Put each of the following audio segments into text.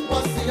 What's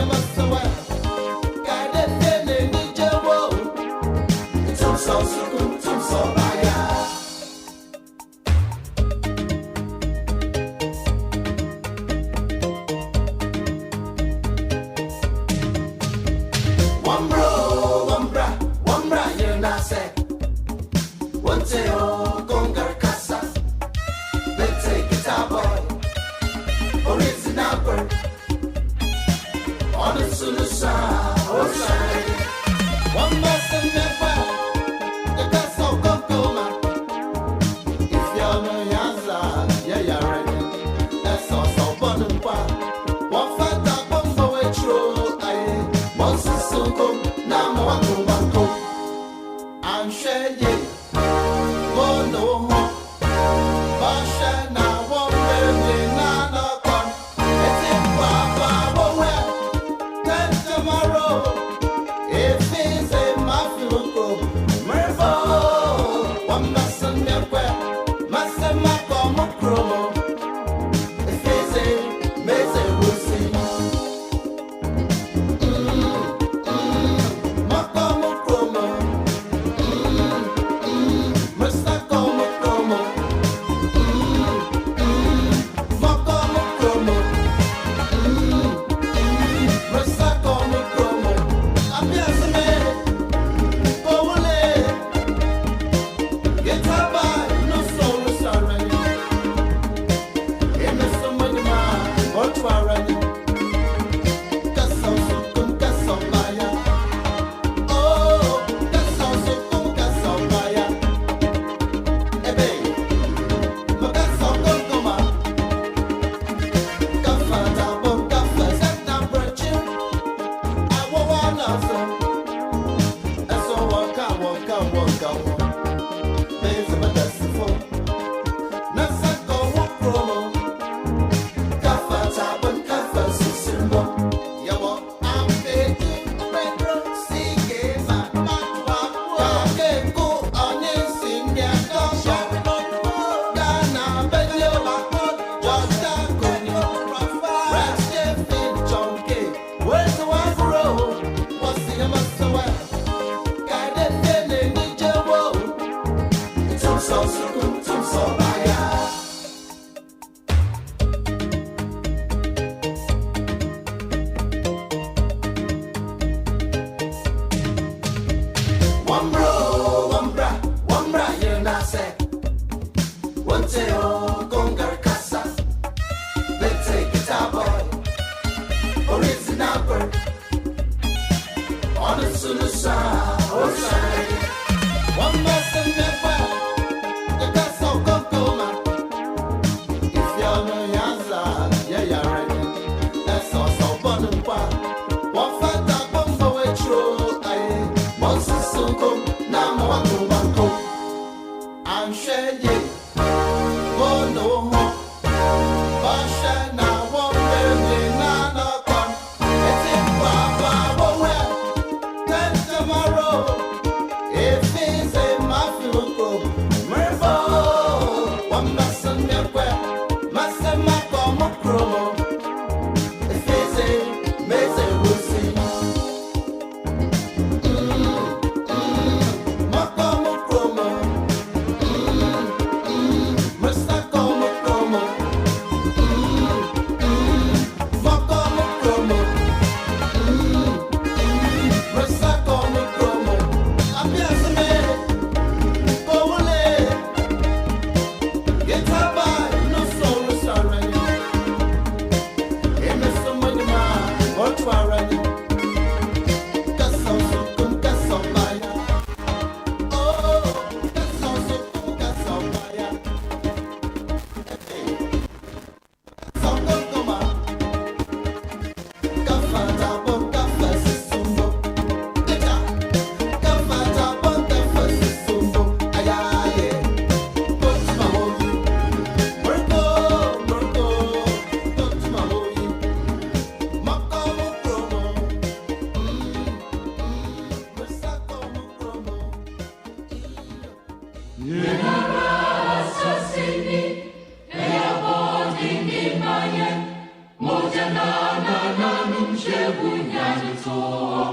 nanum shebunya to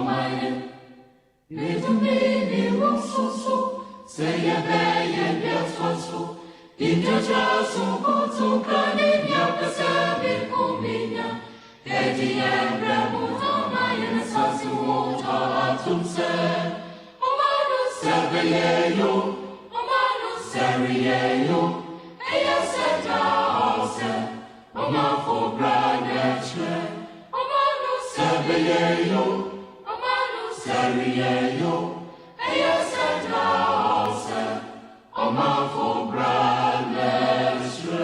my little baby was so say a bay and yes so in your just so can in your pasabi comina Eddie and Ramuta my and sasu water to say Omano Sabayo Omano Sariayo Eya Seta Oma for Branachre, Omano Sabayo, Omano Sariayo, Ayasata, Oma for Branachre.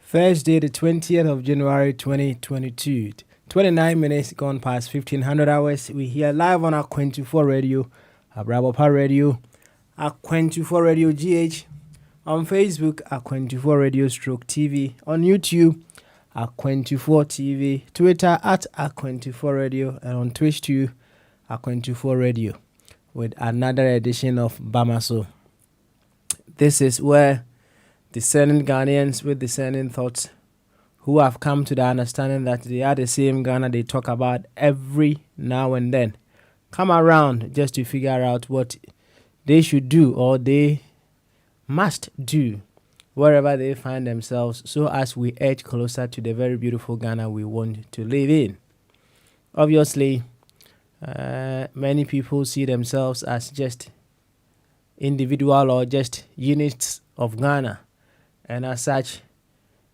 Thursday, the 20th of January 2022. 29 minutes gone past 1500 hours. We here live on our 24 radio, our Bravo Radio, our 24 radio GH. On Facebook, Aqu24 Radio Stroke TV. On YouTube, Aqu24 TV. Twitter, at Aqu24 Radio. And on Twitch, too, Aqu24 Radio. With another edition of Bamaso. This is where discerning Ghanaians with discerning thoughts who have come to the understanding that they are the same Ghana they talk about every now and then come around just to figure out what they should do or they must do wherever they find themselves so as we edge closer to the very beautiful Ghana we want to live in. Obviously, many people see themselves as just individual or just units of Ghana, and as such,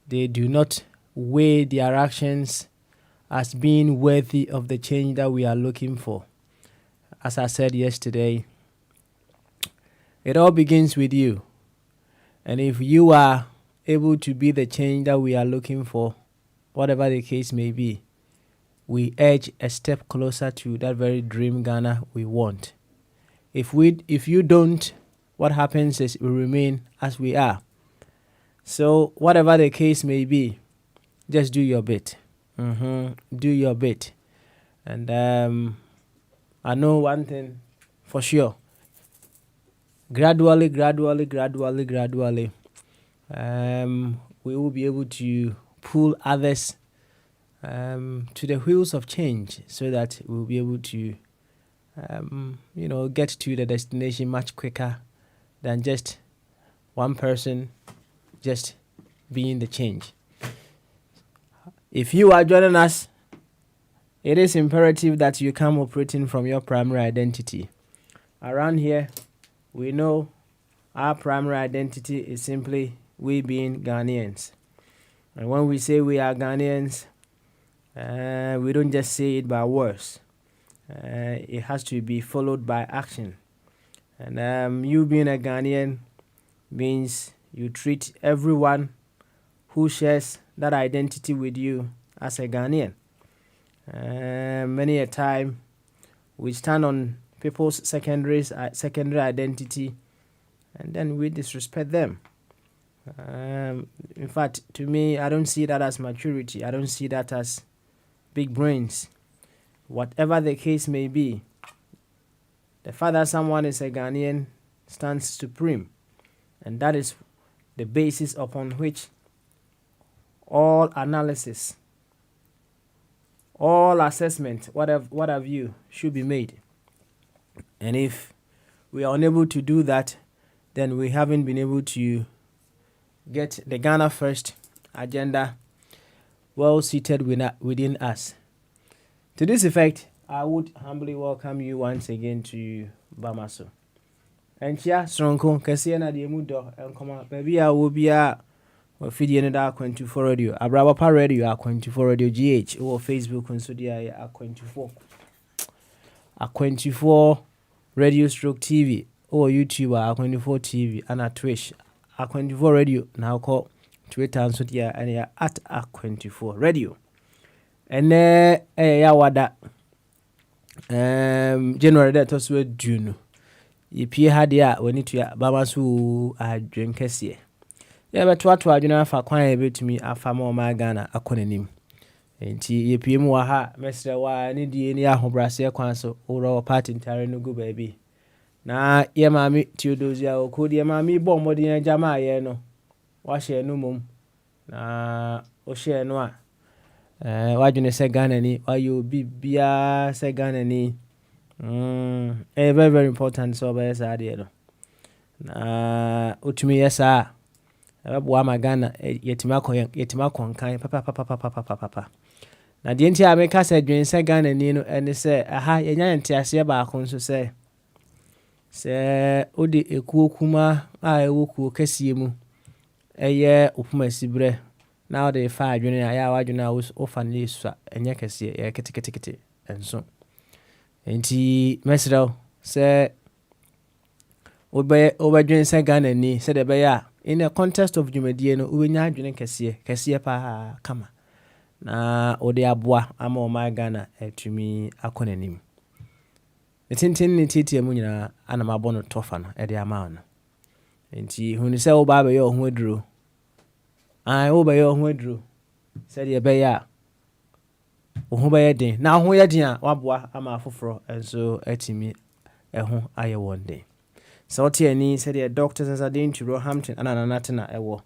they do not weigh their actions as being worthy of the change that we are looking for. As I said yesterday, it all begins with you. And if you are able to be the change that we are looking for, whatever the case may be, we edge a step closer to that very dream Ghana we want. If you don't, what happens is we remain as we are. So whatever the case may be, just do your bit. Do your bit. And I know one thing for sure. Gradually, we will be able to pull others to the wheels of change so that we'll be able to, get to the destination much quicker than just one person just being the change. If you are joining us, it is imperative that you come operating from your primary identity. Around here, we know our primary identity is simply we being Ghanaians. And when we say we are Ghanaians, we don't just say it by words. It has to be followed by action. And you being a Ghanaian means you treat everyone who shares that identity with you as a Ghanaian. Many a time, we stand on people's secondary identity, and then we disrespect them. In fact, to me, I don't see that as maturity. I don't see that as big brains. Whatever the case may be, the fact that someone is a Ghanaian stands supreme, and that is the basis upon which all analysis, all assessment, what have you, should be made. And if we are unable to do that, then we haven't been able to get the Ghana First agenda well seated within us. To this effect, I would humbly welcome you once again to Bamaso. And here, Stronko, Kasiana de Mudo, and come maybe I will be a video in our 24 radio, a Bravo Radio, our 24 radio GH, or Facebook, and so there are 24. A 24 radio stroke TV, or YouTube, our 24 TV, and a Twitch, a 24 radio, now called Twitter, and so there, and they are at a 24 radio. And wada January that was with June. If you had ya when it ya Bamasu I drink here. Yeah, but what I do not for quite a to me a farmer my Ghana a cononym. And ye PM waha, Mr. Wa need any ahobrasia council or part in no go baby. Na ye mammy Theodosia or could ye mammy bomb or the Jama no. Wash ye no mum. Na o share no a wadwene sɛ Ghana ni wayɛ obi biara sɛ Ghana ni very very important sɛ ɔbɛyɛ saa adeɛ no na wotumi yɛ saa ɛbɛboa ama Ghana yɛtumi akɔ nkan papapapapapapa na deɛ nti a meka sɛ dwen sɛ Ghana ni no ɛne sɛ aha yɛnya nteaseɛ baako nso sɛ wode ekuo kuma a ɛwɔ kuo kɛseɛ mu ɛyɛ opuma sibrɛ na wode fa adwene a yɛ wadwene a wofa no yɛsu a ɛnyɛ kɛseɛ yɛ ketekete ɛnso nti mɛsrɛ sɛ wobɛdwene sɛ Ghana ni sɛdeɛ ɛbɛyɛ a in the context of dwumadie no wobɛnya adwene kɛseɛ paa kama na wode aboa ama ɔma Ghana atumi akɔ n'anim tenten ne tietia mu nyinaa ana mabɔ no tɔfa no ɛde ama no nti hunu sɛ woba bɛyɛ ɔho aduro wobɛyɛ ɔho aduro sɛdeɛ ɛbɛyɛ a wo ho bɛyɛ den na ho yɛ den a waboa ama afoforɔ nso atumi ɛho ayɛ wɔn den sɛ wote ani sɛdeɛ Dr. Zazaden Turo Hampton ananate na ɛwɔ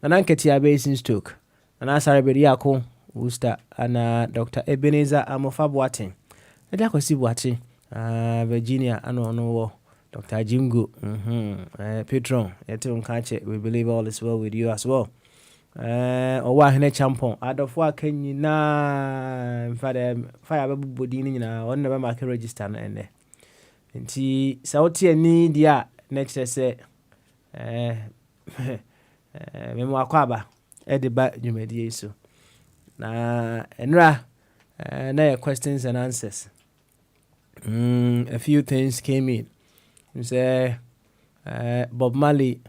nana nketea Basin Stoke nana Sare Bediako Worcester ana Dr. Ebenezer Amofa Boateng ɛde akɔsi Boakye Virginia ano ɔno wɔ Dr. Jimgo Patron yɛte nkache we believe all is well with you as well ɔwɔ ahene champon adɔfo aka nyinaa fire bɛbobɔ din no nyinaa ɔno na bɛma aka register no ɛnɛ nti sɛ wote ani deɛ a na kyerɛ sɛ memu akɔ aba ɛde ba dwumadie so na ɛnora na yɛ questions and answers a few things came in sɛ Bob Marley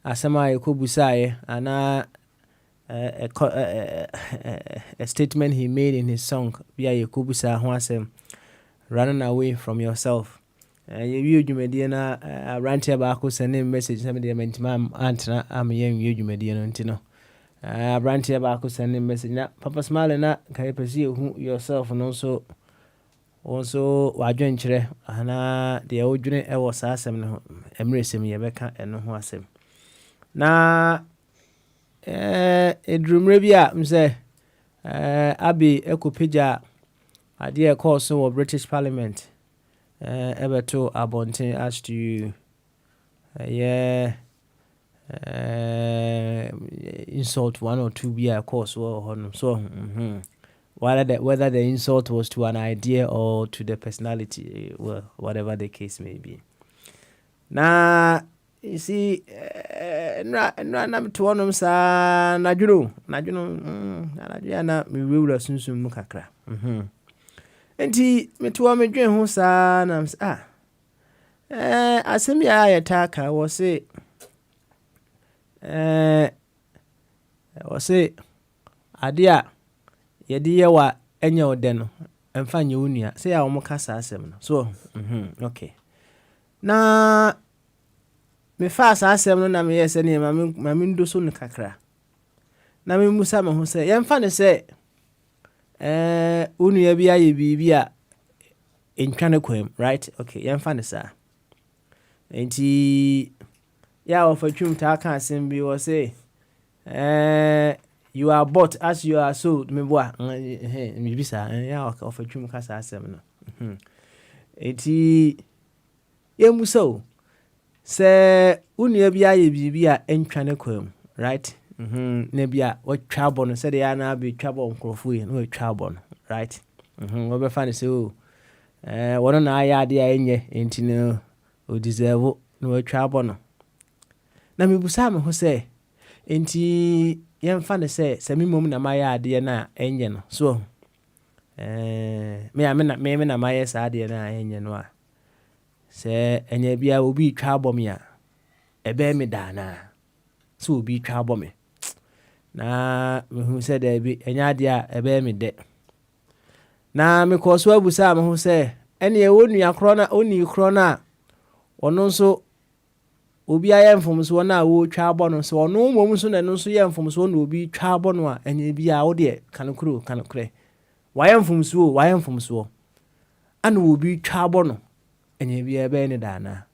asɛm a yɛkɔbusaeɛ anaa a statement he made in his song bia yɛkɔbusaa ho asɛm running away from yourself yɛwie dwumadie no aberanteɛ baako sɛne message sɛ medeɛ mantima antena ameyɛ nwie dwumadie no nti no aberanteɛ baako sɛne message na Papa Smile na ka yɛpɛ sɛ yɛhu yourself no nso wadwenkyerɛ anaa deɛ wodwene ɛwɔ saa asɛm no ho mmerɛsɛm yɛbɛka ɛno ho asɛm na edurummerɛ bi a sɛ Abbey ɛkɔpagya adeɛ ɛkɔɔ so wɔ British Parliament ɛbɛto abɔnten as to insult 1 or 2 bi a ɛkɔɔ so wɔ hɔ no so whether the insult was to an idea or to the personality, well, whatever the case may be. Now, you see, I'm to one of sa Najuno, me will soon mukakra. And he me to a me dream who sa nams I send me I attack. I was say, idea. Yɛde yɛwa ɛnyɛ ɔdɛ no ɛmfa nyɛ wo nua sɛ yɛ a wɔn kasa asɛm no so okay na me fa asa asɛm no na me yɛ sɛ ne ma me ndo so no kakra na me musa me ho sɛ yɛmfa ne sɛ wo nua bi ayɛ biribi a ntwa ne kwam right okay yɛmfa ne saa enti yɛ a wɔfa twum taa ka asɛm bi wɔ sɛ you are bought as you are sold. Me boa, me bisa. Ya of a chum kasa asem no. Eti ye muso. Se unia bia ye bibia entwa ne kwam, right? Ne bia what trouble no say they na be trouble nkrofo yi no trouble no, right? We be fa ne se o. Wono na aya de enye enti no o deserve no trouble no. Na me busa me ho say enti yɛmfa ne sɛ me mom na mayɛ adeɛ na ɛnyɛ no so me na mayɛ saa adeɛ na ɛnyɛ no a sɛ ɛnyɛ bia obi twa abɔ me a ɛbɛɛ me daa na sɛ obi twa abɔ me na mehu sɛ daabi ɛnyɛ adeɛ a ɛbɛɛ me dɛ na mekɔ so abusa me ho sɛ ɛne ɛwɔ nua korɔ na ɔni korɔ no a ɔno nso obi ayɛ mfomso na wo twa abɔ no so ɔno mmom so na no so yɛ mfomso na obi twa abɔ no a ɛnyɛ bi a wo de kanokro wayɛ mfomso ana obi twa abɔ no ɛnyɛ bi a ɛbɛyɛ ne daana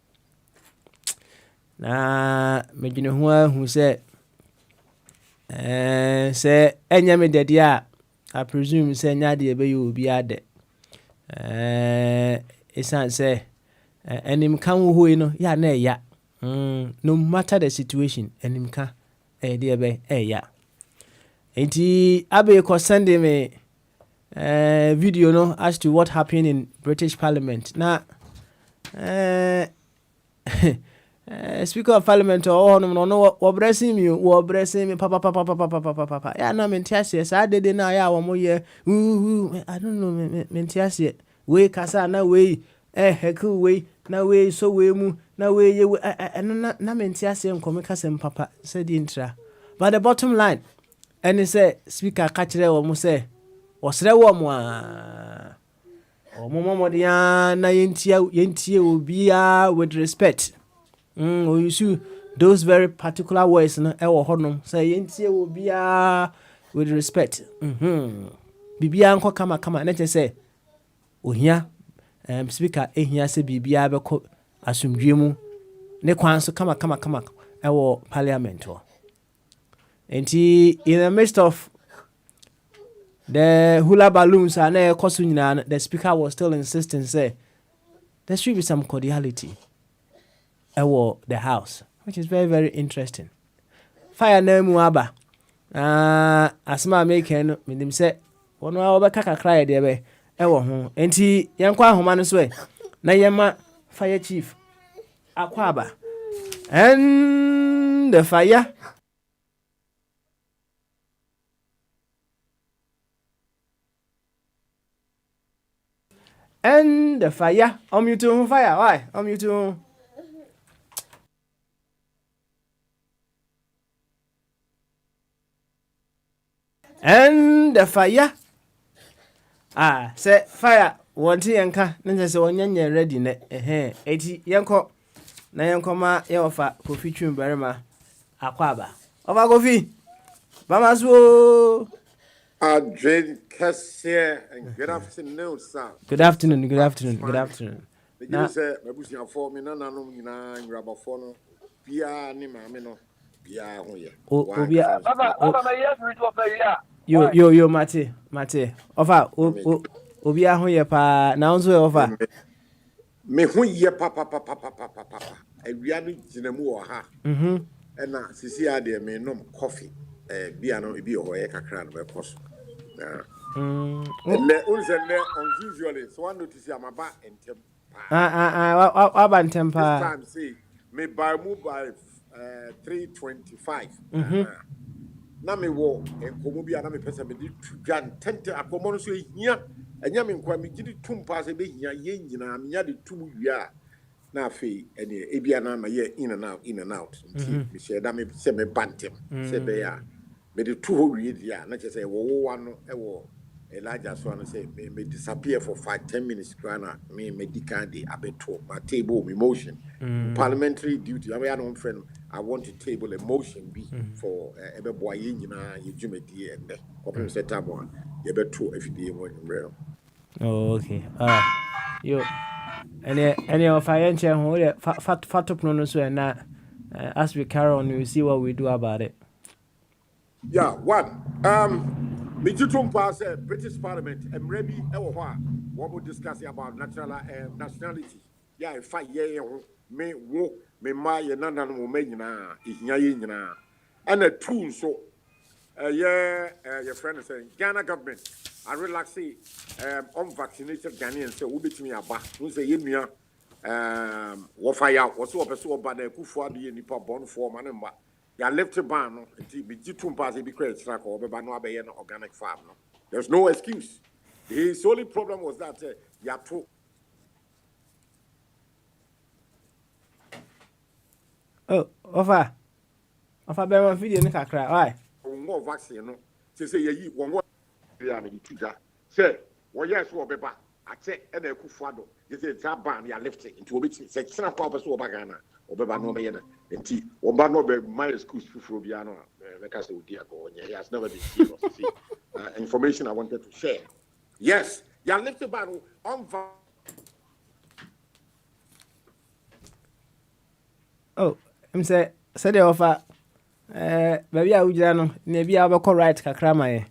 na medwene ho ahu sɛ Say enya me de dia I presume say nya de be you be ade esan say enim kan wo hoi no ya na ya no matter the situation enim kan de be ya enti abe ko send me video no as to what happened in British Parliament na Speaker of Parliament or no blessing me papa ya na mentiase sa dede na ya wo mo ye I don't know mentiase we kasa na we heku we na we so we mu na we ye na mentiase nkome kasa papa said intra but the bottom line and he say speaker ka kire wo mo say osre wo mo a o mo dia na yentie obia with respect you see those very particular words no e wo honom say yentie obia with respect bibia nko kama na che say ohia speaker ehia say bibia be ko asumdwe mu ne kwan so kama e wo parliament ho enti in the midst of the hula balloons and the speaker was still insisting say there should be some cordiality at the house, which is very, very interesting. Fire no muaba. As my making him say, one hour kaka cry there be ewo ho. Enti yankwa homa no so e. Na yema fire chief akwaba. And the fire and the fire. You to fire. Why? You to. And the fire. Say fire. Want yanka. Nja se wonyanya ready ne. Eti yanko. Na yanko ma ye ofa Kofi Twumbarima akwaba. Ofa Kofi. Mama so. Adrian Kessier, and good afternoon, sir. Good afternoon. Now, sir, my bush for me, no, rubber phone, Pia, ni mamino, Pia, yo, Mate. Ofa, Obia, who ye pa, now so over. Me who ye papa, a reality Jinemu ha. And now, Cecilia, dear, me no coffee, Biano, be or a cran, by post. Unusually, so I notice I'm about in temper. About temper. This time, say, me buy move by 325. Now me walk and Komobia, and me person me did Jan Tente a common so here, and Yamin Kwami did it 2 pass a bit here, I'm yadi 2 year. Now, fee, and the Abiana, my year in and out. Me said, I may say me bantam, said they are. Me the 2 whole year, not just say, one, Elijah Swan say, may disappear for 5-10 minutes, Grana, me medicandi, abeto, my table, emotion. Parliamentary duty. I mean, I don't friend, I want to table a motion be for a boy in you jumedi and the open set up one. You better if you want real. Oh, okay. You any of I enter who fat up no so and that as we carry on, we see what we do about it. Yeah, one. Mijitum pass British Parliament and maybe what we'll discuss about nationality. Yeah, 5 years me wo me ma ye nana no me nyina ihia ye nyina and a tool so your friend is saying Ghana government I relax unvaccinated Ghanaians say ubetimi aba no say ye nua wo fire wo so obeso oba na Akufo Addo ye nipa born for man mba ya left ban no nti Mijitum pass be credit track or be no abaye no organic farm no there's no excuse. His only problem was that ya to Oh, Ofa be one video ni kakra. Why? More vaccine no. Say ye one more ya na ituja. Say, wo yes wo beba. Ate e na Akufo Addo. You say that ban ya lift it into obeti. Say sina kwa person oba Ghana. Obeba no be na. Enti oba no be my schools fufuro bia no. Make say odi ago. He has never been serious. See, information I wanted to share. Yes, ya lift the ban on. Oh, I'm say the offer Baby, I would know, maybe I will call right Kakrama.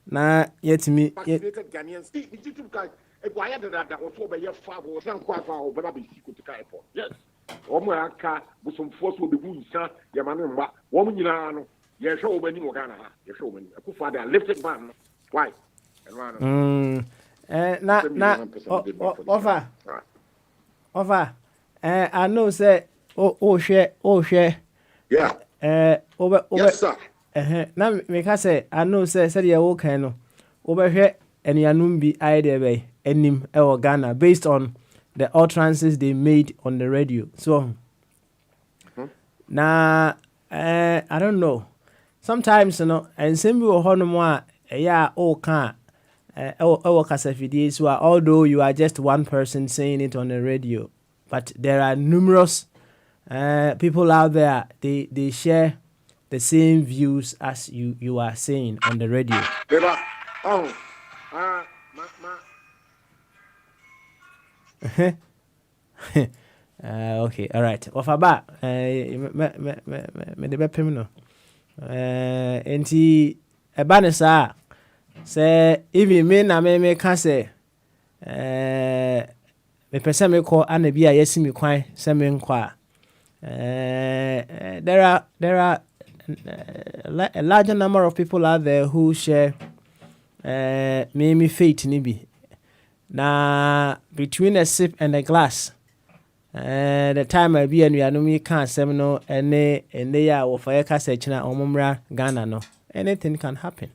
Na yet me, Vaccinated Ghanaians. See, the YouTube guy, if I had that was over your father was not quite far over the secret to Kaipo. Yes. Omaka with some force will be wounded, sir. Yaman, woman, you know, yes, show when you Ghana, yes, show when you father lifted man. Why? Offer. I know, say, share. Yeah. Yes, sir. Now, make I say, I know, say, you okay, no. Over here, and Yanumbi idea by Enim or Ghana based on the utterances they made on the radio. So, now, I don't know. Sometimes, you know, and simply honor yeah, all can't. Although you are just one person saying it on the radio, but there are numerous people out there. They share the same views as you are saying on the radio. Okay, all right. Of about me the pemino. Enti ebanesa say even me na me can say me pese me call anabi a yesi me kwan say me nkwa. There are a larger number of people out there who share me faith ni bi. Na between a sip and a glass, the time I be and we are no me can't semino and they are of a cassachina or mumra Ghana no. Anything can happen.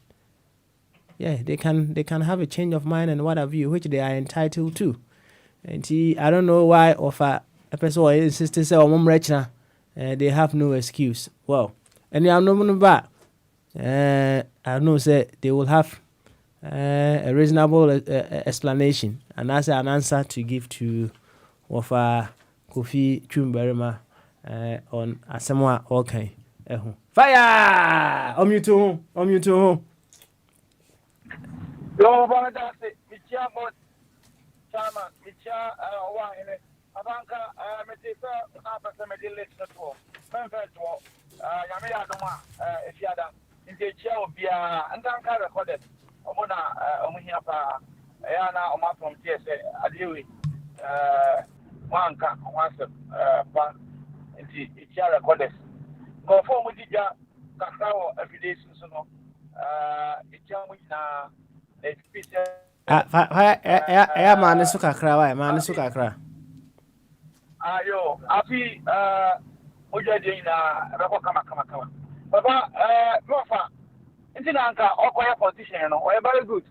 Yeah, they can have a change of mind and what have you, which they are entitled to. And I don't know why of a person or insisted say or mumra they have no excuse. Well, and you are no one back. I know say they will have a reasonable explanation and that's an answer to give to Wafa Kofi Chumberima on Asamoah okay. Fire! On you to Yo, Bana, Michia, Chama, Michia, Wine, Abanka, Metifa, Napa, Medillis, Memphis, Yamia Doma, if you had in the chair of Bia, and Tanka recorded. Omona omuhiapa yana oma from TSA adiwi wanka once pa nti itia recorders go for mu dija kakrawo evidence so no itia mu na speech ma ne so kakra wa ma ne so kakra ayo afi ojade na rako kama baba nofa Intinanka okoya politician no we very good.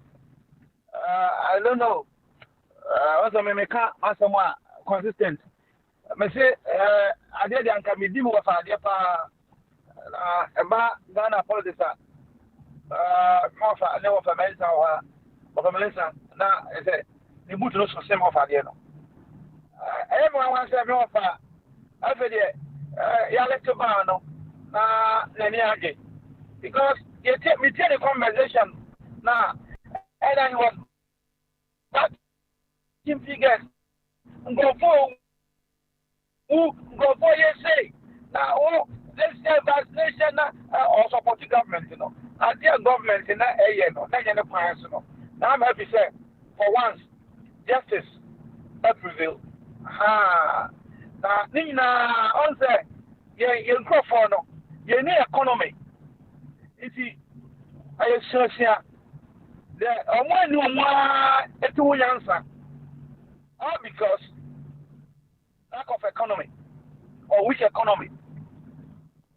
I don't know. Also me ka asomwa consistent. Me say ade de anka me di mo fa ade pa eba Ghana politics mo fa le wo fa mensa wa mensa na say ni butu no so sem of ade no. Everyone wants to me fa afede ya let to ba no na ni age because you take me the conversation now, and I was that figures go for say now let's say vaccination or support the government, you know, and their government in that area, no, now I'm happy to say for once justice prevail. Now Nina on say you go for no, you need economy. You see, I assure you, the one who want to answer, all because lack of economy, or which economy?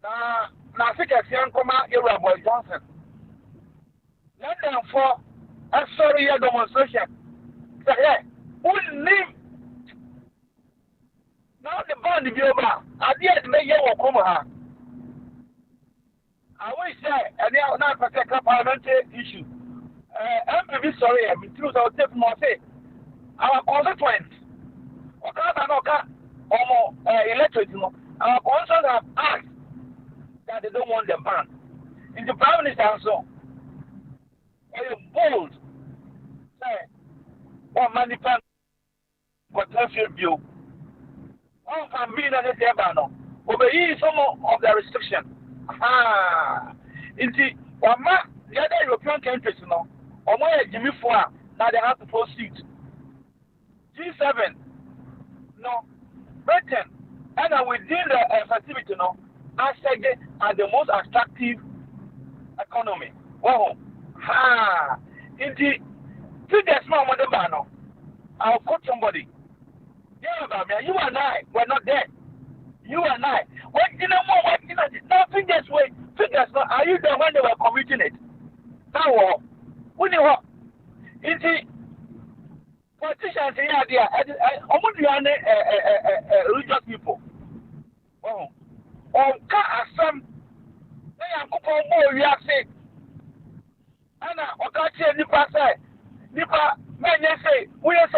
Now, I think I see Uncle Boy Johnson. Let them for a sorry demonstration. Say, hey, who live now the band is over. I did make you come. I wish and they are not particular parliamentary issue. I'm very sorry, I'm truth I'll take more say. Our constituents, electorate, our constituents have asked that they don't want the ban. In the Prime Minister also, bold, say, or manifest potential view. One can be in the ban, obey some of the restrictions. Inti wama the other European countries no omo ye Jimmy for now they have to proceed. G7 no Britain and within the facility no ASEAN are the most attractive economy. Wow. Inti figures no more than no. I'll quote somebody. Yeah, you and I were not there. You and I. What you know more? What you know? Now figures wait. Figures no. Are you there when they were committing it? Now, when you what? Inti politicians here there. Almost religious people. Oh, some. They are couple more. You have said. Anna, Okachi, Nipa say, Nipa, men say, we are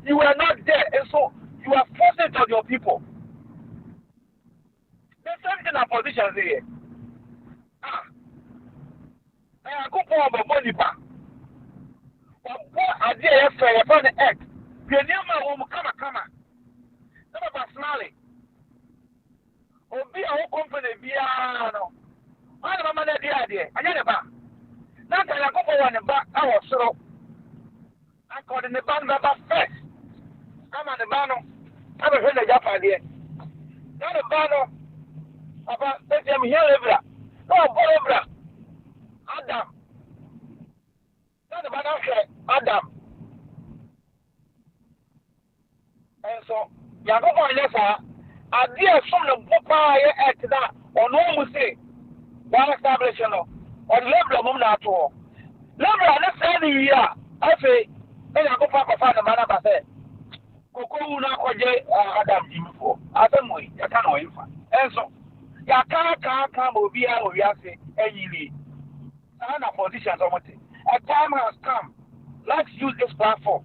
you were not there, and so you are forcing it on your people. The same thing in positions here. I go for a Bonipa. What are they afraid upon the earth? The new man will come. Never pass Mali. Or be our company, piano. I don't know the idea. I never. Now can I go for one back our so I call in the band number first. I'm on the banner. I'm a friend of Japan here. Not a banner about them here, no, Bolivra. Adam. Not the banner, Adam. And so, Yago, yes, I dear from the Bopa at that, or no, we say, one establishment or level of at all. Level, let's say, I say, and I go back and find the man I said. Coco now Adam Jimmy for Adam way, you can't wait for. And so, you can't come over here or you say, any and a position of it. A time has come. Let's use this platform.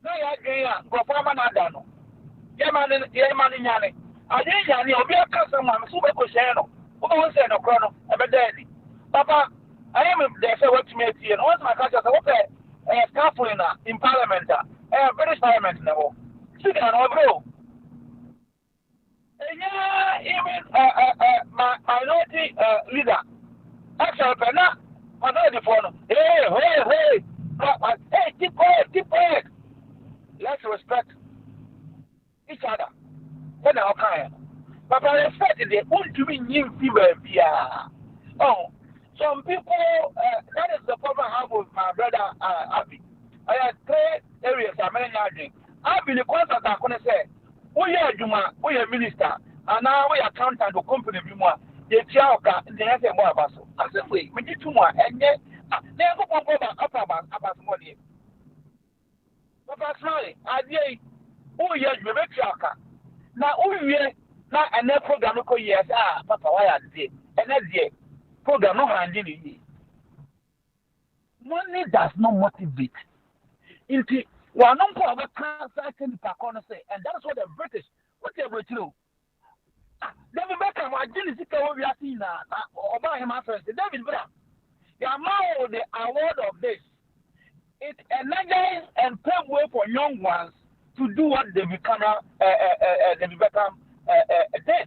No, you go for man Adano. Yaman in Yanni. I didn't Yanni, or be a customer, super Cosano. Who wants to say no chrono, a daddy. Papa, I am there, say what to me, and once my cousin, okay. Scaffolding in Parliament, British Parliament now. Sit down, bro. Yeah, even my minority leader. Actually, minority phone. Hey, keep quiet. Let's respect each other. Then I'll kind. But I respect it. Won't you be new people? Oh. Some people, that is the problem I have with my brother Abby. I have 3 areas I'm managing. Abby, the concept I'm going to say, we are Juma, we are minister, and now we are accountant of company. The Chiaoka, the answer more about so. I said, wait, we need 2 more, and yet, there's no problem about money. Papa Smiley, I did, oh, yes, we make Chiaoka. Now, oh, yeah, now, and that program, yes, Papa, why are they? And that's it. Program no handling it. Money does not motivate. Into one of the cancer say, and that's what the British what they will do. David Beckham, I didn't see what we are seeing now. About him, my friend, David Beckham. The amount of the award of this, it energizes and pave way for young ones to do what David Beckham did.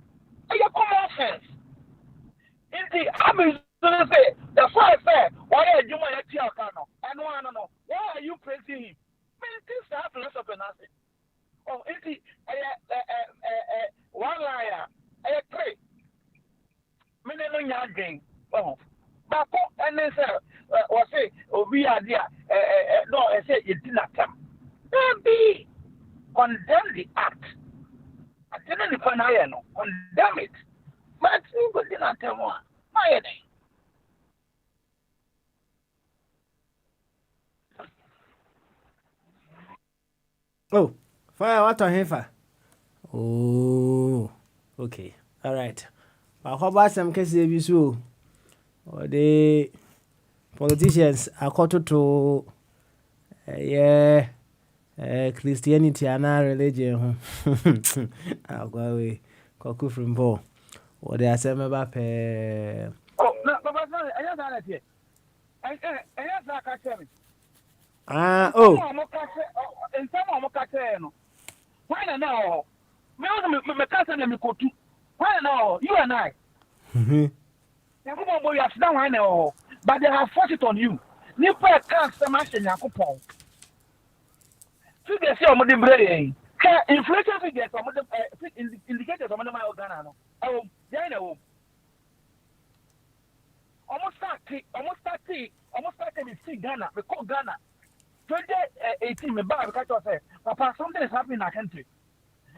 It's a common sense. I'm going to say, the first say, why are you my Chiacano? And one, no, why are you praising him? Things have less of an answer. Oh, it's one liar, a 3. Minimum yarding. Oh, but and then say, or say, we are there. No, I say it did not come. Maybe condemn the act. I didn't condemn it. But you did not tell one. My name. Oh, fire what on here? Oh, okay. All right. But how about some cases you or the politicians are caught to Christianity and our religion. I'll go away. Cockle from Bo. Or they are saying about oh, no, but I just had it here. I just like I said. Oh. In some of my why now? Me cousin and me go to. Why now? You and I. Nyankopɔn bɔ wiase na wɔn na ɛwɔ hɔ, but they have forced it on you. Nipa ɛka asɛm ahyɛ Nyankopɔn. Figures yɛ ɔmo de brɛ yɛn. Hwɛ inflation figures ɔmo de indicators ɔmo de ma yɛ Ghana no. Ɛwɔ yɛn na ɛwɔ. Ɔmo started with see Ghana. We call Ghana. 2018, me bad because say, Papa, something is happening in our country.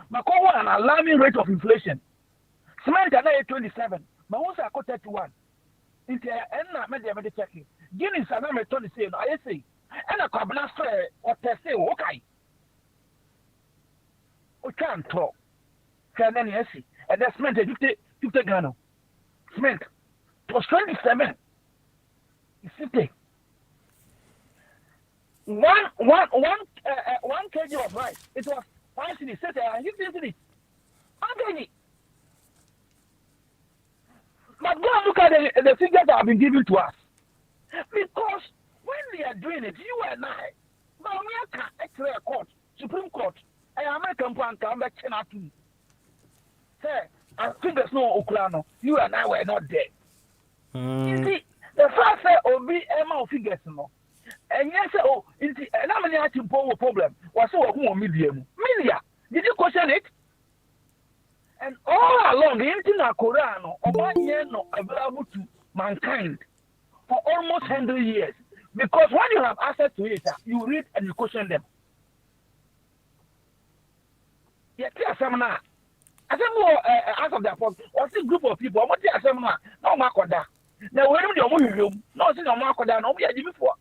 My call an alarming rate of inflation. Cement are 27. My ones are 31. Into na me dey checking. Guinness and me turn the say no. I say, and a cabana say or say okay. O can't talk. Can any see? And that cement 50 Ghana. Cement it was 27. You see, one kg of rice. It was 5 cedis. Set you see it. How But go and look at the figures that have been given to us. Because when they are doing it, you and I, but we can't actually a court, Supreme Court, and American plan come back to say, I think there's no Oklano. You and I were not there. You see, the first say, Obi Emma figures no. And yes, oh, and how many actually problem was so medium. Media, did you question it? And all along, the internet Quran or 1 year not available to mankind for almost 100 years. Because when you have access to it, you read and you question them. Yet, seminar. I said, well, as of the apostle, what's the group of people? What is a seminar? No, Makoda. Now, where do you room? No, see, no, Makoda, no, we are before.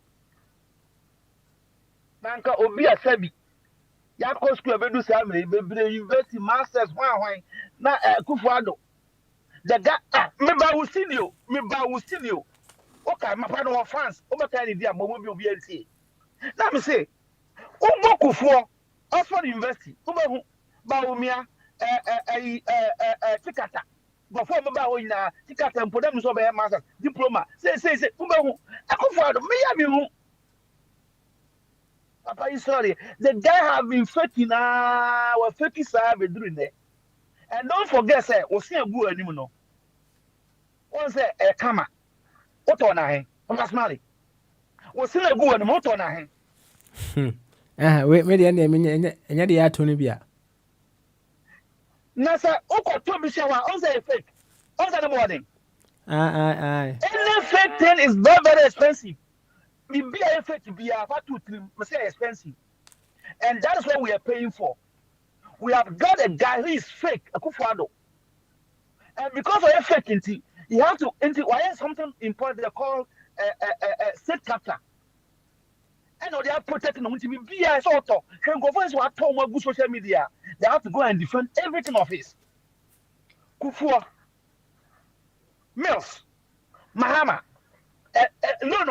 Nanka Obi Asebi. Yako school be do family be university masters why na Kufuado the guy me ba Ustinio okay my partner of France o be kind dia mo bi obi antie na me say o go Kufuo Oxford University o be hu ba omia tikata before me ba o ina tikata mpo dem so be masters diploma say o be hu Kufuado me ya me hu Papa is sorry. The guy have been faking was faking be doing there. And don't forget, say, we see a good anymore. No. One say a kama. What on a hen? What smally? We see a good and what on a hen? Wait, maybe and the Atonia. Nasa, Oko Toby Shower, on say fake. On the morning. Aye. Any fake thing is very, very expensive. Be fake to be expensive. And that is what we are paying for. We have got a guy who is fake, a Kufuado. And because of a fake, you have to why something important they call state capture. And they are protecting them to be a sort of can go for what Tom good social media. They have to go and defend everything of his. Kufua, Mills, Mahama, no,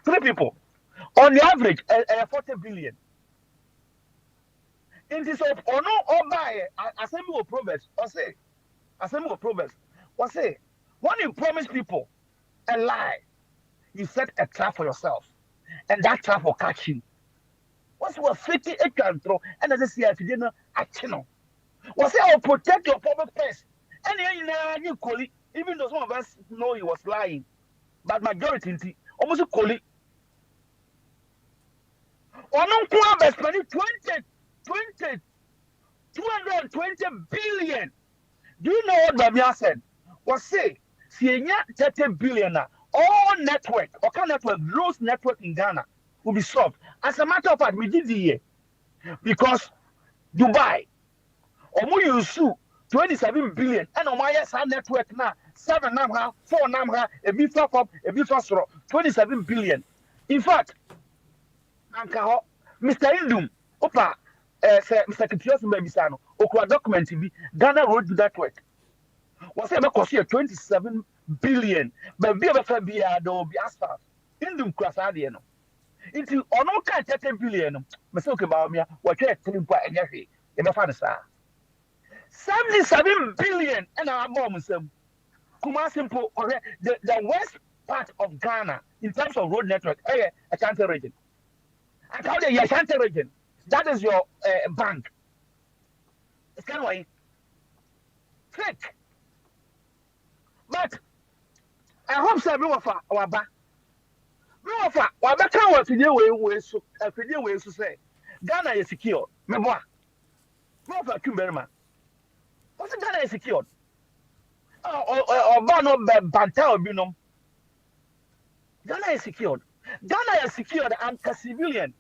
three people. On the average, 40 billion. In this of or no or buy assembly of Proverbs or say when you promise people a lie, you set a trap for yourself, and that trap will catch you. What's what 50 acre throw and as I see if you didn't action. Was I will protect your public place. And you call it, even though some of us know he was lying, but majority almost a colleague. Or no club spending 220 billion. Do you know what Babia said? Was say, see 30 billion all network or kind network, gross network in Ghana will be solved. As a matter of fact, we did the year because Dubai, or you sue 27 billion, and on my network now 7 number, 4 number, a bit up, a bit faster, 27 billion. In fact, Mr. Indum, Opa, Mr. Kitios Mbebisano, Okwa document be Ghana Road Network. Was ever cost 27 billion, but be a fair beer, there will be asphalt. Indum Crasadiano. Into on all kind 30 billion, Mr. Kabamia, what you're telling by any way, in the father, sir. 77 billion, and our moms, Kuma Simple, or the west part of Ghana in terms of road network, Ashanti region. I call it Ashanti region. That is your bank. It's kind of like fake. But I hope so me wafa waba. Me wafa waba kan wa fidie we so say Ghana is secure. Me boa. Me wafa Kimberman. What's Ghana is secured? Ba no banta obinom. Ghana is secured. Ghana is secured and a civilian.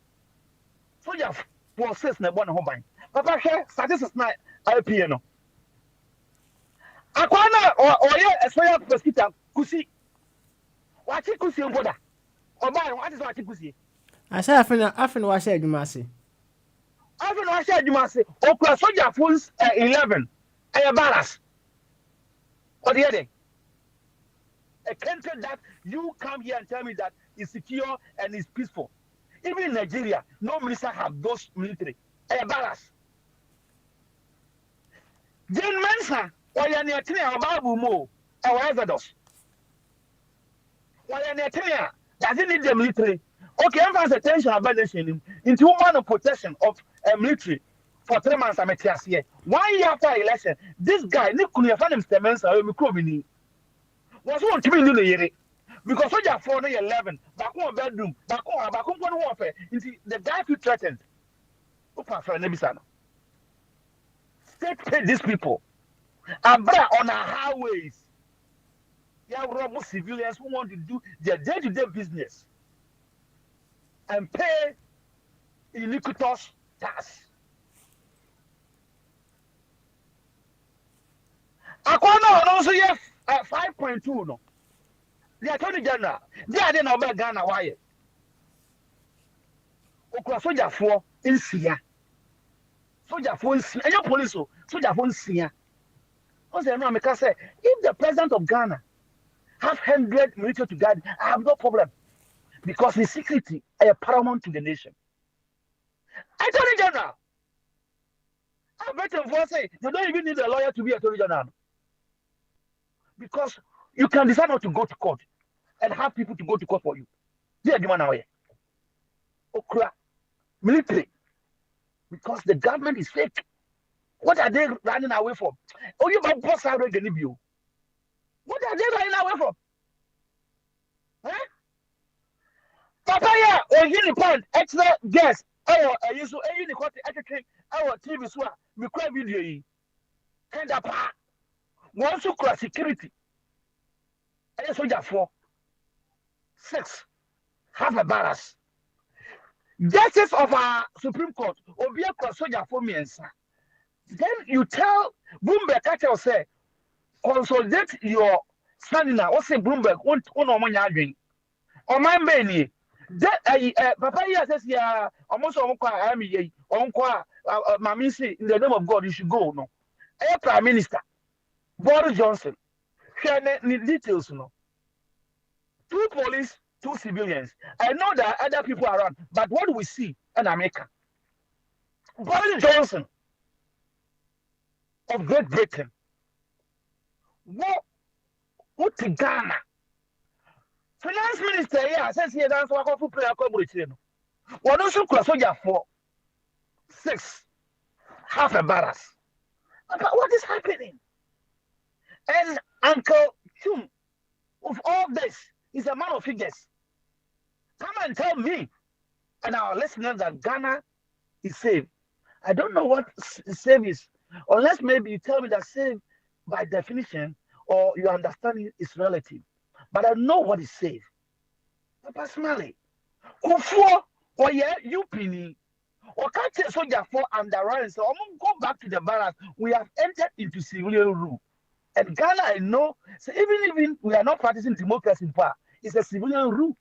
So you have forces na born home. Papa share statistics na IPA no. Akwana oye esoya prosecutor kusi. Wachi kusi ngoda. Oba what is wachi kusi? I say afin wa share adwuma ase. Afin wa share adwuma ase. Okura soldier phones 11. Aye barras. What the other? A country that you come here and tell me that is secure and is peaceful. Even in Nigeria, no minister have those military. A barras. Jane Mensa, why are you telling about Bumo? Our Exodus. Why are you telling her? Doesn't need the military. Okay, emphasize attention about nation into one of protection of a military for 3 months. I'm here. 1 year after election, this guy, Nick Kunyafan Mr. Mensa, was one to be in the year. Because soldier 4 11, back one bedroom, back one warfare. The guy who threatened. State pay these people. And on our highways. You have rob civilians who want to do their day-to-day business and pay iniquitous tax. Akwana also have 5.2 no. The Attorney General, they are then about Ghana why. Okra soldier 4 in Sia. Soldier 4 in Sia. And your police, soldier 4 in Sia. What's the name? Because say, if the president of Ghana have 100 military to guard, I have no problem. Because the security is paramount to the nation. Attorney General. I bet them for say, you don't even need a lawyer to be Attorney General. Because you can decide not to go to court and have people to go to court for you. They are the man away. Okra, military. Because the government is fake. What are they running away from? Oh, you might boss out again if you. What are they running away from? Huh? Papaya or unicorn extra guest. Oh, I use a unicorn extra our TV swap. We cry video. Kind of part. Once you cross security. And soldier 4. 6. Have a barras. Justice of our Supreme Court. Obia cross soldier 4 me answer. Then you tell Bloomberg, I say, consolidate your standing now. What's in Bloomberg? One on one yard. On my many. That Papa says, yeah, almost on Mamisi, in the name of God, you should go. No, Prime Minister Boris Johnson, share details. No, 2 police, 2 civilians. I know there are other people around, but what do we see in America? Boris Johnson of Great Britain. What to Ghana? Finance Minister here says here that's what I play a collaboration. What also cross soldier 4, 6, half a barras. But what is happening? And Uncle Chum, of all this, is a man of figures. Come and tell me and our listeners that Ghana is safe. I don't know what safe is, unless maybe you tell me that safe by definition or your understanding is relative. But I know what is safe. Personally, Kufuor or yeah, you penny or can't soldier 4 underrun. So I'm gonna go back to the barracks. We have entered into civilian rule. And Ghana, I know, so even we are not practicing democracy in power, it's a civilian rule.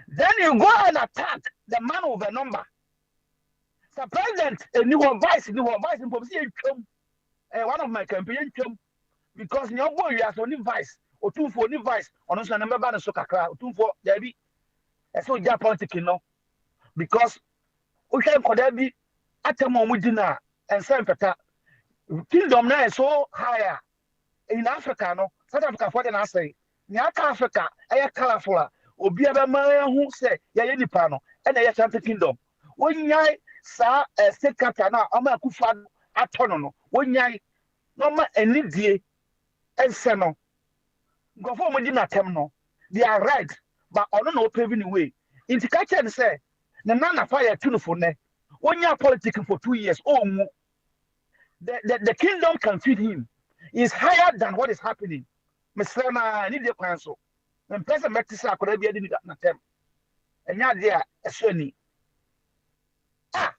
Then you go and attack the man with a number. The president, a new vice, in one of my campaign, because in your boy, you have only vice, or 2 for only vice, or no, number ban so kakra, 2 for Debbie. And so, yeah, politics, you know, because we can call Debbie at the moment dinner and San Peta. Kingdom now is so higher in Africa, no, South Africa, for the say, Nyaka Africa, a colorful, or be a man who say, yeah, any panel, and a Atlantic Kingdom. When I saw a state captain now, I'm a good fan at Tono, when I normal any day and seno. Go for me dinner tem no. They are right, but I don't know paving the way. Into catch and say, the nana fire tune for ne. 1 year politics for 2 years. Oh, the kingdom can feed him. Is higher than what is happening. Mr. I need the council. When President Metisa could be in them. And now they are a sunny. Ah,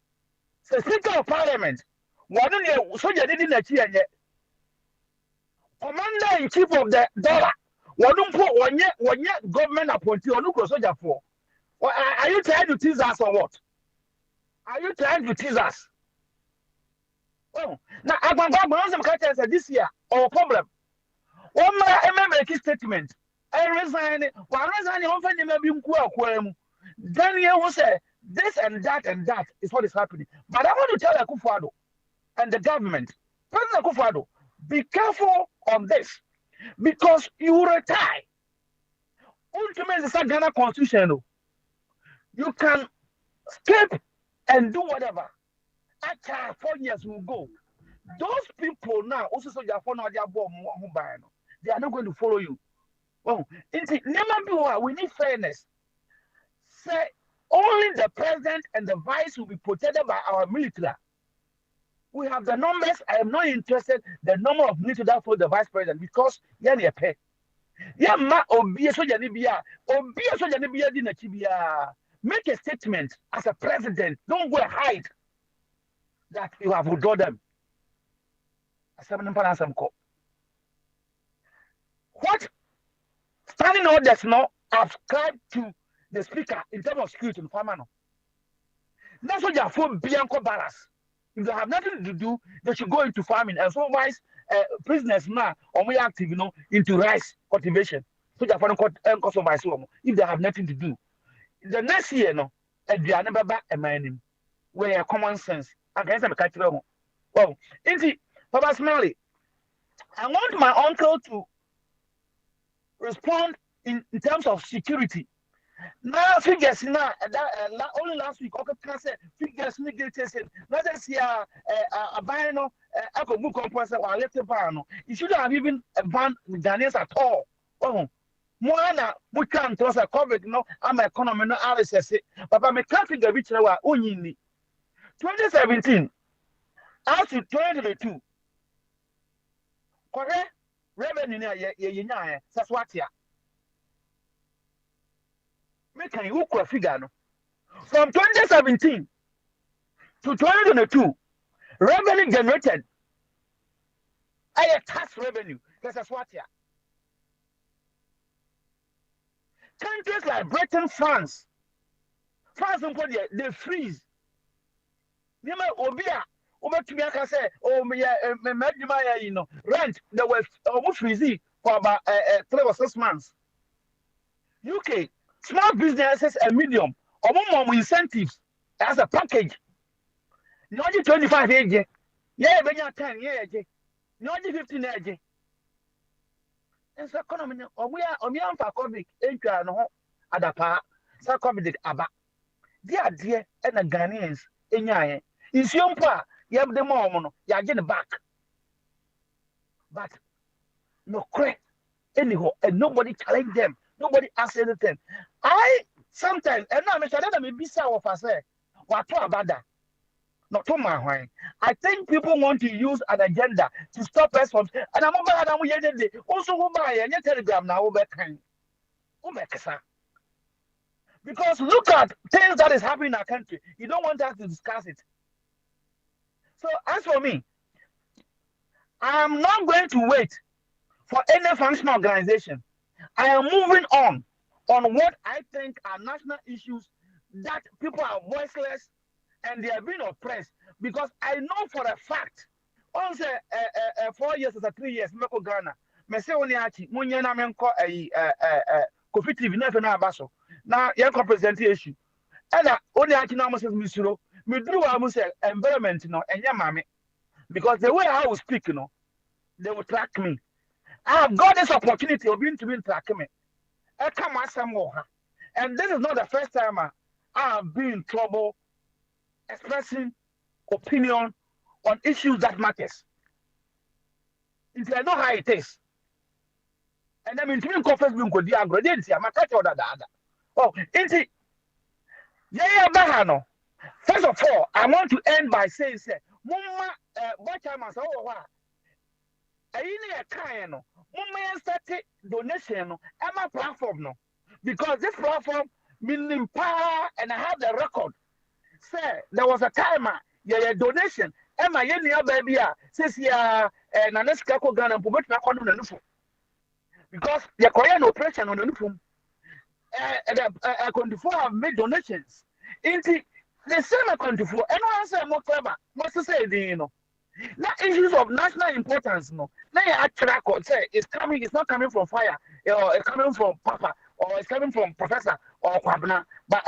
so Speaker of Parliament. One year, so you didn't achieve yet. Commander in chief of the dollar. One year government appointee or no soldier for. Are you trying to tease us or what? Are you trying to tease us? Oh, now I'm going to say this year, our problem. One man make a statement. I resign. One resign, then you will say this and that is what is happening. But I want to tell Akufo-Addo and the government, President Akufo-Addo, be careful on this because you retire. Ultimately, it's a Ghana constitution. You can skip and do whatever. After 4 years will go. Those people now also say they are not going to follow you. Oh, we need fairness. Say only the president and the vice will be protected by our military. We have the numbers. I am not interested the number of military that for the vice president because they pay. Yeah, make a statement as a president. Don't go and hide that you have withdrawn them. What standing orders now ascribed to the speaker in terms of security in Famano? That's what they are for Bianco Barras. If they have nothing to do, they should go into farming. And so wise prisoners now are more active, into rice cultivation. So they are for if they have nothing to do. The next year, they are never back a mining where common sense. I can say well, indeed, Papa Smiley, I want my uncle to respond in terms of security. Now, figures now, only last week, okay, figures negated. Let us see a bino, a book compressor or a little bano. You shouldn't have even banned Ghanaians at all. Oh, Moana, we can't toss a COVID, I'm an economy, no RSS. But I'm a country that which are only 2017 out to 2022. Correct? Revenue, that's what here. Make an equal figure. From 2017 to 2022, revenue generated. I tax revenue. That's what here. Countries like Britain, France, they freeze. Obia, over to me, I can say, oh, rent, they were almost freezing for about 3 or 6 months. UK, small businesses and medium, or more incentives as a package. Not 25 age, yeah, when you're 10 years, not 15 age. And so, economy, or we are for COVID, and at a part, so COVID about. Dear, and the Ghanaians, in your is young pa, you have the moment, you are getting back. But no credit, anyhow, and nobody challenge them. Nobody asks anything. I sometimes, and now I'm sure that may be so of us, what about that? Not to my way. I think people want to use an agenda to stop us from, and I'm about to also go buy and telegram now over time. Because look at things that is happening in our country. You don't want us to discuss it. So as for me, I am not going to wait for any functional organization. I am moving on what I think are national issues that people are voiceless and they are being oppressed. Because I know for a fact, on 4 years or 3 years, Meko Ghana, Mese Oniachi, Munyana Menko, Kofi TV, nothing about so. Now, you can present the issue. And Oniachi now says, Misuro, me drew almost environment, and your mammy. Because the way I will speak, they will track me. I have got this opportunity of being track me. I come as some more. And this is not the first time I have been in trouble expressing opinion on issues that matters. Nti I know how it is. And I mean, to me, confess me go di agro. Dey nti ama catch all that. Oh, nti yeah, bahano. First of all, I want to end by saying, say, Mumma, what time I say, oh, wow. I need a kind, no. Mumma start donation, no. I'm a platform, no. Because this platform, meaning power, and I have the record. Say, there was a timer, yeah, donation. Emma, yeah, baby, says, yeah, and an escaco gun and put my condom on the phone. Because the Korean operation on the phone, I have made donations. Into the same country for and I say more clever. What's to say, you know? Now issues of national importance, no. Now you actually could say it's not coming from fire, or it's coming from Papa, or it's coming from Professor or Kwabna, but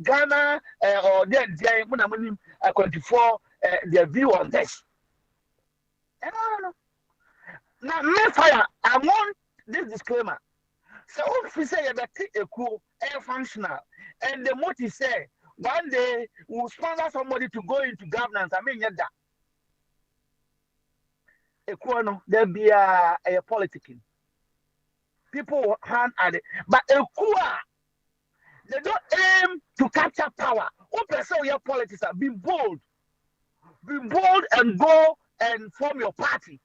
Ghana or their I country for their view on this. And I don't know. Now, me fire, I want this disclaimer. So if we say that a cool air functional, and the motive say one day we'll sponsor somebody to go into governance. I mean, that a cool there'll be a politicking. People will hand at it, but a cool they don't aim to capture power. Open say your politics are be bold and go and form your party.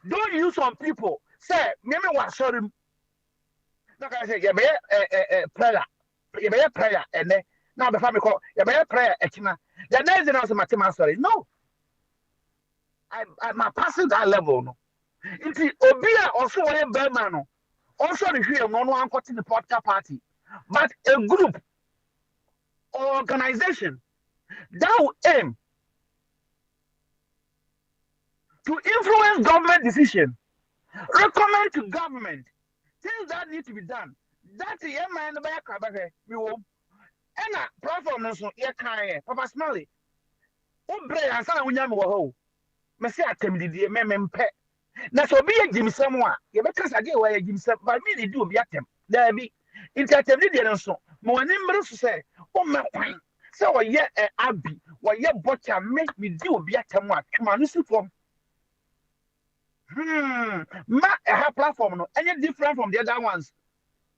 Don't use some people. Say, maybe what sorry. Like I say, you be a prayer. You be a prayer, and then now the family call you be a prayer. The next thing also my sorry. No, I'm passing that level. No, it's Obia also a Berman. Also, the here no one got in the political party, but a group or organization that will aim to influence government decision, recommend to government things that need to be done. That's the man in the back. We will. And a platform no so ye kan Papa Smalley. Obre ansa na nyam wo ho. Me se atemdidie me mpe. Na so be jimisem a ye be kasa ge wa ye jimisem but me dey do obi atem. There be atemdidie no so. Mo wani mbre so say o me kwan. Say wo ye abi, wo ye bocha me di obi atem a twema no si fom. Ma a platform no any different from the other ones.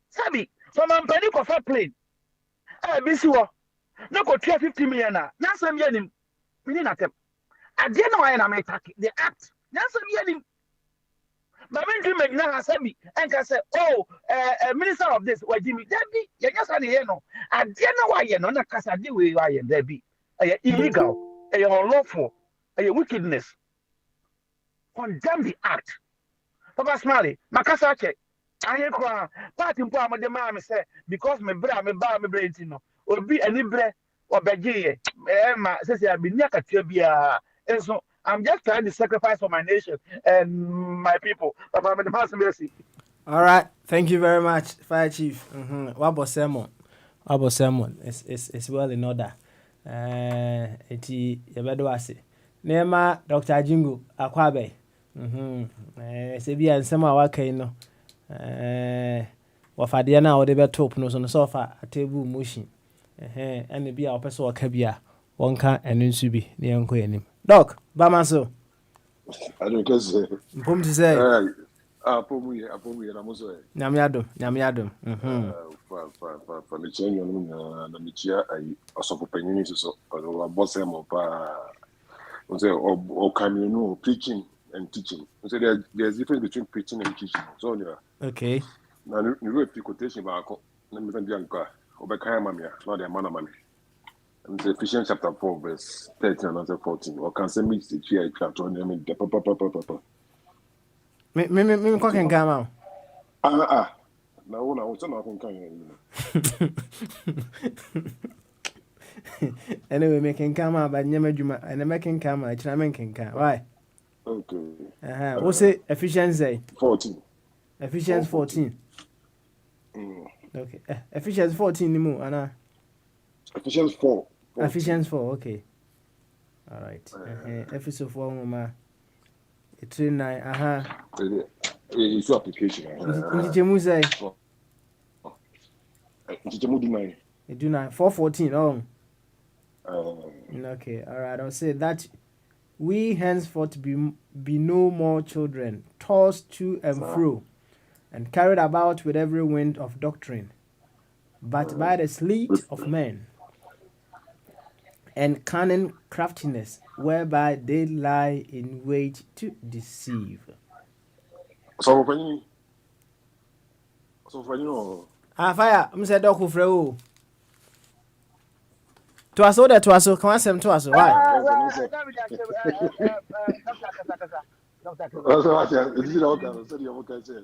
Sabi, so man pay ko for plane. Bisi wo. No go 50 million na. Na sam ye nim. Me ni natem. Ade na why na me attack the act. Na sam ye nim. Ma me dream me na sabi and can say oh minister of this wa Jimmy Debi ye nyasa ne ye no. Ade na why ye no na kasa de we why ye Debi. Illegal. Unlawful. Wickedness. Condemn the act. Papa Smalley, Makasa check. I hear cry. Party mpo amade ma me say because me bra me ba me brain no. Obi ani bre obegye ma say say abi nya katia bia. And so I'm just trying to sacrifice for my nation and my people. Papa me the mercy. All right, thank you very much, Fire Chief. Wabo sermon. It's well in order. Eti yebedo ase. Nema Dr. Jingu Akwabe. Se bia nsema wakai no. Wafade na wo de betop no so no sofa atebu motion. Ene bia opeso waka bia wonka enu nsu bi ne yanko yanim. Doc, bama so. I don't guess. Mpom ti say. Apomu na mozo. Nyame adom. For the change na michia ai osopopanyin so o boss em pa. We say or can preaching and teaching. We say there's difference between preaching and teaching. So yeah. Okay. Now you read the quotation back. Let me send you anka. Obekaya mamia, not the man mamia. And it's Ephesians chapter 4, verse 13 and 14. Or can send me to the chapter on them. Me kwa ken kama. Na una uta na kun kan. Anyway, me ken kama ba nyama djuma, ene me ken kama, achina me ken kama. Why? Okay. What say Ephesians 14. Ephesians 14. Okay. Ephesians 14 ni mu ana. Ephesians 4. Ephesians 4, okay. All right. Ephesians 4 mama. It's 9. It's application. Njemu say. Njemu do 9. Do 9. 4:14. Oh. Okay. All right. I'll say that We henceforth be no more children, tossed to and fro, and carried about with every wind of doctrine, but by the sleight of men and cunning craftiness, whereby they lie in wait to deceive. So when you Fire, Mr. Doku Freo. To us, that was so, come on, to us, why? that's what I said. It's all kind of city of say.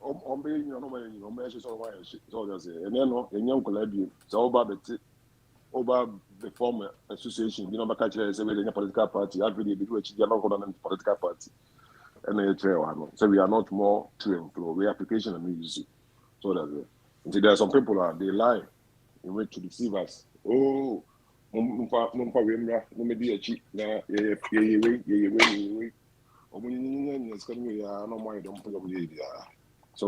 On being your normal, you know, measures or why so that's it. And then in young collabi, so over the former association, you know, Bakacha is a political party, I've really been which you're not going to political party. And they so we are not more to and fro. We application and music. So that's it. Until there are some people that they lie in way to deceive us. Oh, so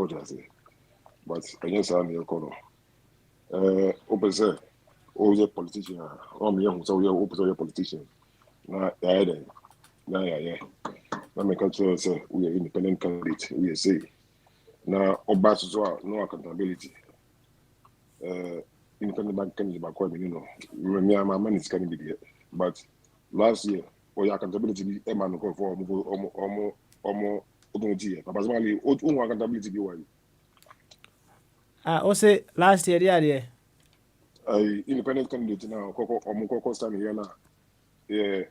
that's it. But I guess I'm your corner. Open say, oh, you're politician. Oh, me, so you're open politician. Nah, yeah. Let me control say we are independent candidate. We say now Obas as well, no accountability. Independent bank candidate back when you know. Me and my man is can't be there. But last year, your accountability be man for almost but personally, accountability be why. Also last year, yeah. Independent candidate now, Coco stand here now. Yeah,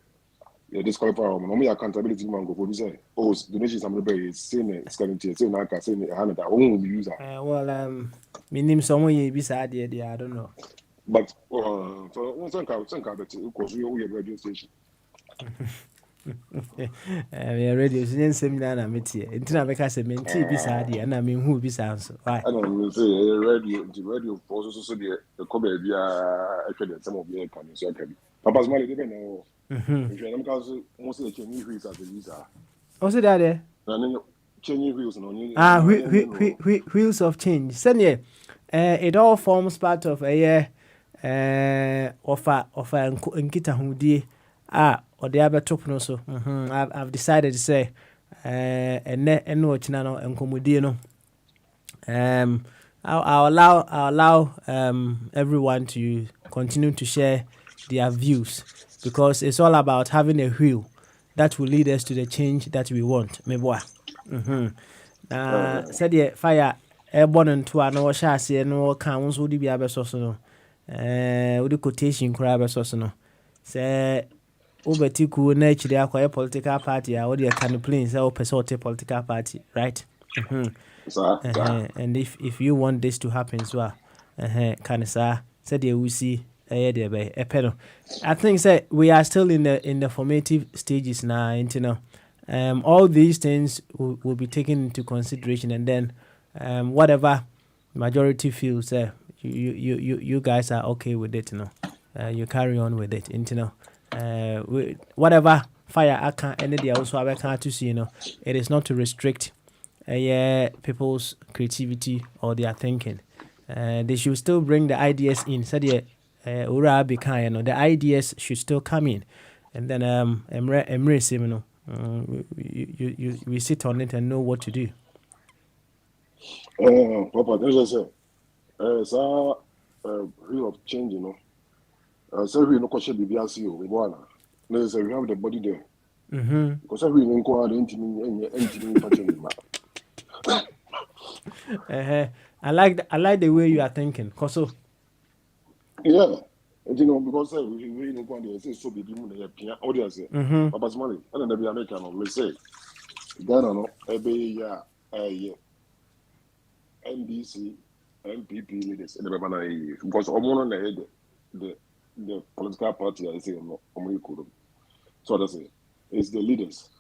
disqualify them. No accountability man go for this. Oh, donations I'm very saying it's going to say now saying a hundred. I won't use that. Well, me name someone you be sad there. I don't know. But so one think that because we are radio station. We are radio station seminar na metie. Intina beka se menti be sad there na me hu be sad so. Why? I don't say radio force so the come be actually some of the can so can. Papa's money depend on. Because most of the Chinese wheels are the visa. Also there. Chinese wheels no. Wheels of change. Send it all forms part of a offer nkita hudie or the other top no so. I've decided to say no china no enkomudie no. I'll allow everyone to continue to share their views, because it's all about having a wheel that will lead us to the change that we want. Meboa. Said the fire airborne into an or chassis and all counts would be a besono. With the quotation crab besono. Say over Tiku nature, they acquire political party, or the can plain so personal political party, right? And if you want this to happen, so can say said they will see. I think we are still in the formative stages now, you know. All these things will be taken into consideration, and then whatever majority feels, you guys are okay with it, you know. You carry on with it, you know. Whatever fire I can end the also I can't to see, you know. It is not to restrict people's creativity or their thinking. They should still bring the ideas in. So the ideas should still come in, and then we sit on it and know what to do. Papa, there's a real of change, you know. So we no question BBRC we want. There's we have the body there. Because we no go into I like the way you are thinking, Koso. Yeah, and you know, because we no go there say so be mu na pia audience. Papa Smalley, and the American no we say Ghana no ebe ya NDC MPP leaders in the Bana because omo no the political party I say no omo ikuru. So that's it. It's the leaders.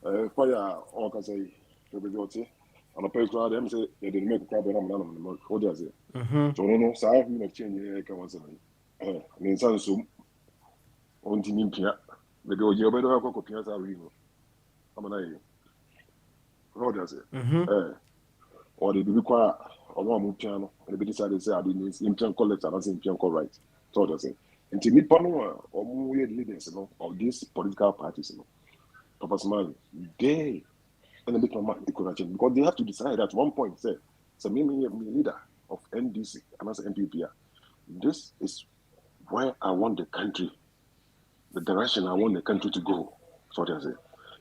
Fire all can say to be guilty. And a pay crowd them say they didn't make a crowd and I'm not what does it? So no, so I have been change can once again. And so on to Nimpia. The go you better go to Piazza Reno. I'm an what does it? Or they require a one piano and they decided to say I didn't impian collect and I say impian right. So does it. Until me panel or more leaders, of these political parties, Papa Smiley, they and make my mind because they have to decide at one point. Say, me leader of NDC and as MPP. This is where I want the country, the direction I want the country to go. So what I say.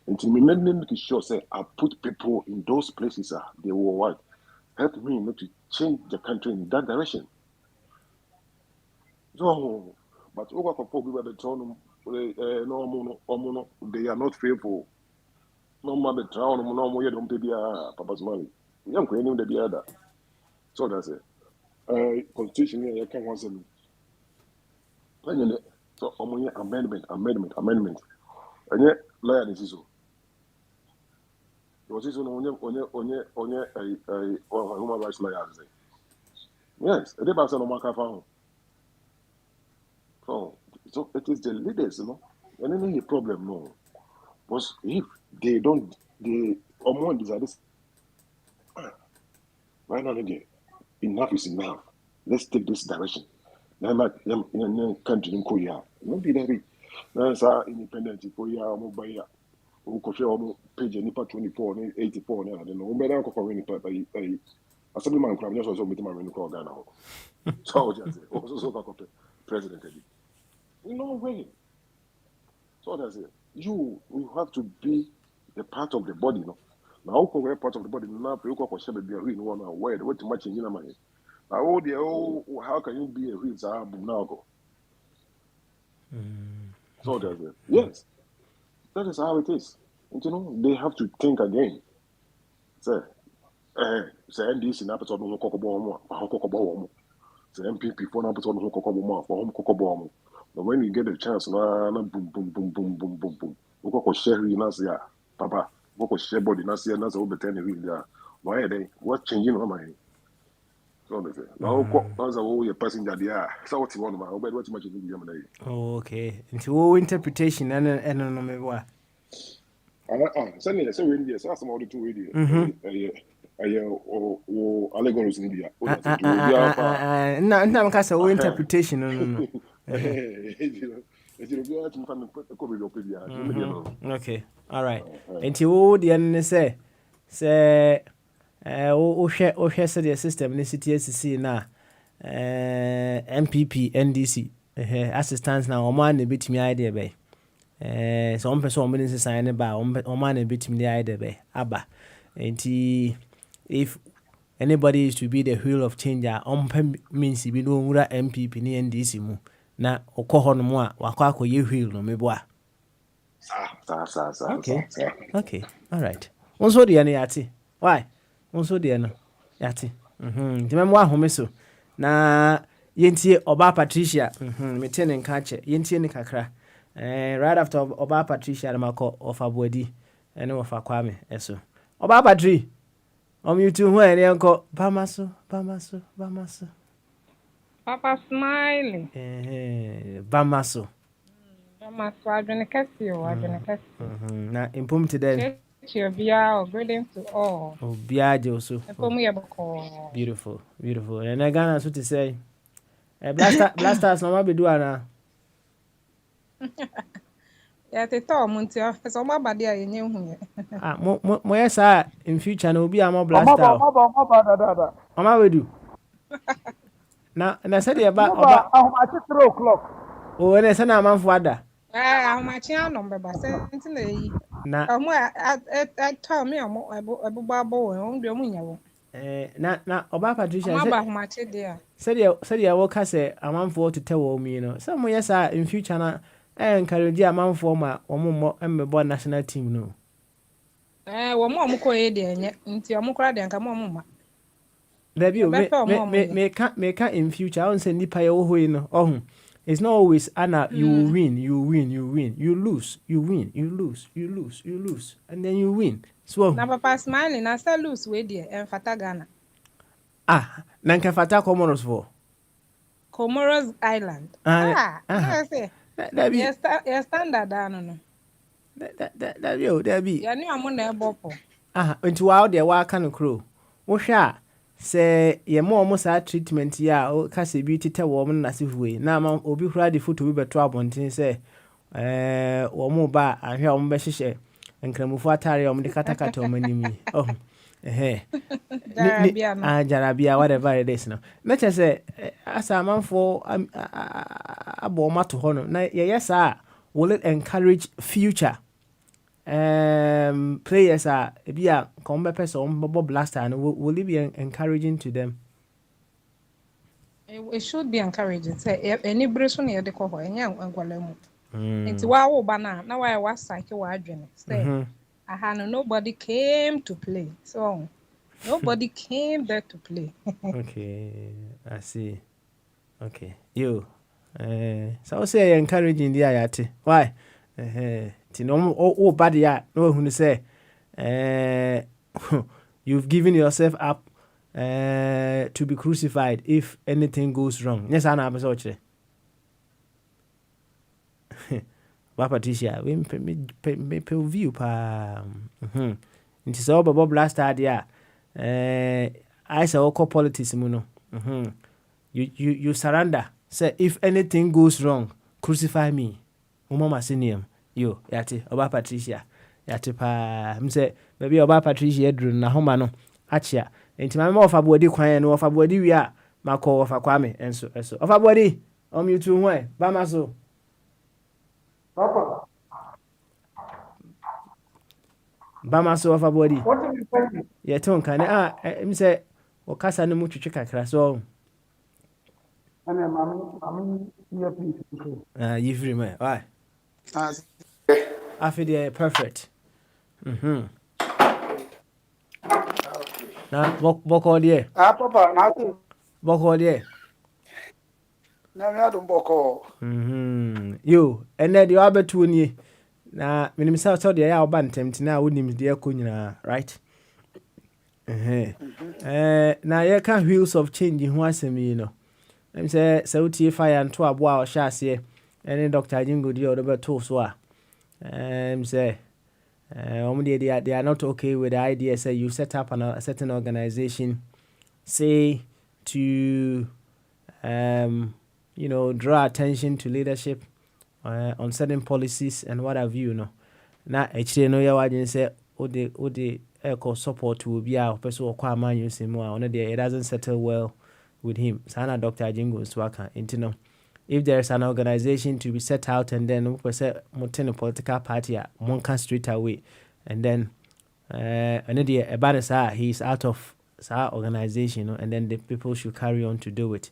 Until me make sure say I put people in those places. They will what help me not to change the country in that direction. So, but over for people the town, no, they are not faithful. No matter the town, no more don't pay Papa's money. Young queen, the other. So that's it. Constitution here, you can once so amendment. And yet, lawyer is so. Was this on human rights lawyer? Yes, they pass on my car. So it is the leaders, and any problem, no. Because if they don't, they one desire this. Why not again? Enough is enough. Let's take this direction. Now, country in Korea, no be that. That's our independent Korea, mobile. Who could show page nipa 24, 84, I don't know. Better go for any paper. Assemblyman Crab just also meet my renewal call Ghana. So just also so president. No way. So that's it. You have to be a part of the body, Now, we're part of the body. Now, you go for Shabby be a real one. Where what much in your money? Now, how can you be a real now? So that's it. Yes. That is how it is. And, they have to think again. Say NDC na episode no kokobon mo, kokobon mo. Say MPP for na episode no kokobon mo. But when you get a chance, na boom. We go share na say papa, we go share body na say we better real there. Why they? What changing on my head? So they say. Now as a passenger there. So what you want ma? What much you do Oh, okay. Into interpretation and no me wa. Send me so in there. So some of the two radio. Allegories in India. No, because interpretation. No. Okay, all right. And you the end say the system in the CTSC now. MPP, NDC. As it stands now, Oman a bit me idea bay. So one person minutes sign about Oman a bit me the idea bay. Abba. And if anybody is to be the wheel of change, means be no MPP ni NDC mu na okoho no mu a wakọ ye wheel no meboa. Okay, all right. Onso de na yati. Why? Onso de no yati. Nti memo ahome so na yentie Oba Patricia me tene nka che yentie ne kakra. Right after Oba Patricia na makọ ofa Boadi ene ofa Kwame eso. Oba Patri you two who are uncle Bamaso. Papa smiling. Bamaso. Bamaso, I've been a cassie. Now, impum today. Greeting to all. Oh, Biajo also. Beautiful. And I got to say, blasters, no, be doing. Yeah, they told Muntia. It's all my body. I knew him. Yes, in future, no be a more blaster. Mama will do. Now, and I said about 3 o'clock. Oh, and I said, I'm for that. I'm my channel number, but certainly. Now, I told me I'm a bubble and the moon. Now, Oba Patricia said, you will cast a man for to tell me, Some yes, in future. Encourage a man for my more and national team. No, one more Muko into your Mukra and come on. There you make in future. I don't say Nipa win. Oh, it's not always Anna. You win. You lose. You win. You lose, and then you win. So now, Papa smiling. I say lose with you and Fatagana. Nanka Fata Comoros for Comoros Island. I say. Yes, standard down. That be. You knew I'm on a boppo. Into out there, what kind of crew? Washa, say ye more almost a treatment ya o kase beauty te woman na sifwe na ma obi hura de photo bi beto abonten say wo mo ba ahwe o mo be hyehyɛ nkramufo atare o mo de katakata o manimi oh jarabia whatever it is no na che say asa amanfo abo mato ho no na ye yesa will it encourage future players are bia come person Bob Blaster and will it be encouraging to them? It should be encouraging. Say any person near the coho, and young Angolemu. It's wow banana. Now I was psyche wadrin. Say I had nobody came to play. So nobody came there to play. Okay, I see. Okay. You so say encouraging the ayate. Why? No bad ya no who say you've given yourself up to be crucified if anything goes wrong. Yes, I know. Ba Patricia, we me view pa. It is all Bob last idea. I say all politics muno. You surrender. Say if anything goes wrong, crucify me. Umama senior. Yo, yate Oba Patricia. Yate pa mse baby Oba Patricia edru na homa no achia. Enti mama ofa bodi kwan no ofa bodi wi a mako ofa kwame enso ofa bodi you two hwan ba maso papa ba maso ofa bodi what are you saying ye ton kan mse o kasa no mu twetwe kakra so ana mama you please you free man why after perfect na boko die papa na boko die na me adum boko yo ene de abetu ni na minim sa de ya oba ntemti na wonim de akonyina right na ye ka wheels of change ho asem yi no em say sauti fire nto abo a o sha ase ene Dr. Jingo di o do beto so a say they are not okay with the idea. Say you set up a certain organization, say to draw attention to leadership on certain policies and what have you. No, now actually no ya wajin say ode echo support will be our person or kwa man you say more. It doesn't settle well with him. Sana Dr. Jingo Swaka into if there's an organization to be set out and then we say a political party one can straight away and then he's out of our organization, and then the people should carry on to do it.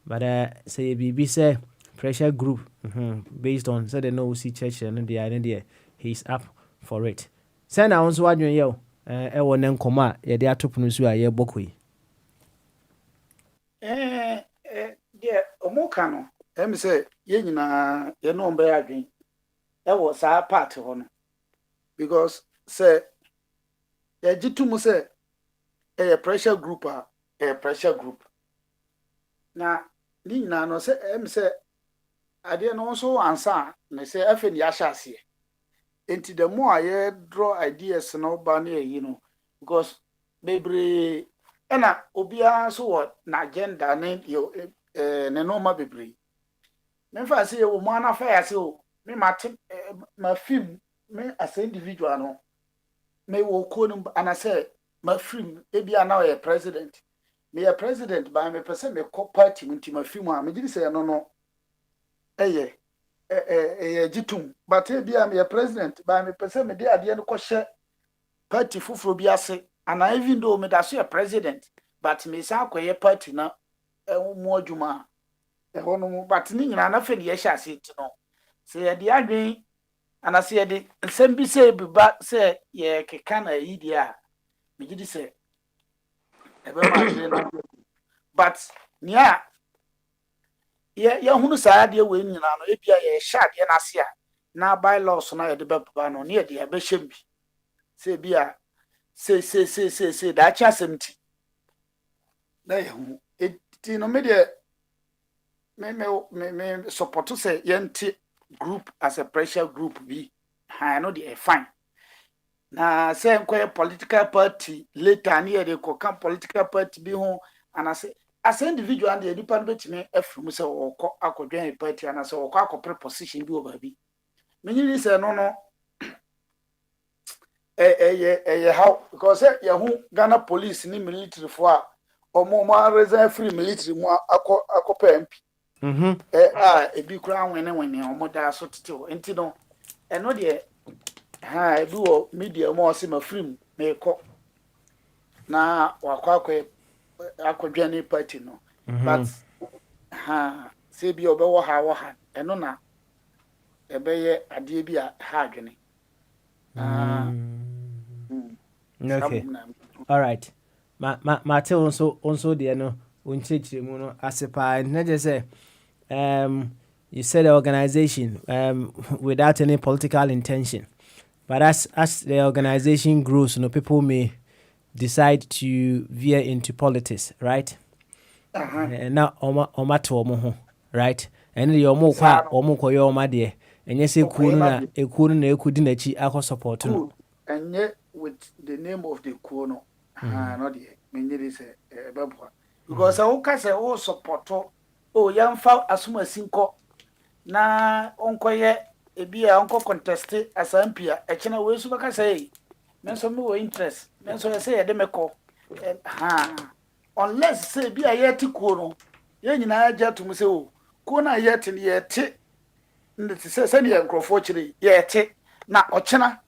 But say BB say pressure group based on so they know see church and the idea he's up for it. Send I also want you ewo nen koma ye de atopunu so a ye bokoi dear omoka no em say ye nyina ye no mba adwen e wo sa part ho no because say ye gitumu say a pressure group na ni nyina no say em say ade no so ansa na say afen ya hyase enti the more ye draw ideas no ba na yi no because bebre ena obia so what na agenda ne yo ne no ma bebre memfa say wo mo na fa ya say o me ma film me as individual no me wo ko no ana say ma film e bia na o president me president ba me pese me ko party nti ma film a me di say no jitum but e bia me president ba me pese me de ade no ko hye party fufuro bi ase and even though me da so president but me sa akoye party na mu adwuma hono but ni nyina na fe ne ye hye ase ti no se ye de adwen ana se ye de nsem bi se bi ba se ye keka na yi dia me gidi se ebe ma de na but nia ye hunu sa de we nyina no e bia ye hye ade na se a na bylaws na ye de be ba no ne ye de be hyem bi se bia se da cha semti na ye hu eti no me de me support say yenti group as a pressure group be I know they fine na say nkoye political party later near the come political party be ho and as individual and the nipa no betime afrum say wokọ akodwan party and say wokọ akopre position bi over bi menyini say no how because ye hu Ghana police ni military for a omo reserve free military mu akopɛ MP ebi kura wene omo da so tete enti no eno de ebi wo media mo se ma film me ko na wakwa akodwane party no but se bi obewo ha eno na ebeye ade bi a ha adwene okay all right ma tell also there no unchechiremu no asepa na je say you said the organization without any political intention, but as the organization grows, people may decide to veer into politics, right? Now oma to omo, right? And the omo ko yo oma de and yes ekunu na ekudi na chi akọ support no. And yet with the name of the kuno not the menyere say bebo because I can say all support yamfa asuma sinko na onkoye ebia onko contest asampia echena we su baka say menso me wo interest menso say yede meko unless say bia yeti ko no ye nyina agya tum say o ko na yeti ne yeti ndeti say ne enkrofo kire yeti na ochena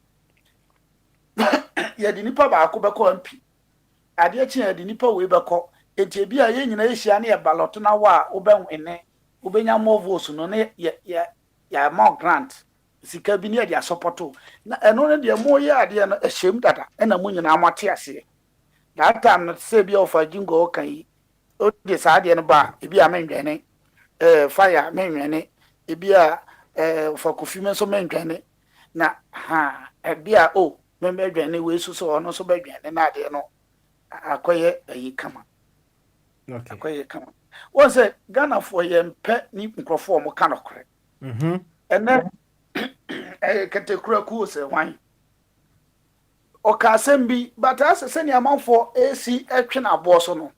yedi nipa ba ko beko ampi ade echi yedi nipa we beko enti bia ye nyina ehia ne ye ballot na wa obenwene obenya more votes no na ya more grant sika bi ne dia support na eno ne dia mo ye ade no ehyem dada na mo nyina amate ase that time no say bia of ajingo kan o de sa ade no ba ebi amenwene fire menwene ebi a for kofi men so menwene na bia o menwene we so ono so bedwene na ade no akoye ayi kama okay akoye kama wọ́n sẹ́ Ghana for yẹn pẹ́ ní nkurọ̀fọ́ ọmọ kan ọ̀kọ̀rẹ́ ẹ̀nẹ́ kẹtẹkura kú ọ̀sẹ̀ wáyé ọ̀ka asẹ́m bi bàtà asẹ̀sẹ̀ ní amanfoɔ esi ẹ̀twẹ́ ní abọ́ so no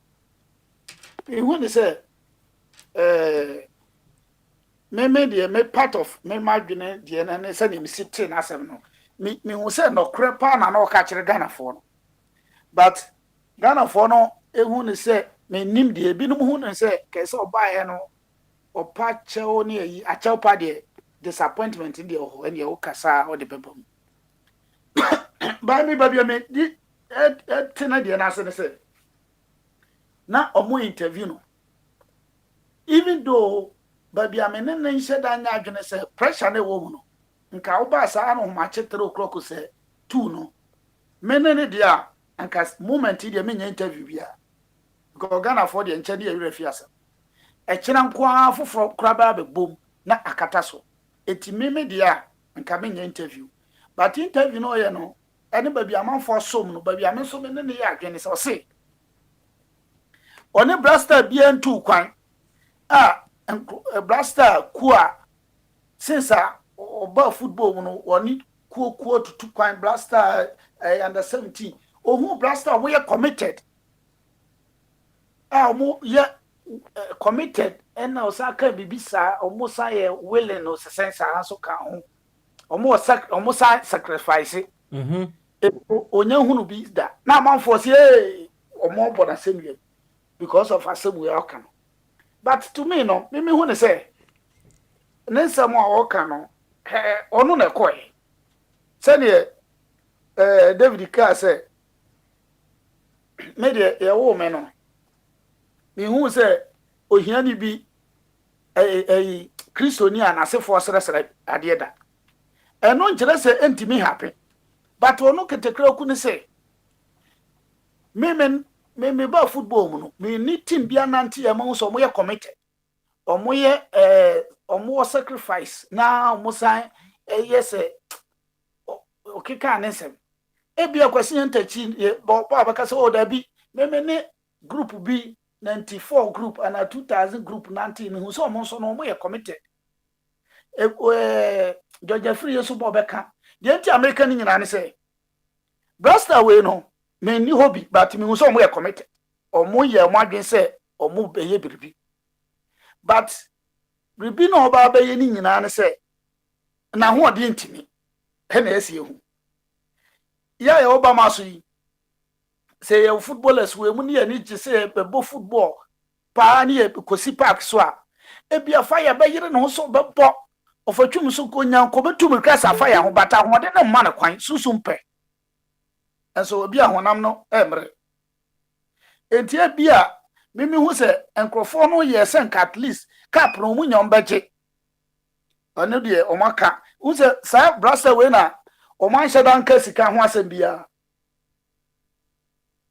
ihu ni sẹ́ mẹ́mẹ́ deɛ mẹ́ part of mẹ́mẹ́ adwene deɛ nane sẹ́ ní mi si tee n'asɛm no mi hu sẹ́ nọ̀kọ̀rẹ́ paa na ọ̀ka kyerɛ Ghanafoɔ no but Ghanafoɔ no ehu ni sẹ́ menim de bi no hu no se kese obae no opa chewo ne yi a chewo pa de disappointment de ho ene o kasa o de bebom ba mi ba bi me di tena de na se se na omo interview no even though ba bi me ne nhyɛ da nya adwene se pressure na wo mu no nka wo ba sa no ma chetere okroko se 2 no me ne dia anka moment de me nya interview bia Ghana for the enchedi refiasa echena nko afoforo kraba be bom na akata so eti meme dia nka menye interview but interview no ye no ene ba bia manfo som no ba bia me so me ne ye adwene se o se one blaster bia ntu kwan blaster kua since oba football no oni kuo tutu kwan blaster under 17 ohu blaster we committed omo ye committed and na osaka bibisa omo sa ye willing no sense so ka ho omo sacrifice onya hunu bi da na manfo say omo boda semwe because of asem we oka no but to me no me hunu say nensam a oka no onu na koy say ne David ka say me de ye wo me no me hu se ohiani bi kristoni anasefo sere ade da eno nkire se entimi happy but onu ketekra ku ni se me ba football mu no me ni team bia nante ya ma so mo ye committed omo ye omo sacrifice na omo san yes okika anesem ebia kwasi ntachi bo abaka se o da bi me ne group bi 94 group and a 2000 group 19 who so mo so no mo ye committed Georgia free so bo beka the anti American nyina ne say Brasta we no me ni hobby but me so mo committed omo ye mo adwen say omo beye biribi but biribi no ba beye ni nyina ne say na ho ode ntimi he na esi ehu ya ya oba maso yi say ye footballers we mu ni ye ni say bebo football pa ni ye kosi park so a ebia fire be yire no so bebo ofatwum so konya ko betum krasa fire ho bata ho de ne ma ne kwan susumpe enso obi ahonam no emre entia bia mimi hu se enkrofo no ye sen at least cap no mu nyom beje ono de o maka hu se sa brasa we na o man shedan ka sika ho asem bia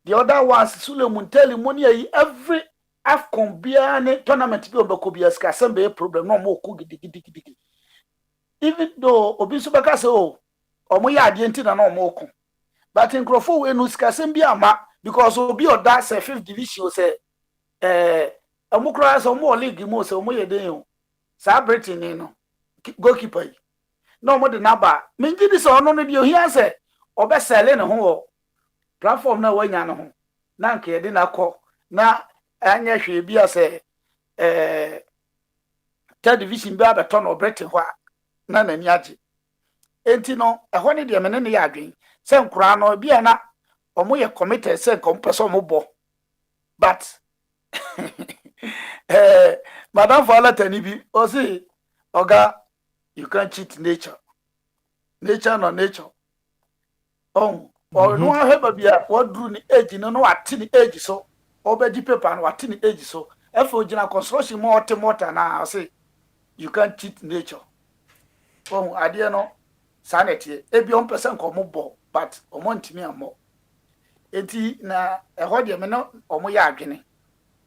the other ones Sulemun tell him money every AFCON bia ne tournament bi obeko bia sika asem be problem no mo ku gidi even though obi so beka se o omo ya ade enti na no mo ku but enkrofo we no sika asem bia ma because obi oda say 5th division say amukra so mo league mo say mo ye den o sa Britain ni no goalkeeper yi no mo de naba mengi di so ono no bi ohia say obesele ne ho platform na wanya no ho na nke ye de na kọ na anya hwe bi say 3rd division bi abeto no Britain ho na nani age enti no eho ne de mene ne ya adwen say nkura no bi na omo ye committed say kompeso mo bo but Madam Fala Tanibi, Osi, Oga, you can't cheat nature. Nature no nature. Oh, or no have a what drew the age, no, what tinny age so, obedi paper and what tinny age so. Efogina construction more mortar now, I say, you can't cheat nature. Oh, I dear no sanity, a beyond percent combo, but o monte me more. Eti na a hodier meno or moya guinea.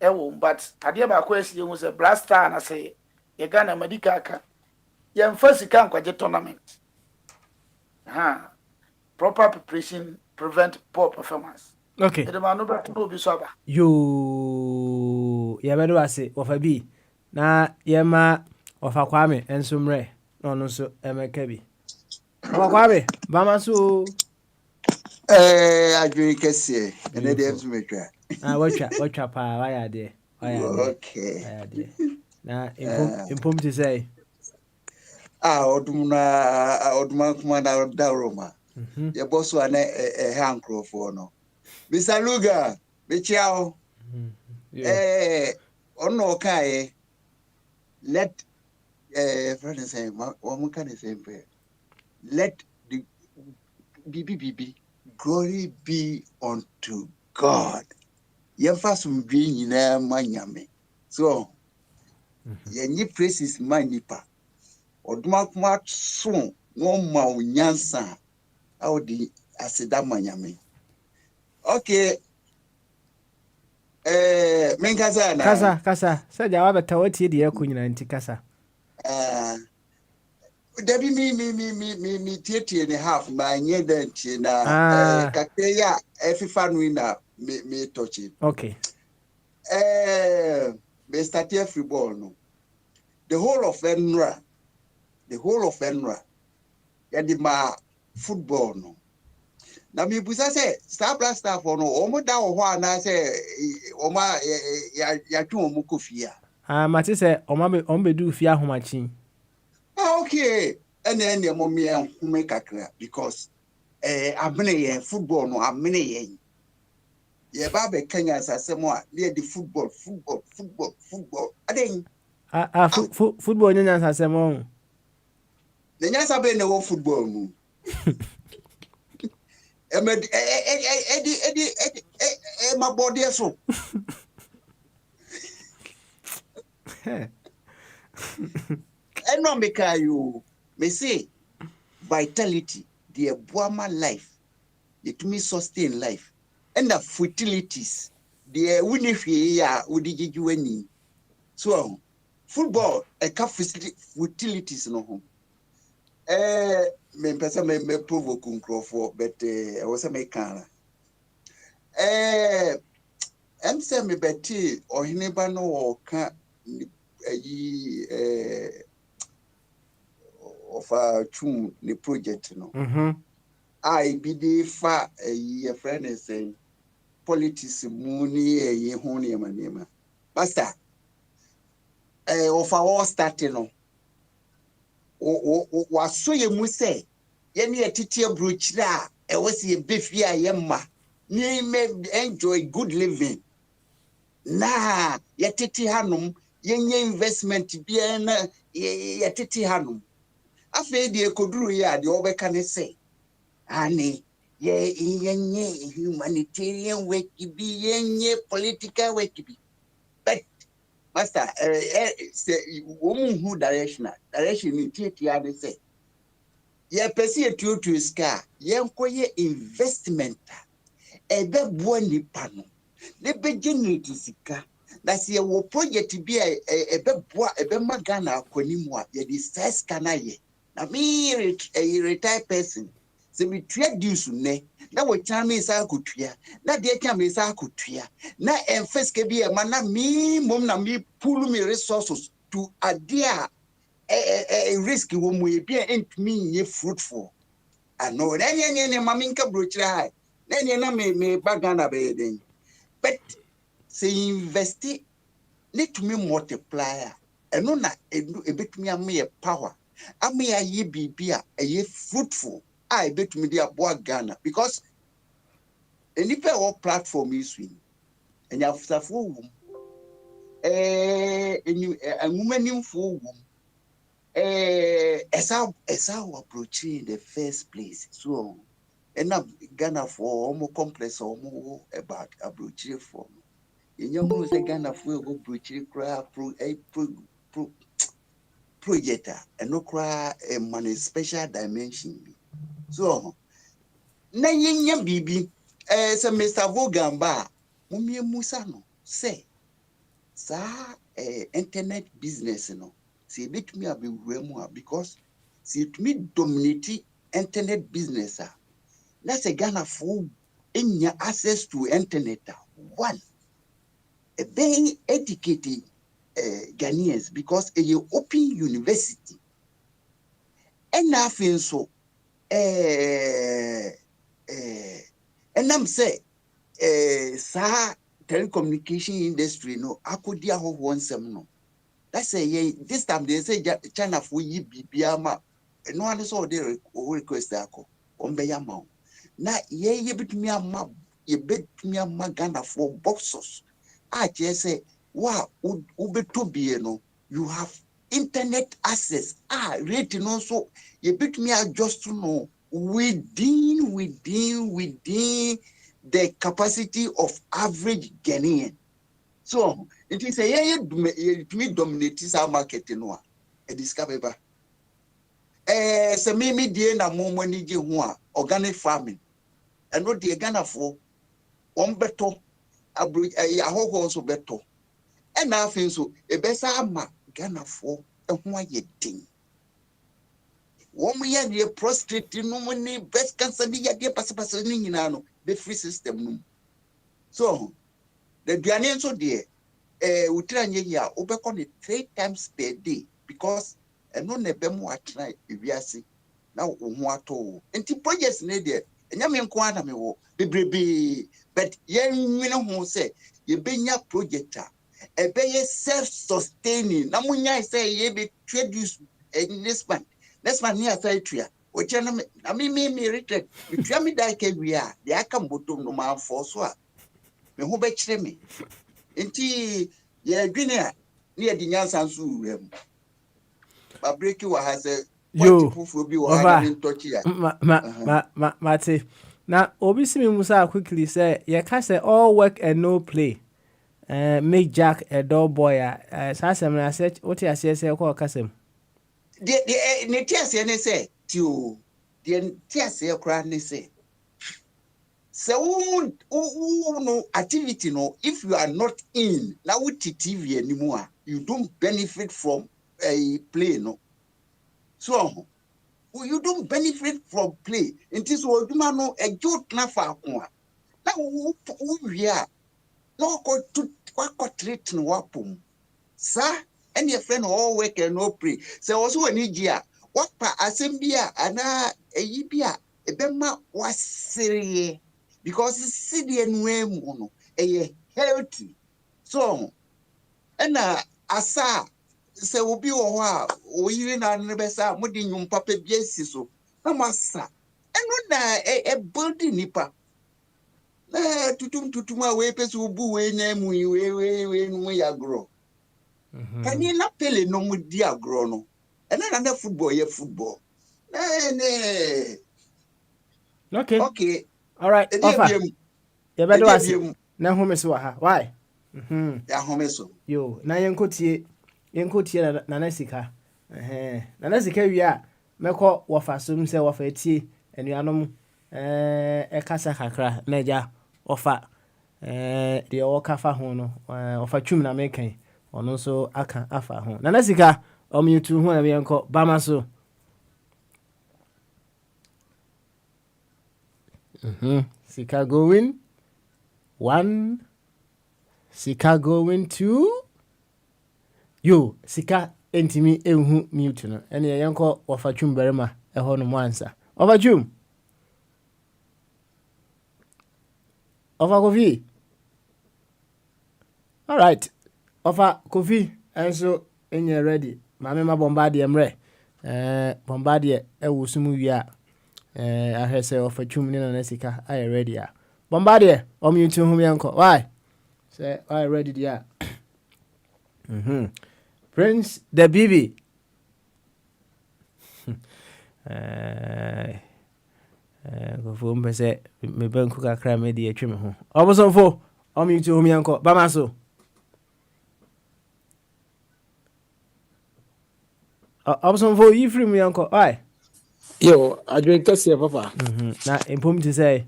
But adia ba kwesi was a blaster and I say ye gana medical ka ye first can kwaje tournament proper preparation prevent poor performance. Okay, The man no be sober you ya bedo ase ofa bi na ye ma ofa kwame ensumre no no so emeka bi ofa kwame ba ma so Adwiri kese ene de nso metwa watcha pa waya de okay waya de na impom ti say oduma kuma da Roma ye boss wa na hankrofo no Mr. Luga mechiao ono kai let friend say what can say let the BBB glory be unto God. Yemfa sumdwe nyina manyame. So, yenyi praises manipa. Oduma kuma so no ma unyansa audi asida manyame. Okay. Menkaza na. Kasa. Sa jawa beta wati di yako nyina nti kasa. Debi mi tietie ne half ma nye denti na kakreya efifa no na me touch. Okay. Me start free ball no. The whole of Enra. Yadi ma football no. Na mi busa se Star Blaster for no omo da ho ana se oma ya twa omo kofia. Mati se oma be du fia homachi. Okay. Ene mommy hume kakra because abene ye football no amene ye. Ye ba be Kenya asasemo a le di football. Aden football nyanya asasemo. Nenya sabe ne wo football mu. My body so. No make you me say vitality the boama life it me sustain life and the futilities the winifie ya udijiju ani so football a futilities no ho me pesa me provoke nkrofo but I was me kana em say me beti ohineba no ka of a tune the project no I be the fa a friend is saying politics mooney a ye honey manema. Basta of our starting on was so ye must say, Yenny a titia brooch da, a was ye beefy yemma, ye may enjoy good living. Na ye titi hanum, yenye investment bien ye titi hanum. Afe de koduru ya de obeka say. Ani yenye humanitarian work be yenye political work be. But master, say woman who direction in TTR say. Ye pesi etutu ska yenkoye investment ebe bo nipa no ne be generate sika na se wo project bi ebe bo ebe magana akonimu a ye di stress kana ye na me retire person se me tua dues ne na wo kyan me sa akotua na de kyan me sa akotua na emfeske bi e ma na me mom na me pull me resources to adhere a risk wo mu e bi entumi nye fruitful ano na nye mama nka brochira hai na me bagana be den but say invest need to me multiplier eno na ebetumi ame power ame aye bibia eye fruitful a ebetumi dia boa Ghana because enipa wo platform is win enya fusafo wum anwumanimfo wum esa approach in the first place so ena Ghana for omo complex omo about approach for you know say Ghana for go approach kra project and no kra man special dimension so na yenya bibi say Mr. Vogamba mumie musa no say sa internet business no see bit me abewuremu because see it me dominate internet business that's a Ghana for enya access to internet one a very educated Ghanaians because a open university and nothing so and I'm say sa telecommunication industry no akodia ho wonsem no that's a this time they say China for yi bibiama no one so they request ako ombeyama na ye bitumi ama ye bitumi ama Ghana for boxes just say wow ubeto bie no you have internet access rate no so ye bitumi adjust no within the capacity of average Ghanaian. So it is a me dominate this market no a discover se me die na mo money je ho organic farming and no the Ghana for on beto ahoho so beto and na afin so e besa ama Ghana for ho aye din woman ye prostate no money breast cancer ni ya de pasapasa ni nyina no the free system no so the duane so de utranye ya obekọ ne 3 times per day because eno na be mu atena ewiase na wo ho ato enti projects ne de enya me nko ana me wo bebrebe but ye nwene ho se ye benya project a ebe ye self sustaining na munya say ye be produce next man ni asai tua o che na me retreat tua me dai ka wi a de aka mbotom no ma fo so a me ho be kire me enti ye adwene a ne ye di nyansa nso wuram ba break wa ha se yo fufuro bi wa na me ntochi ya mate na obi simi musa quickly say ye ka say all work and no play make Jack a dull boy sa sem na say what you say ko kasem the ne tiase ne say tio the tiase kra ne say so no activity no if you are not in now with TV anymore you don't benefit from a play no so you don't benefit from play it is what man no a joke na fa ko na wo wi a no ko to kwa treat no wapom sa and your friend all work and no play so also any gia what pa assembly ana eyi bia ebema wasere because sidie no emu no healthy so na asa se obi wo ho a oyire na ne besa mudi nyum papa biasi so na masa eno na body nipa na tutum a we pese obu we na mu we no ya grow kani na pele no mu di agro no na football ye football okay all right offer ye bedo asi na home so ha why ya home so yo na yenkotie na na sika na na sika wi a mekọ wofa som se wofa etie anuanom kasa kakra na ja ofa de o kafa ho no ofa twum na mekan ono so aka afa ho na na sika omutu ho na yenko bama so sika going 1 sika going 2 yo sika entimi ehu mute no ene yenko wofa twum berema eho no mo ansa ofa twum ofa kofi all right ofa kofi enso enye ready mame ma bombardie mre bombardie ewusumu wi a ahese ofa twum ni na sika ay ready a bombardie o mute hu yenko why say I ready dia Prince the Bibi go for me me banku kakra me de atwe me ho obosonfo o mi tu homianko bama so obosonfo yifri mu yanko ai yo adwen kase papa na empom ti say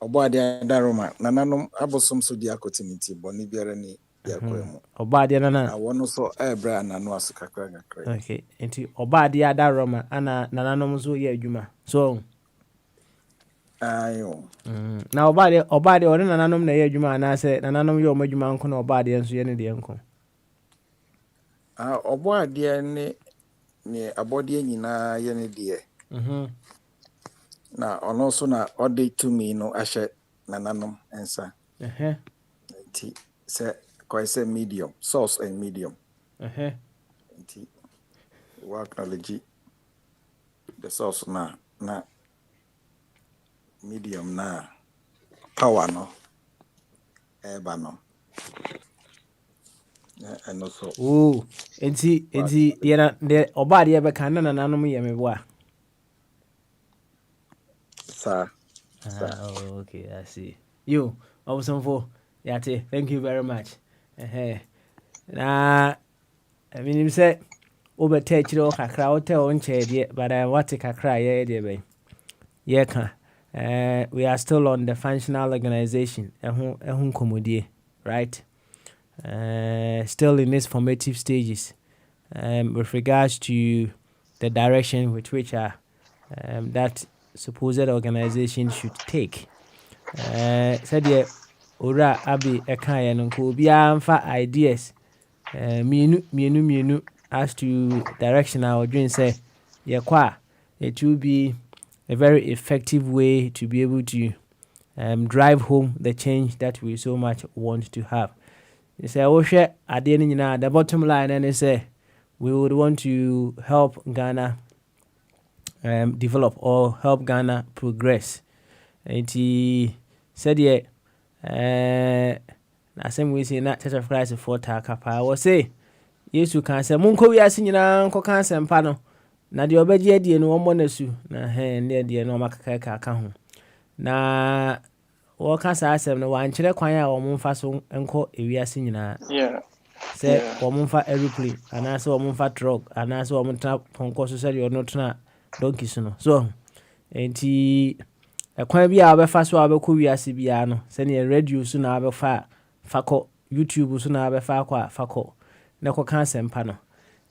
obo ade daroma nananom abosom so di akotiniti boni biara ni yakoemu oba ade nana wono so ebra nanu aso kakra kakra okay enti oba ade adaroma ana nananom so ye adwuma so ayo na oba ade ore nananom na ye adwuma na se nananom ye omadwuma nko na oba ade nso ye ne de nko obo ade ne abode nyina ye ne de na ono so na ode to me no ahye nananom ensa enti se ko say medium source and medium enti we acknowledge the source na medium na power no eba no and also enti de oba de be kan na nananom ye meboa sir. Okay, I see. You, Obosonfo, yate, thank you very much. Na, I mean, you said, over touch you kakra, or tell on chair, but I want to kakra, yeah, yeah, we are still on the functional organization, ehun komodie, right? Still in its formative stages, with regards to the direction with which that supposed organization should take. Said the ora abi ekaya no ko bia mfa ideas mienu as to direction our dream say it will be a very effective way to be able to drive home the change that we so much want to have. They say at the end the bottom line and they say we would want to help Ghana develop or help Ghana progress. And he said, yeah, na same we say not Church of Christ for Takapa. I will say, yes, you can say, Munko, we are singing Uncle Cancer and Pano. Na the obedia di no monesu na he ne de no makaka ka ho. Na wo ka sa asem no wan kire kwan a wo mfa so enko ewiase nyina. Yeah. Say wo mfa aeroplane ana se wo mfa truck ana se wo mta ponko so se de no tuna donkey so no. So enti ekwan bi a obefa so abekọ wiase bia no se ne radio so na abefa fako YouTube so na abefa akwa fako na ko ka sempa no.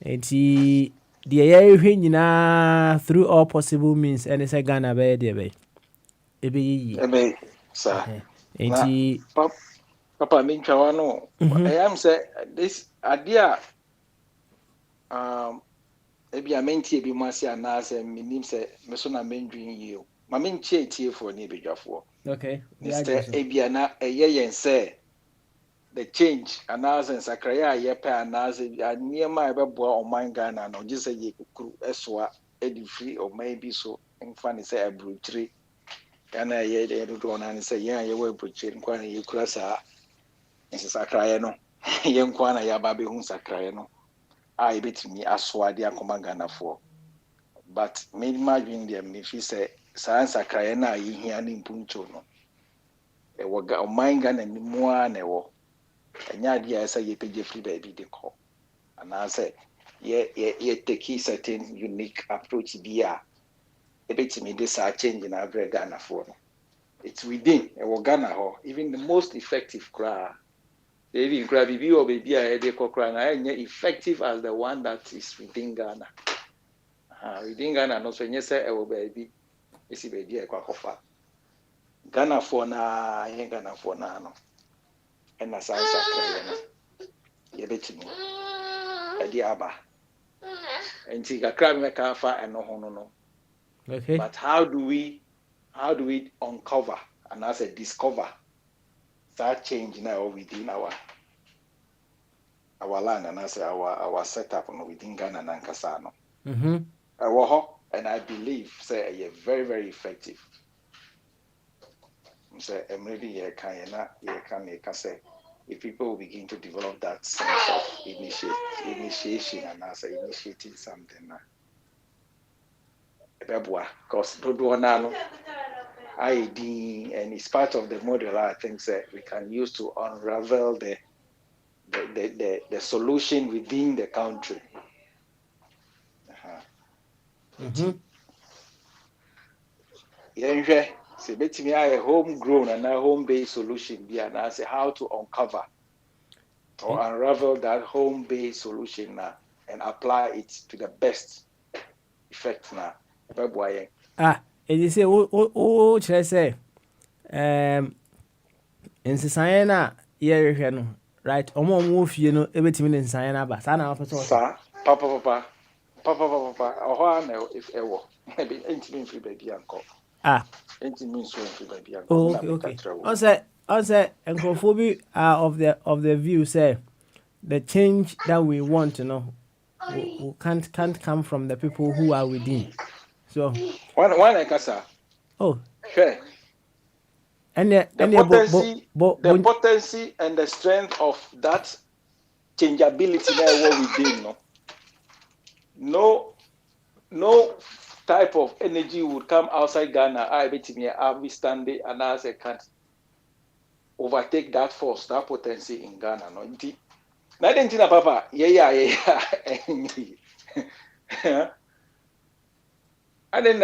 Enti the ye nyina through all possible means and say Ghana be there be ebe sir enti papa me ntwa no I am say this idea ebi a mentie bi mo ase ana say minim say me so na mendwin yi o Mame nche tie for ni bedwafo. Okay. Mr. Ebiana yen say the change anaasɛ nsakraeɛ a yɛpɛ anaasɛ nneɛma a ɛbɛboa ɔman Ghana no gye sɛ yɛkukuru ɛsoa ɛde firi ɔman bi so mfa ne sɛ aburokyire Ghana yɛ dodoɔ no ne sɛ yɛn a yɛwɔ aburokyire nkwa na yɛkura saa nsakraeɛ no yɛn nkwa na yɛaba bɛhu nsakraeɛ no a yɛbɛtumi asoa de akɔma Ghanafoɔ but mema adwene deɛ mefi sɛ saa nsakraeɛ no a yɛhia ne mpuntuo no ɛwɔ ɔman Ghana mu a na ɛwɔ ɛnyɛ adeɛ a ɛsɛ yɛpɛgye firi baabi de kɔ anaasɛ yɛ take certain unique approach bi a ɛbɛtumi de saa change na abrɛ Ghanafoɔ no it's within ɛwɔ Ghana hɔ even the most effective koraa even koraa bibi wɔ baabi a yɛde kɔ koraa na ɛnyɛ effective as the one that is within Ghana within Ghana no so ɛnyɛ sɛ ɛwɔ baabi ɛsi baabi a ɛkɔ akɔfa Ghanafoɔ na yɛn Ghanafoɔ na no ɛna saa nsakraeɛ no yɛbɛtumi ɛde aba nti kakra mɛka afa ɛno ho no Okay. but how do we uncover and as a discover that change now within our land and as our setup within Ghana and Nankasa no and I believe say a very, very effective. So maybe you can say if people will begin to develop that sense of initiation and as initiating something because ID and it's part of the model I think that we can use to unravel the solution within the country. Yeah, so let me a homegrown and a home-based solution be and I say how to uncover or unravel that home-based solution now and apply it to the best effect now. It is a kyerɛ sɛ nsesaeɛ no a yɛrehwɛ no right ɔmo fie no ɛbɛtumi ne nsesaeɛ no aba saa na wapɛ sɛ saa papa ɔhɔ na ɛwɔ ɛntimi mfiri baabi ankɔ ɛntimi nso mfiri baabi ankɔ okay ɔsɛ nkurɔfoɔ bi are of the view say the change that we want we can't come from the people who are within. So one ekasa. Oh. Sure. And the potency and the strength of that changeability that within no type of energy would come outside Ghana. I bet me we stand there and as I can't overtake that force, that potency in Ghana. No, indeed. Na didn't papa. Yeah. I didn't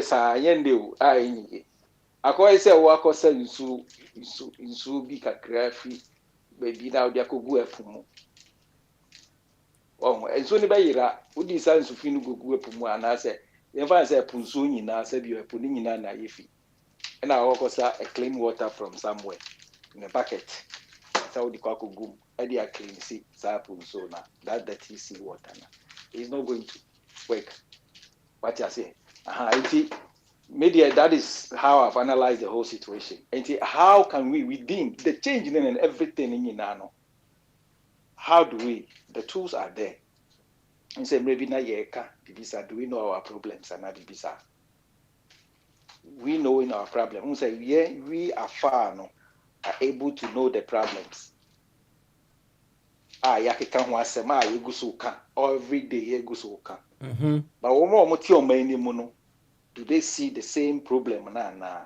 sa yende ai akoy se wo akosa nsu bi kakra fi baby na odi akogu afumu enso ni bayira odi sa nsu fi no gogu afumu ana se ye fa se punso nyina se bi apu ni nyina na yefi na akosa a clean water from somewhere in a bucket so odi kwa kogu edi a clean see sa punso na that dirty sea water na is not going to work. What you say? Media, that is how I've analyzed the whole situation. And how can we within the change and everything in Nano? How do we? The tools are there. And say maybe na yeka bibisa. Do we know our problems and not bibisa? We know in our problem. We say we are are able to know the problems. Yakeka ho asema yeguso ka every day yeguso ka. But do they see the same problem na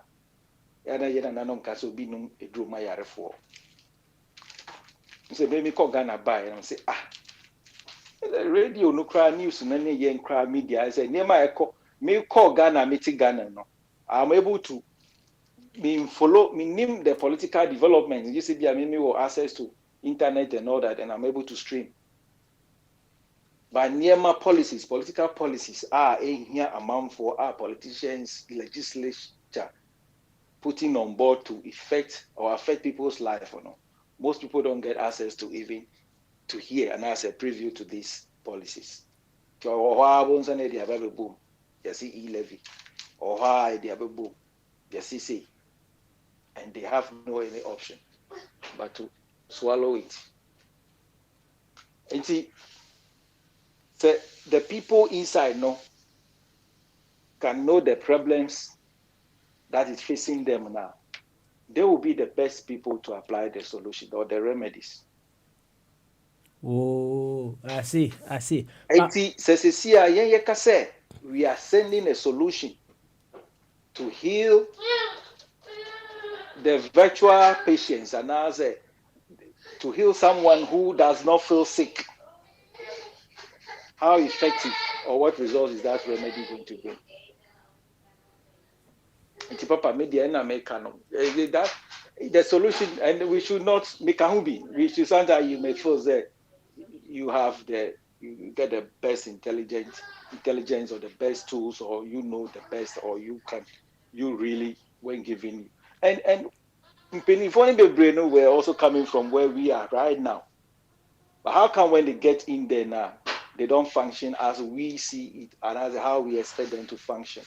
yada nanom kaso binum edro ma yarefo say be me call Ghana buy and say the radio no cry news na ne yen cry media say nema me call Ghana meeting Ghana no I'm able to follow name the political development. You see me will access to internet and all that and I'm able to stream. But Niema policies, political policies are here amount for our politicians, legislature putting on board to affect people's life or no. Most people don't get access to even to hear and as a preview to these policies. Boom. You see e-levy. or why they are boom, the CC, and they have no any option but to swallow it. And see, the people inside can know the problems that is facing them now. They will be the best people to apply the solution or the remedies. Oh, I see. And see, we are sending a solution to heal the virtual patients and as to heal someone who does not feel sick. How effective or what result is that remedy going to bring? And Papa media and American that the solution, and we should not make a hobby. We should sometimes you may feel that you get the best intelligence or the best tools, or you know the best, or you really when giving. And we're also coming from where we are right now. But how come when they get in there now, they don't function as we see it and as how we expect them to function?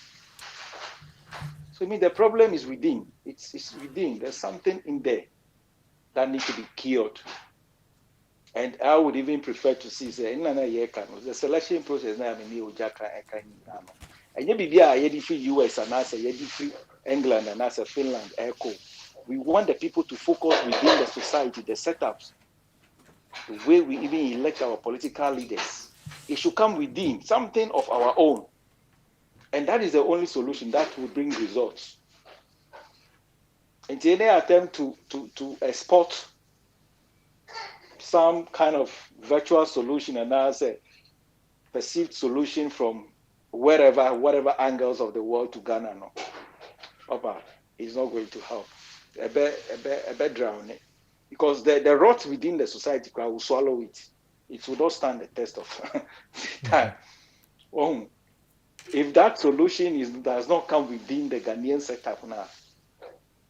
So I mean, the problem is within. It's within. There's something in there that needs to be cured. And I would even prefer to see the selection process now. And you be free US and as a free England and as a Finland echo. We want the people to focus within the society, the setups, the way we even elect our political leaders. It should come within something of our own. And that is the only solution that will bring results. And any attempt to export some kind of virtual solution and as a perceived solution from whatever angles of the world to Ghana, is not going to help. A bit drown it. Because the rot within the society will swallow it. It will not stand the test of time. If that solution does not come within the Ghanaian setup now,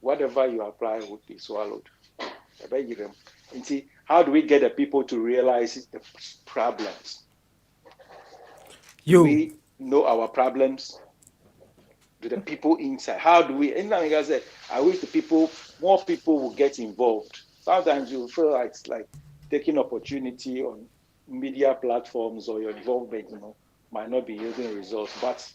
whatever you apply would be swallowed. I beg you them. And see, how do we get the people to realize the problems? Do we know our problems? To the people inside. How do we? And like I said, I wish more people will get involved. Sometimes you feel like it's like taking opportunity on media platforms or your involvement, might not be yielding results. But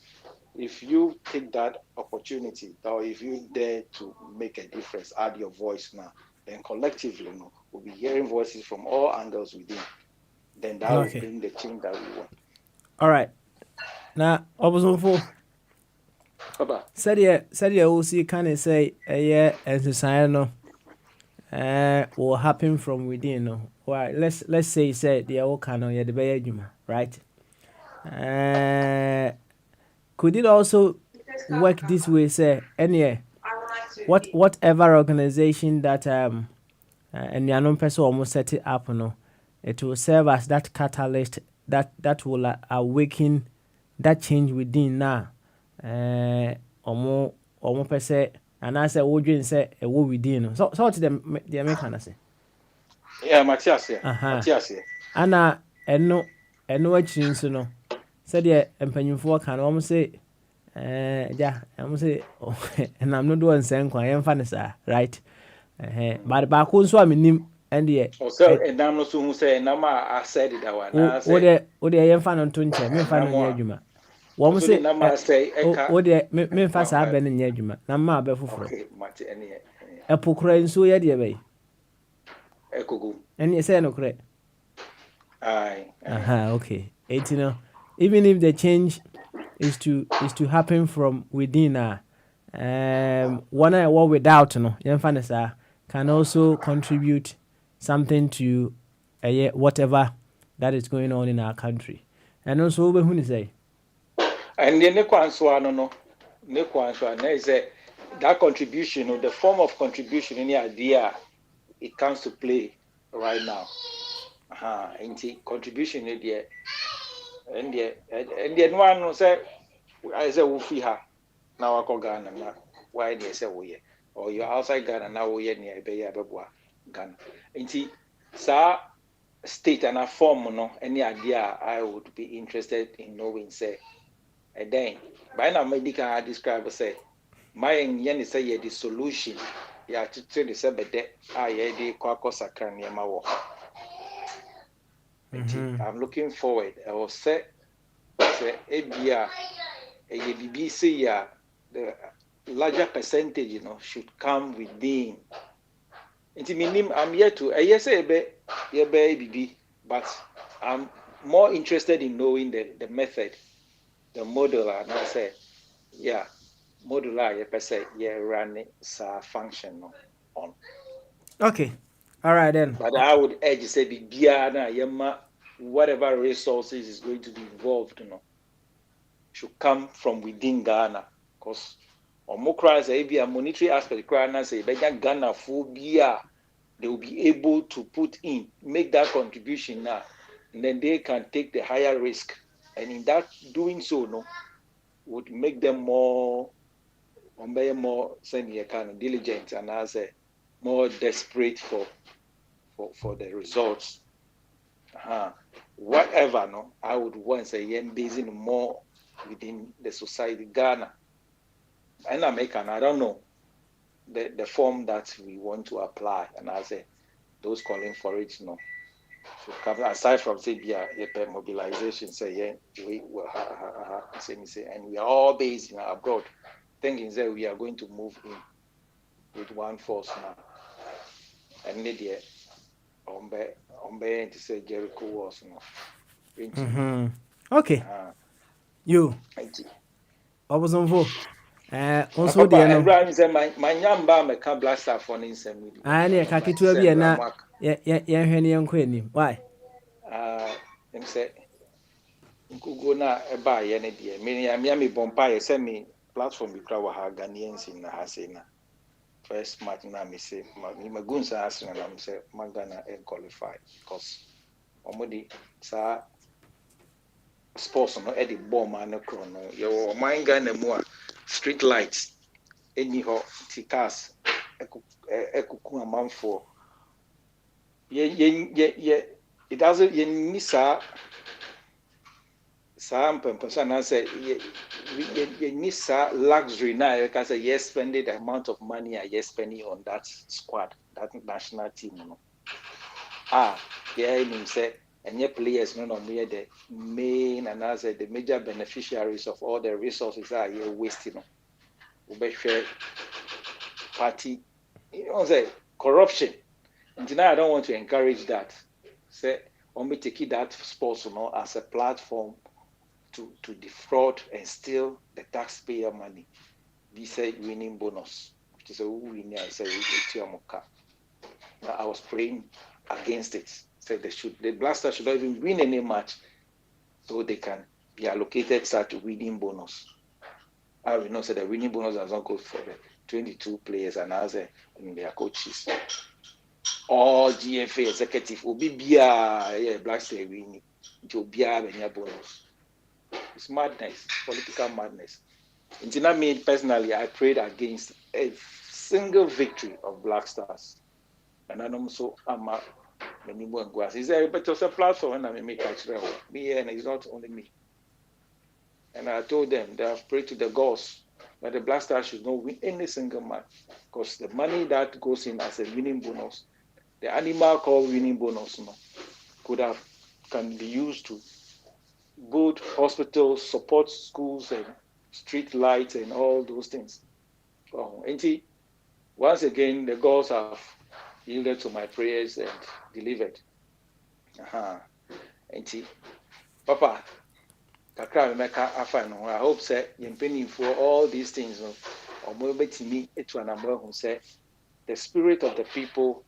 if you take that opportunity, or if you dare to make a difference, add your voice now, then collectively, we'll be hearing voices from all angles within. Then that will bring the change that we want. All right. Now, Obosonfo. Said you see kind of say and society will happen from within. Well, let's say the all can the Bayajuma, right? Could it also work this way? Say any whatever organization that and the unknown person almost set it up, it will serve as that catalyst that will awaken that change within now. Omo person and I say wodwin say e wo within. So what the American say? Yeah, Matthias. Matthias. Ana eno akiri nso no. Said the empanyimfo kan o say I'm say and I'm not doing sen kwa yemfa ne sa, right? But ba ko nso aminim and the so and I'm no so who say na ma I said that one. O de yemfa no nto nche, me fa no nya adwuma. Wɔn sɛ o deɛ memfa saa abɛ no nyɛ adwuma na mma abɛ foforɔ ɛpo kora nsuo yɛ deɛ bɛyi ɛne sɛ nokorɛ okay enti no even if the change is to happen from within one a ɛwɔ without no yɛmfa no saa can also contribute something to whatever that is going on in our country ɛno nso wobɛhu ne sɛ and then is that contribution, the form of contribution in the idea, it comes to play right now. And the contribution in the and the one say I say Wufiha now I call Ghana now. Why they say we or you're outside Ghana now we near Ghana. And see state and a form any idea I would be interested in knowing say And then, by now, medical I describe say, my yen say the solution. Yeah, to the sabbat, I the quacos can near my work. I'm looking forward. I will say, Ebia, a BBC, the larger percentage, should come within. I'm here to, yes, baby, but I'm more interested in knowing the method, the modular, and I say, yeah, modular, you per se, yeah, run it, function on. Okay. All right then. But I would urge say Bibiana, whatever resources is going to be involved, should come from within Ghana. Because Omokra say a monetary aspect, say Ghana phobia, they will be able to put in, make that contribution now, and then they can take the higher risk. And in that doing so, would make them more saying kind of diligent and as a more desperate for the results. Whatever, I would want to say basing more within the society Ghana and American. I don't know the form that we want to apply, and I say those calling for it, should cover aside from say mobilization. Say we will say, and we are all based in abroad, thinking that we are going to move in with one force now, and need to say Jericho was Okay. You. I was on vote. Also, the Abraham said, my yamba me can blast out for instant. I need a kaki to be a na. Why? Him say, go na a buy any dear. Meaning, I mean, Bompire send me platform with our Ghanaians in Hasena. First match now, me say, my goons are asking, and I'm say, Magana and qualified because Omodi, sir, sports no Eddie bomb and a chrono. Your mind Ghana more street lights, anyhow, Tikas, Ekuku a month for. It doesn't, Nisa. Some person I say you need luxury now because yes spending the amount of money I yes spending on that squad, that national team, you say and your players no me the main and as the major beneficiaries of all the resources are you wasting. Party, say corruption. And now I don't want to encourage that. Say only take that sports as a platform to defraud and steal the taxpayer money. This is winning bonus, which is a winner. I say I was praying against it. Said the Blasters should not even win any match, so they can be allocated such winning bonus. I will not say the winning bonus does not go for the 22 players and other and their coaches. All GFA executive will be Blackstone winning to be a bonus. It's madness, political madness. Until me personally, I prayed against a single victory of Black Stars. And I know so I'm many more guys. Is there but a platform and I make me and it's not only me. And I told them that I've prayed to the gods that the Black Stars should not win any single match. Because the money that goes in as a winning bonus, the animal called winning bonus can be used to build hospitals, support schools and street lights and all those things. Once again, the gods have yielded to my prayers and delivered. Papa, I hope say you're paying for all these things. Or maybe to me, it's one number who say the spirit of the people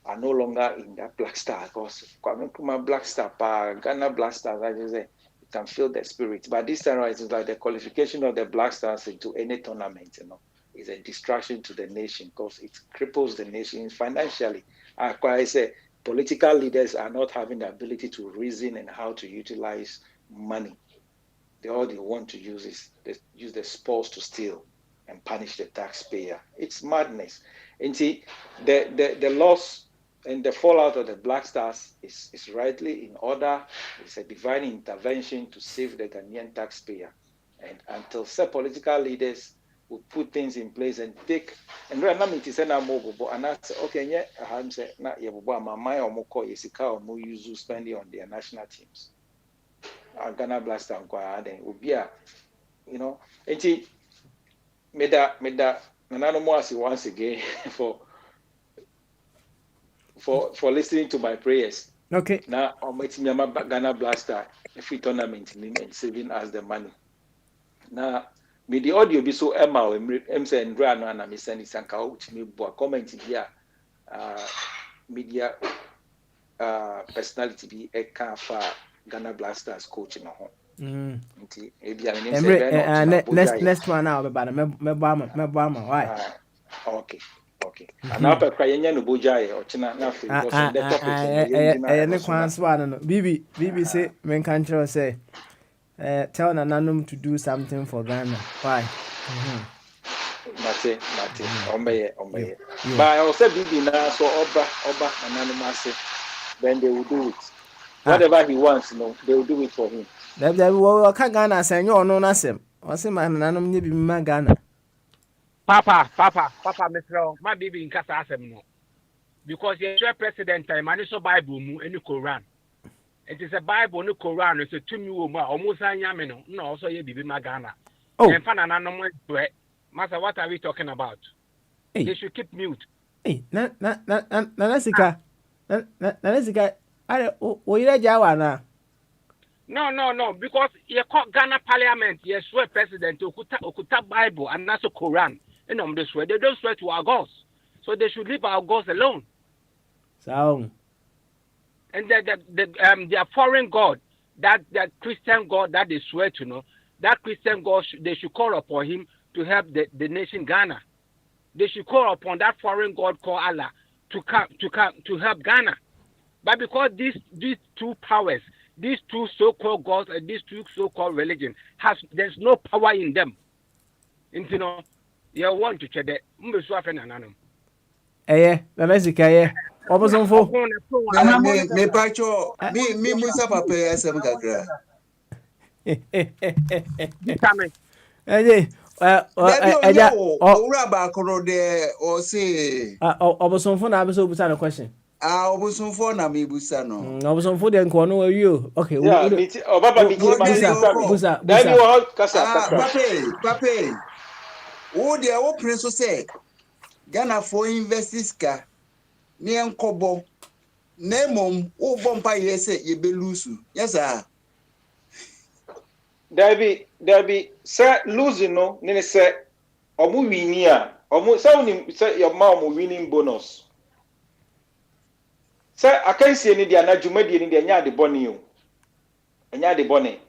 are no longer in that Black Star because Black Star, Ghana Black Stars, I just say you can feel the spirit. But this time it's like the qualification of the Black Stars into any tournament, is a distraction to the nation because it cripples the nation financially. I say political leaders are not having the ability to reason and how to utilize money. All they want to use is use the sports to steal and punish the taxpayer. It's madness. And see, the loss and the fallout of the Black Stars is rightly in order. It's a divine intervention to save the Ghanaian taxpayer. And until some political leaders will put things in place and take, and right now it is an mobile, and that's okay. Yeah, I'm saying, not your my or more Yesika or more use spending on their national teams. Ghana Blaster and then will be a, you know, and see, made that, Nanano Moasi once again for listening to my prayers. Okay. Now, I'm making Ghana Blaster a free tournament and saving us the money. Now, me the audio be so Emma say Ndra no na me send sanka out me bo comment here media personality be e ka fa Ghana Blasters coach no ho. Nti e bia me say next one now be bad me bama why? Okay. And now per cry nya no bojaye o china na free because the topics ne kwan so no bibi say men kan tell say tell Nananum to do something for Ghana. Why? Mate. Ombe. But I also be now so Oba Nananum say then they will do it. Whatever he wants, they will do it for him. They will Ghana say no nasem. O say man Nananum ni bi ma Ghana. Papa, Mr. My baby in Kasa asem no. Because you're president time and so Bible mu any Quran. It is a Bible, no Quran. It's a 2 million almost a yamino. No, also you be Magana. Oh, and Fanana, Master, what are we talking about? Hey. They should keep mute. Hey, Nanasika. Jawana. No, because you call Ghana Parliament, yes, swear President Okuta Bible and not Quran. And on this way, they don't swear to our gods. So they should leave our gods alone. So. And their foreign God, that Christian God that they swear to know, that Christian God they should call upon him to help the nation Ghana. They should call upon that foreign God called Allah to come to help Ghana. But because these two powers, these two so-called gods and these two so-called religion there's no power in them. And you know, you want to check that. Obosonfo me pacho me musa papa asem kakra eja owura ba koro de o say obosonfo na abeso busa no question obosonfo na me busa no obosonfo de nko no wi o okay baba mi busa pape wo de wo prince so say Ghana for investors ka ni enkobo na mom wo bompa yese ye belusu yes sir Dabi say losing no ni say omu wini a omu say your mom winning bonus say akansie ni dia na dwumadi ni dia nya de bone o nya de bone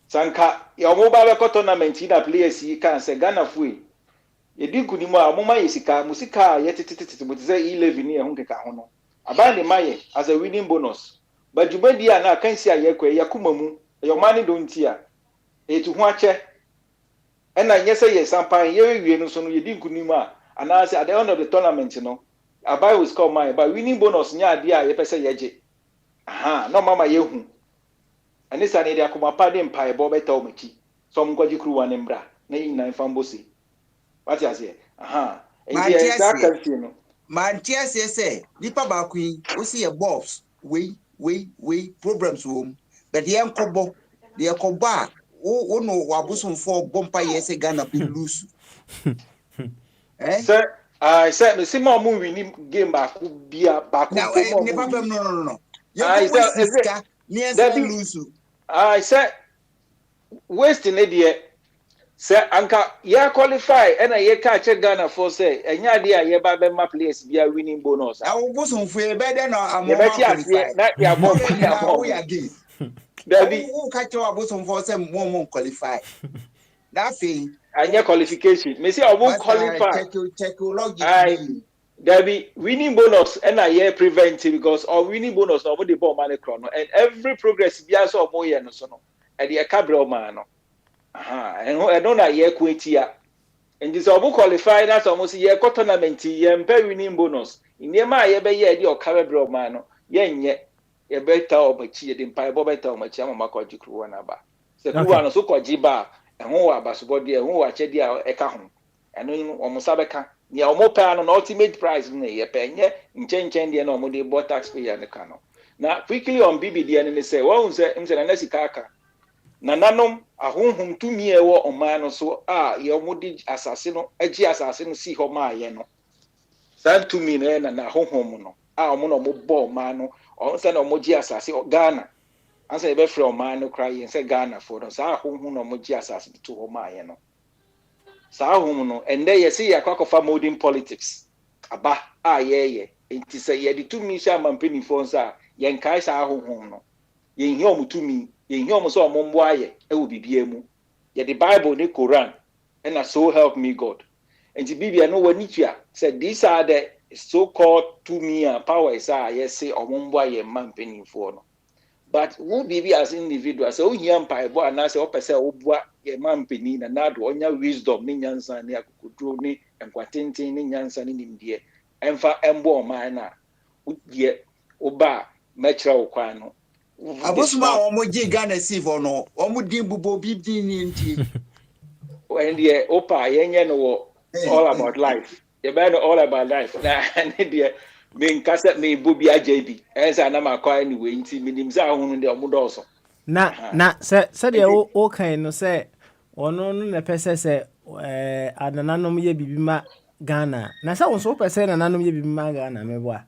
sanka omu ba be tournament na players yi kan say Ghana fui yedi kunimu a moma yesika musika yetetete mutize 11 ni ehun keka ho no abande maye as a winning bonus but jubadi a na kansi ayekwe yakumamu yomani dontia etu ho ache ena nyese yesampan yewie no so no yedi kunimu a anase at the end of the tournament no abai will score my but winning bonus nya ade a yepese yeje no mama yehu anisa ne de akomapa de mpa ebo beta o maki so mkwaji kruwa ne mbra na yin na fambosi. What you say? Mantia say, Nipa Bakui, we see a boss, we problems home, but the uncle, the Akoba, oh no, Wabusum for Bompa yes, Ghana be loose. Sir, I said, the same movie game back would be a back. Now, no. I said, Western idiot. Say anka ya qualify and a ye catch Ghana for say enya dia ye ba be ma place be a winning bonus. I will bosom for better no am na ya mo again. Dabi who catch your bosom for say more qualify. That thing anya qualification. Me say I won't qualify. Technology. Dabi winning bonus and a year prevent because or winning bonus no the ball man chrono and every progress be as or more ye no so no. E the cabral man no. And I don't know ye quetia. And this obu qualify that's almost ye tournament ye mpe winning bonus. In ye ma ye be ye di o cabral man no. Ye nye ye beta o machi ye di mpa bo beta o machi ama makwaji kruwa na ba. Se kruwa no so kwaji ba and who are Basubodi, who are Chedia Ekahon, and then Omosabeka, near Omopan on ultimate price in a penny, in change and the normal bought taxpayer and the cano. Now, quickly on BBD and they say, well, Nesi Nananom, a home to me or man so, your moody assassino, a G assassin, see Homa yeno. Send to me and a home no. Mono bo mano, or send a moji assassin or Ghana. I say, be from man no cry and say Ghana for us. Home no moji assassin to Homa yeno. Sa home no, and there you see a cock of modern politics. Aba, yeah. It is a ye the 2 million man penny phones are, yen kaisa home no. Yen home to me. Yen home so momboye, it will be BMU. Yet the Bible, the Quran, and so help me God. And the Bible, I know what Nietzsche said, these are the so-called 2 million powers, yes, say, or momboye man penny for no. But who be as individuals, so young piebo, and I say, oh, what a man penny, and not on your wisdom, minions and near Kudroni, and Quatintin, minions and in India, and for Embo Mana, would yet Oba, Metro Quano. Abosuma omoji Ghana si for no omudi bubo bibdi ni nti when the opa yenye no all about life you better know all about life na the me nkasa me bobi ajebi ensa na makwa anyway nti minim za hunu de omudo so na se de o kan no se ono no na pese se anananom ye bibima Ghana na se won so pese anananom ye bibima Ghana meboa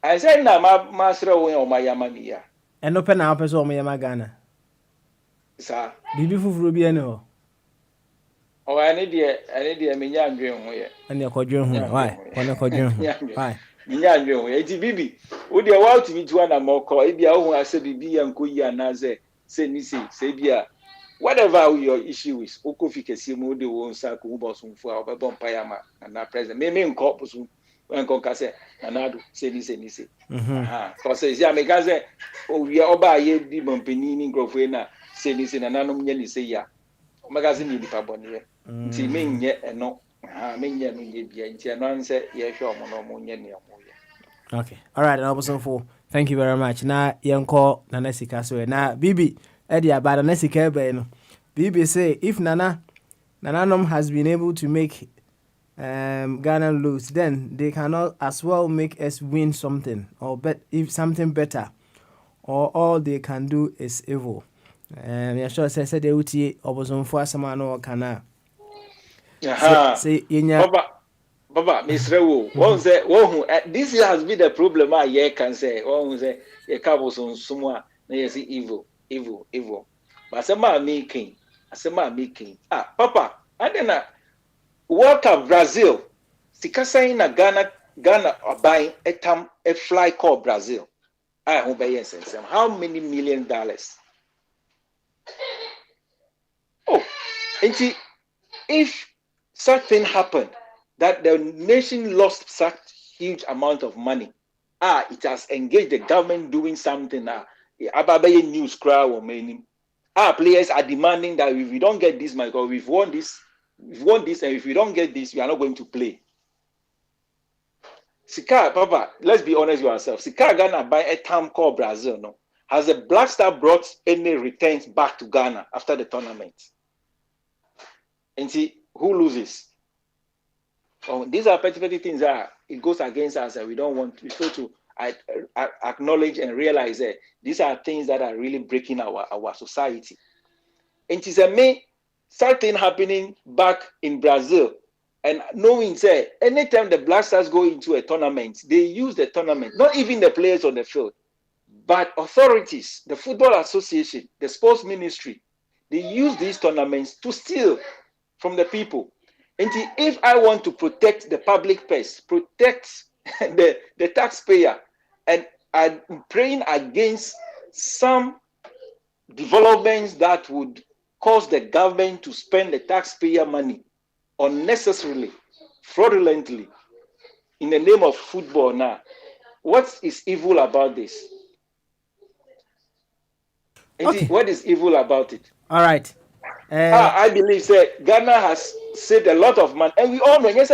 I say na masra wo o mayama miya. Eno pe na apese o mayama Ghana. Sa. Bibi fufuro bi ene ho. O ani de me nya ndwen ho ye. Ani akodwen ho. Why? Oni akodwen ho. Why? Me nya ndwen ho. Eti bibi, wo de wa to bi tuwa na moko, e bia ho ase bibi ya nkoyi anaze, se ni se bia whatever your issue is, okofikesie mu de wo nsa ko bosomfo a obebo mpa ya ma na president. Me nko poso when Concase and Adu say this. Because it's American, oh, we are by ye demon penini grofena, say this in an anum yenny say ya. Magazine in the Pabonia. See me yet and no, me yet me be and answer, yes, sure, mono. Okay, all right, and for thank you very much. Now, young call Nanesi Casway. Now, Bibi, Eddie, about Nanesi Kebe. Bibi say if Nananom has been able to make Ghana lose, then they cannot as well make us win something or bet if something better, or all they can do is evil. Yeah, sure. Say they would see Obozon for someone or Kana. Say Baba, Miss Rewo, one say, this has been the problem. I can say, one say, a couple on someone, they say evil. But some are making, Papa, I don't know. World Cup Brazil, Sikasa in Ghana are buying a fly called Brazil. I hope I answer how many $1 million? Oh, and see, if something happened that the nation lost such huge amount of money, it has engaged the government doing something. Ababaye news crowd or many. Players are demanding that if we don't get this money, because we've won this, and if we don't get this, we are not going to play. Sika, Papa, let's be honest with ourselves. Sika Ghana by a town called Brazil, no? Has the Black Star brought any returns back to Ghana after the tournament? And see, who loses? Oh, these are petty things that it goes against us, and we don't want to acknowledge and realize that these are things that are really breaking our society. And it is a me something happening back in Brazil, and knowing say anytime the Black Stars go into a tournament, they use the tournament, not even the players on the field, but authorities, the football association, the sports ministry, they use these tournaments to steal from the people. And if I want to protect the public purse, protect the taxpayer, and I'm praying against some developments that would cause the government to spend the taxpayer money unnecessarily, fraudulently, in the name of football now. What is evil about this? Okay. What is evil about it? All right. I believe Ghana has saved a lot of money, and we all know. Yes,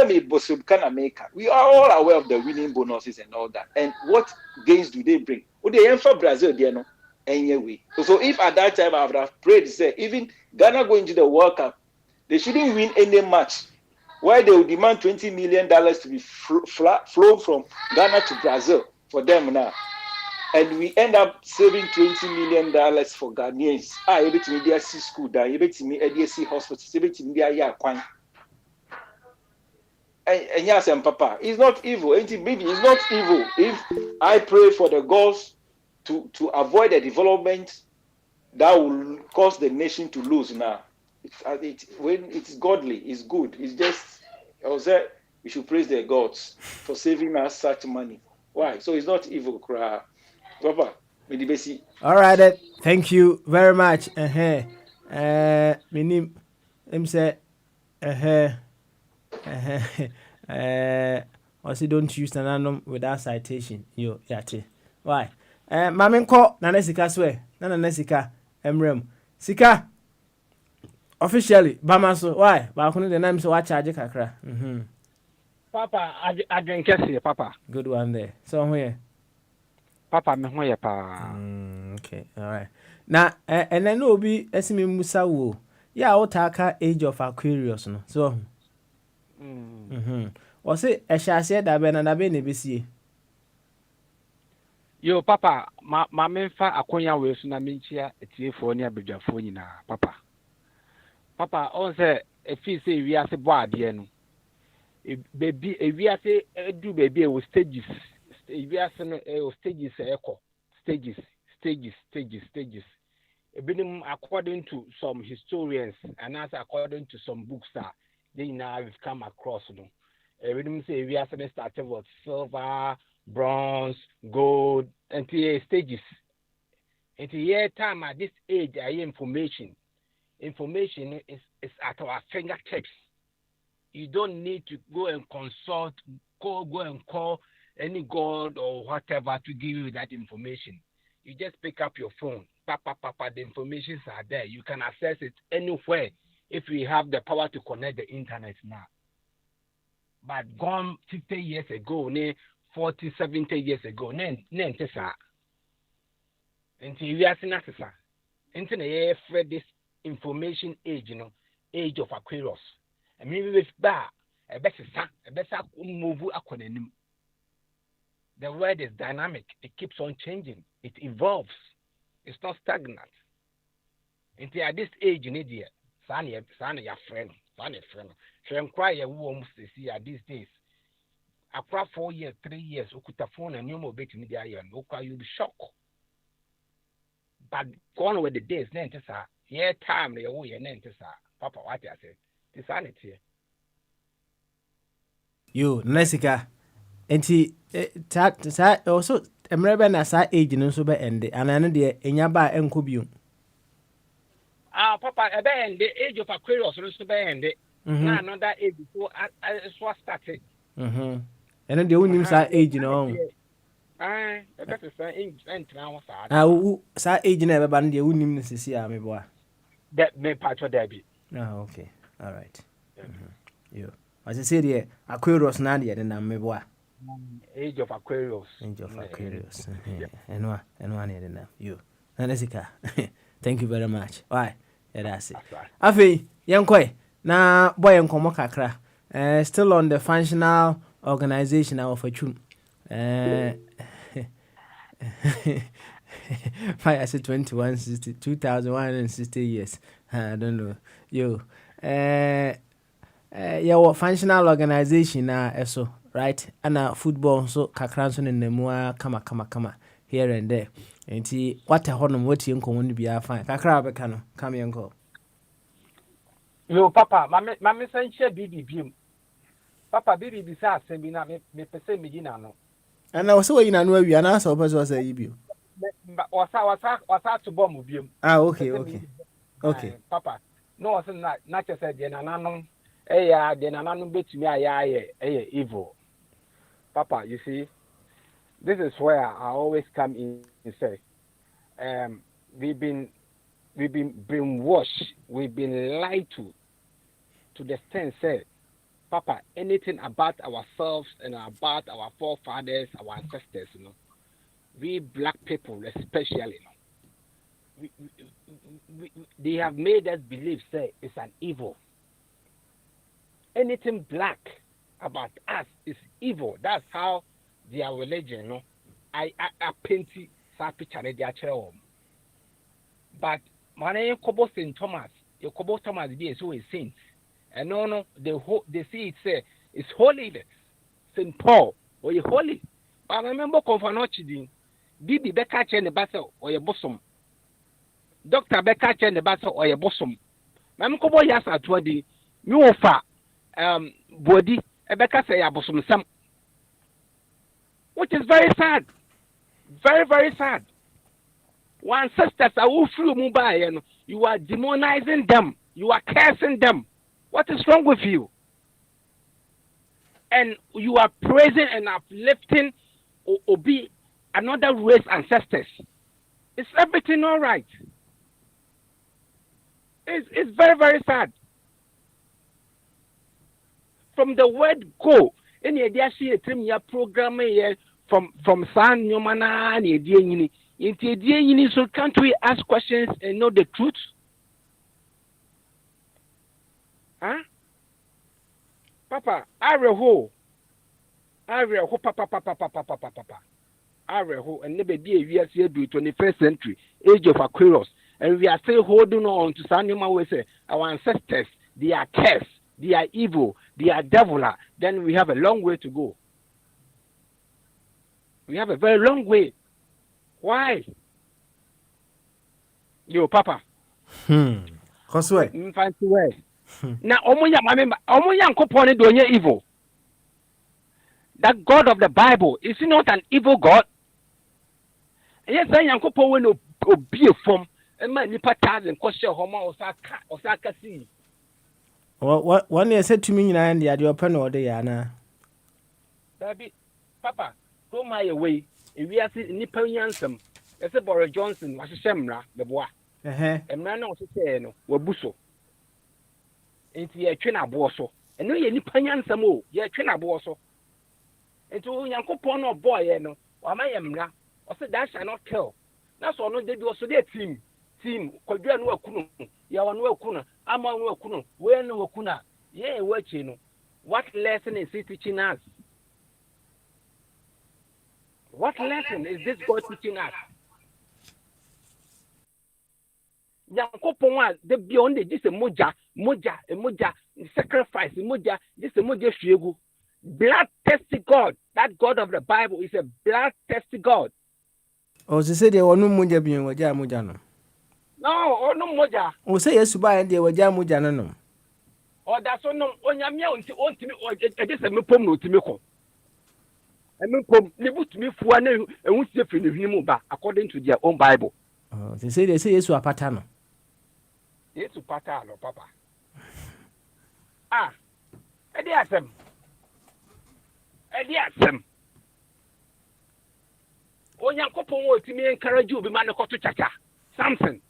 we are all aware of the winning bonuses and all that. And what gains do they bring? Would they for Brazil? There, no. anyway. So if at that time I would have prayed, say even Ghana going to the World Cup, they shouldn't win any match. Why they will demand $20 million to be flown from Ghana to Brazil for them now. And we end up saving $20 million for Ghanaians. Able to media see school down, able to me ADC hospitals, able to media ya kwan. And yes, and Papa, it's not evil. Maybe it's not evil if I pray for the gods to avoid a development that will cause the nation to lose now. When it's godly, it's good. It's just, I was say we should praise the gods for saving us such money. Why? So it's not evil, Papa. All right, then. Thank you very much. My name say also don't use an anom without citation. Yo, yate. Why? Mamen ko na nesika swe. Na nesika emrem. Sika officially bama so. Why? Ba kunu the name so wa charge kakra. Papa, I drink kesi, Papa. Good one there. So where? Papa, me ho ye pa. Okay, all right. Now, and then no be esimi musa wo. Ya o taka age of Aquarius no. So o se ehyaase da be na be ne besie. Yo Papa, ma memfa akonya we so na menchia etiefo ne abedwafo nyina, Papa. Papa, on se efi se wi ase bo ade no. Baby wi ase edu baby e wo stages. Wi ase no e stages eko. Stages. Ebinim according to some historians and also according to some books that they now have come across, no. Ebinim say we are started with silver, bronze, gold, and stages. And the time at this age, information is at our fingertips. You don't need to go and consult, go and call any god or whatever to give you that information. You just pick up your phone. Papa, the informations are there. You can access it anywhere if we have the power to connect the internet now. But gone 50 years ago, 40, 70 years ago, Nentesa. Until we are seeing that, internet for this information age, age of Aquarius. And maybe with that, a better move acronym. The word is dynamic. It keeps on changing. It evolves. It's not stagnant. Until at this age, in India, son, your friend. Friend cry a woman to see at these days. After 4 years, 3 years, you could phone and you will be to media and you'll be shocked. But gone with the days, then to say, yeah, time, they owe you, and then to say, Papa, what I said, this sanity. You, Nessica. Enti also emrebe na sa age no so be ende anane de enya ba enko biu. Papa ebe ende age of Aquarius so be ende. Na another age before so started. Ene de unim sa age no. Ebe se sa age entra wo sa. Sa age na ebe ba no de unim ne sisi a me boa. That me patcho there be. Okay. All right. You. As I said here, Aquarius na de na me boa. Age of Aquarius. And one here you. Nanesika. Thank you very much. Why? Yeah, that's it. Afi, yankoi. Na boy enkomo kakra. Still on the functional organization of a tune. I said 2,160 years. I don't know. Yo. Your functional organization so. Right, and football so kakranso ne nemua kama here and there. Enti what a honum what you nko be fine. Kakra be kano come yanko. Yo Papa, mama sanche bibi. Papa bibi bisa asem na me pese me gina no. And I was so you know we are now so person say you. Wasa to bomb biom. Okay. Papa, no was not just said na nanom ya de na nanom betumi ayaye evil. Papa, you see, this is where I always come in and say, we've been brainwashed, we've been lied to the extent say, Papa, anything about ourselves and about our forefathers, our ancestors, we black people especially, they have made us believe say it's an evil. Anything black about us is evil. That's how their religion, no, I paint that picture in their chair. But my name Kobo Saint Thomas, your Kobo Thomas is so a saint, and no, they see it say it's holy. Saint Paul or you holy. But I remember Confanochidin, Bibi Becca Chen the Basso or your bosom. Dr. Becca Chen the Basso or your bosom. Mam Kobo Yasa 20, Mufa, body, a Becca say a bosom some. Which is very sad. Very, very sad. One sisters are all through Mumbai and you are demonizing them. You are cursing them. What is wrong with you? And you are praising and uplifting Obi, another race ancestors. Is everything all right? It's very, very sad. From the word go, any idea she a program here from San Yomana and Yini. So can't we ask questions and know the truth? Huh? Papa, Papa, and never be we are here do 21st century, age of Aquarius, and we are still holding on to San Yoma. We say our ancestors, they are cursed, they are evil, they are devil. Then we have a long way to go. We have a very long way. Why? Yo, Papa. Cause way. Fancy way. Now, Omoya Kopone doing evil. That God of the Bible is he not an evil God? Yes, I am Kopone no be a form. And my nipataz and Kosha Homa Osaka see. What one year said to me, and the idea open or the Yana. Baby, Papa, go my way. If we are seeing Nippon Yansum, as a Boris Johnson was a Shemra, the boy. And man also say no, we're busso. Into a train aboso. And no, you Nippon Yansamo, ye train aboso. And to Yanko Pono boy, no, or my emra, or said that shall not kill. That's all no, they do also their team. Could you know Kuno? Yawan no Kuna, Ama no Kuno, where no Kuna, ye, watching. What lesson is he teaching us? What lesson is this God teaching us? Yankopon, the beyond this a moja, sacrifice, this a moja shiego. Blood-thirsty God, that God of the Bible is a blood-thirsty God. Oh, they say they were no moja being Waja Mujano. No, no moja. Oh, say yes, buy and they were Jamujano. Or that's on Yamia until on to me, or just a mupom no timiko. I mean, you to me for and won't say for him back according to their own Bible. Oh, they say yes to a patano. Yes to patano, Papa. Ah, I dare them. Oh, young couple want to me encourage you, be man to chacha. Samson.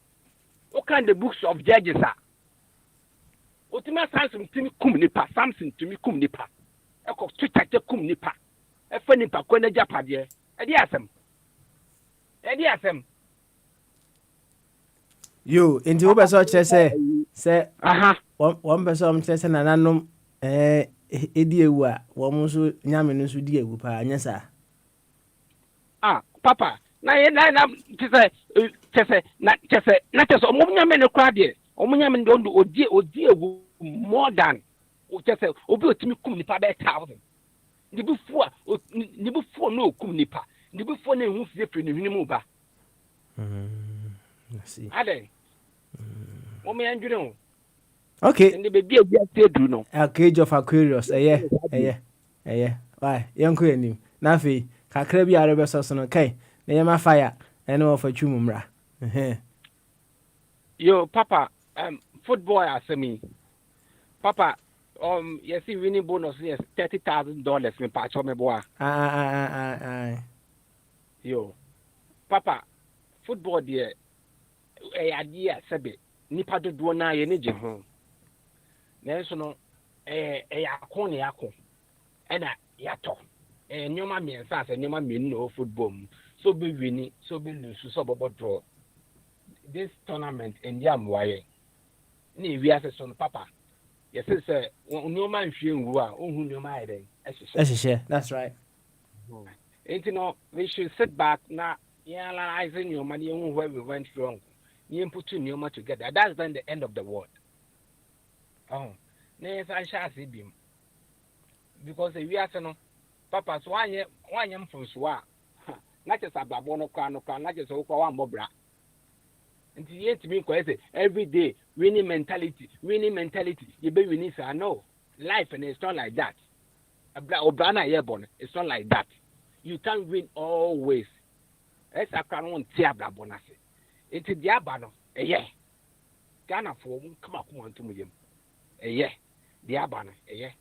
What kind of books of judges are? Ultima Samson to me cum nipa, Samson to me cum nipa. A cock to chacha cum nipa. A funny paquena japadia. Ediasem. You, into Uber such as say, one person says an anum, Idiowa, one so Yaminus with you, yes, sir. Ah, Papa, na not just a woman crowd here. Omunyamin don't do or dear more than or just a obi to me cum nipa 1,000. The before no cum nipa. The before no who's different in Nimuba. See. Ade. Woman, and you know. Okay. And the baby do no. A cage of Aquarius, yeah. Why, young queen, Nafi, Kakrabi Arabes, okay. They my fire, and all for Chumumra. Yo, Papa, football as me. Papa, you see, winning bonus yes, $30,000 me patch on me boy. Yo, Papa, football dear, idea sabi nipa do na ye ne je ho. Nanso no akon ne akon. Ena yato. Nyoma miensa se nyoma mienu no football mu. So be wini, so be lose, so bobo draw. this tournament in Yamwaye. Ni we as a son papa. Yes, sir. No man feeling who knew my day. That's right. You know, we should sit back now, analyzing your money where we went wrong. You put your money together. That's then the end of the world. Oh, yes, I shall see him. Because if we are no, Papa's one year from Swa, not just a babono cano, not just a one mobra. And yet, to me, every day, winning mentality. You be winning, I know. Life and it's not like that. Obrana Yebon, it's not like that. You can't win always. It's a canon tiabla bonasi. It's a diabano, a yeah. Ghana for come up one to me. A yeah. Diabana, a yeah.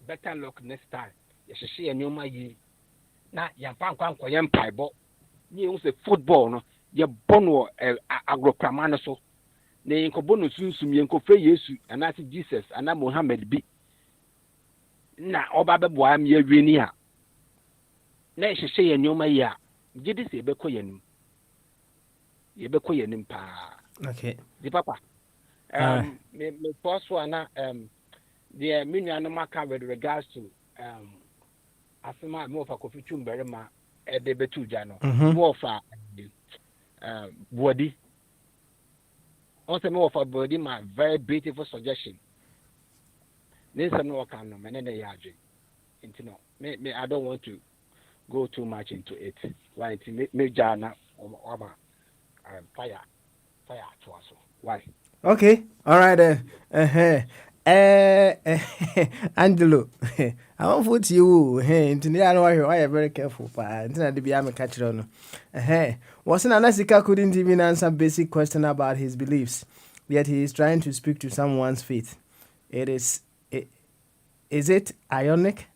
Better luck next time. You should see a new my ye. Now, your punk yam pie ball. You use a football, no. Your bono agrocramano so. Ne incobono soon, Yanko Frey Yesu, and I see Jesus, and I'm Mohammed B. Na Obaba Boam ye Vinia. Na she say and my ya. Did this a becoyen? Ye becoyen pa. Okay. The papa. Me first one, the Minianamaka with regards to Asama more for Kofi Chumberema at the Betu Jano. More for body. Also more for body, my very beautiful suggestion. There's no kind of man in the yard. Me, I don't want to go too much into it. Why? Me jana or fire to us. Why? Okay. All right then. Angelo, I won't put you. Hey, today I know why you're very careful. Until the be catch on. Wasn't Anasika couldn't even answer basic question about his beliefs, yet he is trying to speak to someone's faith. Is it ionic?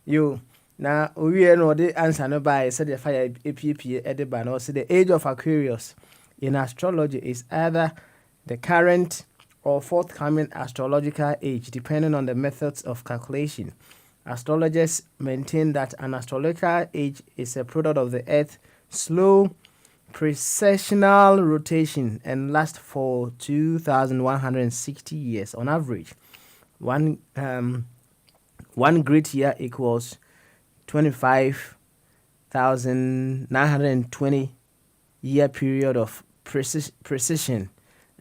You now we know the answer no by said the fire APP at the ban or say the age of Aquarius in astrology is either the current or forthcoming astrological age, depending on the methods of calculation. Astrologers maintain that an astrological age is a product of the Earth's slow precessional rotation and lasts for 2,160 years on average. One great year equals 25,920 year period of precision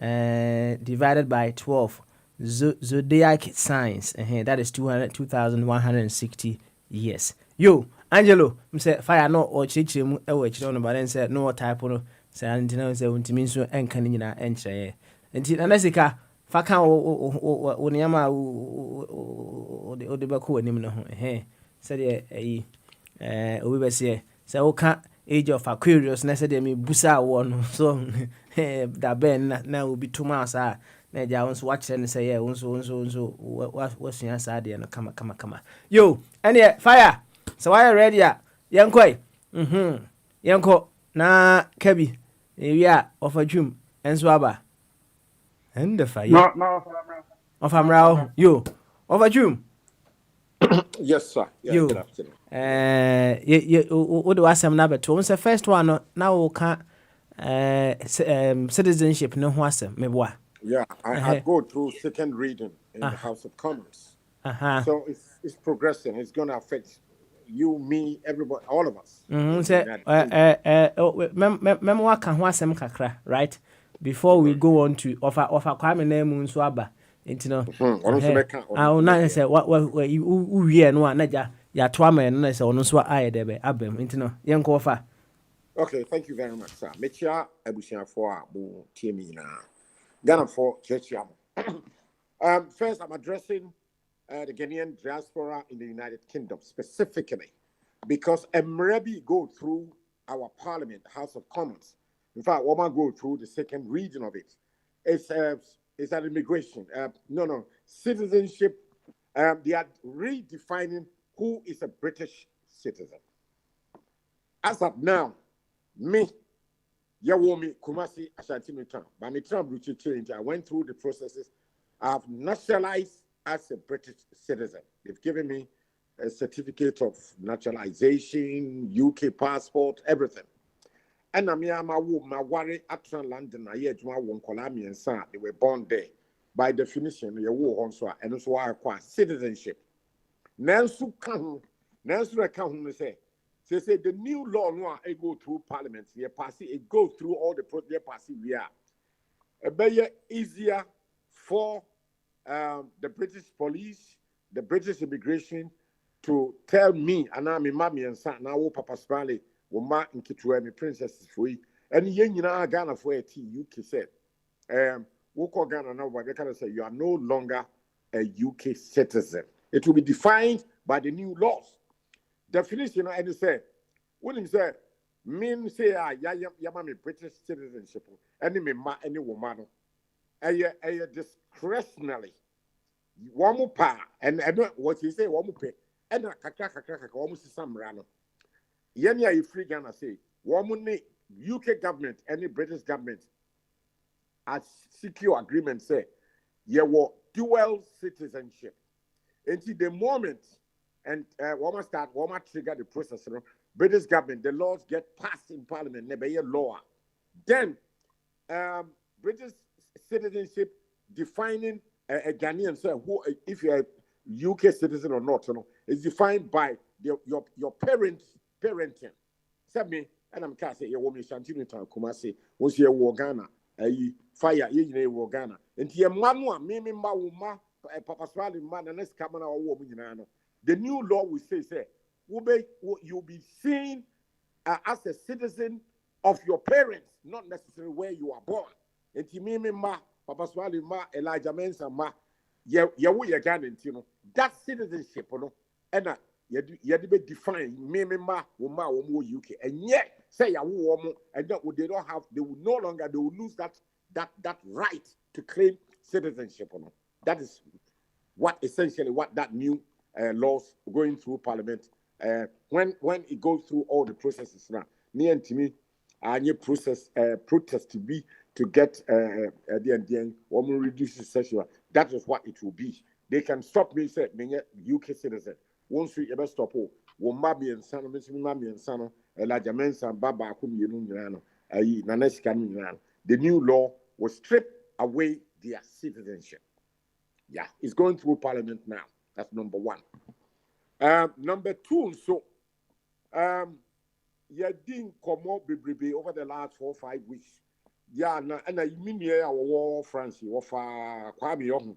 divided by 12 zodiac signs. That is 2,160 years. Yo, Angelo, say fire no or chichim on but then said no type of say Antino say Untiminso and Canina entry. And Anasica Faka o Niama o the Baku and Nimno. Said we were say, okay, age of Aquarius, necessarily me busa one so that Ben now will be 2 months. Naja once watch and say, yeah, what's your answer? And come. Yo, and yeah, fire. So I ready ya, young quay. Yanko, na Kebi, yeah, of a jum and swabber. And the fire. No, of Amrao, you, of a jum. Yes, sir. Yeah, you. Good afternoon. What do I say? Number 2. The first one now can citizenship no what's me boy. Yeah, I go through second reading in the House of Commons. So it's progressing. It's going to affect you, me, everybody, all of us. Memoir can what's some kakra, right? Before we go on to offer Kwame name Swaba. Intino. I not say what you hear no naja ya twama no say ono so aye debe abem intino yenko fa. Okay, thank you very much, sir. Mechia abusiafo a bo tie me na. Ghana for churchiam. First I'm addressing the Ghanaian diaspora in the United Kingdom specifically because Emrebi go through our parliament, House of Commons. In fact, we go through the second reading of it. It's an immigration. Citizenship. They are redefining who is a British citizen. As of now, me, Yawomi, Kumasi, Ashanti Mitram, but Mitram Bruce change. I went through the processes. I've nationalized as a British citizen. They've given me a certificate of naturalization, UK passport, everything. and I mean, my worry at London, I yet one Colamian son, they were born there. By definition, you war on so, and so I acquire citizenship. Nansu come, Nansu come, say the new law, no, it go through parliament, it goes through all the process, we are. A better, easier for the British police, the British immigration to tell me, and I'm in mommy and son, now Papa Smiley, Woma in Kitwemi princesses for you. And yen Ghana for a UK said, Woko Ghana now, they can say you are no longer a UK citizen. It will be defined by the new laws. Definition, and they say, when he said, mean say, Yamami British citizenship, any ma, any woman, a discretionary. One more pa, and what you say, one more pay, and a kakaka, almost some rano. Yenya, you free Ghana say, one more UK government, any British government, as secure agreement say, you were dual citizenship. Until the moment, and one start, one trigger the process, British government, the laws get passed in parliament, never a law. Then, British citizenship defining a Ghanaian, so who, if you're a UK citizen or not, is defined by your parents' parenting. Said me, and I'm can't say your woman Shantini Town Kumasi, once you war Ghana, fire, you war Ghana. And your mamma, Mimi Mauma, Papa Swali man, and next Kamana or woman. The new law will say, you'll be seen as a citizen of your parents, not necessarily where you are born. And Mimi Ma, Papa Swali Ma, Elijah Mensa Ma, ya Ghanaian, that citizenship, and you be defined, Mimi Ma, Woma, Womo UK, and yet say ya woman, and that they don't have, they will no longer, they will lose that right to claim citizenship. That is what essentially what that new laws going through parliament when it goes through all the processes now. Me and to me, new process protest to be to get the woman reduces sexual. That is what it will be. They can stop me say me UK citizen. Once we ever stop Wombabi and Sano, Miss Mami and Sano, Elijah Mensa, Baba Kumi, the new law will strip away their citizenship. Yeah, it's going through parliament now. That's number one. Number two, so you didn't come up over the last 4 or 5 weeks. Yeah, and I mean, our war, France, or Kwame Young.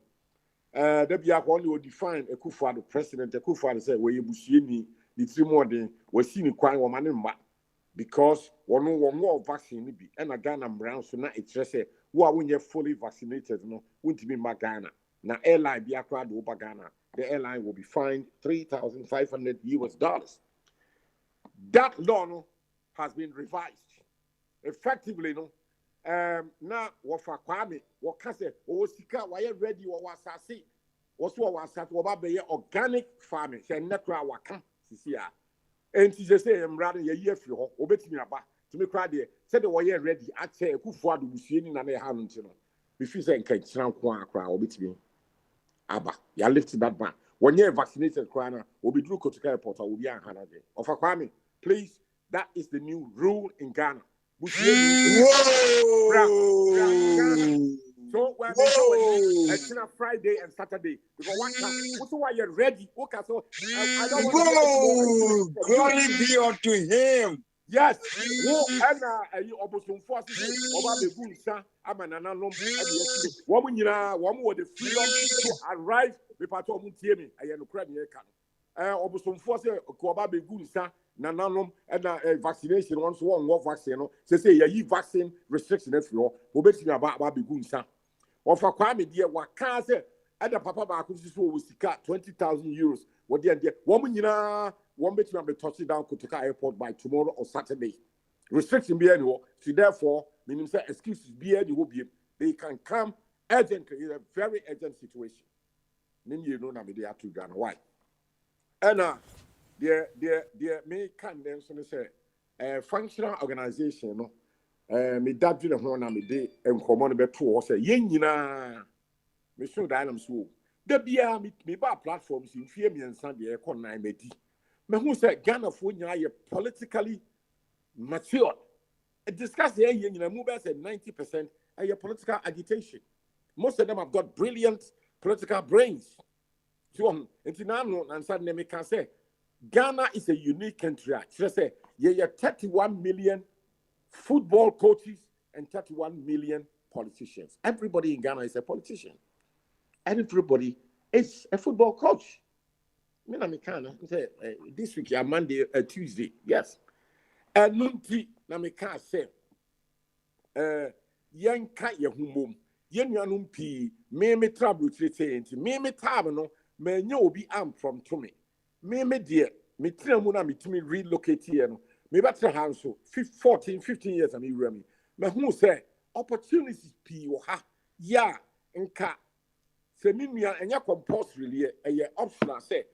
The Biak only will define a Kufa, the president, a Kufa, say, where you see me, the 3 more than was seen in Kwame Woman, because one more vaccine be, and a Ghana brown, so now it's just say, who are when you're fully vaccinated, won't be my Ghana. Now, airline be acquired over Ghana. The airline will be fined $3,500. That law has been revised. Effectively, now what for Kwame, what can say, Sika, why you ready or was assassin? What's what was that? What be organic farming? Say, Nekra Waka, Sisia. And she just say, I'm rather a year for obey me about to me cry there. Said the way ready, I'd say, who for the machine and I haven't, If you say, can't cry, obey me. Abba, you lifted that ban. When you're vaccinated, Kwana will be through Kotuka Airport or will be a Hanade. Of Kwame, please, that is the new rule in Ghana. So we're making a Friday and Saturday. Because one time, why you're ready? Okay, so I don't want to glory be unto him. Yes, and you opposition forces over the Gunsa, Amananum, woman, one with the freedom to arrive with Patom Tiemi, I am Ukrainian. Opposition forces, Kobabe Gunsa, Nananum, and vaccination, once one more vaccine, say, ye vaccine restriction if you are, basically about Babi Gunsa. Or for Kwame, dear, what can say, and the Papa Bakusis will cut 20,000 euros. What dear, woman, one bit will be touching down Kotuka Airport by tomorrow or Saturday. Restriction be annual. So therefore, meaning say excuses be any will be they can come urgently in a very urgent situation. Then you know they have to Ghana. Why? And the me can then say functional organization me that do the one me day and common be two say yenina me show that I'm so the bia me ba platforms in fear me and Sunday econ 9 me di. Me who say Ghana for politically matured. discuss the move as 90% your political agitation. Most of them have got brilliant political brains. So, and suddenly can say Ghana is a unique country. So say, you have 31 million football coaches and 31 million politicians. Everybody in Ghana is a politician. And everybody is a football coach. This week, Monday, Tuesday, yes. And Nunti, Namika say, Yanka Yahumum, Yanyanum P, me trouble to say, me tabano, may no be armed from to me. Me dear, me tramuna me to me relocate here. Me better hands so 14, 15 years and me remy. Me who say opportunities P or ha, ya, and cat. Se mimia and ya compulsory a ye optional say,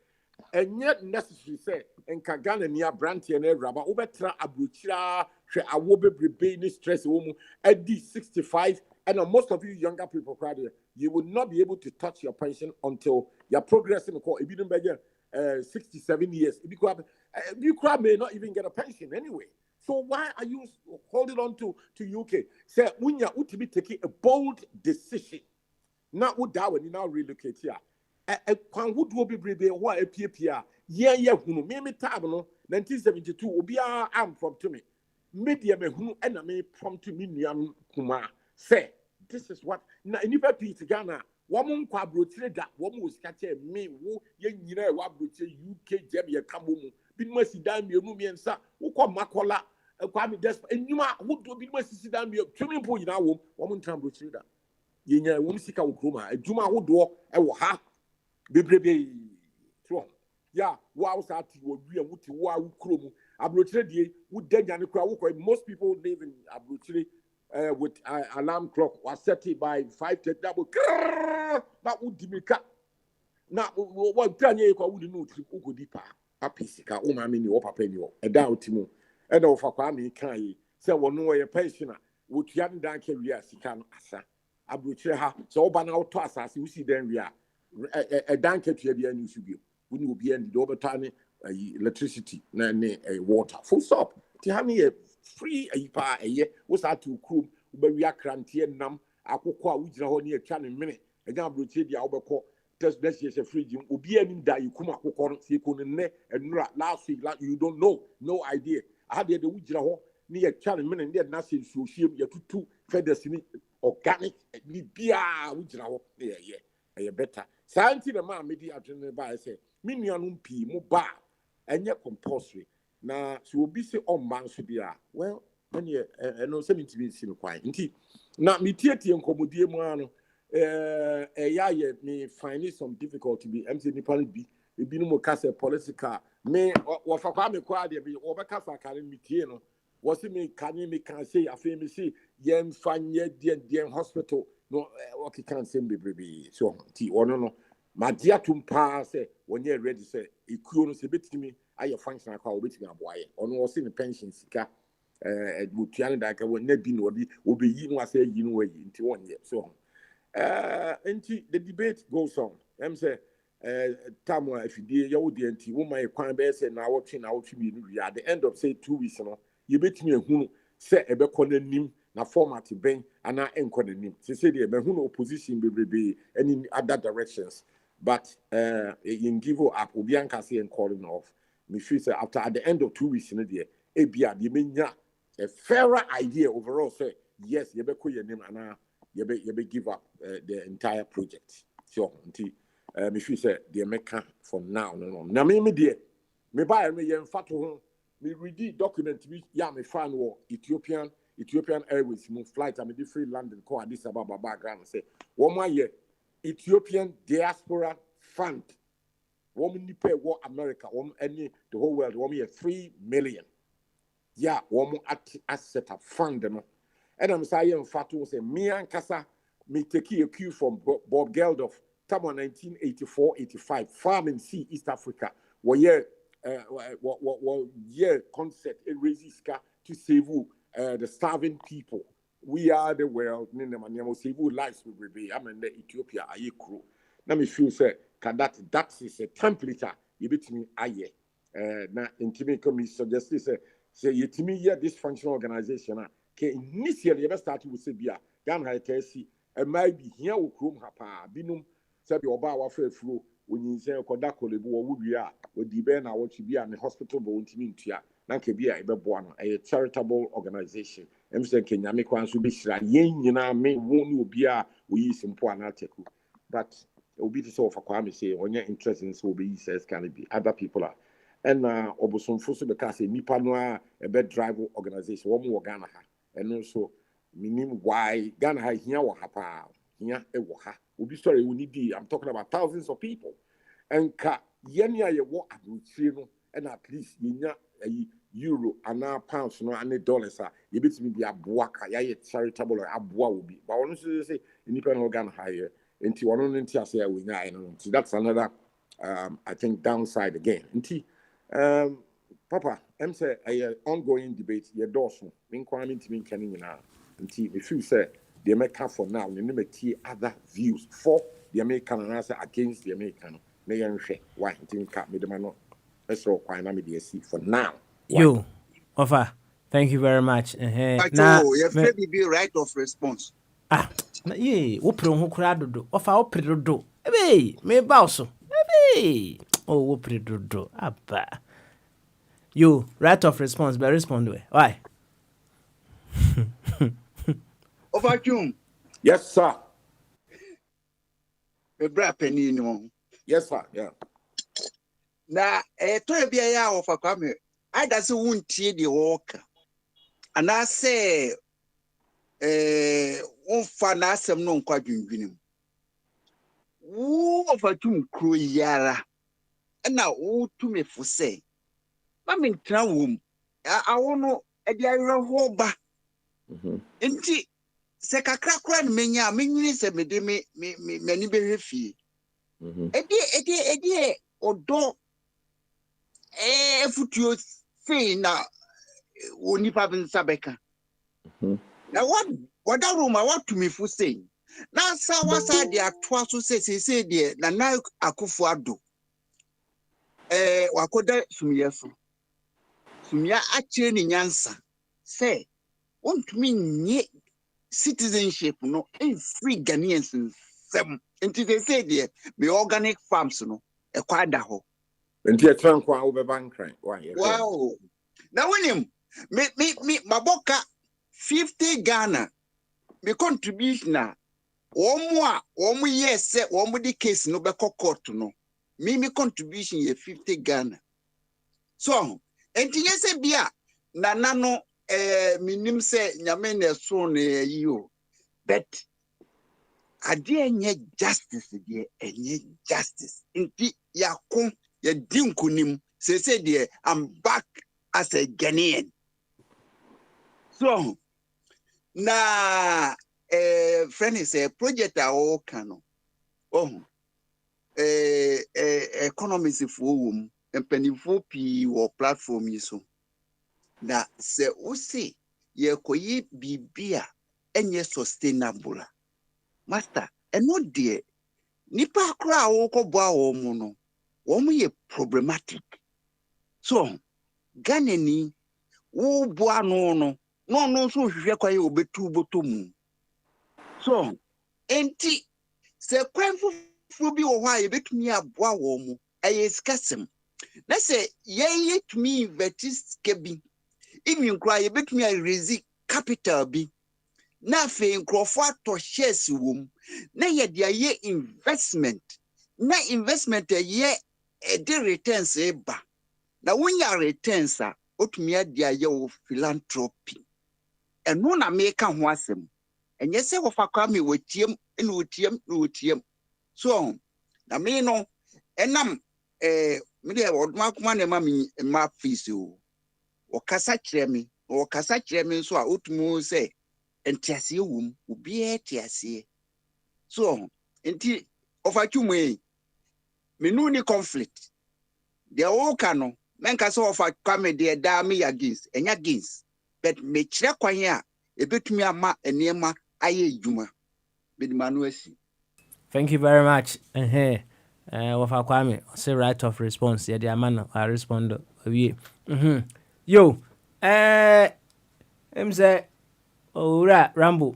and yet necessary say, and Kagana near Branty and Rabba, Ubetra Abuchira, I will be stress woman at the 65, and most of you younger people crowd here, you will not be able to touch your pension until you're progressing. If you don't 67 years, you may not even get a pension anyway. So why are you holding on to UK? Say, when you would be taking a bold decision. Not would that when you now relocate here. A would be brave or a PPR. Yeah, who me tabano 1972 will be our arm from to me. Media me who enemy prompt to me niam kuma. Say, this is what na nipa Peter Ghana. Woman quabrotire that woman was catching me who ye wabrote UK Jebia Kamumu. Bin mercy down me and sa who come Makola. Kwame desperate and you would do be mercy down me up 2 million now woman tambrotre that. Yenya wumsika ukruma ejuma wodo e wo ha bebrebe so ya wa usati wo dua muti wa ukromu abrochire die wo danya ne kra wo most people live in abrochire with alarm clock was set by 5:30 double na udimika na wo tanye kwa wudi no trip ugodi pa apisika wo ma me ni wo papa ni wo eda otimo e da wo fa kwa me kan yi se wo no ye pensioner wo tua ndan ka wi asika no asa abrochire ha so oba na auto asase we see then we are a danke to be any should be when you be end the overtime electricity na water full stop ti ha me free pa eye wo sa to krum wo we akrantie nam akokọ a wo gira ho ne atwa ne mene ega abrochire dia wo bekọ test this year fridge obi anim da yikum akokọ no se ko ne enura last week you don't know no idea I had the wo gira ho ne atwa ne mene ne na se suohiem ya tutu fedesini organic bia wujira ho yeah better santi the man medi adwene ba say me nuanum pi mo ba enye compulsory na so obi say on man so bia well when you no say me tibi si me kwan nti na me tietie nkomodie mu ano ya me find some difficulty be MC Nepal bi ebi no mo ka say political me wo fa kwa me kwa de bi wo be ka fa kare me tie no was me can say I feel me see yem fanye dien hospital no what can say be so ti ono no ma dia tumpa say when you ready say ekuo no se betimi aye function akwa obetimi aboaye ono wo se ne pension sika butuan da ka won na bi no obi yi no ase yi no wayi nti wonye so nti the debate goes on em say tamu afidie ya wodi nti wo man kwan be say na wotwe bi no wi at the end of say 2 weeks no you betimi ehunu say ebekọ nanim na format ben ana enko nanim say the ehunu opposition bebrebe any other directions but in give up obi anka say and calling off me feel say after at the end of 2 weeks no there ebia de menya a fairer idea overall say yes yebekọ yanim ana yebe give up the entire project so until me feel say the meka for now no na me there me buy me yemfa to ho me read document bi ya me fan wo Ethiopian Airways mo flight am dey free London call Addis Ababa background say woman here Ethiopian Diaspora Fund woman nipa wo America woman any the whole world woman here 3 million yeah woman at set up fund no and am say em fatu say me ankasa me take a cue from Bob Geldof time 1984-85 farm in sea East Africa where concept it raises to save the starving people. We are the world. Save lives will be. I'm in Ethiopia. I crew. Let me feel say that is a template. You bet me aye. Na intimate committee suggest say you to me here this functional organization. initially you start with Sebia, Ghana Tesi, and maybe here will come hapa, binum, Sabi Oba wa fro, when you say Kodako Lebu or Wubia, with the Ben, I want to be in the hospital, but won't mean to ya, Nankebia, a charitable organization. I'm saying Kenya Kwans will be Yen, you know, may won't be a we some poor article. But it will be the sort of Kwame say, when you're interested in so be says, can it be other people are. And Oboson Fusu because a Nipanoa, a bed driver organization, one more Ghana. And also, meaning why Ghana here or hapa, here a waha. Will be sorry, we need I'm talking about thousands of people. And ka yenya ye walk at and at least yenya a euro and now pounds no and dollars are you bet me be a buaka, ya charitable or abua will be. But honestly say independent Ghana higher into one on Intia say we know. So that's another I think downside again. Papa, I'm say a ongoing debate. Your doors, me kwame to me canning now. Until if you say the American for now, you never see other views for the American and answer against the American. May you share why? Until cut me the man. That's all. Why not me for now? You, offer. Thank you very much. Now, you have to be right of response. Ye, whooping who crowd offer opera do. Hey, me bow. Hey, oh, whooping do. Abba. You, right of response, but respond to it. Why? Overcome. Yes, sir. A bra penny no. Yes, sir. Yeah. Na to be a of a come. I doesn't want the walk. And I say one fan asem no kwa dwinwinem. Wo overcome crew yara. And now wo to me for say. Mami ntra wom. Awo no e dia ho ba. Enti se kakra kra no menya menwini se me de me mani behwe fie. Edi odo futuo sei na onipa bensa beka. Na what that room I want to me for saying. Na sa wasa de atwa so say de na na akufo ado. Wakoda sumye so. Sumya achire ni nyansa say want me nye citizenship no in free Ghanaians sem until they say there me organic farms no e kwada ho until trankwa obebankran wow now when him me maboka 50 Ghana me contribution na omo yes say omo di case no be court no me contribution ye 50 Ghana so enti yese bia na no minim se nyame na so na yiyo but ade enye justice de enye justice nti yakon ya dinkunim say de I'm back as a Ghanaian so na friend is a project a kano economics for empanifo pi wo platform yi so na se usi ye koyi bibia enye sustainable master eno de nipa akra wo ko bo awo mu no wo mu ye problematic so Ghanani wo bo anu no so hwehwe kwaye obetu botomu so enti se kwanfo bi wo hwa ye betumi aboa wo mu aye skasem na se ye tumi vetis kebi imi nkra ye betumi a raise capital bi na fe nkrofo ato shares wom na ye de aye investment na investment ye de returns eba na wonya returns a otumi ade aye wo philanthropy eno na make ho asem enye se wo fa kwa me wotiem ene wotiem so na me no enam me de odma kuma na ma fees o okasa kire me so a otumu se entiase wum obi etiase so enti ofachumu me no ni conflict de o kano menka so ofa kwame de da me against enya against but me kire kwan a ebetumi ama enema aye adwuma bedimanu asi. Thank you very much. Wafa kwame say right of response ya the man I respond we yo say owura Rambo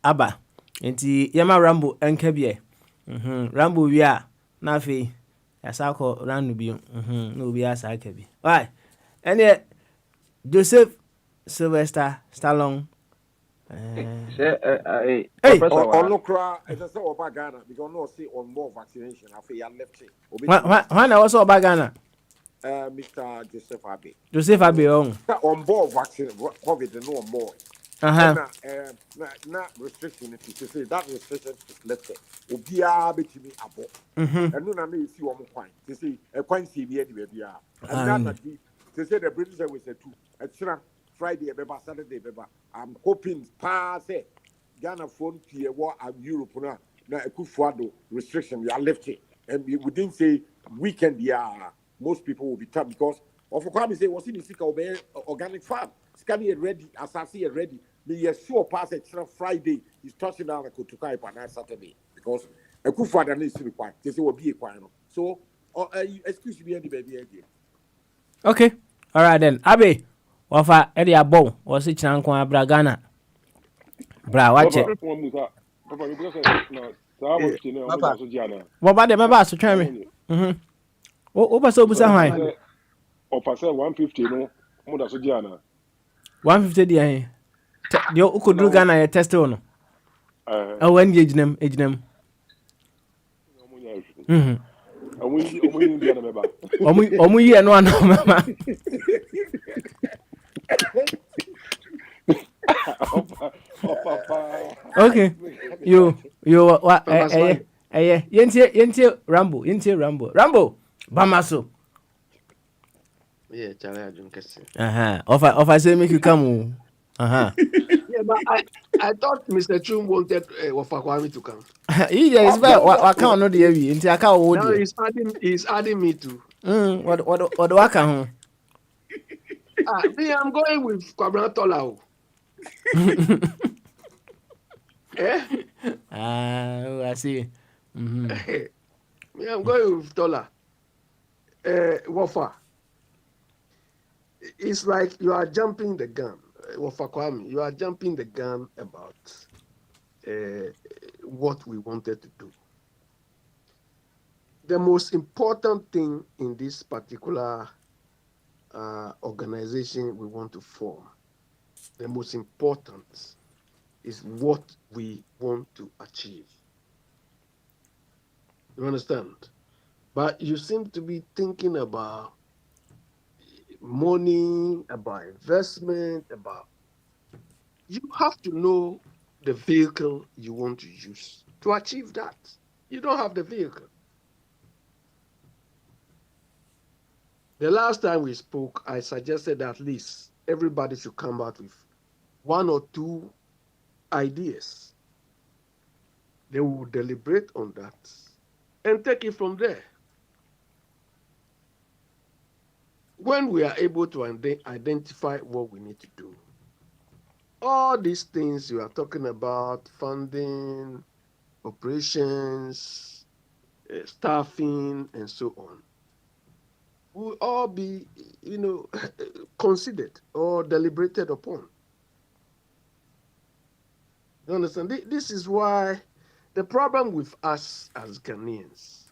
aba nti yema Rambo enka bie Rambo wi a na afi yasako ranu bi no obi asaka bi why ene Joseph Sylvester Stallone Hey, on cry as I saw about Ghana because no see on more vaccination. I feel left it. When I was about Ghana, Mr. Joseph Abe. Joseph Abe on board vaccine COVID no more. Not restriction to say that restriction is lifted. Obia betimi abo. And no na me see one point. To say a point see be any baby. And that to say the British will say two. Extra Friday, Saturday, I'm hoping pass it. Ghana phone P war and Europe na Ekufuado restriction we are lifted. And we didn't say weekend most people will be tough because of what say was in the organic farm. Scanning ready, assassin ready. Me sure pass extra Friday. He's touching down a Kutukai on Saturday because Ekufuado needs to be quiet. This will be a quiet. So excuse me, any baby idea. Okay, all right then. Abe, wafa edi abo wasi chankwa abra Ghana. Bra, watch it. Boba de meba so twen me. O ba so busa hwan. O pa say 150 no, mo da so Ghana. 150 dia he. Dio ukoduru Ghana ye test no. Wan ye ejinem. Omu yi no ana mama. Okay. You what yentie Rambo. Rambo. Bamaso. Yeah, Charlie Ajunkesi. Offer say make you come. Yeah, but I thought Mr. Chum wanted Wafakwami to come. Yes, but I can't know the area. Into I can't. Now he's adding me to. What do I can? Me, I'm going with Kwabena Tola. I see. Me, I'm going with Tola. Wafa. It's like you are jumping the gun. Wafakwami, you are jumping the gun about what we wanted to do. The most important thing in this particular organization we want to form, the most important is what we want to achieve. You understand? But you seem to be thinking about money, about investment, about... You have to know the vehicle you want to use to achieve that. You don't have the vehicle. The last time we spoke, I suggested that at least everybody should come out with 1 or 2 ideas. They will deliberate on that and take it from there. When we are able to identify what we need to do, all these things you are talking about, funding, operations, staffing, and so on, will all be, considered or deliberated upon. You understand? This is why the problem with us as Ghanaians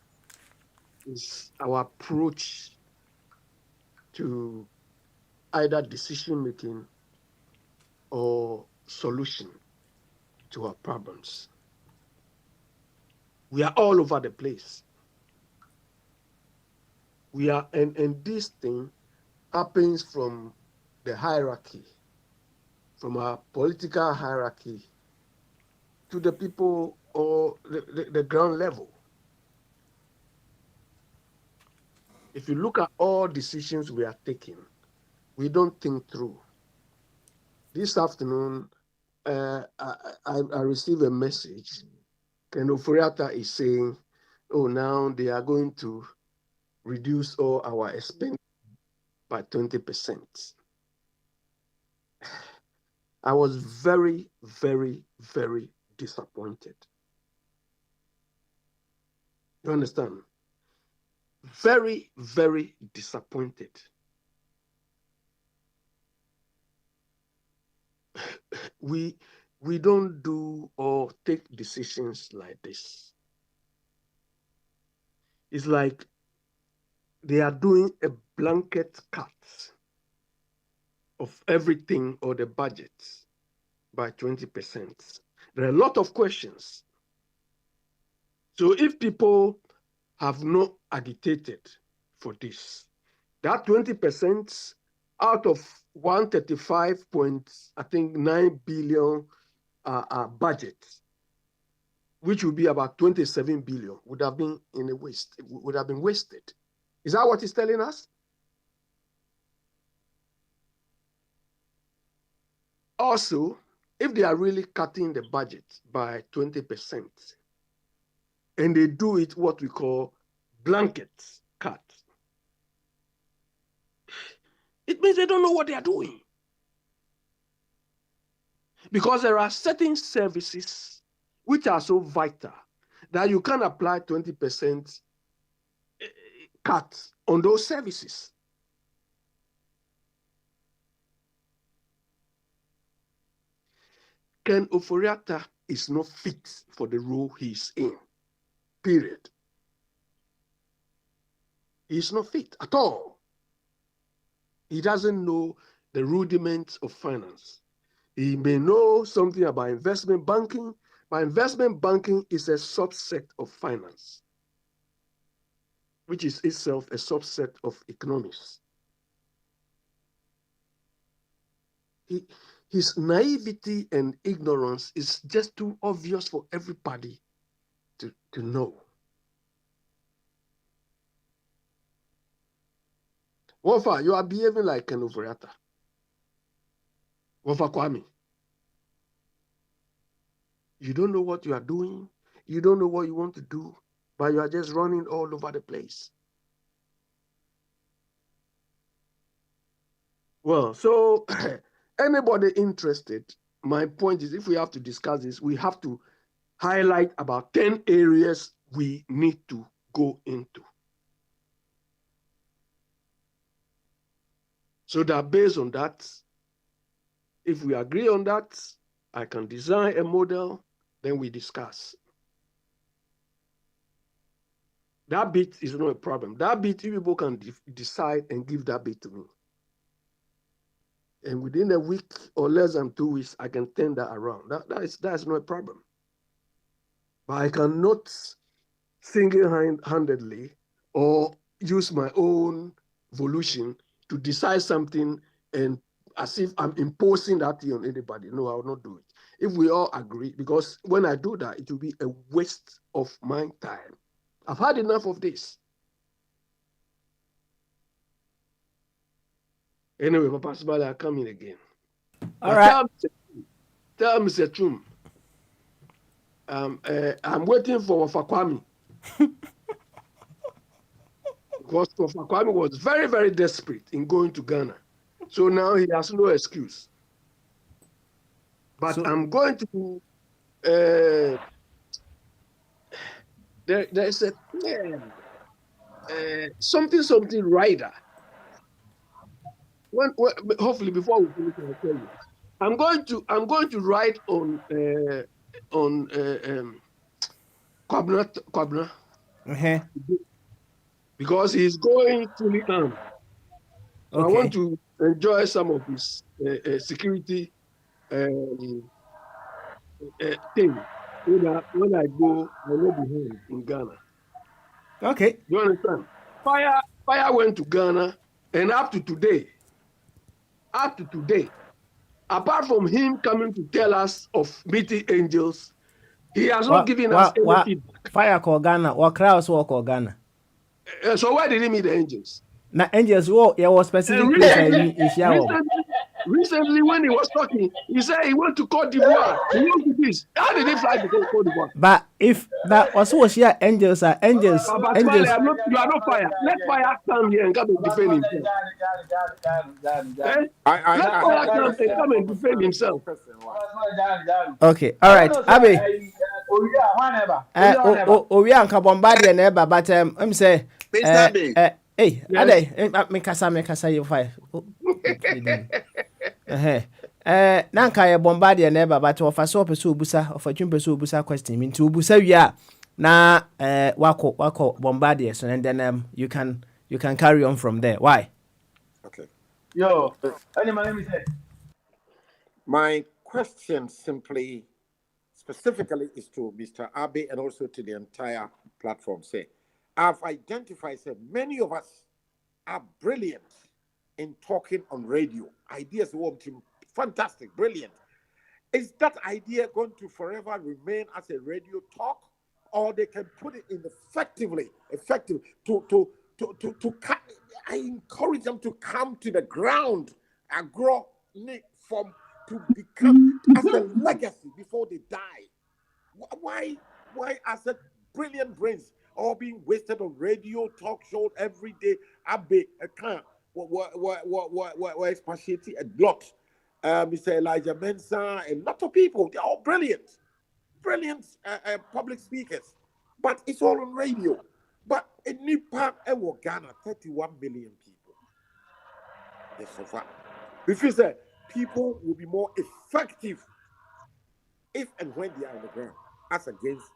is our approach to either decision-making or solution to our problems. We are all over the place. We are, and this thing happens from the hierarchy, from our political hierarchy to the people or the ground level. If you look at all decisions we are taking, we don't think through. This afternoon, I received a message. Ken Ofori-Atta is saying, oh, now they are going to reduce all our expenses by 20%. I was very, very, very disappointed. You understand? Very, very disappointed. we don't do or take decisions like this. It's like they are doing a blanket cut of everything or the budget by 20%. There are a lot of questions. So if people have not agitated for this, that 20% out of 135.9 billion budget, which would be about 27 billion, would have been in a waste, would have been wasted. Is that what he's telling us? Also, if they are really cutting the budget by 20%, and they do it what we call blanket cut, it means they don't know what they are doing. Because there are certain services which are so vital that you can apply 20% cut on those services. Ken Ofori-Atta is not fit for the role he's in, period. He's not fit at all. He doesn't know the rudiments of finance. He may know something about investment banking, but investment banking is a subset of finance, which is itself a subset of economics. His naivety and ignorance is just too obvious for everybody to know. Wofa, you are behaving like Ken Ofori-Atta. Wofa Kwame. You don't know what you are doing. You don't know what you want to do, but you are just running all over the place. Well, so anybody interested, my point is, if we have to discuss this, we have to highlight about 10 areas we need to go into. So that based on that, if we agree on that, I can design a model, then we discuss. That bit is not a problem. That bit, if people can decide and give that bit to me. And within a week or less than 2 weeks, I can turn that around. That's not a problem. But I cannot single-handedly or use my own volition to decide something and as if I'm imposing that on anybody. No, I will not do it. If we all agree, because when I do that, it will be a waste of my time. I've had enough of this. Anyway, Papa Sibale, I'll come in again. All right. Tell Mr. Chum, I'm waiting for Wofa Kwame. Because Wofa Kwame was very, very desperate in going to Ghana. So now he has no excuse. But I'm going to, there's a something rider. When, hopefully before we finish, I'll tell you. I'm going to write on Kwabena. Because he's going fully armed. So I want to enjoy some of his security thing. So that when I go, I will not be home in Ghana. Okay. You understand? Fire went to Ghana, and up to today, apart from him coming to tell us of meeting angels, he has not given us any feedback. Fire call Ghana, or crowds walk or Ghana. So why did he meet the angels? Now angels walk, there was specific recently when he was talking, he said he went to Cote d'Ivoire. He went to this. How did he fly to Cote d'Ivoire? But if that also was here, angels are angels. But angels. You are not fire. Let fire come here and come and defend himself. Let fire come and defend himself. Okay, all right, Abe. We are Kabombardia neighbor, but I'm say, hey, Ade, me kasa you five. Nanka ye Bombardier never, but of a so pursue busa of a jump pursue busa question into busa ya na wako Bombardier, so and then you can carry on from there. Why? Okay. Yo, any my name is My question specifically is to Mr. Abe and also to the entire platform. Say, I've identified that many of us are brilliant in talking on radio. Ideas fantastic, brilliant. Is that idea going to forever remain as a radio talk, or they can put it in effective to I encourage them to come to the ground and grow from to become as a legacy before they die. Why are such brilliant brains all being wasted on radio talk shows every day? Abe, what expatiate a lot. Mr. Elijah Mensah, a lot of people, they're all brilliant public speakers, but it's all on radio. But in Nepal, Ghana, 31 million people. Yes, so far. If you say people will be more effective if and when they are on the ground, as against.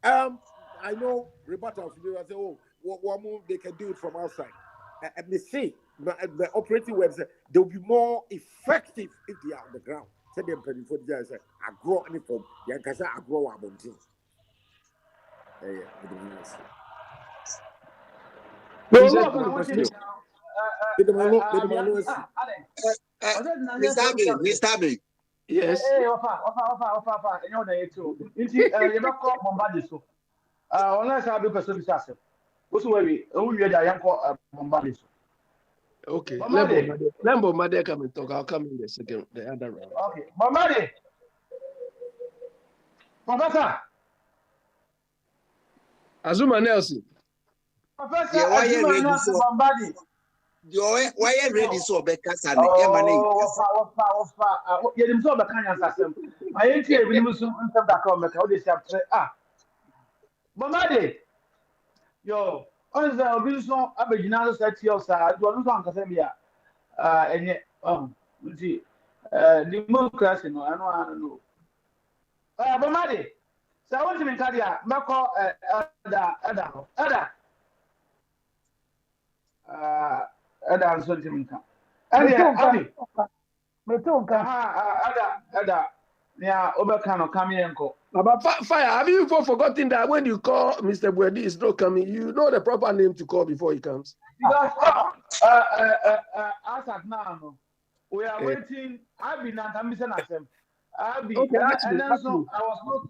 I know rebuttals. They will say, "Oh, what move they can do it from outside." And they say the operating website they will be more effective if they are on the ground. Say them penny for the guys say, "I grow any form." Yeah, because I grow up on things. Mr. Abe. Yes. Hey, Ofa. You know the too. You never call Bombardier so. Unless I be person be say. What's we? Who you there? Call Bombardier so. Okay. Lembo Made come and talk. I'll come in the other round. Okay. Bombardier. Professor. Azuma Nelson. Professor, Yeah, why you ready so Bombardier? Why you ready so Bekasa? Ofa. You didn't so Bekanya Sassam. I ain't here when you soon come back on Mecca. They say, Bombardier. Yo, on the Wilson Aberdeen set your side. You are not going to say, yeah, and yet, democracy, no, I don't know. Bombardier. So I want to make Kadia, Mako, Ada so Jiminka. Ada. Yeah, Obakano coming enko. But Fire, have you forgotten that when you call Mr. Bwedi is not coming, you know the proper name to call before he comes? Because as at now, we are waiting. I've been at Ambition Assem. Okay, and then so I was not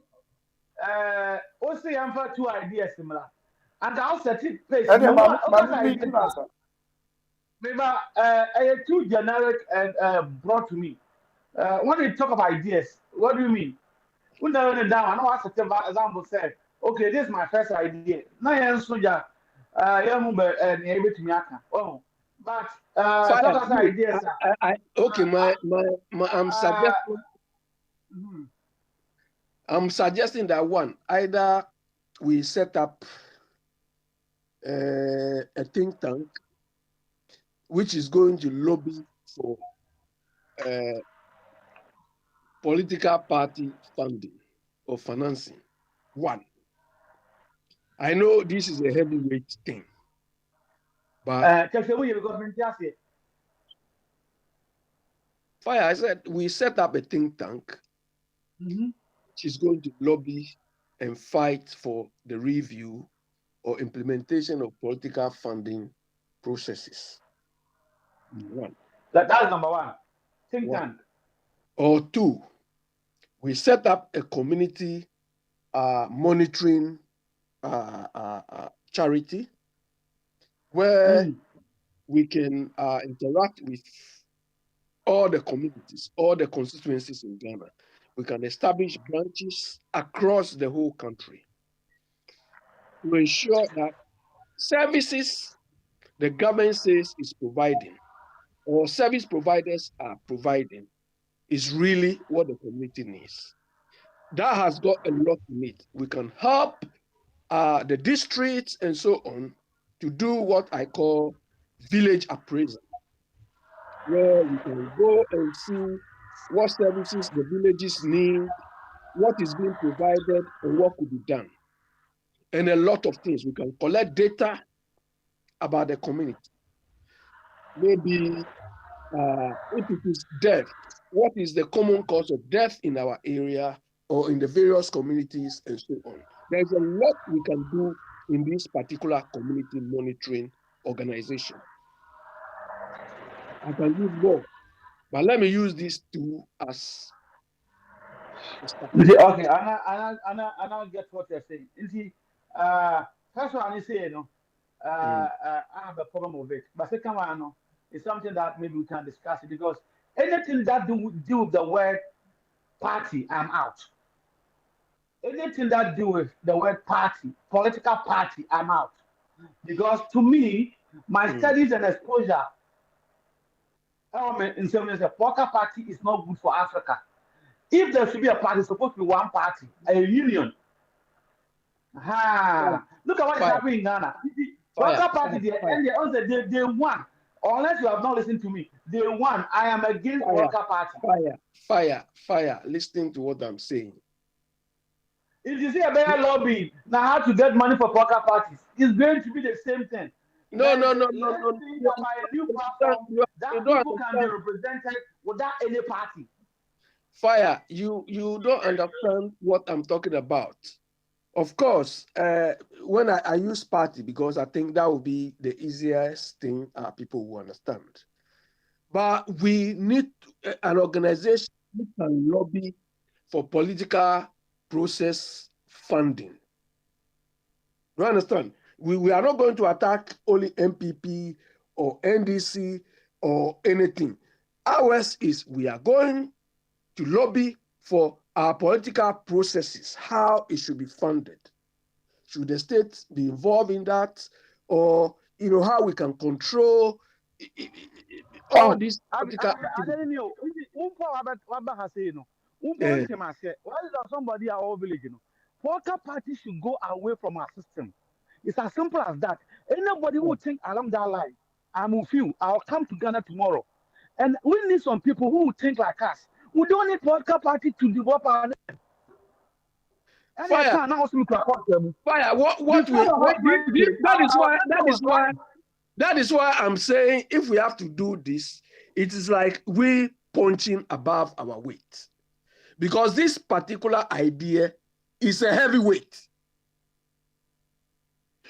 also for 2 ideas similar. And I'll set it place. Maybe too generic and brought to me. When you talk of ideas, what do you mean? When down, I know as a example said, okay, this is my first idea. Now you're soldier, and able to me. Oh, but talk about ideas. Okay, I'm suggesting that one either we set up a think tank which is going to lobby for political party funding or financing. One. I know this is a heavyweight thing, but Fire, I said we set up a think tank which is going to lobby and fight for the review or implementation of political funding processes. One. That's number one. Think tank. Or two, we set up a community monitoring charity where we can interact with all the communities, all the constituencies in Ghana. We can establish branches across the whole country to ensure that services the government says is providing or service providers are providing is really what the community needs. That has got a lot in it. We can help the districts and so on to do what I call village appraisal, where we can go and see what services the villages need, what is being provided, and what could be done. And a lot of things. We can collect data about the community. Maybe if it is death, what is the common cause of death in our area or in the various communities and so on. There's a lot we can do in this particular community monitoring organization. I can do more, but let me use these two as okay, I now get what you're saying. You see, first one is say, I have a problem with it. But second one, is something that maybe we can discuss it, because anything that do with the word party, I'm out. Anything that do with the word party, political party, I'm out. Because to me, my studies and exposure in some ways, the political party is not good for Africa. If there should be a party, it's supposed to be one party, a union. Look at what is happening in Ghana. Political party, they won. Unless you have not listened to me, they won. I am against political party. Fire. Listening to what I'm saying. If you see a better lobby, now how to get money for political parties, it's going to be the same thing. No. By a new platform, that people can be represented without any party. Fire, you don't understand what I'm talking about. Of course, when I use party, because I think that would be the easiest thing people will understand. But we need an organization that can lobby for political process funding. You understand? We are not going to attack only MPP or NDC or anything. Ours is we are going to lobby for our political processes, how it should be funded. Should the state be involved in that? Or, how we can control all these political activities. Somebody at our village, political parties should go away from our system. It's as simple as that. Anybody who think along that line, I'm with you. I'll come to Ghana tomorrow. And we need some people who think like us. We don't need political party to develop our name. Fire. That is why I'm saying if we have to do this, it is like we punching above our weight. Because this particular idea is a heavyweight.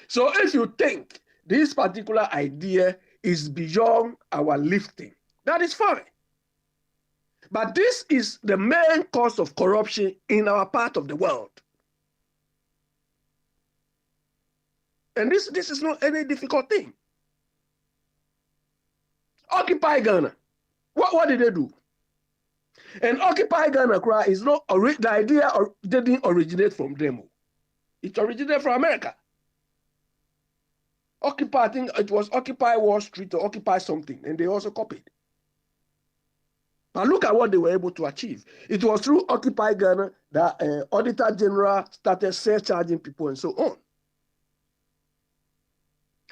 So if you think this particular idea is beyond our lifting, that is fine. But this is the main cause of corruption in our part of the world. And this is not any difficult thing. Occupy Ghana. What did they do? And Occupy Ghana is not the idea didn't originate from them. It originated from America. Occupy, I think it was Occupy Wall Street or Occupy something, and they also copied. But look at what they were able to achieve. It was through Occupy Ghana that Auditor General started surcharging people and so on.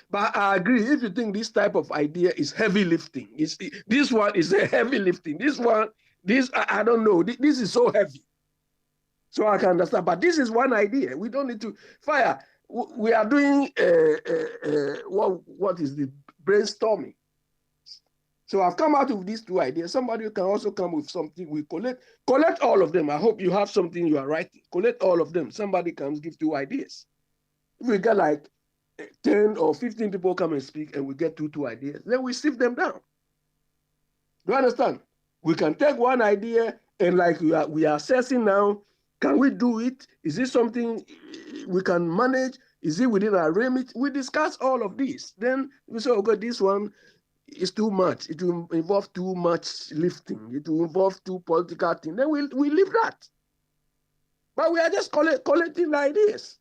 But I agree, if you think this type of idea is heavy lifting, this one is a heavy lifting. I don't know, this is so heavy. So I can understand, but this is one idea. We don't need to fire. We are doing what is the brainstorming. So I've come out with these two ideas. Somebody can also come with something. We collect all of them. I hope you have something you are writing. Collect all of them. Somebody comes, give two ideas. If we get like 10 or 15 people come and speak and we get two ideas, then we sift them down. Do you understand? We can take one idea and like we are assessing now, can we do it? Is this something we can manage? Is it within our remit? We discuss all of these. Then we say, okay, this one is too much. It will involve too much lifting. It will involve too political thing. Then we leave that. But we are just collecting ideas.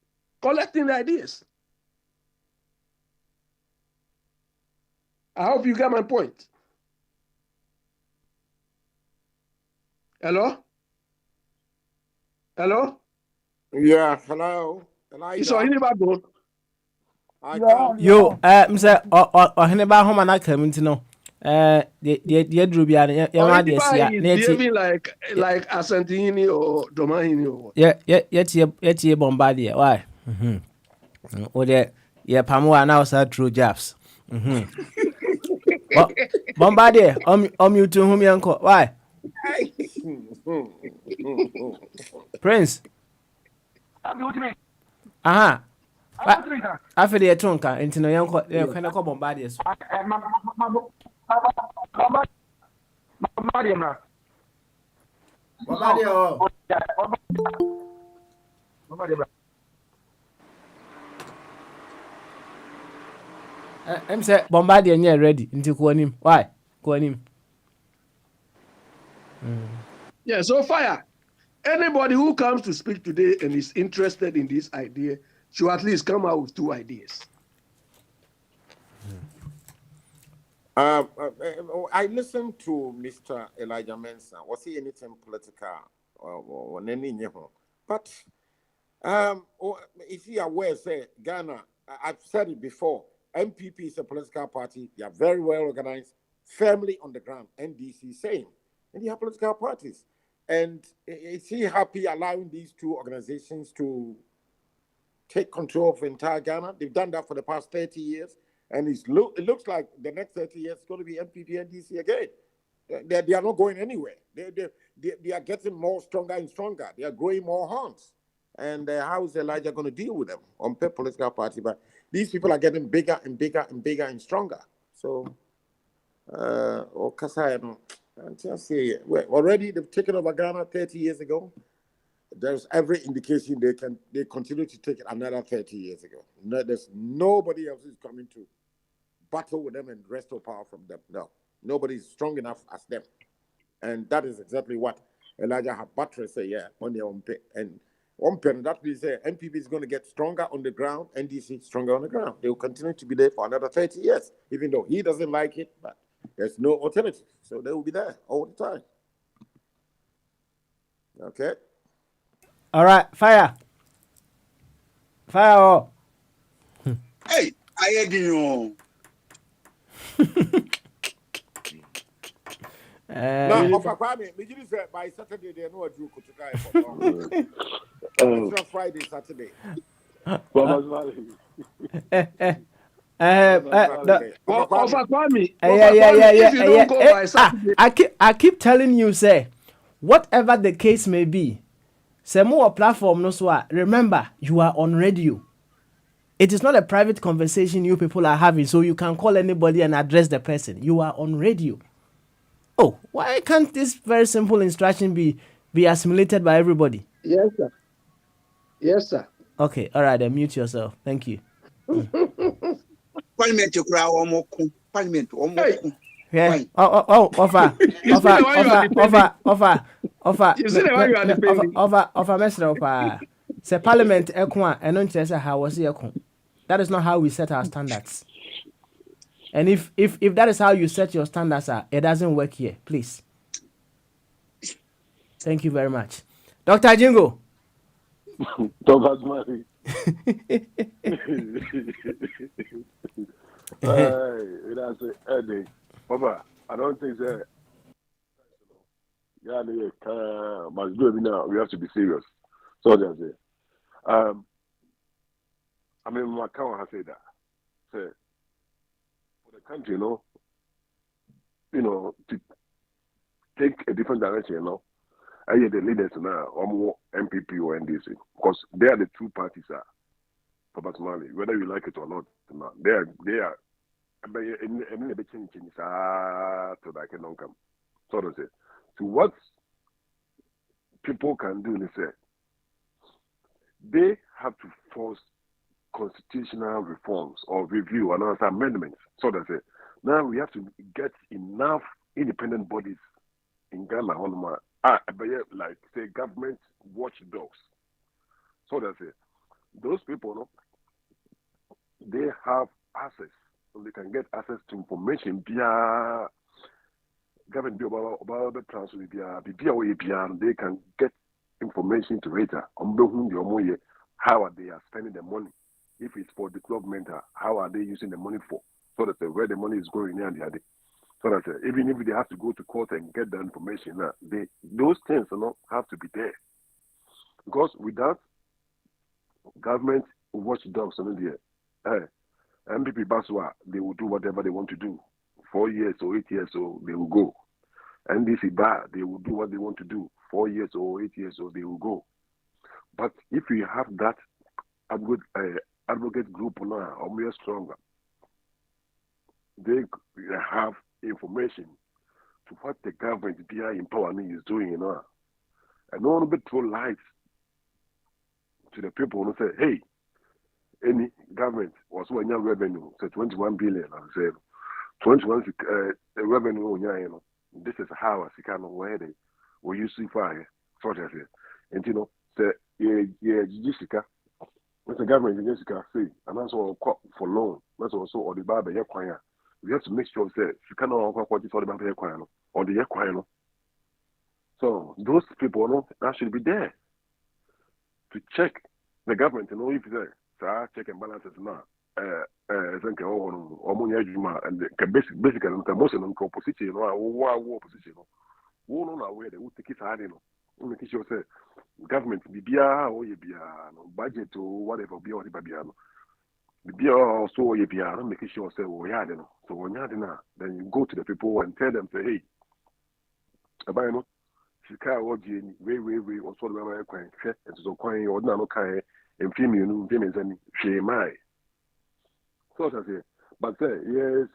I hope you get my point. Hello? Yeah, hello. So Yo, Mr. Oheneba home and I come into no. The Drubia, Or if I is behaving like Asantini or Domahini or what? Yet, Bombardier. Why? Or the Pamua now said true jabs. Bombardier, you to whom you uncle. Why? Prince. Aha. After the Tonka, into no young kind of bombardiers. I'm say Bombardier near ready into Kuanim. Why? Kuanim. Yeah, so fire. Anybody who comes to speak today and is interested in this idea should at least come out with 2 ideas. I listened to Mr. Elijah Mensah. Was he anything political or any? But if you are aware, say Ghana, I've said it before. MPP is a political party. They are very well organized, firmly on the ground. NDC same, and they are political parties. And is he happy allowing these 2 organizations to take control of entire Ghana? They've done that for the past 30 years. And it looks like the next 30 years is going to be MPP and DC again. They are not going anywhere. They are getting more stronger and stronger. They are growing more horns. And how is Elijah going to deal with them on the political party? But these people are getting bigger and bigger and bigger and stronger. So, already they've taken over Ghana 30 years ago. There's every indication they continue to take it another 30 years ago. No, there's nobody else is coming to battle with them and wrest power from them. No, nobody is strong enough as them. And that is exactly what Elijah had buttressed say, on their own pay. And one pen, that means NPP is going to get stronger on the ground, NDC stronger on the ground. They will continue to be there for another 30 years, even though he doesn't like it, but there's no alternative. So they will be there all the time. Okay. All right, fire. Fire. Hey, I didn't know. Now, by Saturday, they know what you could it's not Friday, Saturday. I keep telling you, say, whatever the case may be, say more platform no so remember you are on radio. It is not a private conversation you people are having, so you can call anybody and address the person. You are on radio. Oh, why can't this very simple instruction be assimilated by everybody? Yes, sir. Yes, sir. Okay, all right, then mute yourself. Thank you. Parliament Parliament. Yeah. Offer. Say Parliament ekwa eno nkyerɛ sɛ how was ekwa. That is not how we set our standards. And if that is how you set your standards, it doesn't work here. Please. Thank you very much. Dr. Jingo. Thomas Murray. That's Eddie. Papa, I don't think that. Yeah, but now we have to be serious. So that's it. I mean, Macau has said that. Say, for the country, to take a different direction, I hear the leaders now, or more MPP or NDC, because they are the 2 parties for Mali, whether you like it or not. They are in the change to that can come. So that's it. So what people can do is say they have to force constitutional reforms or review and other amendments. So that's it. Now we have to get enough independent bodies in Ghana like say government watchdogs. So that's it. Those people, they have access. So they can get access to information via government about the transfer they can get information to it. How are they spending the money? If it's for development, how are they using the money for? So that where the money is going and the other. So that's it. Even if they have to go to court and get the information, those things have to be there. Because without government watchdogs in there, MPP Baswa, they will do whatever they want to do. 4 years or 8 years, so they will go. NDC Bar, they will do what they want to do. 4 years or 8 years, so they will go. But if you have that advocate group now, or more stronger, they have information to what the government behind power is doing, and no one bit throw light to the people who say, hey, any government was one year revenue, so 21 billion, I say 21 revenue, this is how I kind of where they will use fire, sort of it. And say, Jessica, when the government Jessica say, and that's all for loan, that's also or the barber choir. We have to make sure that you cannot what you thought about the choir or the choir. So those people that should be there to check the government and know if they're check and balances now. And basically, most of them opposition, opposition. Who know where they would take it hard, make sure say government BBA or budget or whatever be or the Babiano. BBA also BBA, making sure say so when you then you go to the people and tell them say, hey, Abano, Chicago or Jenny, way, or sort of coin, and so coin or no kind and female women and she my. So I say, but yes,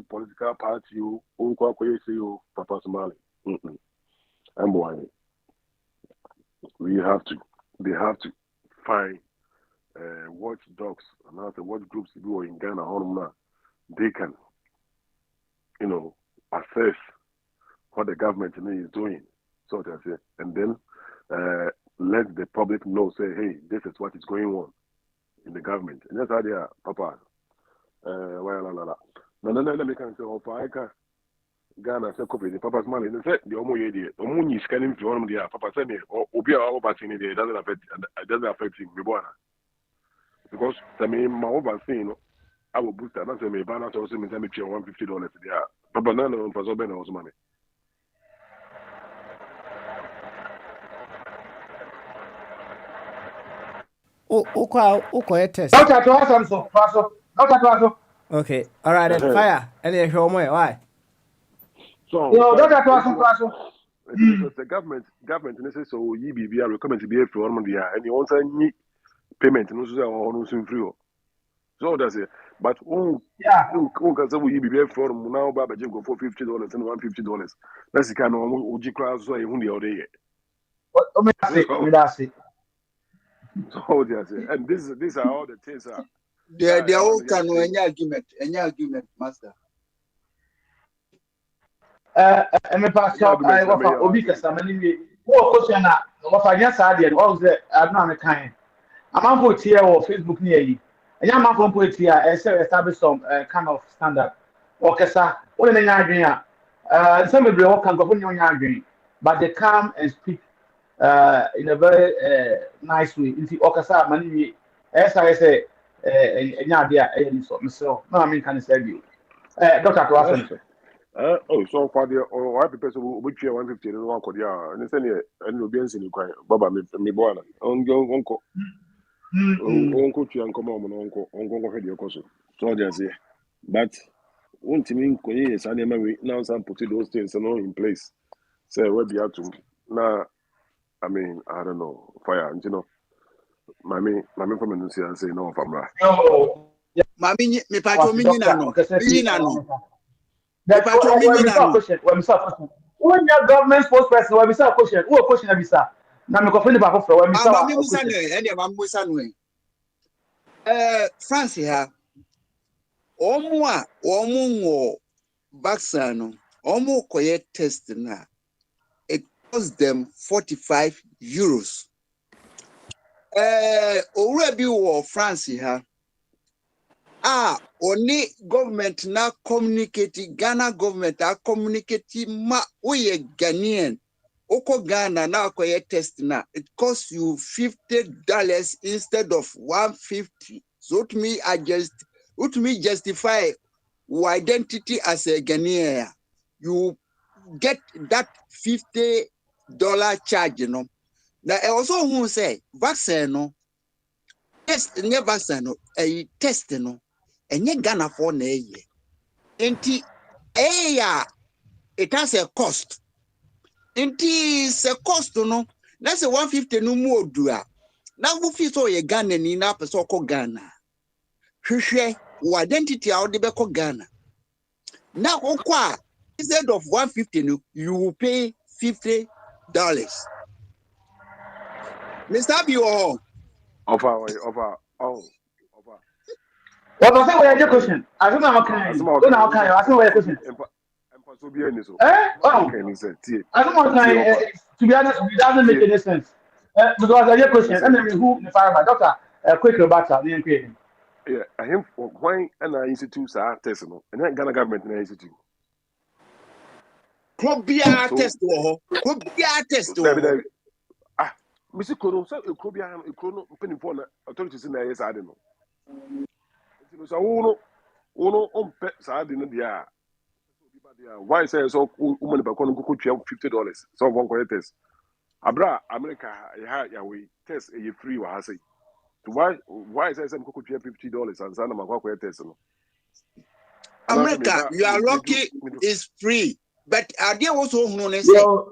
political party, you, Papa Somali. I'm whining. They have to find watchdogs and also watch groups go in Ghana. They can, assess what the government is doing. So I say, and then let the public know. Say, hey, this is what is going on in the government. And that's how they are, Papa. No, let me can say, oh, Ghana, say, copy the Papa's money. They said, the Omo Yedi, Omo is scanning to one of the Papa said, Obia, our vaccine, it doesn't affect him, because, I mean, my vaccine, I will boost that. That's a me, banner, also means I'm $150 there. Papa, none of them for so many money. Test. Okay, all right, then fire. And then show me why. So, the government says so. You are recommend to be a for one year, and you want any payment, no free. So that's it. But who can say we be for now? Baba Jim go for $50 and $150. That's the kind of OG class so you the other year. So that's it. And these are all the things. They all can know any argument, master. Me pass up. I go for Obi Kasamani. Who question na? What I just said there. What was the? I don't know kind. I'm on here or Facebook near you. And I'm on put here. I say establish some kind of standard. Okay, sir. What in your dream? Some people all can go for your dream, but they come and speak in a very nice way. Into okay, sir. Many as I say, any idea? So no, I mean can say you, Doctor Tuasen. So for the or happy person who would share 150 and one could and it's any and no beans in the quiet. Baba me boy. Uncle and come on, uncle head your cousin. So just say, but one to me, yes, I never now some put those things in place. Say, where be out to now. I mean, I don't know, fire, and my from Indonesia and say no from right. No, Mammy, me patrol me no. That's what when your government spokesperson, when we say question, who question have you, sir? Now, I'm going to back for when we say, France here, Omo vaccine, Omo quiet test now. It cost them €45. Already war France here. Only government now communicating Ghana government are communicating we Ghanaian. Oko Ghana now quiet test now. It costs you $50 instead of $150. So to me justify your identity as a Ghanaian, you get that $50 charge, you know. Now, I also want to say, vaccine, no, test, never vaccine, no, a test, no, and you Ghana for a year. It has a cost. It is a cost, no. That's a 150 no more do. Now, who feels so a Ghana in up so called Ghana? Share identity out the back of Ghana. Now, instead of 150, you will pay $50. Mr. Bio. Offer. What was your question? I don't know how I don't know how I your question. Oh, I don't know. To be honest, it doesn't make any sense. Because I your question, and then who the fire by doctor, quick about that, yeah, I am why and I institute are testing, and then Ghana government in institute. Could be a test. Ah, Mr. Kono, so it could be a chrono penny for authorities in the yes, I don't know. So, on pets, I didn't. Why say so? Woman, but could $50. So one correct test. Abra, America, we test a free. I say. Why is some could $50 and Sana Makwa test? America, you are lucky is free. But are there also known as yo,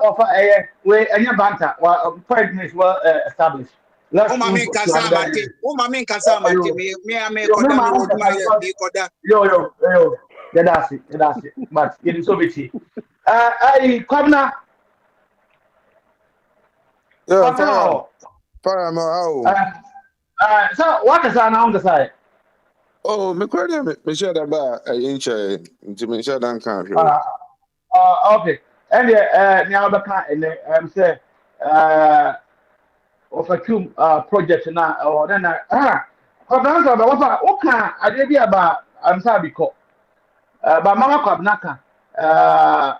offer a way and your banter while pregnancy well established. Oh, Mammy Casamati, me, I make yo, that's it, but it is so bitchy. I come now. So, what is on the side? Oh, me kwada me share that ba inche nti me share that kan hwe. Okay. And now the kind say of a two project now or then because what can I dey be about I'm sorry because but mama kwabnaka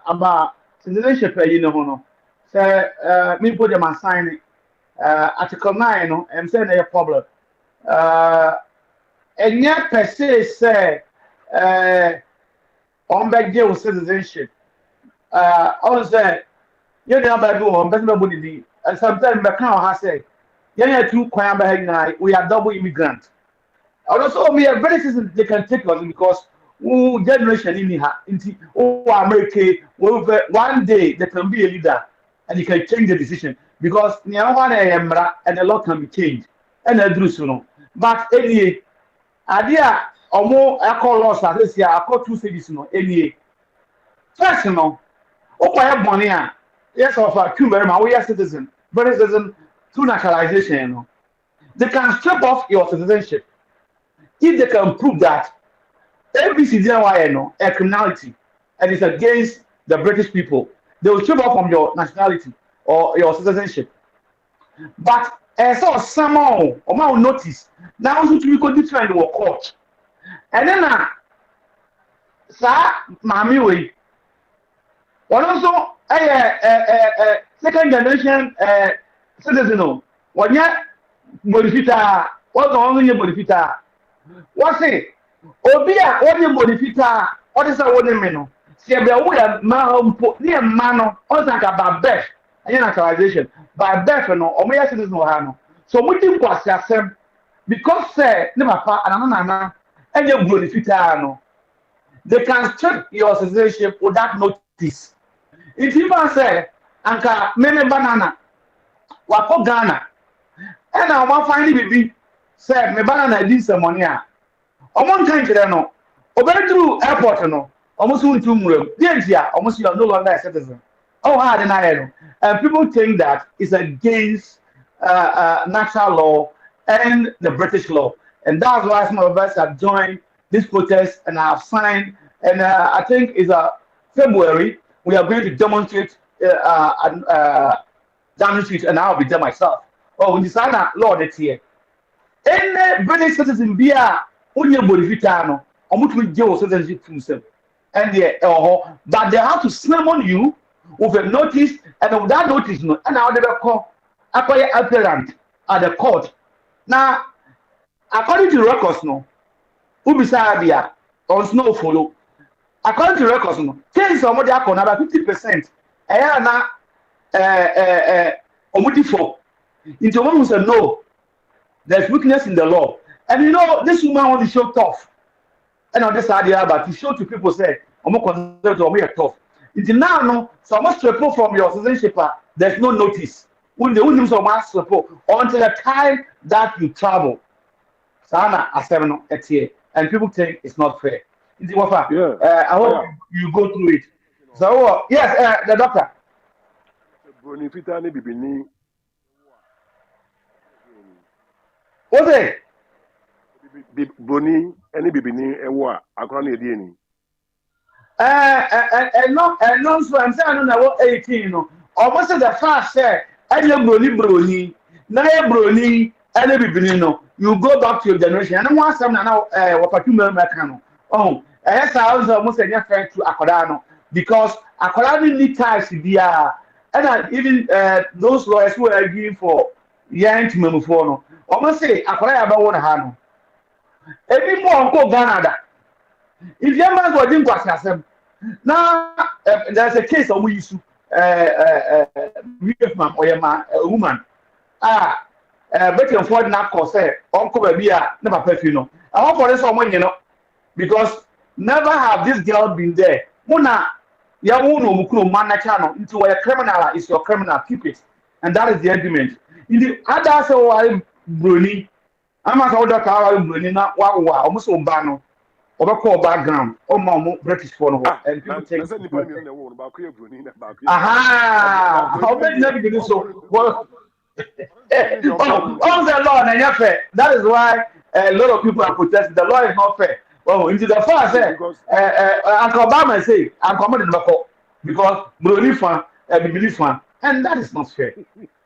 about citizenship you know no say me put them assign article 9 no I'm saying a problem and yet per se say on back jail citizenship on say you know about do on better body and sometimes the count has said yeah two kwaya by we are double immigrant also we are very citizens they can take us because who generation in here into America one day there can be a leader and you can change the decision because and a lot can be changed and I do so but anyway idea or more alcohol loss as this year I call two cities no anyway first no money yes of a Cuba we are citizen through naturalization you know they can strip off your citizenship if they can prove that ABCDY no a criminality and it's against the British people they will strip off from your nationality or your citizenship but so somehow or notice now to be go different in court and then sir mami we one also second generation citizen one year modifita what only modifita what say obia what modifita what is that one me no se be we near mano on think about birth and naturalization by birth no omo citizen no ha no so we think kwase asem because say ne papa anana and you modifita no they can strip your citizenship without notice. If you say anka meme banana wako Ghana and I want finally baby say me banana this money omon kan kire no obere through airport no almost won to muram dia almost you are no longer a citizen oh hard na no and people think that it's against natural law and the British law and that's why some of us have joined this protest and have signed and I think it's February we are going to demonstrate down the street and I'll be there myself. Oh, when you sign that law that's here. Any British citizen be a onye bodifitano, or much with jail citizenship to them. And but they have to slam on you with a notice, and with that notice, no, and now they will call acquire apparent at the court. Now, according to records, no, Ubisabia on snow follow. According to records, no, things are more than about 50%. Na omudifo. Into one who said no, there's weakness in the law. And you know, this woman want to show tough. And on this idea, but to show to people say, I'm more conservative, I'm more tough. Into now, no, so much report from your citizenship, there's no notice. When the windows of mass support until the time that you travel. Sana asemno etie, and people think it's not fair. Into what? I hope you go through it. So yes, the doctor. Bonifita ni bibini. What's it? Boni any bibini ewa akora na edi eni. No, so I'm saying I don't know 18, no. Almost the first say, I know brony, na brony, any bibini no. You go back to your generation. And once I'm now what you know, oh, I sounds almost a friend to Akodano because Akodano need ties to be and even those lawyers who are arguing for young to Memufono. Almost say Akoda about one hand. Every more uncle Canada. If young man was in Guasasem, now there's a case of we used to a woman. But you for na cause uncle baby never perfume. I want for this someone, you know, because never have this girl been there. Mona ya wonu mukuru man channel into a criminal is your criminal, keep it. And that is the argument. In the other so I Bruni, I'm not all that I Bruni na wa almost umbano. Over call background, or more British phone, and people take. Aha! How many never do so? Well, on the law, and you're fair. That is why a lot of people are protesting. The law is not fair. Oh, into the first, Uncle Obama say, I'm coming in the court because Bruni fan, believe fan, and that is not fair.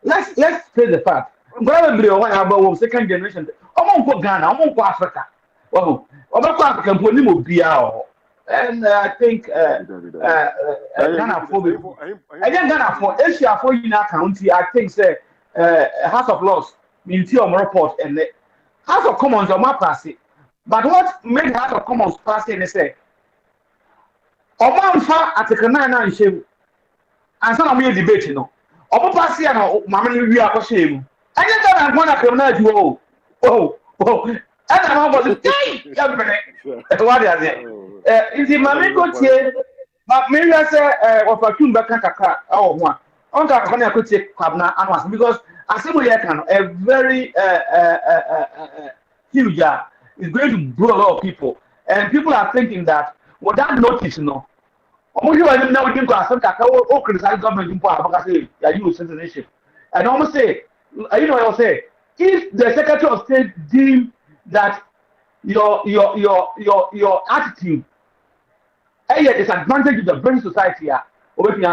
Let's face the fact. Probably one about second generation. I'm on Ghana, I'm on Africa. Well, African police will be out. And I think Ghana for Ghana for Asia for United County, I think say House of Laws, Mintium report and the House of Commons on my passing. But what made House of Commons passing is say Omanfa Article 9 and shame and some of me debate, you know. Omo passing and Mamma we are shame. And then I'm going to criminal oh. And I'm about to say, what is it? Is the mammy go here? But maybe I say, or for two back or one. On that, I could take Kabna and because I say we can a very huge is going to blow a lot of people. And people are thinking that without notice, you know, almost you are now going to some Kakao criticize government in power because they use citizenship. And almost say, you know, I'll say, if the Secretary of State deemed that your attitude is advantage to the British society over the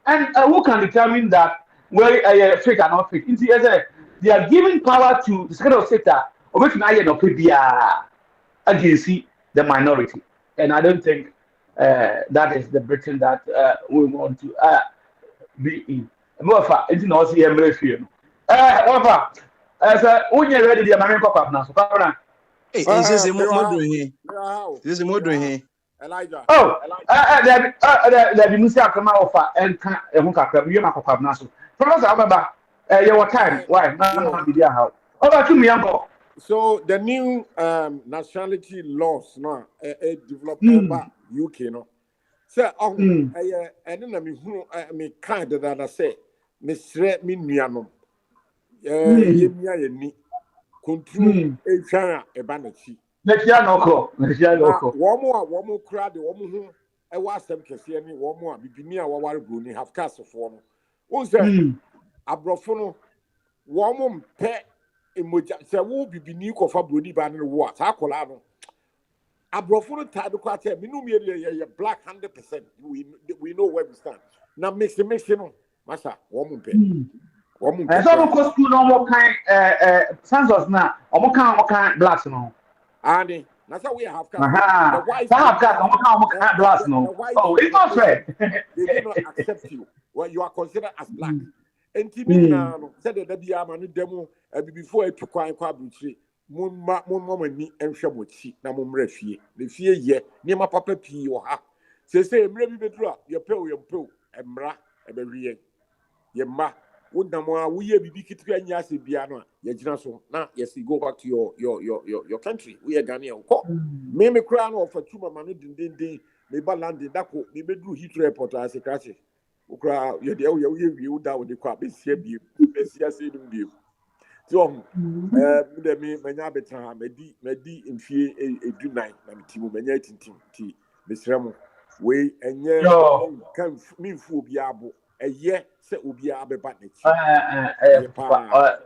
and who can determine that where fake or not fake? They are giving power to the Secretary of State over the against the minority, and I don't think that is the Britain that we want to be in. Moreover, it's not the American. When you're ready, the American cop now. So, this is a modern here. Elijah. Oh, there be Musa come offer and Hunka, you not cop now. So, Professor Ababa, your time, why? Not be how. Over to me, uncle. So, the new nationality laws now developed by UK, no. So, and then me kind that I say, Miss Red Miniano. Yemia ni control China ebanachi. Womo kra de womo hu e wa asem kese ani womo a bibini a waware broni have cast for no. Won say abrofo no womo mpe emoja se wo bibini kofa broni ba no wo ata akola no. Abrofo no tade kwa te minu me ye black 100%. We know where we stand. Na mix no. Masa womo mpe. And so, of school, no more kind census now, or more kind blacks, no. Andy, that's how we have got. Have got more kind blacks, no. Oh, it's not fair. They do not accept you when you are considered as black. And Timmy now said that the Yamani demo before it took quite mama ni enhwe mochi na momra fie le fie ye ni ma papa pii wo ha se emre bi bedura ye pew emra ebewie ye ma wodamo a woye bibi kitu anya ase bia no ye gina so na yes go back to your country we Ghanaian ko me kura no of tuma ma no dindindin me ba landing dako me beduru Heathrow airport ase crash ukra ye de ye wie uda wo de kwa besia bi besia se dum bi so me me manya betra medi mfie edunan na metimu manya tintim ti besramo we enye kan mi fu obi abo eye se obi abeba na chi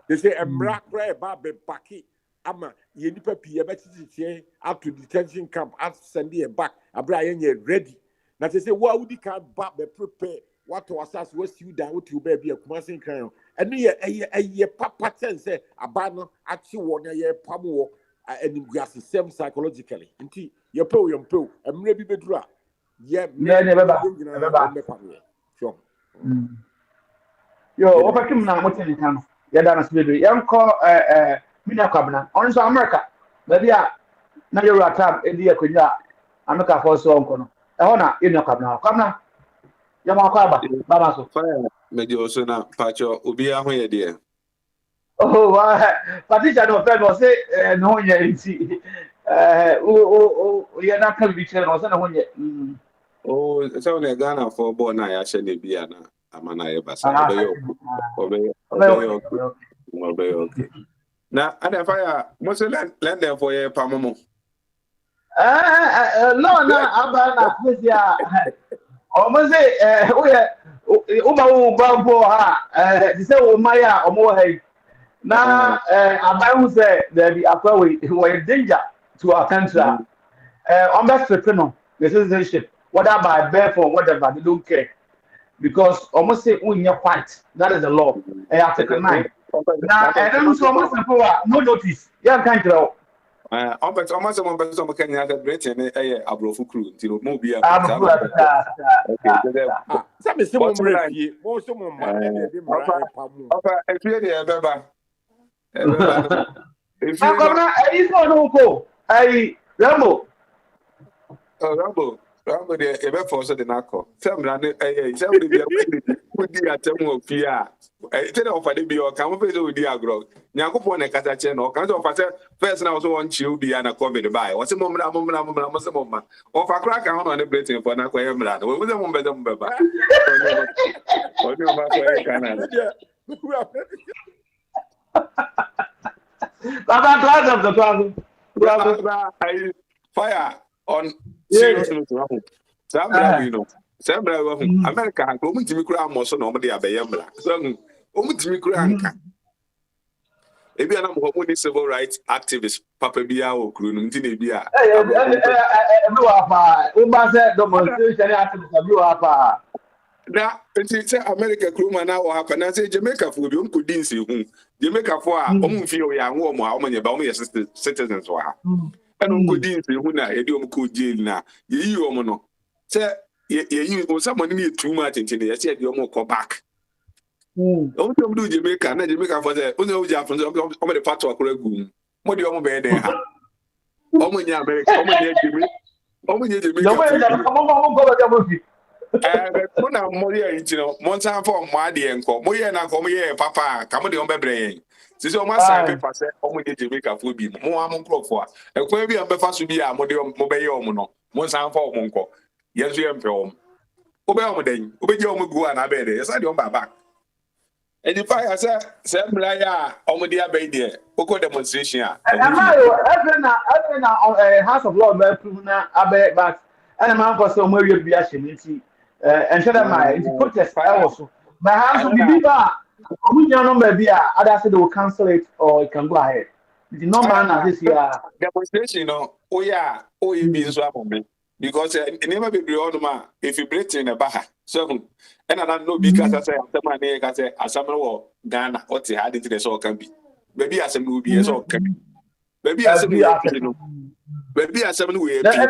they say emra kra ba be paki ama ye nipa pie be tititie up to detention camp at send ye back abra ye ready na they say wa udi kan ba be prepare what to assess what you down what you be akuma sen kan enu ye papa ten say aba no achi wo na ye pamo enimguase sem psychologically nti ye pe emre bi bedura ye beba sure yo ofakim na moten kan ya da na sbedo yanko mina kwabna on so America baby a na yo atab edi akonya America for so onko no ho na ina kwabna ya ma kwa ba so meji oso na pacho obi ahụ ye de oh Patricia no fe no say no nya nti ya na kan bi chere no say na ho nya oh so na Ghana for ball na ya hye na bia na amana ye basa okay na ada fire most land there for ye pamomo no na aba na plesia o say o ma wo bambo ha say o maya o mo hai na aba hu say there be akwa we danger to our country on best no the citizenship whether by birth or whatever they don't care because almost say unya fight that is the law article 9 now and then so almost no notice you can't tell but almost one person can have Britain abrofu crew till mo bia some is some refi mo some man dey pamu ofa efie dey ebeba akona is no ko ai Rambo dey ebe for so dey nakọ semra ne sem dey bia odi atemu ofia tell of dey bia o kan mo face odi agro nyankopọ na kata che na o kan so fa se first na so won chi odi ya na covid bai o se mo mra mo se mo ma o fa kra kan ho na Britain for na kwa ye mra no we se mo beza mo beba o ni o ma ko e kana fire on serious note Sambra we know Sambra America han ko mutimi kura mo so na mo de abeyemra so o mutimi kura anka ebi ana mo mo civil rights activist papa bia o kuru no nti na ebi a ebi wa pa o ba se demonstration activist ebi wa pa na nti se America kuru ma na o hapa na se Jamaica fo bi o ko din se hu Jamaica fo a o mu fi o ya nwo mo a o manye ba o ye citizens wa eno ko din se hu na e di o ko jail na ye yi o mo no se ye yi o someone ni too much into the say di o mo ko back o to do Jamaica na Jamaica for say o no ja from o me the part akora gu mo di o mo be den ha o mo nya America o mo nya Jamaica no we ja mo go ja mo fi mo na mo ye yin no mo san for mo ade enko mo ye na ko mo ye papa ka mo de o bebre si so ma sai paper say o mo ye Jamaica for bi mo wa mo crop a ekwan bi am be fa so bi a mo de mo be ye o mo no mo san for o mo nko yes we am pe o be o mo den o be je o mo gu ana be de yes ade o ba back and the fire say mla ya o mo de abai de o ko demonstration a every na House of Lords be prove na abai back and man for so mo we bi a shementi and show them my protest also my house will be ba omunya number bi a other say they will cancel it or it can go ahead the number na this year demonstration no o ya o e bi nso amome because never be on ma if you break in a baha so and I no be case say asema na ka say asema wo Ghana o ti had it so can be baby asema no be so can be baby asema no baby asema no we e bi na e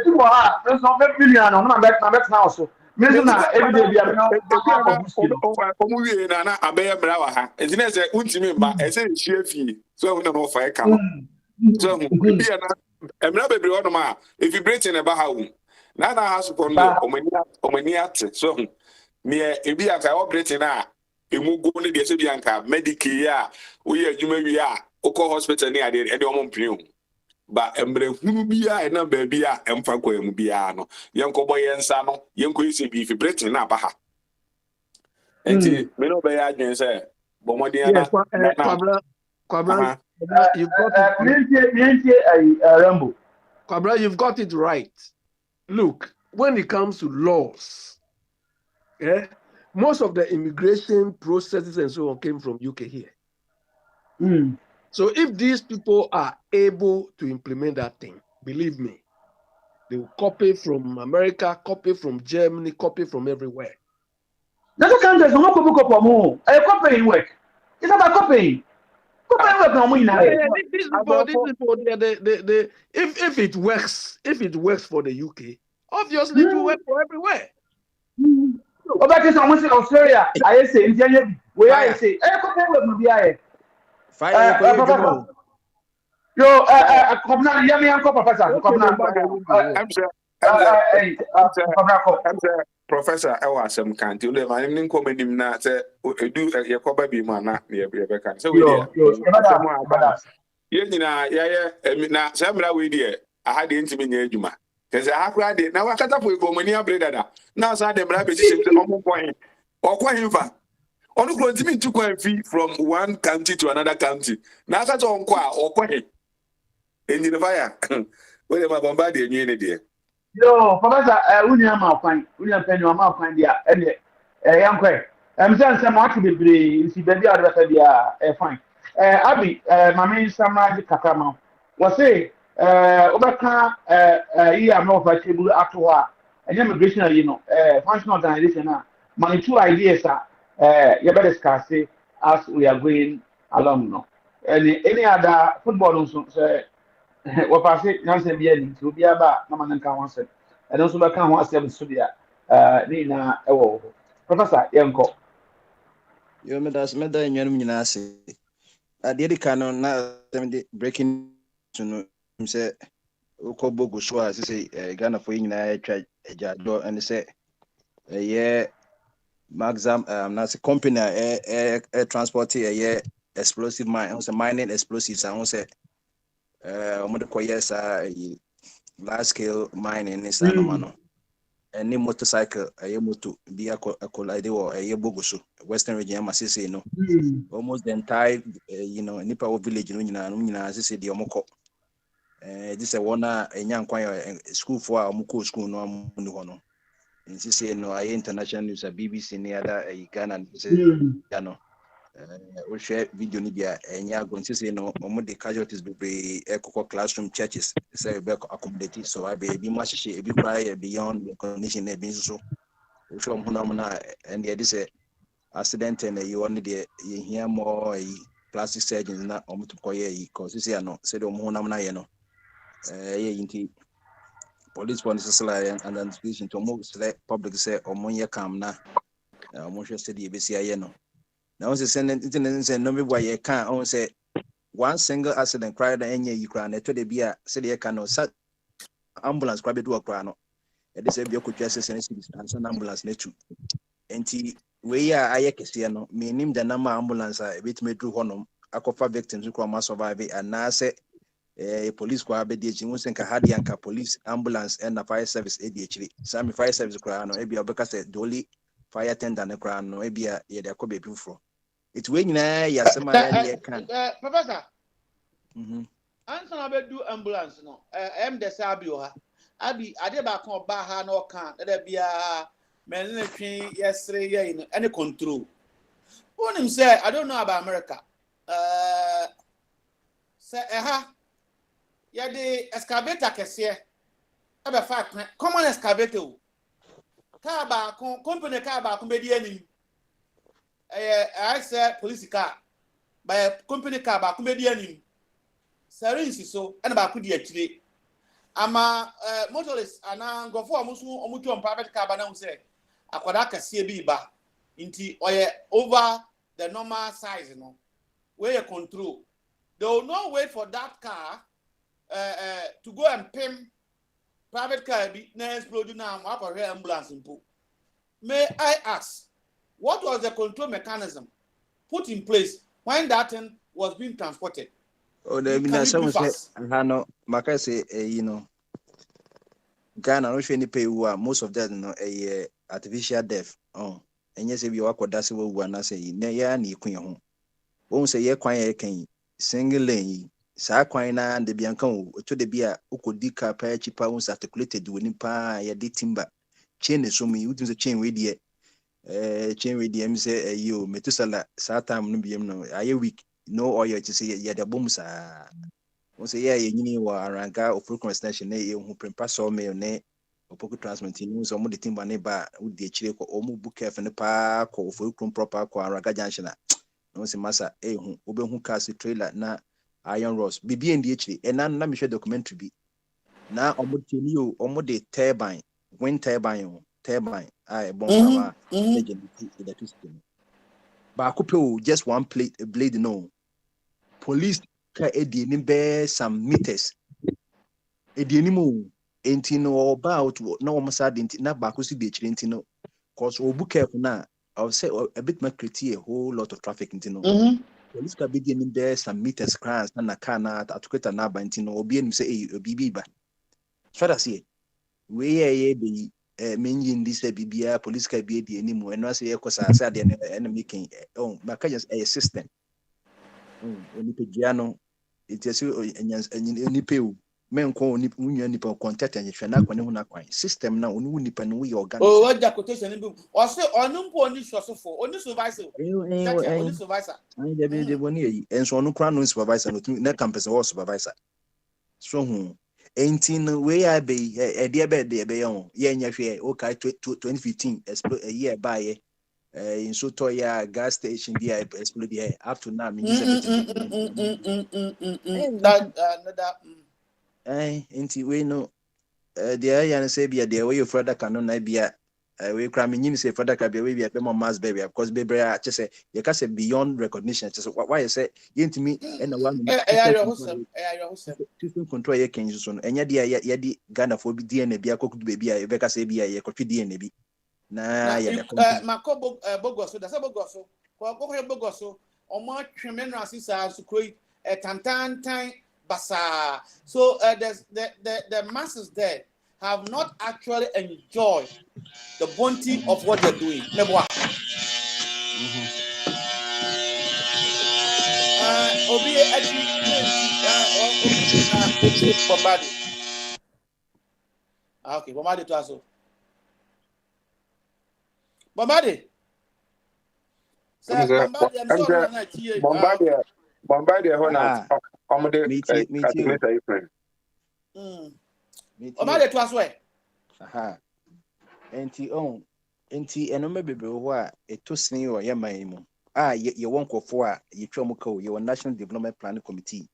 ti mo ha so be billion no na bet house na everyday bi am na omu wie na abɛyɛ mra wa ha enti na sɛ untimi mba ɛsɛ nhia fie so na no fa ɛka no so bi na mra bebre hɔ no ma evibrating eba ha wo na ha support no omani ate so me ebi aka operating na emu go ne de sɛ bi anka medicare a wo yɛ adwuma wi a okɔ hospital ne ade e de omo mpene ba emre hunu bia na ba bia emfa kwa mu bia no yenkobo yensa no yenko ise bi fi Britain na ba ha enti me no be ya adwen se bomodin na Kwabra you've got it Rambo Kwabra, you've got it right. Look, when it comes to laws, most of the immigration processes and so on came from UK here. So if these people are able to implement that thing, believe me, they will copy from America, copy from Germany, copy from everywhere. That's countries no copy more. Copying work. It's about copying. Copying work no more. These people, if it works for the UK, obviously it will work for everywhere. About this, almost in Australia, I say, where I say, copying work no be I. Yo, Kobna, yami anko professor. Professor, I was some can't you live? I didn't come in na say do your cover be man na be can. So we na Samra we there. I had the intimate juma. Because I have read it. Now I cut up with Gomania Breda. Now so them rabbit on point. Or quite in fact. On the continent to go fee from one county to another county. Now that's on qua or quite. In the fire. Whatever bombard you any day. Yo, Professor, William Malfine, William Penny, Malfine, dear, and young quay. I'm saying some ought to be brave, see, baby, out of the fine. Abby, my main summer, Kakama, was say, Obaka, I'm not for table after war, and immigration, you know, functional organization. My two ideas are, you better discuss it as we are going along, no. And any other football also, what I say, Nancy Bien, to be about Naman Council, and also back on 1 Studia, Nina, Professor Yanko. You made us made in Yanasi. I did the canon now breaking to know him say, Ukobo Gushua, as say, Ghana for in I tried a jador and say, yeah, Maxam, that's a company, air transport, a explosive mine, also mining explosives, I won't say. Large scale mining is any motorcycle, a moto be a collide or a bogusu, Western region, as say no, almost the entire Nipa village, as I said, the Omoko. This is a one a young choir school for our Muko school, no Muno. And she said, no, I international news, a BBC near a Ghana, Gano. We share video Nibia and ya going to say no the casualties be classroom churches say back accommodated so I be much be cry beyond the condition being so and this accident and you only the hear more plastic surgeons na to because this no say the no police and investigation to most public say come na said the no. Now, once send it no me why you can't own say one single accident cried and you cry to the beer, said you cannot sat ambulance crab do a crano. And this you could just send an ambulance net. And we are I no meaning the number ambulance a bit me through honum, a cover victims who come survive and now say a police squad be the Hadianka police ambulance and a fire service ADHD. Some fire service crano, maybe a because dolly. Fire attendant and crown, no, maybe there could be beautiful. It's when yes, Professor. Answer about do ambulance no. The Sabio. Abi, I did back on Baha no can. There be a man yesterday in any control. One him say, I don't know about America. Say, yeah, the excavator can see. Have a fact, common excavator. Car back, company car back, comedian. I said police car by a company car back, comedian. Serenity so, and about could I'm a motorist, and I'm go for almost on private car, but I say, akwada kase bi ba nti oye over the normal size no where you control they will not wait for that car to go and pimp private car be na explode na ambulance impo. May I ask, what was the control mechanism put in place when that thing was being transported? Oh, there been someone say, "Hano, Maka say, Ghana, no any pay most of that no a artificial death. Oh, and yes, if you work with that, we will say, Naya ni queen home. Won't say, ye quiet can single lane, sa quina and the Bianco to the beer, Ukodika, pair cheaper ones articulated winning pa, ya de timber. Chain is so me, you do the chain with ye. Chain with the say, you, Metusala, Satam, no, I week. No oil to say yeah the booms once a year you were aranka or frequent station who pass or mail ne or pocket transmitting news or more the timber neighbor with the chile or more book in the park or fulcrum proper or raga junction. No say massa who open who cast the trailer na iron rods BB and DH and none let me share documentary be now almost you almost the turbine wind turbine I bomb electricity. But I just one plate a blade no. Police ka edianim be some meters. Edianim enti no about no almost didn't na back si de chire no. Cause obu careful na I'll say a bit more create a whole lot of traffic no. Police ka be edianim be some meters crans na car na atuketa na ba no obi enim say obibi ba. So that say we ye be menyin this bibia police ka be edianim and no say e kosa say de na making oh maka just a system. Onipegiano it is nipe men ko nipa contact and hwe na kwani hu na kwan system na onu nipa no we organize oh what the quotation be o say onu mpo oni sosofo oni supervisor oni supervisor ai de boni yi enso onu kra no supervisor no na campus or supervisor so hu 18 we I be e de be yon ye nya hwe o kai 2015 explode a year by in Sotoya gas station there exploded up to now. Inti we know the area say be the way you further cannot be we cramming say further can be we be more mass baby because baby I just say you can say beyond recognition. Just why you say you to me and one system control you can use on and ya di Ghana for DNA be a cooked baby I be say be a coffee DNA be. Na makobo bogoso da bogoso ko bogoso omo tweme no asisa sukoi tantan basa so the masses there have not actually enjoyed the bounty of what they're doing meboa obi bombadi okay bombadi to aso Bombadi. Bombadi hona omode me Bombadi to aswe. Aha. Enti enome bebe ho a eto sini o ye man mu. Ye won kofo a ye twam ka o ye National Development Planning Committee.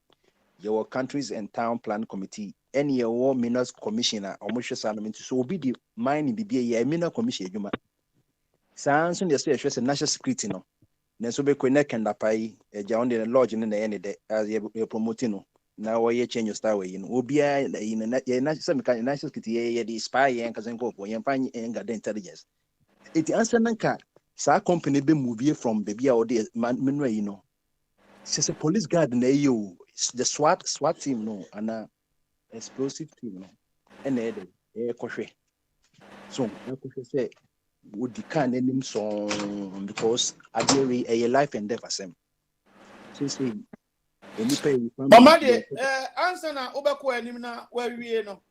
Ye Countries and Town Planning Committee. Any ye Minerals Commissioner or Moshe Sanament so obi di mine bibia ye Mineral Commission adwuma. Sans the say national security no. Nenso be connect and apai eja on the lodge in the end as ye promoting no. Now we change your style way obia in national security ye the spy and kazenko for yan pan enga the intelligence. It answer nanka sa company be move from baby or the man you know. Says a police guard na you the SWAT team no and explosive team no. And e kohwe. So I could say would the can name song because I do a life and death assem. So say any pay Bombadi answer na obeko anim na wa wie no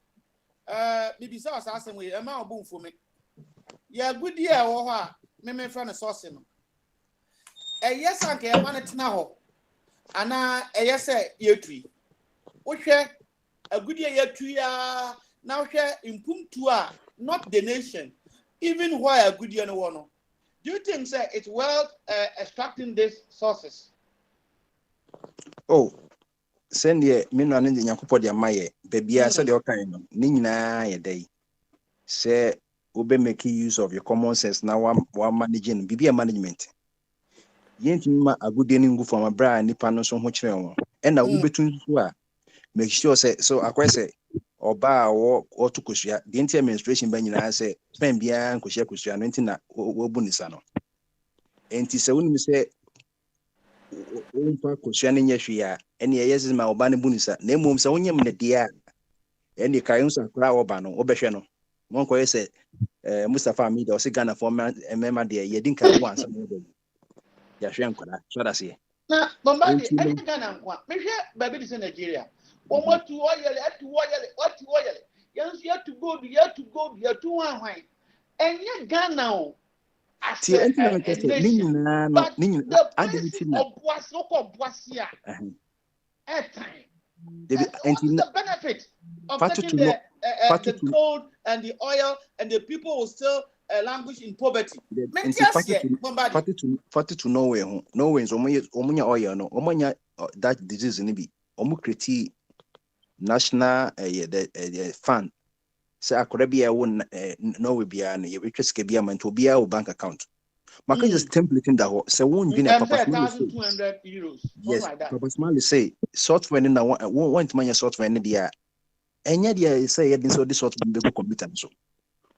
bibisa asasem we e ma obun fo me ya gudi e wo ho a me fra na source no yes anke e ma na tena ho ana yes yetui wo hwe agudi e yetui a na wo hwe impumtu a not the nation. Even why a good year no one. Do you think sir, it's well extracting these sources? Oh, send ye minu anindi nyakupo dia maye. Baby I said okay no. Ni nyina ye day. Say ube make use of your common sense now one managing BB management. Yentima a good dealing go from a bra nipa no so much and a ubetun make sure say so I say or bar or to kushia the entire administration ben I say spend beyond kushia na obunisano. And tis a woman say umpa kushia in yeshia any yes is my obani bunisa name mum sa unyam ne dia any kayunsa kra obano obesheno one ko say Mustafa Mida or Ghana for member there ye didn't come once ya hwe nkola so that's it na bombadi any Ghana kwa me hwe baby this in Nigeria what to oil yes you have to go to one wine and ye Ghana o ti enti na kete ninyi obuasia airtime the benefit of taking the gold and the oil and the people will still languish in poverty. Party to Norway, Norway is omunya oil no, omunya that disease ni bi. Omu create national fund. Say akorebi e won Norway bia na ye request ke bia man to bia o bank account. Maka just templating that say won bi na papa €200. Yes, like that. Papa Smiley say software na want man software ni dia. Enya dia say yedin so this software be go computer so.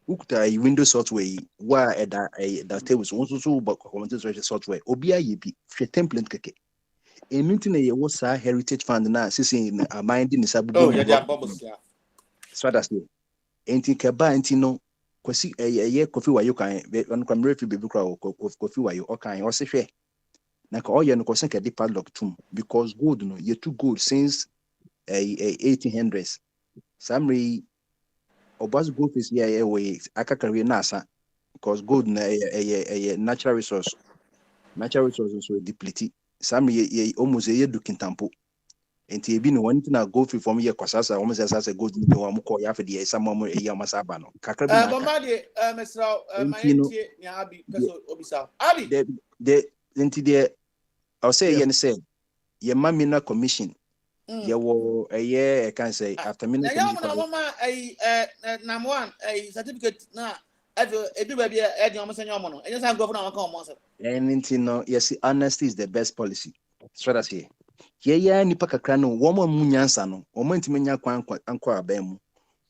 Ukta Windows software wa that table so but computer software obi aye bi hwe template keke. Enu na ye wo sa heritage fund na sisi na amindi ni sabu. Oh yeah, they are bubbles yeah. So that's it. Enti keba enti no kwasi ye Kofi Wayo kan on kwamre fi bebi kwa Kofi Wayo o kan o se hwe. Na ka oye no ko senke di padlock tum because gold no ye too gold since 1800s. Samri obas gold is here way akakari nasa because gold na a natural resource so deplete. Samri ye almost ye do kintampo. Enti ebi no one na gold from ye kwasasa almost as a gold ni wa mko ya fedi some mo e ya masaba no kakra bi bombardier mesra my enti ni abi peso obisa abi the enti the I'll say yen say ye mamina commission ye wo eye can say after minute na mama number one certificate na edu ba bia e de omo senya omo no enye san go for na waka omo so anything no yes honesty is the best policy so that's here ye nipa kakra no wo mo munyansa no wo mo ntimi nya kwan anko aban mu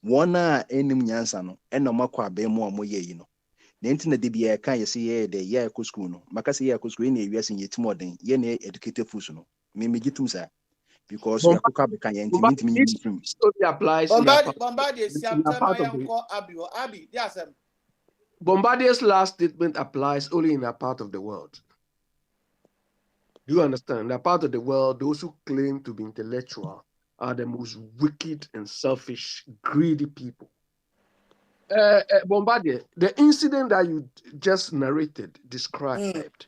wona enim nyansa no e no makọ aban mu omo ye yi no na ntina de bia kan ye se ye de ye ko school no maka se ye ko school ni ewiase yetim oden ye na educated fools no me gitum sa because we akọ be kan ye ntimi ntimi applies Bombardier abi yes Bombardier's last statement applies only in a part of the world. Do you understand? That part of the world, those who claim to be intellectual are the most wicked and selfish, greedy people. Bombardier, the incident that you just narrated, described,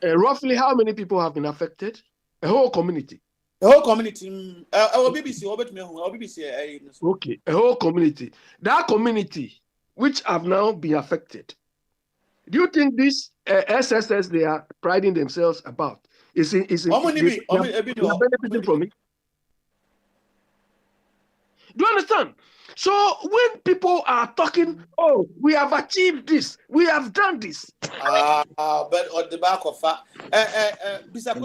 roughly how many people have been affected? A whole community. A whole community. BBC. Okay, a whole community. That community, which have now been affected, do you think this SSS they are priding themselves about is benefiting from it? Do you understand? So when people are talking, oh, we have achieved this, we have done this. But on the back of bisa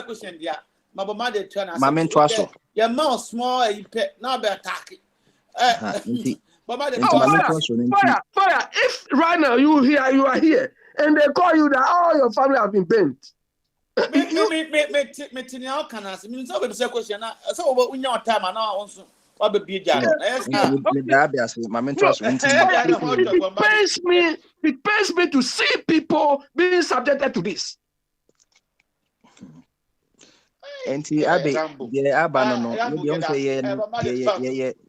question, yeah. My mama dey turn as your mouth small, you pet now be attack. Fire! If right now you are here, and they call you that all your family have been bent. Me tinia can ask me so be say question na so we nya time na also what be big jam. It pains me to see people being subjected to this. Enti abe ye aba no you say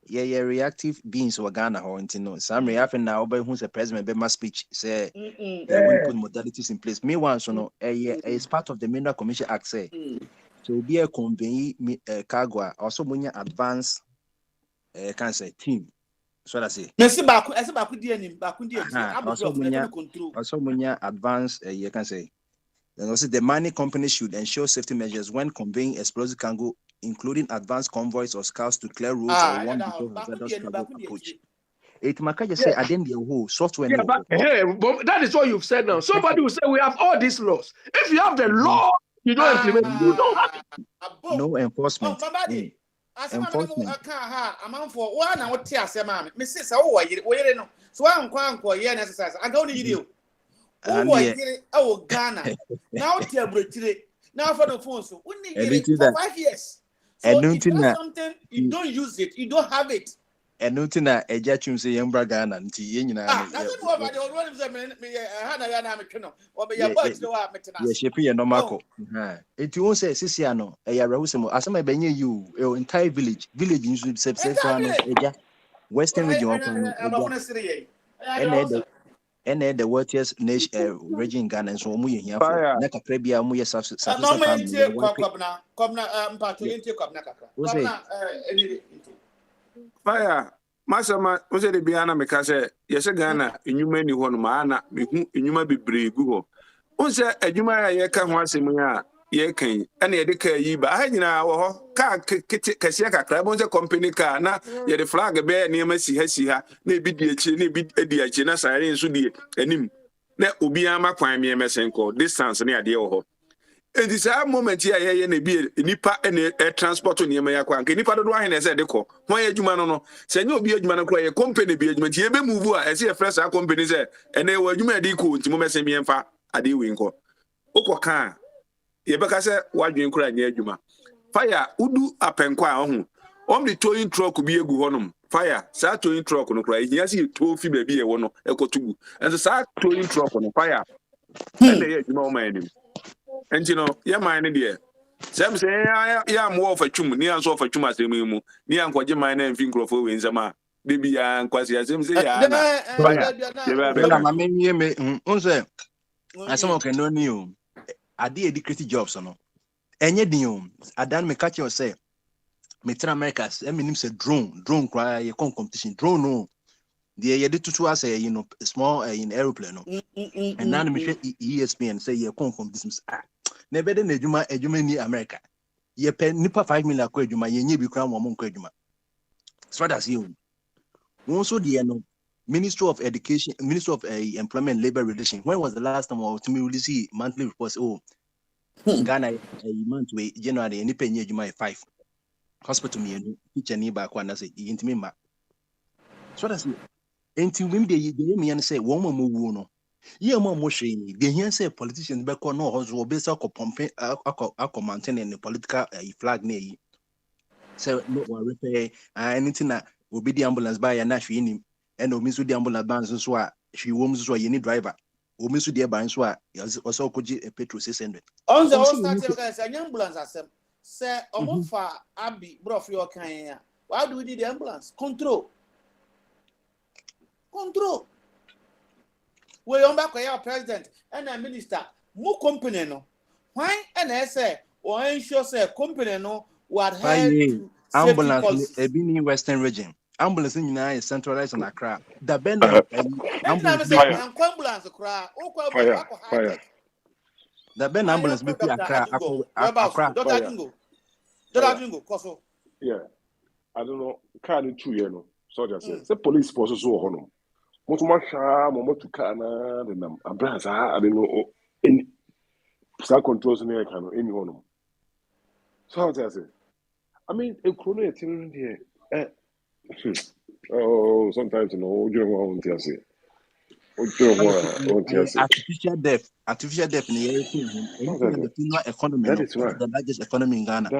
ye reactive beings were Ghana ho enti no some reaction na oba hu say president be speech say we put modalities in place me one so no is part of the Mineral Commission Act say so be a convey cargo also munya advance can say team so that say merci baku di anim baku di also munya advance you can say. And also, the mining company should ensure safety measures when conveying explosive cargo, including advanced convoys or scouts to clear roads or one before hazardous cargo approach. It makaja say at the end of the whole software. Yeah, but that is what you've said now. Somebody will say we have all these laws. If you have the law, you don't implement it. You don't have it. No enforcement. Enforcement. I'm for one hour tears, mammy. Mrs. Wait, no. So I'm quite exercise. I don't need you. Oh, Ghana. Now, tell Bridget. Now for the phone. So we need it for 5 years. So if you have something, you don't use it, you don't have it. And nothing that a judge say young Bragan and T. That's what about the one Yes, she no Marco. It won't say Siciano, a Yarosimo, as I may you, your entire village in Subscription, Western region, and the worthiest nation region Ghana, so we here for Nakabia, we Fire. Masama, was it the Biana Mekase? Yes, a Ghana, in you many one mana, in you may be brave. Google. Once a Juma, ye can once in me, ye can, and ye decay ye, but I know, car Kasiaka Club was a company car, now, ye the flag a bear near Messi Hessia, maybe the chin, maybe a China siren, so dear, and him. That will be a Maquam, Messenco, distance near the Oho. And this moment here, any be nipa and a transport on your Kwan. Nipa do wine as a deco. Why you man no? Send you be a man acquire a company be a move as a fresh company there, and they were you may deco to Mumma Semi and Fa, a de winko. Okoka. Yebaka said, what you cry near Juma. Fire, Udu up and qua. Only towing truck could be a good fire, sad towing truck on the cry. Yes, you told Phoebe be a one, echo two, and the sad towing truck on the fire. And they know my name. And you know, yeah, my idea. Some say, yeah, more for chum, near so for chuma, near and what my name think of in Zama. Baby, and quasi as him say, yeah, I some can know new. I did creative jobs or no. And yet, I done me catch you say, Metra Americas, I mean, say drone cry, a competition, drone no. The did to us, you know, small in aeroplane. And now me ESPN say, you come from business. Never then a Juma America. Ye pen nipa 5 million quejuma, ye be crown one quejuma. So that's you. Also, the Ministry of Education, Ministry of Employment and Labor Relations. When was the last time to me really see monthly reports? Oh, Ghana a month way January any penny Juma 5. Hospital me and teacher neighbor one as a intimate. So that's it. Until when they me and say, one more move no. Ye more motion, they hear say politicians back on no house will be so pumping a maintaining the political flag near. So no one repair anything that will be the ambulance by a national in him, and no miss with the ambulance bands so she won't so any driver. Or miss with the bands so also could a petrol 600. On the whole starting an ambulance as them say, Omofa Abbey brought your kind. Why do we need the ambulance? Control. We on back your president and a minister, more company no. Why and I say, or ensure say company no what help ambulance a bini Western region. Ambulance in United centralized on Accra. The bend ambulance cry. The bend ambulance be Accra. Yeah, I don't know. Can't do you so just say the police forces so honor. Motumasha, Momotukana, the Abrasa, I don't know, in some controls in any honor. So, how does it? I mean, a chrono here. Oh, sometimes, you know, you don't want to say. Artificial death in the economy. That is right. The largest economy in Ghana.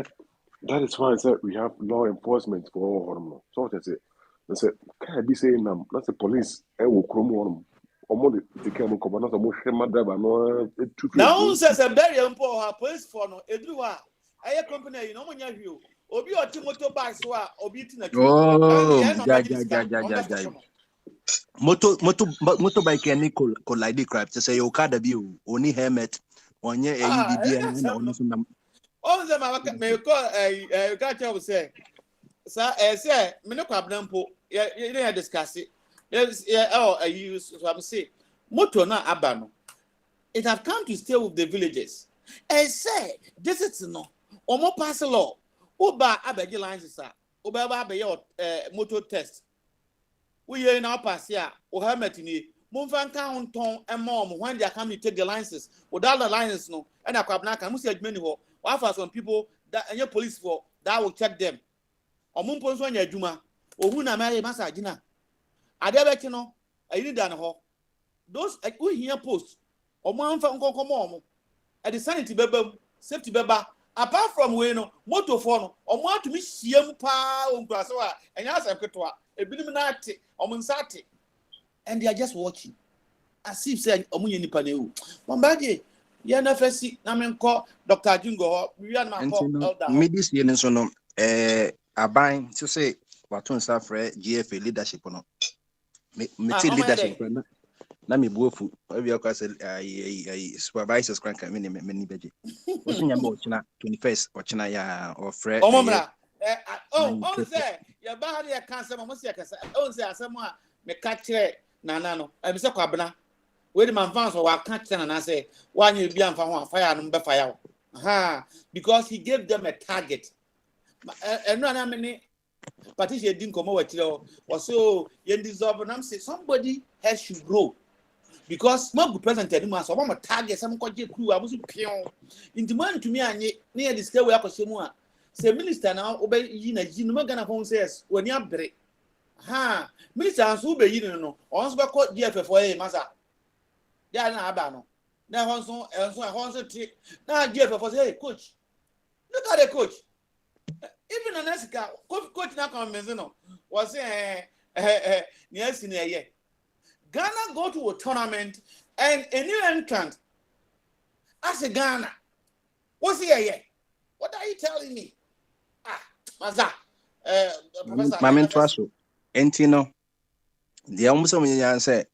That is why I said we have law enforcement for all. So, that's it. I said, can I be saying that's the police? I will come on. The camera commander, now says a very important police for no everyone. I company, you know, when you Obi or Timoto bikes were obiting a motorbike and collide crap to say your card of you only helmet on your AED. All of them may call a catcher will say, sir, say, Minocabnampo, you didn't discuss it. Yes, I use what say. Motor na abano. It have come to stay with the villages. I say, this is no. Omo pass law. Oba abegi lines sir. Oba abe your motor test. we now pass here, or helmet in it. Mumfan count on and mom when they are coming to take the licenses. Without the license, no, and I can see many who offer some people that and your police for that will check them. Or Mumpons on your Juma, or who na marry Massagina. I never know, I didn't done those we hear posts or one from Cocomo at the sanity beba, safety beba, apart from Weno, motor phone, or more to me, Siam Pa, Umbrasoa, and Yasa Ketua, a Biliminati, or Monsati. And they are just watching. As if saying, Omuny Nipaneu. One baggy, Yanafesi, Namenko, Dr. Jungo, Midis Yenesono, a buying to say, what on Safre, GFA leadership or not. Metil leadership. Nami Bofu, every occasion, supervisors crank a minimum many budget. What's in your motion 21st or China or Fred? Oh, say, your body can't say, oh, say, someone may catch it. No. I'm so cabana. Wait, my fans or I catch and I say, why you be on fire and fire? Aha, because he gave them a target. And no, many Patricia didn't come over to or so you deserve and I'm saying somebody has to grow. Because my present anymore, so I'm a target, some crew, I was in demand to me and near the scale where I could say more. Say, Minister now obey Yina Jinumagana home says, when you break. Ha, Minister Ansube, you know, once back caught GFF for a massa. They are not abano. Now, also, now GFF was, hey, coach. Look at the coach. Even an Esca, coach now comes, was yes in a year. Ghana go to a tournament and a new entrant. As a Ghana, what's here yet? What are you telling me? Ah, Maza, Professor. Entino, the almost say,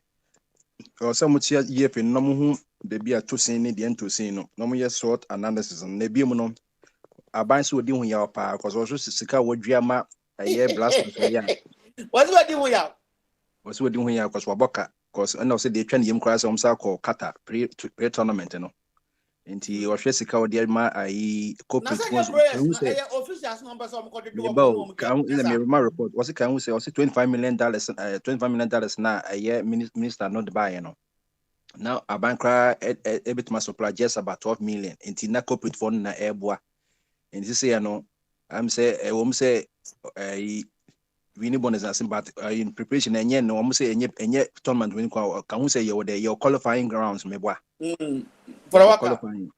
or some much year in no whom they be a two scene, the end to see no more sort analysis and nebium. A binds would do your power, because also Sika would drama a year blast. What's what do we have? What's what doing here? Because Waboka, because I know say they train him cross on Sako Kata pre tournament, you know. And he was Jessica or dear ma I copy officials numbers in the Mirror report. Was it can we say also $25 million $25 million now a year minister not buy, you know. Now a bank a bit must supply just about 12 million in Tina corporate fund na airboa. And this say, you know, I'm say a woman say we need bonus as but in preparation and yet no almost say any tournament when can we say your qualifying grounds meboa. For a qualifying.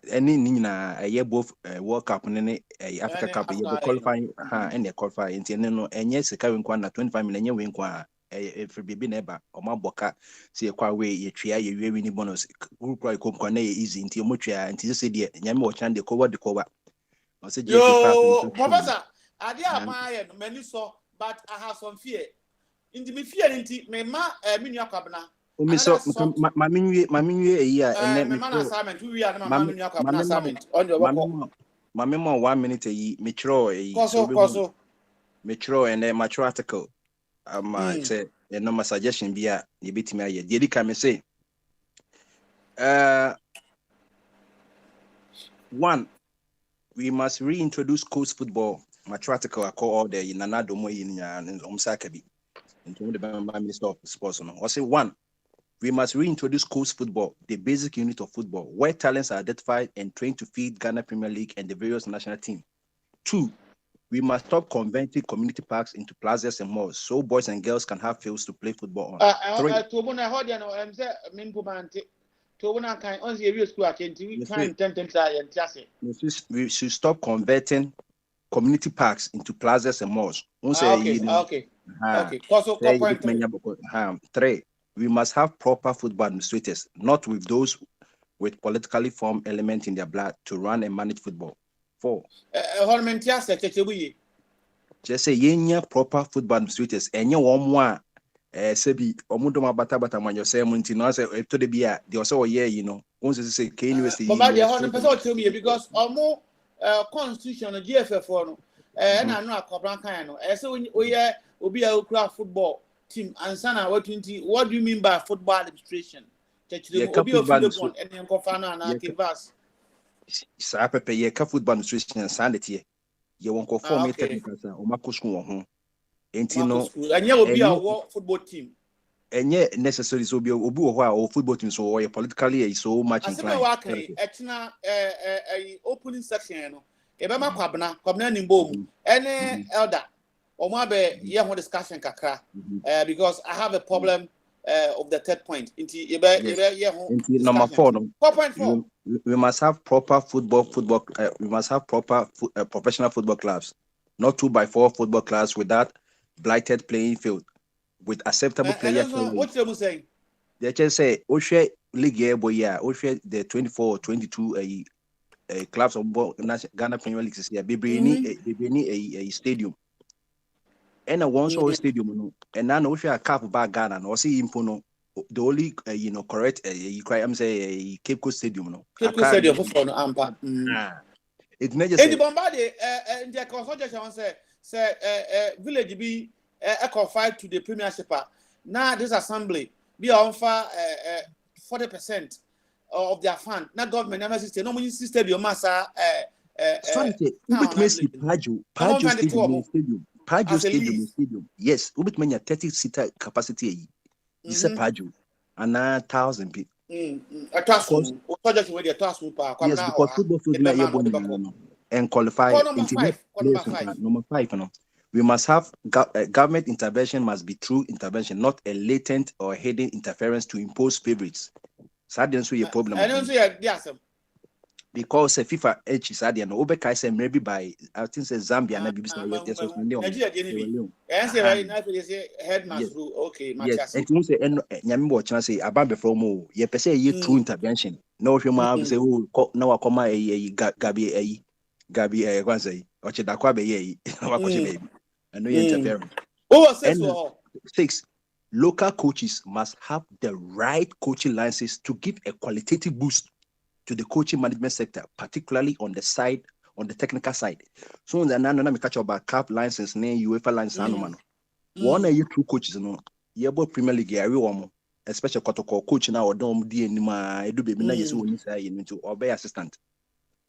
Any Nina a year both World Cup and a Africa Cup qualifying and they qualify in and yes, a carrying one at 25 million win qua if it be never or my boca see a quite way you try you winning bonus group like easy into Mutria and you say the Yamo Chan the cover the cover. Yo, Professor, I dear my many saw, but I have some fear. In the fear into me ma minya cabana. So, my menu a year and then assignment. We are my assignment on your my memo 1 minute a year, metro and then mature article. Say a number suggestion be a bit me. Did come say 1. We must reintroduce coast football. Mature article I call all the Nanado Moy in Omsakabi. Into the Minister of Sports. I say 1. We must reintroduce coast football, the basic unit of football, where talents are identified and trained to feed Ghana Premier League and the various national teams. 2. We must stop converting community parks into plazas and malls so boys and girls can have fields to play football on. 3. We should stop converting community parks into plazas and malls. Okay. 3. We must have proper football administrators, not with those with politically formed elements in their blood to run and manage football. 4. Just say yenya proper football administrators and you one sebi omudoma bata man yourself no say to the bia the also you know once say K University but the 100% tell me because omo constitution of GFF no na no akobran kan no say we obi a okra football team and sana what do you mean by football administration? Obi of football and nkofana na kivas. Sa pepe ye ka football administration sanity ye won ko form technical sa o makosu won ho Entino, and you will be a football team. And yet necessarily so be obu or football team so or politically so much inclined. Opening section, Ebama Kwabna Nimbo, any elder, or maybe you have discussion kakra, because I have a problem of the third point. Into number 4, 4.4. We must have proper football. We must have proper professional football clubs, not 2x4 football clubs without blighted playing field. With acceptable players. What you saying? They just say, Oshe League boy, yeah, Oshe the 24 or 22 clubs of Ghana Premier League is here. They need a stadium. And a one stadium, and now Oshe a cap back Ghana, and see Impono, the only correct I'm say a Cape Coast Stadium. No, Cape Coast Stadium for no Ampa. It's not just the Bombardé, and the consultation say village be confide to the Premiership. Now this assembly be on for 40% of their fund. Now government never system. No money system. Your massa. Paju Stadium. Yes, ubit many 30-seater capacity. You say Paju, and 1,000 people. Yes, because football field and qualify number 5. We must have government intervention must be true intervention, not a latent or hidden interference to impose favorites. So that's a problem. I don't see yes. Because FIFA H is and Obekai say maybe by I think say Zambia maybe yes, and you say Nyami watch and say about before more ye per se ye true intervention. No if you ma say oh now come a Gabi one say or Chedakwa be ye baby. I know you're interfering. Oh, 6, local coaches must have the right coaching licenses to give a qualitative boost to the coaching management sector, particularly on the technical side. So when I catch about CAP license, UEFA license, one of you two coaches, you both Premier League, especially coach now or don't do any do baby into obey assistant.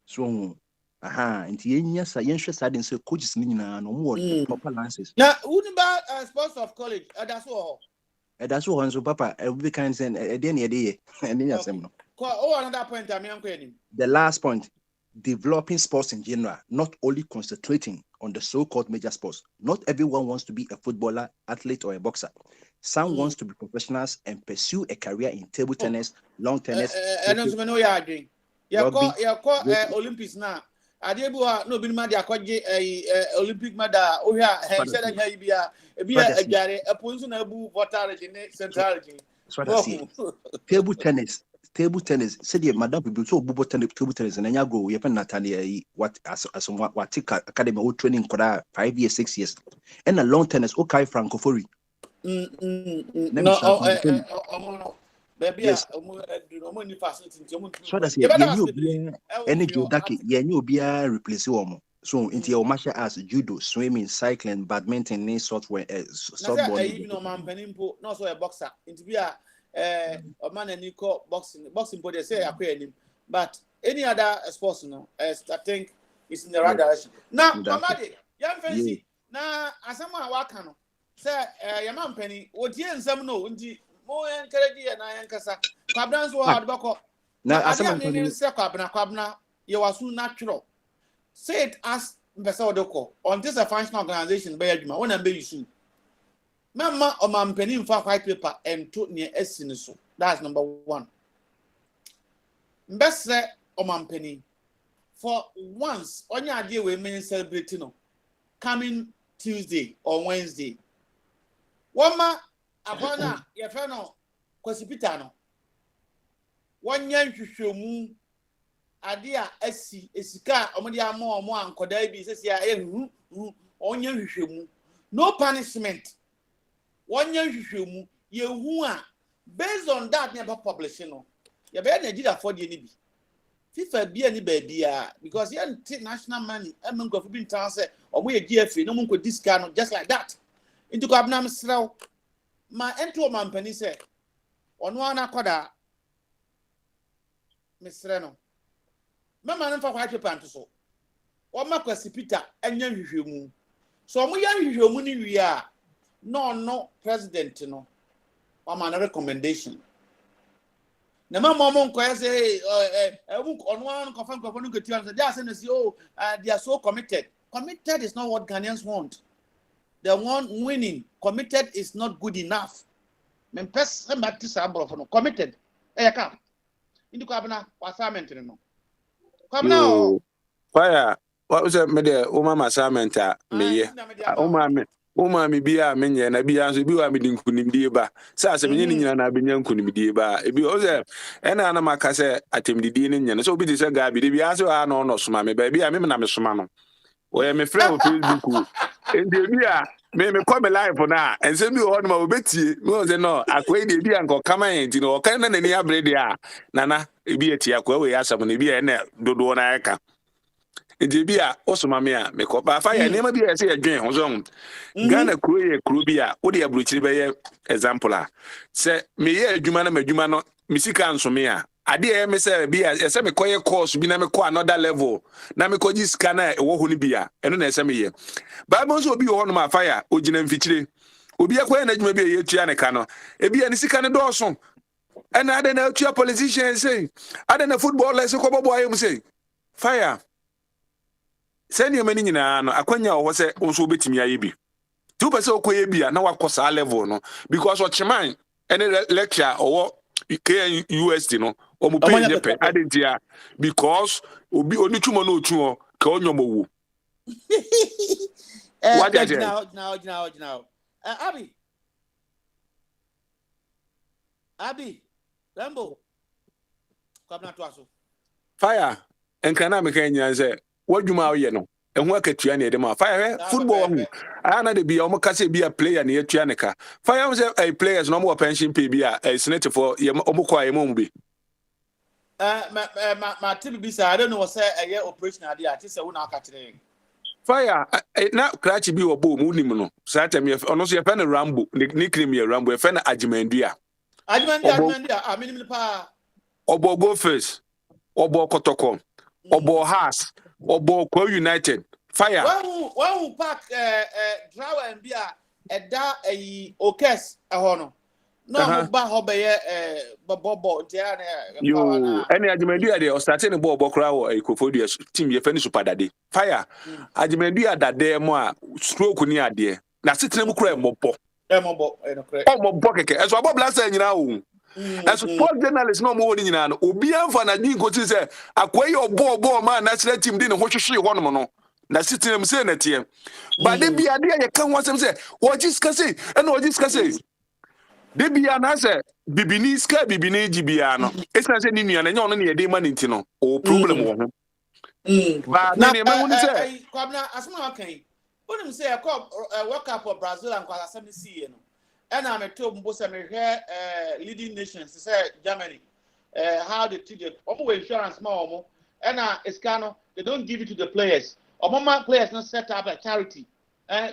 So into yen side and say coaches no more proper licenses. Now, who about sports of college? That's all. That's all. So, Papa, every kind of day, and then another point. The last point: developing sports in general, not only concentrating on the so-called major sports. Not everyone wants to be a footballer, athlete, or a boxer. Some wants to be professionals and pursue a career in table tennis, lawn tennis. I don't know you are doing. You call Olympics now. Adebua no bin ma dia kwaje Olympic medal o hwa he said anya bia agare aponso na bu votarage ne centralage table tennis said the madam people so bu table tennis na nya go ye pen natani what as what academy o training for 5 years 6 years and a long tennis o kai francophonie no yes. So that's it. Energy you be replace one. So into your martial arts, judo, swimming, cycling, badminton, software, softball. You know, man, penimpo, not so a boxer. Into be a man and you call boxing body. They say but any other sports, I think it's in the right direction. Now, Mamadi, young fancy. Now, as someone wakano, say, your man penny, what you and some know, more encourage and I ankasa. Cabans were hard bako. Now, as someone say Cabna, you are so natural. Say it as Besodoko on this a functional organization by Edma, one and baby soon. Mamma or mam penny for white paper and took near Essiniso. That's number 1. Best say or mam penny for once on your idea we may celebrate coming Tuesday or Wednesday. One ma upon your friend Quasipitano. 1 year you moon. Adia esi esika omodi amo ankoda bi sesi ya onye hwehwemu no punishment onye hwehwemu yehu a based on that never publishing no ye be Nigeria for the bi FIFA bi ani ba bia because ye national money emengo bi ntan say omo ye GFA no monko disca no just like that into ko abnam sraw ma ento mampani say ono ana koda misre no mama nfa kwa pepa nto so o makwa sipita anya hwehwemu so mo ya hwehwemu ni wi a no president no am an recommendation na mama mo nko say on one confirm no get you answer they say oh they are so committed is not what Ghanaians want. The one winning committed is not good enough. Men person back to sample for no committed come indi ko abna assignment no come now fire what was me the mama assignment me ye Oma mi bia menye na bia so bi wa me dinkunimdie ba sa se menye ni nyina na benya nkunimdie ba ebi o se ena na maka se atemdidie ni nyane so obi di se ga bi de bia so a no soma me ba bia me na me soma no o ye me friend Facebook ende bia me call me live na ense bi o no ma obetie me o se no akwai de bia nko kama enti no kan na nani abrede a nana ebi eti akwa we asam na bia na dodo na eka edi bia osoma me a me ko ba fa ya nema bia se adwen ho so Ghana kuro bia wo de abrochiri be ye example a se me ye adwuma na madwuma no misika nsome a ade e me se bia se me koye course bi na me ko another level na me ko ji sika na wo ho ni bia eno na se me ye ba mo so obi ho no ma fa ya ogina mfichire obi akoye na adwuma bia ye tua ne ka no e bia ni sika ne do so ena ade na tua politician say ade na footballers ko bobo ayem say fire send your money nyina no akwanya wo se nso betimi aye bi tu pese okoye bia na wakosa level no because ochiman any lecture or KUST no o mu pay je pe adentia because obi onitumo no otuo ka onyomo wu now Abi Rambo come na to aso fire enkana me kan nyina se wadwuma aye no ehun akatua na edema fire football hu ana de bia o mukase bia player na yatua ne ka fire say players no mo pension pay bia senate for o mo kwa mo bi ma tibi say I don't know say eye operation ade a say wo na aka kire fire na crash bi obo mu nim no sa tem ye ono so ye fe na Rambo ni cream ye Rambo ye fe na Ajimandua minim pa obo go face obo kotoko obo has obo Kwa United fire one pack drawer and bia eda okes ahono no ba ho be bobo ntia na yo any Ajimandua dey starting ball bokra wo Ikofodua team ye fe ni super dade fire Ajimandua dade mo a stroke ni ade na sitena kura mobo keke eso abo blast nyina o as sport journalist no mo woni nyina no obi anfa na din ko ti se akwai obo ma national team din ho hwehwe ho no no na sitena m se na tie ba de bia de ye kan wasem se o jiskase na o jiskase de bia na se bibini ska bibini jibia no esa se ni nua na nya ono na ye de man nti no o problem wo ho ba na ne ma woni se kwabna asma kan woni se World Cup for Brazil and kwala 70 no and I'm told Mbosa me leading nations say Germany how they treat it omo insurance ma omo and it's kind of they don't give it to the players omo players not set up a charity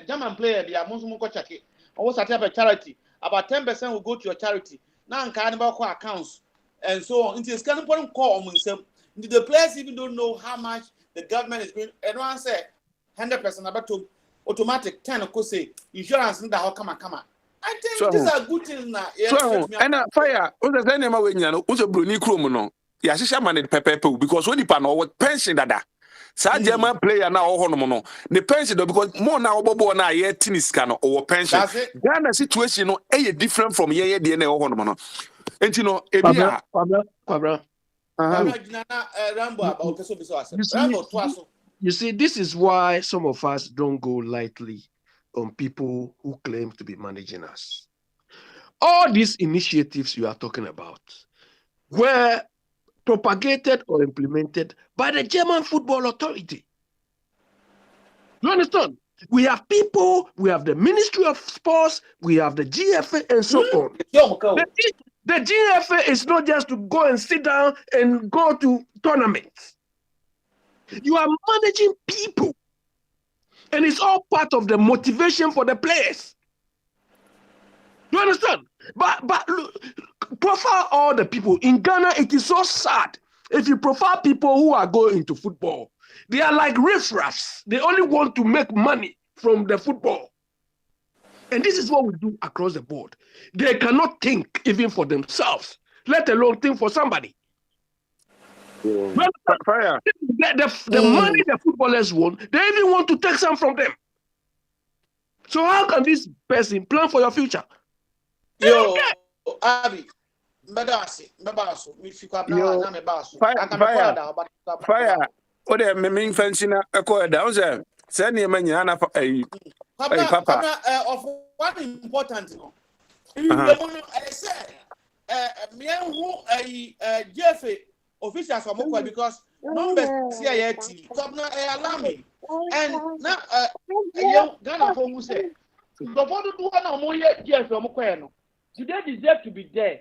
German player they are most ko check it omo set up a charity about 10% will go to your charity now nka anybody call accounts and so on until it's kind of point call omo nsem the players even don't know how much the government is going and one say 100% about to automatic 10 ko say insurance nda how come I think these are good things now. So, and fire, what the name of when you know, who's a bruni chrome no? Yeah, she man pepe because when you pan or pension dada. Sa German player now or no. The pension because more now bobo na ye tennis can or pension. Ghana situation no different from ye DNA or no. And you know, Kwabra. You see, this is why some of us don't go lightly on people who claim to be managing us. All these initiatives you are talking about were propagated or implemented by the German Football Authority. You understand? We have people, we have the Ministry of Sports, we have the GFA and so on. The GFA is not just to go and sit down and go to tournaments. You are managing people. And it's all part of the motivation for the players. You understand? But look, profile all the people. In Ghana, it is so sad. If you profile people who are going into football, they are like riffraffs. They only want to make money from the football. And this is what we do across the board. They cannot think even for themselves, let alone think for somebody. Fire. The money the footballers want, they even want to take some from them. So how can this person plan for your future? Yo, Abi, Fire. O de me fancy na ekọ da o say say na ma nyina na Papa of what important no. I say me who Jeff officials from Mokwa because numbers CIT top na allow me and na Ghana for who say the board do na mo ye Jeff from Mokwa no. Do they deserve to be there?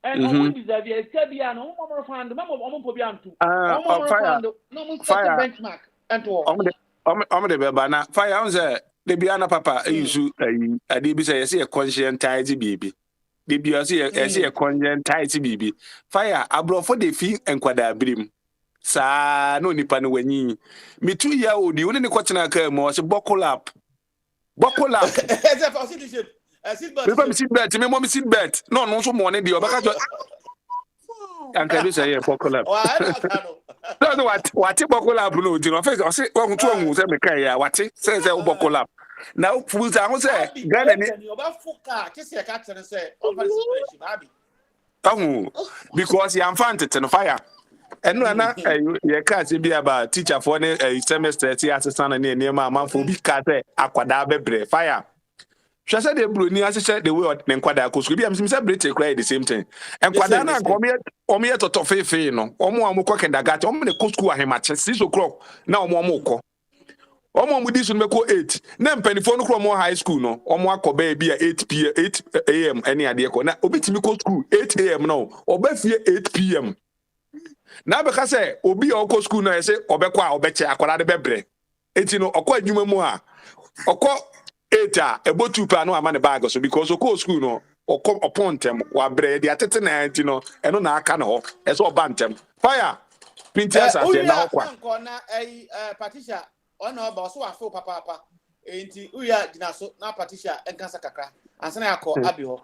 And omo deserve ye bia no omo find omo po bia ntu omo find no mo set benchmark and all omo de be na fire on say de bia na papa use ade bi say say conscient tight bibi de bia say conscient tight bibi fire abrofo de fi enkwada abrim sa no nipa no wanyi me 2 year old you ne kwachena ka mo say bokolap sit bet me mom sit bet no so money dey obaka jo and can you say bokolap no what bokolap no di no first I say won to ohun say me kai ya what say bokolap now full time say Ghana ni obafuka kese ka tene say participation abi because you am fan to fire and na ye ka say be about teacher for ne semester ti assistant na ne ma amanfo bi ka say akwada bebre fire she said the blue ni asese the way ne nkwada ko so bi am say brete cry the same thing nkwada na omo toto fefe no omo amukọ kindergarten omo ne ko school ahemache 6 o'clock na omo ko omo mu disu meko 8 na mpanifo no kro omo high school no omo akoba bi 8 am any ade ko na obitimi ko school 8 am no oba fie 8 pm na be ka say obi okọ school na say obekọ a obeche akwara de bebre enti no okọ adwuma mu a okọ 8 ebo 2 pa no amane bag so because okọ school no okọ opontem wa bre de atete na enti no eno na aka no eso obantem fire pintias ase na okwa na Patricia ona oba so afo papa enti uya gina so na Patricia enkansa kakra ansa na akọ abi ho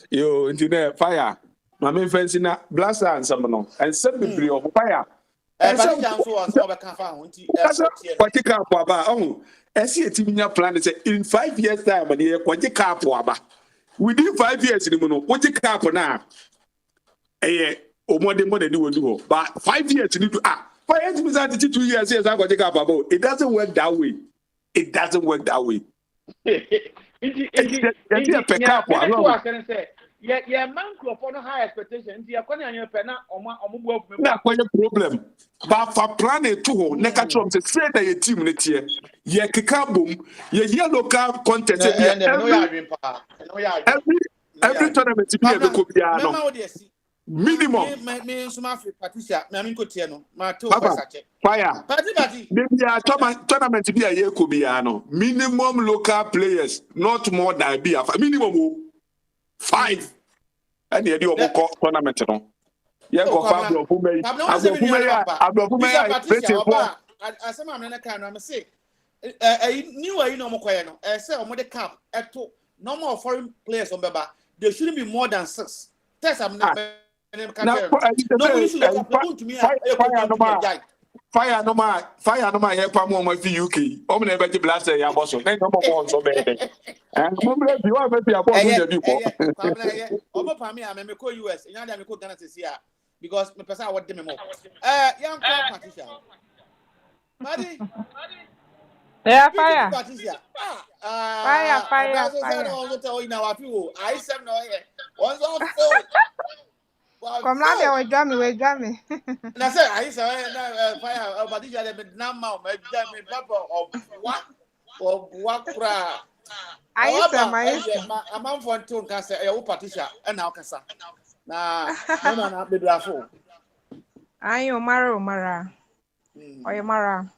yo enti na fire ma me fancy na blaster ansam no ensem bibiri of fire Patricia so was obeka fa ho enti kwati camp aba esi etiminya plan say in 5 years time na kwati camp aba within 5 years ni mu no kwati camp na omode mo ni wonu ho but 5 years ni do 5 years means that 2 years yes I kwati camp aba it doesn't work that way Yeah, man, no high expectation. The economy na problem. But for planning to ne ka trom say na your team ne tie. Ye keka bom, ye local content every tournament be e ko bia no. Minimum. Me suma fi Patricia, me amin ko tie no. Ma to fire. Party. Bia tournament be e ko bia no. Minimum local players, not more than be minimum 5. And you do tournament no. Yeah, go for Abrofume. Asema amene kan no am say new way no mokoye no say omo de cap eto normal foreign players on beba there shouldn't be more than 6. Test am no we should come to me fire no ma ye pa mo fi UK o me na be blast ya boso na no mo so be and mo be bi wa be bi abo no bi ko o mo pa me a me ko US nya da me ko Ghana tesi a because me person what dem mo young Patricia Madi yeah fire Patricia fire so tell you now afi I sem no here once off come now they will draw me na say I say fire Patricia dem na ma me papa of what kra I say I'm for to can say e Patricia and now kasa na na be brafo ayo mara oyo mara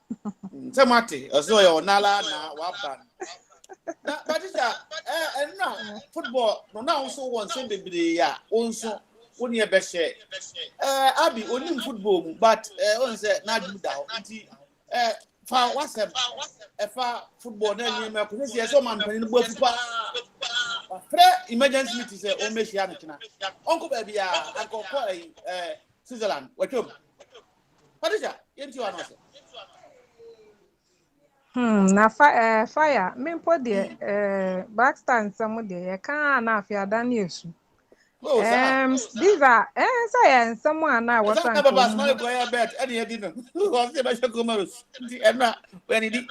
Temati aso yo nala na waban na Patricia na football no na also won say bebre ya onso woni e be share Abi onim football but on say na do da nti fa WhatsApp efa football na nyema ko se so man panin bo fupa afre emergency meeting say o mehia no kina onko ba bia anko ko Switzerland watchom Patricia yenti wa no se na fire mempo de Blackstar nsam de ye kan na afia dan yesu these are science someone now what I'm about to go ahead bet any didn't go see by Comoros and not when he did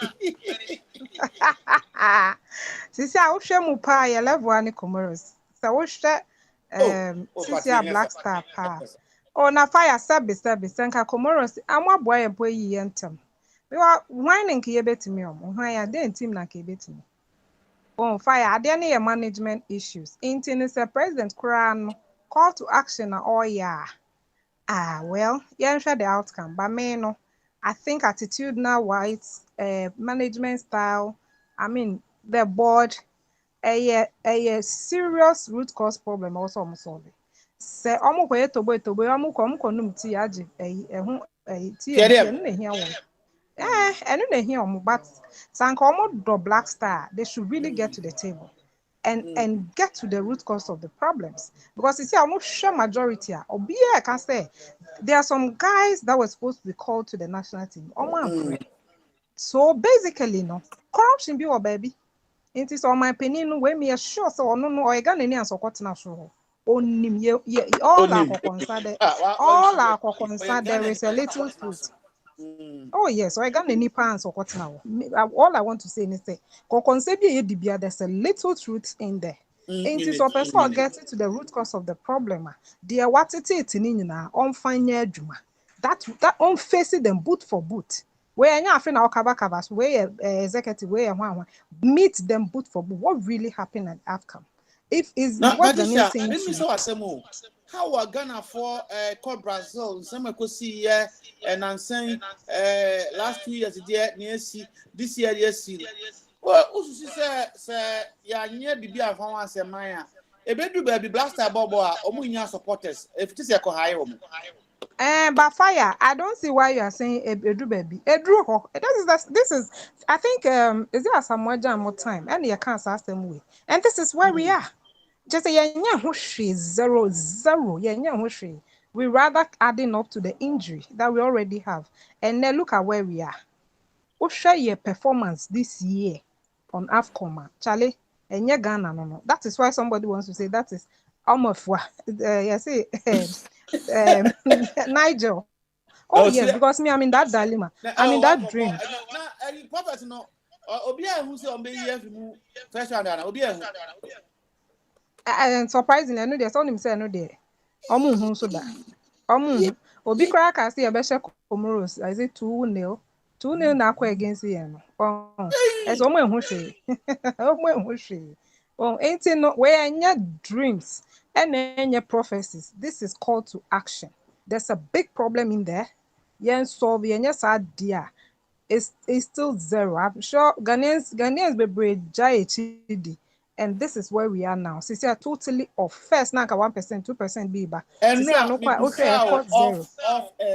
sisi a wohwe mu pa ye level ani Comoros so wohwe sisi a Blackstar pa na fire service senka Comoros amaboa ye boy yi ntem we wa whining ke ye betimi hwan ya den team na ke betimi fire ade na management issues intini say president Kuran call to action well the outcome but me no I think attitudinal wise management style I mean the board a serious root cause problem also solve say omo ko etobo omo ko num ti age ti na hia won enu na hia omo but sanka omo do Blackstar they should really get to the table and get to the root cause of the problems because you see I'm sure majority can say there are some guys that were supposed to be called to the national team so basically no corruption be or baby it is on my opinion when me sure so no or ga nani ansokot na so onim ye all our concern there is a little truth. Oh yes, so I got any pants or what now? All I want to say is say, there's a little truth in there. Ain't so person get to the root cause of the problem. Dear what it is in on fine juma. That on facing them boot for boot. Where you have our cabas, where executive way and meet them boot for boot. What really happened at outcome? If is what the new thing. How are Ghana for called Brazil? Some could see and I'm saying last 2 years this year yes. Well, also say ya near the beer for once a maya. A baby baby Blackstar Bobo or supporters if it is a high. But fire, I don't see why you are saying Edu baby. Edu, this is I think is there some more time and you can't ask them way. And this is where we are. Just say 0-0. We rather adding up to the injury that we already have. And then look at where we are. We'll share your performance this year on AFCON. Charlie, and your Ghana no. That is why somebody wants to say that is Nigel. Oh yes, because me I'm in that dilemma. I'm in that dream. And surprisingly, I know there's only say no there. Omu so da. Omu obi kra ka say e be she Comoros. I say 2-0. 2-0 na akwa against him. It's omu ehun hwe. Omu ehun hwe. Ain't no where anya dreams and anya prophecies. This is call to action. There's a big problem in there. Yen solve yen sad dia. It's still zero. I'm sure Ghanaians be brave jai. And this is where we are now. So are totally off. First, now 1%, 2% be back. And now,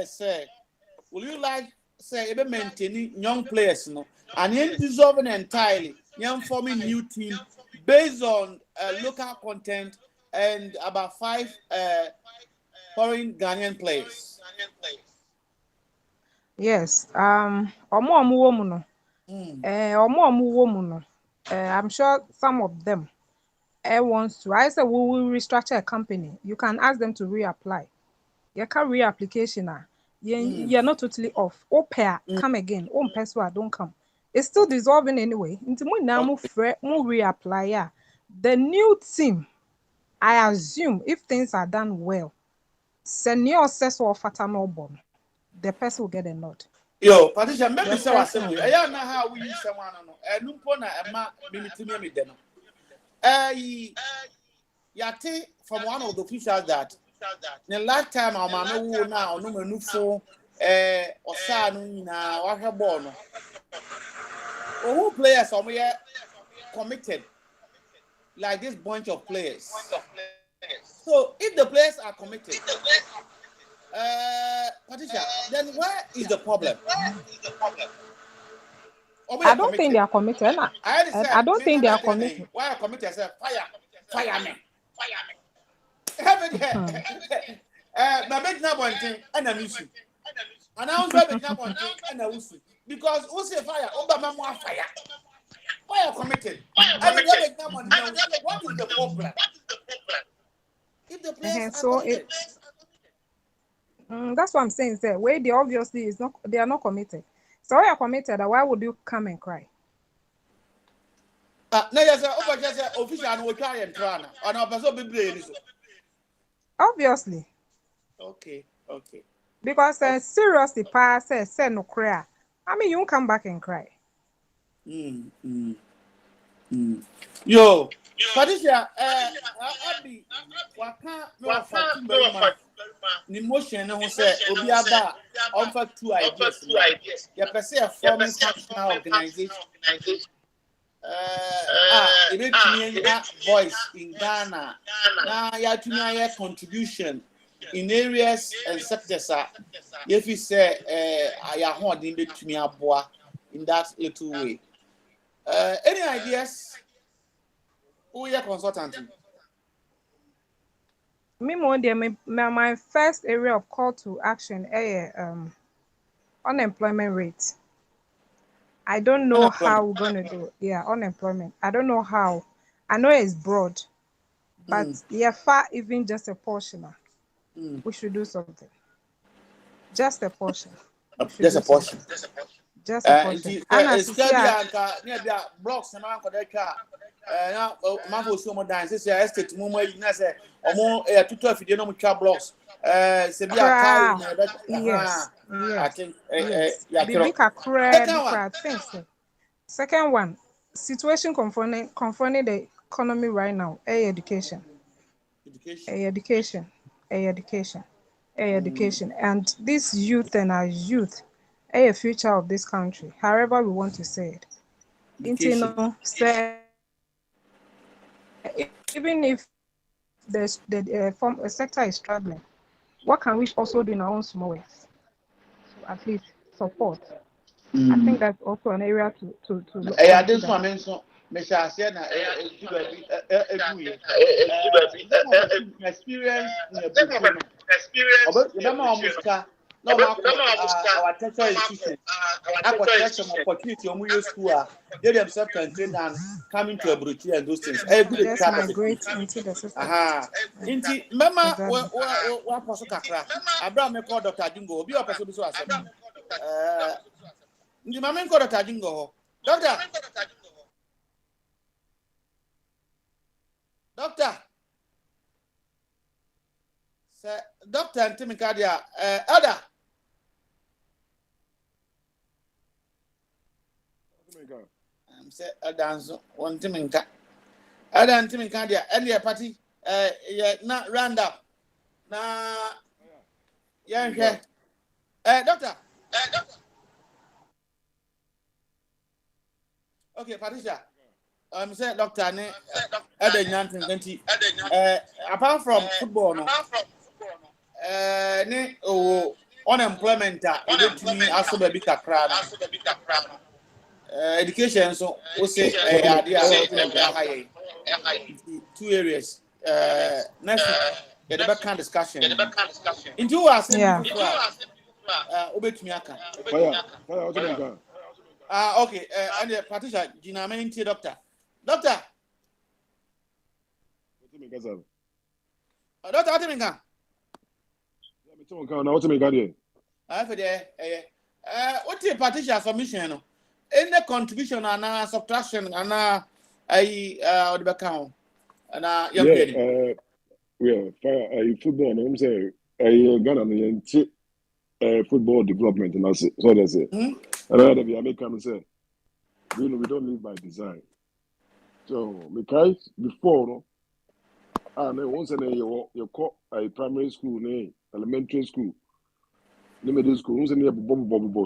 say, will you like say maintaining young players, and then dissolving entirely, young forming new team based on local content and about 5 foreign Ghanaian players. Yes. I'm sure some of them wants to. I said we will restructure a company. You can ask them to reapply. You can reapplication. You're not totally off. Pair, come again. Don't come. It's still dissolving anyway. Into now reapply. The new team, I assume, if things are done well, senior says or fatano bomb, the person will get a nod. Yo, Patricia, maybe so I say, I know how we use someone. And Numpona and Ma me then. Yate from one of the officials that the last time our mama who now no manufo or son or her born. Who players are we committed like this bunch of players? So if the players are committed, Patricia, then where is the problem? I don't think they are committed. I don't think they are committed. Why are committed? Say fire me. My bed na one thing and a mission. And I also have na one thing and a mission. Because who say fire? Obama more fire. Why are committed? What is the problem? If the players so are committed. That's what I'm saying. Sir, where they obviously is not, they are not committed. So why are committed? Why would you come and cry? No, yes, official and we try and try. And our person be blamed. Obviously. Okay. Because seriously, pass say no cry. I mean, you won't come back and cry. Yo, Patricia, Abby, waka the motion who say Obiaba offer two ideas. You per se a forming national organization. Voice in Ghana. Now you have to make a contribution in areas and sectors. If you say I am holding the to me in that little way. Any ideas? Who is your consultant? Me more than my first area of call to action unemployment rate. I don't know how we're gonna do it. Yeah, unemployment. I don't know how. I know it's broad, but far even just a portion. We should do something. Just a portion. Just a portion. Just a portion. It's near blocks and now, Mavo Sumo dance. This is estate. Mumo, you know, say, or tutor if you don't know blocks. Yes. I think. Second one, situation confronting the economy right now. Education. And this youth and our youth, a future of this country. However we want to say it. Even if the sector is struggling, what can we also do in our own small ways? So at least support. I think that's also an area to look at. This one experience. No, our teacher institution. Some opportunity on your school. They themselves can train and come into a brochure and those things. Just migrate into the system. Inti, Mama, what was Kakra? Abraham called Dr. Jingo. Be a person so as the Mamma called Dr. Jingo. Doctor. Sir, Doctor and Timikadia, Elder. Say dance one Timinka. Elder and Timikadia, earlier party, not round up. Now, yeah, Doctor. Okay, Patricia. Say Doctor, Elder Nyantin 20. Apart from football, no. Unemployment also be kakra. Education so we say two areas. Next the back discussion. Into us okay, and Patricia Gina Menti Doctor. Doctor Atiminga. What's your partition submission? Any contribution and subtraction and the account and young lady? Football, I'm saying, Ghana football development, and so that's it. And rather be American say, we don't live by design. So, because before, once you call a primary school, elementary school, middle school, once a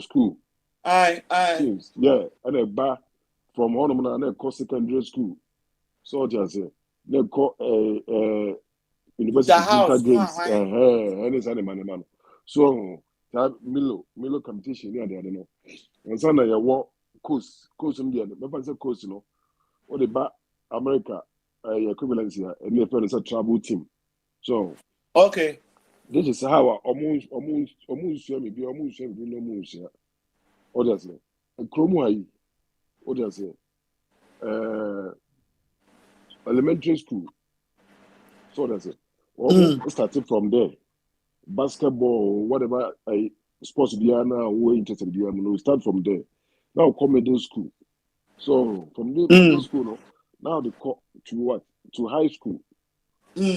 school. Aye. Yeah, and a bar from home and a cost secondary school. So just they call university games. And it's man. So that Milo competition, yeah, I don't know. And so now you walk coast India. Remember say coast, you know. What about America equivalency here, and they feel it's a travel team. So Okay. this is how almost share me, no moves here. What does it? Chromo what does it? Elementary school. So that's it. Almost started from there. Basketball, whatever sports now, we're interested in. We start from there. Now come middle school. So from middle school, now they call to what? To high school.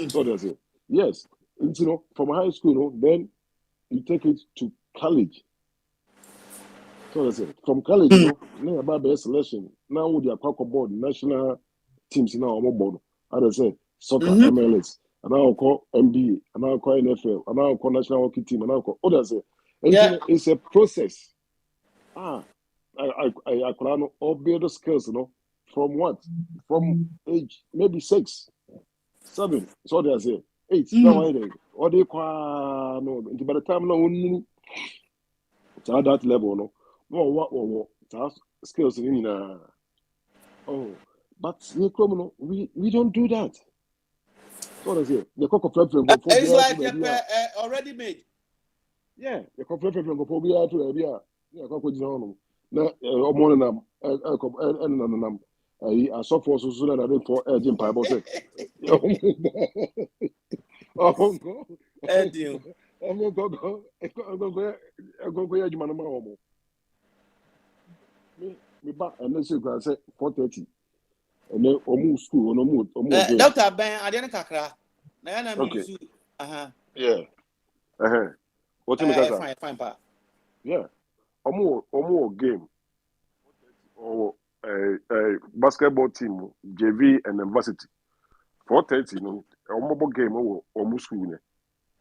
So that's it. Yes. And, you know, from high school, then you take it to college. So that's it. From college, you know, about the selection. Now with the board, national teams now on board. As I say, soccer, MLS, and now call NBA, and now call NFL, and now call national hockey team, and now call others. It's a process. I could all build the skills, you know, from what? From age maybe 6, 7. So they say 8. Now or they call no. By the time no, it's at that level, no. What? Skills in but we don't do that. So that's it. The cock of it's like already made. Yeah, the cock of go for be out to area. Yeah, cock with no. Na morning I saw for so soon and I for Jim Pipe say. Oh go. Edio. I'm go. Me back and then say 4:30. And then almost school, almost. Dr. Ben, I didn't kakra. Okay. Yeah. What you fine, pa. Yeah. Almost game. Or basketball team, JV and university. 4:30, you know, almost game or almost school.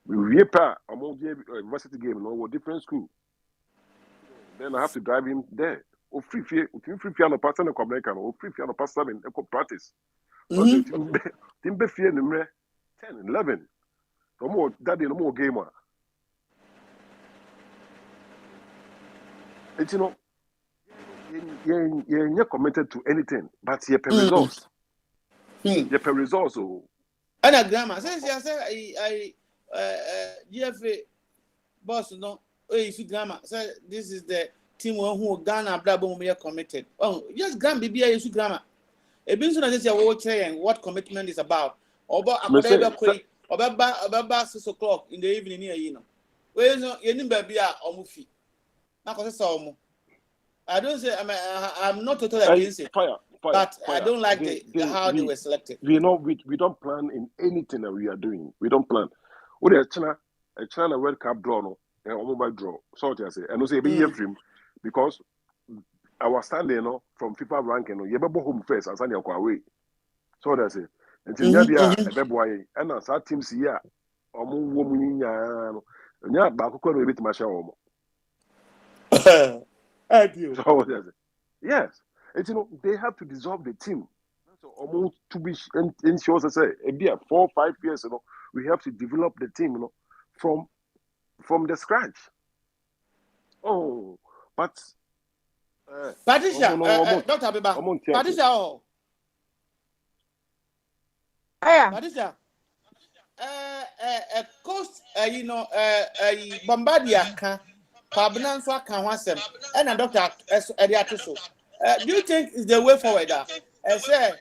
We almost university game, no, different school. Then I have to drive him there. Or free piano pass and American or free piano pass 7 practice. Timber fear number 10, 11. No more daddy, no more gamer. And you know, you're not committed to anything, but you're per results. You're per results. And a grammar says, I GFA boss, no, you grammar. So this is the team who Ghana Blabo we are committed. Oh, yes, Gram BBA is grammar. A business as a watch and what commitment is about. About 6 o'clock in the evening here, you know. Where is any baby or movie? I don't say I'm not totally against it. But I don't like how they were selected. We don't plan in anything that we are doing. We don't plan. What a China World Cup draw no, and mobile draw. So I say, and I say be here film because our standing, you know, from FIFA ranking, you better home first and send your away. So that's it. Until a boy and as our teams here, or woman, yeah, back to bit my show. So that's it. Yes. And you know, they have to dissolve the team. So almost to be ensures I say, it be 4 or 5 years, you know, we have to develop the team, you know, from the scratch. Oh, but Patricia, Dr. Abiba, Patricia, Patricia, coast, you know, Bombardier can Pabnanswa can want them, and a doctor Ediatuso. Do you think is the way forward? I say,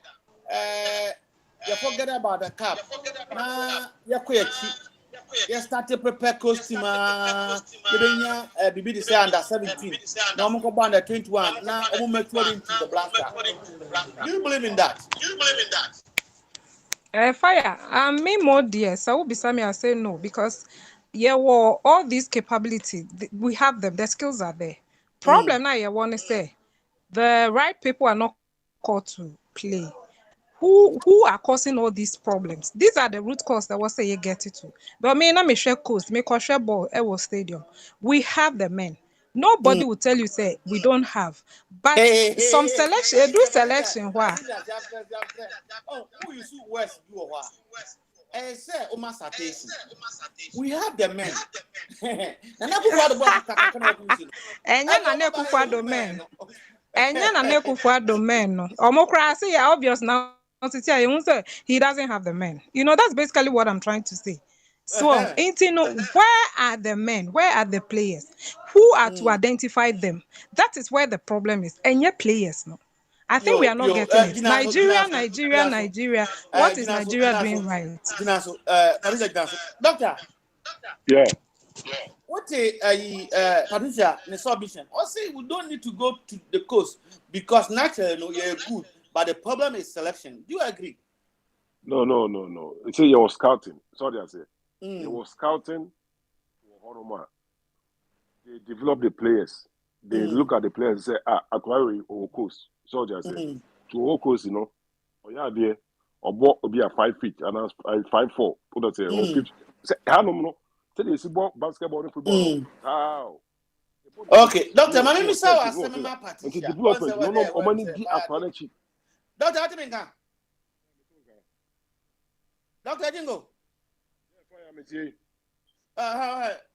you forget about the cup. You're quite cheap. You start to prepare costume. You be the say under 17. Now I'm going under 21. Now I'm make it into the blaster. Do you believe in that? Fire. Me more dear. So be some I say no because all these capabilities we have them. The skills are there. Problem now you want to say the right people are not called to play. Who are causing all these problems? These are the root cause that was say you get it to. But me na me share coast, me share ball, Ewo Stadium. We have the men. Nobody will tell you say we don't have. But some selection, do selection why? Oh, who you see West do or what? Say Omar Satesi. We have the men. And I put the men. Enya na Nekufu the men no. Omokra say obvious now. He doesn't have the men. You know, that's basically what I'm trying to say. So, where are the men? Where are the players? Who are to identify them? That is where the problem is. And your players, no. I think we are not getting it. Nigeria. What is Nigeria doing right? Doctor. Yeah. What Patricia, the submission. I say we don't need to go to the coast because naturally, you're good. But the problem is selection. Do you agree? No. You say you were scouting. Sorry, I say. You were scouting. They develop the players. They look at the players and say, Aquari or Coast. Sorry, I say. To all coast, you know. Oh, yeah, there. Or be a 5 feet and 5'4". Put that say, or 50. Say, no. Tell you, see, basketball and football. How? Okay, Doctor, my name is Sawa. Patricia. No, Doctor Atiminga. Doctor Jingo.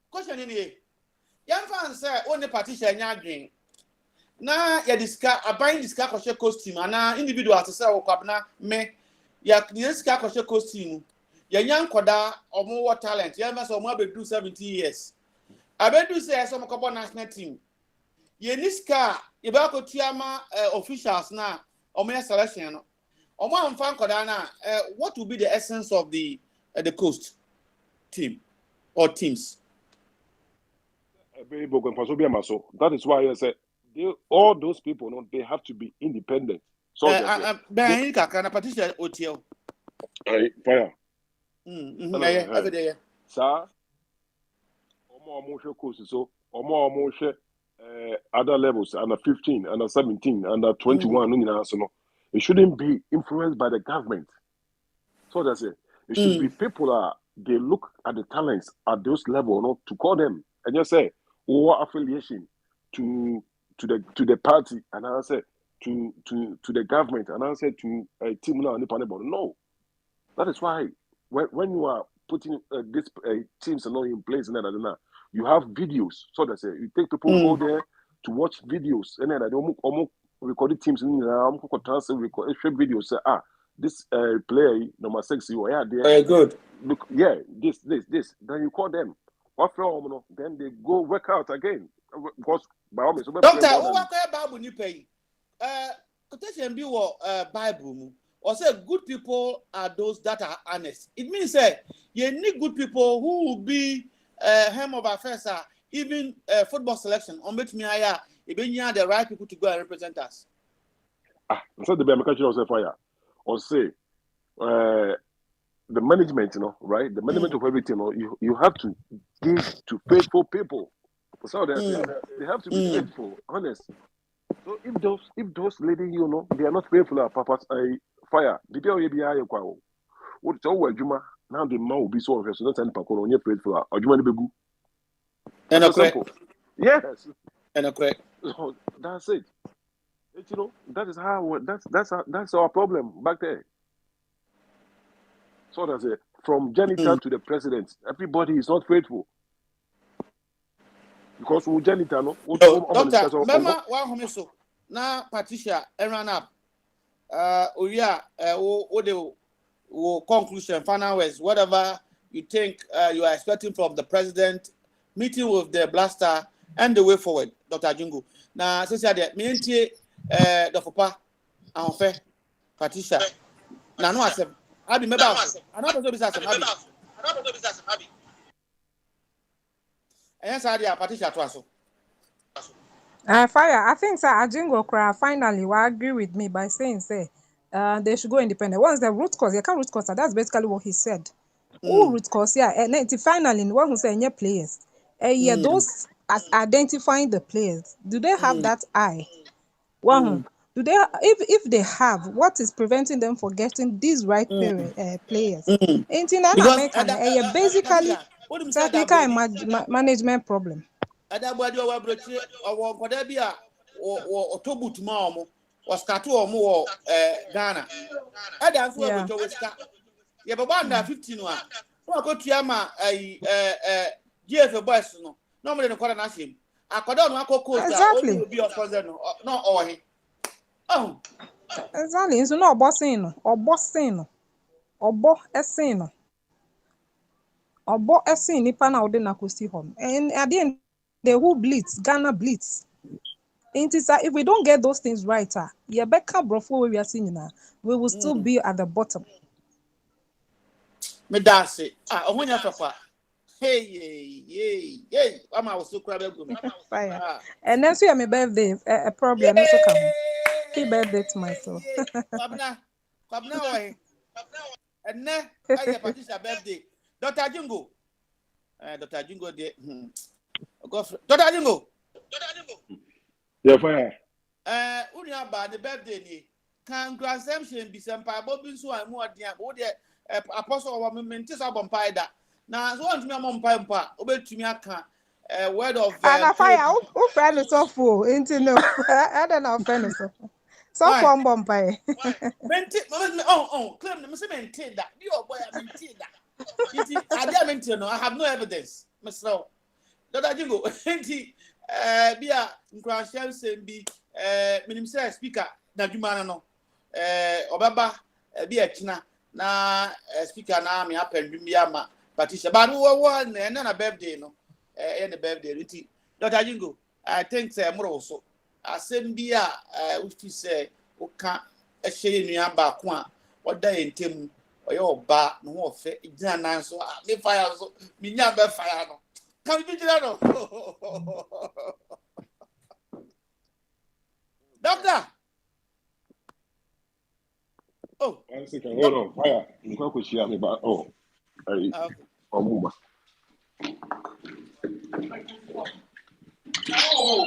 Question in here. Young fans say only Patricia Nyadrin. Na ya discuss buying discuss crochet costume and individual to say kwabna me ya discuss crochet costume. Ya young kwada or more talent. Ya must or be do 70 years. I bet you say some couple national team. Ye niska ye ba ko tiama officials na Omo selection. Omo amfan kodana. What will be the essence of the coast team or teams? That is why I said all those people, no, they have to be independent. So Patricia Otio. Fire. Every day. Sir, Omo coast so Omo other levels, under 15, under 17, under 21, it shouldn't be influenced by the government. So that's it. It should be people they look at the talents at those levels, to call them and just say, what affiliation to the party, and I say to the government, and I say to a team now. No, that is why when you are putting this teams in place and you have videos. So that's it. You take people go there to watch videos, and then they record teams in record videos. Say, this player number 6, good. Look, this. Then you call them. Then they go work out again. Because by all means, Doctor, who are Bible you pay? Quotation be Bible. Or say good people are those that are honest. It means you need good people who will be hem of affairs, even football selection. On bet me even you are the right people to go and represent us. So the American fire. Or say the management, right? The management of everything, you have to give to faithful people. So they have to be faithful, honest. So if those ladies, they are not faithful, Papa's fire. The people will be what's all Juma now the man will be so so not any pakon on your faithful or Juma be good. Yes. And so that's it. That is how that's our problem back there. So that's it. From janitor to the president, everybody is not faithful. Because we janitor, no. Doctor, remember one so now Patricia ran up. What the conclusion, final words, whatever you think you are expecting from the president, meeting with the blaster, and the way forward, Dr. Jingo. Now, since me the Fopa, Anfe, Patricia. Now, no, I said, I'll be maybe another business. Yes, Patricia Twaso. Fire. I think Ajingo Kra finally will agree with me by saying they should go independent. Once the root cause, you can't root cause. That's basically what he said. Root cause, and finally, one who say players. Those as identifying the players. Do they have that eye? One. Do they? If they have, what is preventing them from getting these right players? Basically technical and management problem. Adabadi owa brochi owo koda bia o tobutu ma omo o start omo Ghana. Ada nso brochi we ska. Ye baba under 15 no a. Wo akotua ma GF boys no. No mo de koda na him. Akoda no akoko o bi o sponsor no. No o he. Oh. Exactly. So no bossing no. Obo esin no. Obo esin nipa na ode na kosi home. And at the end, the who blitz, Ghana blitz. If we don't get those things right, yeah, Becca Brofo we are seeing now, we will still be at the bottom. Me that's it. When you papa. Hey. I'm also crying. Fire. And then so my birthday, a problem also come. Happy birthday to myself. Kwabna oi. And now I Patricia birthday. Dr. Jingo. Dr. Jingo de. Dr. Jingo. Yeah, fire. Uni aba the birthday ni. Congratulations be sempa Bobin so I more dia. Wo de apostle wa menti so bompa da. Na so want me bompa mpa. Obetumi aka word of and fire who friend is so full into no. I don't know friend is so from bompa. Menti claim me say menti da. Be your boy menti da. I menti no I have no evidence. Mr. Dr. Jingo enti bia nkranhyem sem bi minim say speaker na dwuma no obaba bia kina na speaker na me apendwum bia ma Patricia but wo na birthday no the birthday riti Dr. Jingo I think say moro so asem bia we say o ka ehye nua ba ko a oda entem oye oba no ho fe gina nan so me fire so me nya be fire no can we do that no Doctor. Oh. 1 second. Hold on. Fire. You can't push me back. Oh. Hey. Mumba. Oh.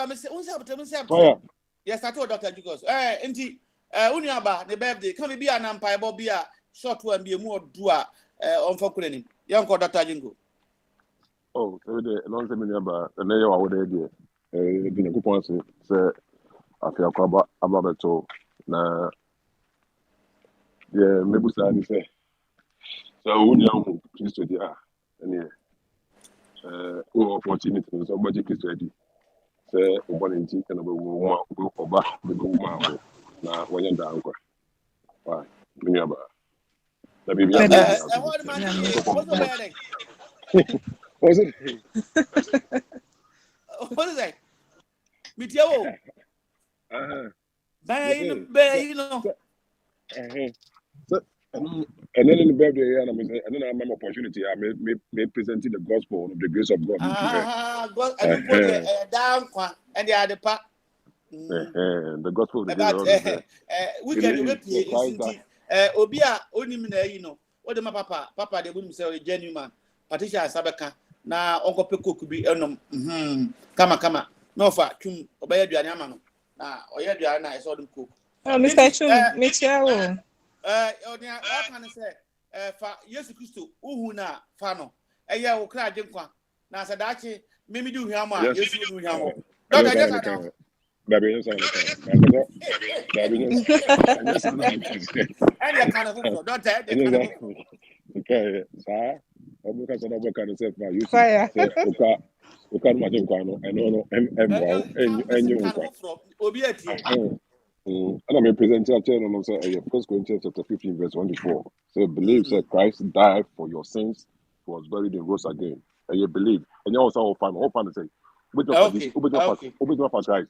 Me say Fire. Yes, I told Dr. Jugos. Enti uni aba the birthday. Can we be an empire Bobby short one be more dua on for cleaning. Young Dr. Jingo. Oh, the long time about the layer of the idea. Been a good point. Say, I feel about to na. Yeah, maybe say. So when you please to the opportunity. Somebody please ready. Say, one in tea and over the woman. Now, when you're down, why? What's it? What is that? Miteo. You know. And then in the birthday, and then I have opportunity. I may presenting the gospel of the grace of God. God, and you put down and the other part. The gospel of the grace of God. We can repeat. Obia only you know. What the papa they wouldn't say a genuine Patricia Sabeka na Uncle Peko could be kama no for tum obey Diana na oya Diana I saw them cook. Mr. Chum, Michelle. All can say for Yesu Christo uhu na fano eya o kra denkwa na sadachi memi du hwama Yesu du hwama. Don't I just Baby, you sound Baby, you sound and you kind of don't tell okay, sir. I'm looking at the kind of self now. You Fire. say, okay, imagine Kwano, and no, and you and I may present your channel and say, 1 Corinthians chapter 15, verse 1-4. So believe that Christ died for your sins, was buried and rose again. And you believe, and you also all find to say, open your Christ.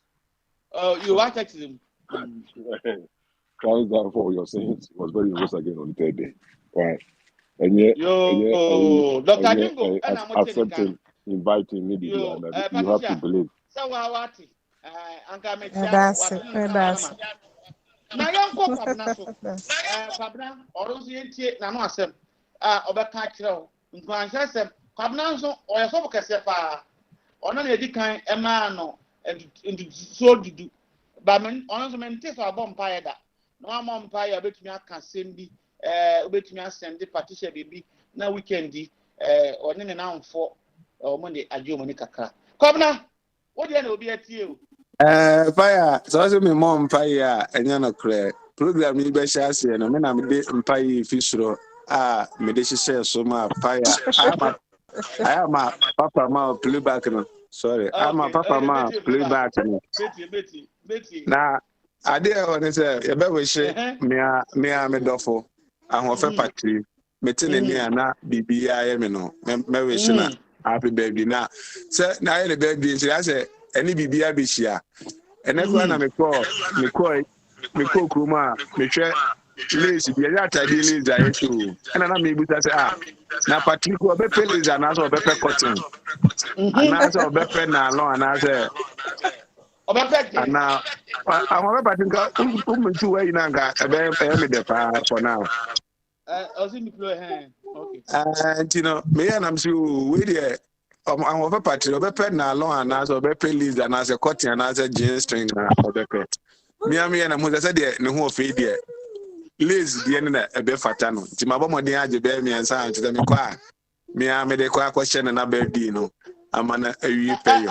Oh, you are texting him. Christ died for your sins, was buried and rose again on the third day. Right. And yet, Dr. Jingo, accepting, inviting, maybe you have to believe. So, that's it. na yanko kwabna oronso yentie na no asem obeka kire nkwanhye asem kwabna nso oyeso bokese pa ona na edikan ema no ndu so dudu ba men onso mente so abompa yeda no amompa ya betumi aka sembi obetumi asem de Patricia bebi na weekendi one ne na mfo omo de ajo mo ni kakra kwabna wo de na obi atie o Fire. So as me mom fire and you know program ni be share say no me na me de mpai fishro me de share so ma fire. I am a papa ma playback no. Sorry. I'm a papa ma playback no. Betty. Na ade e won say e be we she me dofo. Ahofe patri. Me tene ni ana bibia ye me no. Me we she na happy birthday na. Say na ye birthday say say any bibia be shia. Enekwa na me call kruma me hwe lazy bi ya tadi lazy aye so. Na me buta say na Patrick obepe lazy na so obepe cotton. Ana so obepe na long ana say ana ahun Patrick umtu we na ga ebe me de pa for now. Okay. You know, me and I'm sure we there. I'm over Patrick obepe na long ana so obepe lazy ana say cotton ana say jeans string na obepe. Me and I'm say there ne ho ofe there. Lazy the end na ebe fata no. Ti mabo modin age be me ansa anti me kwa. Me am de kwa question na birthday no. Amana awi pay yo.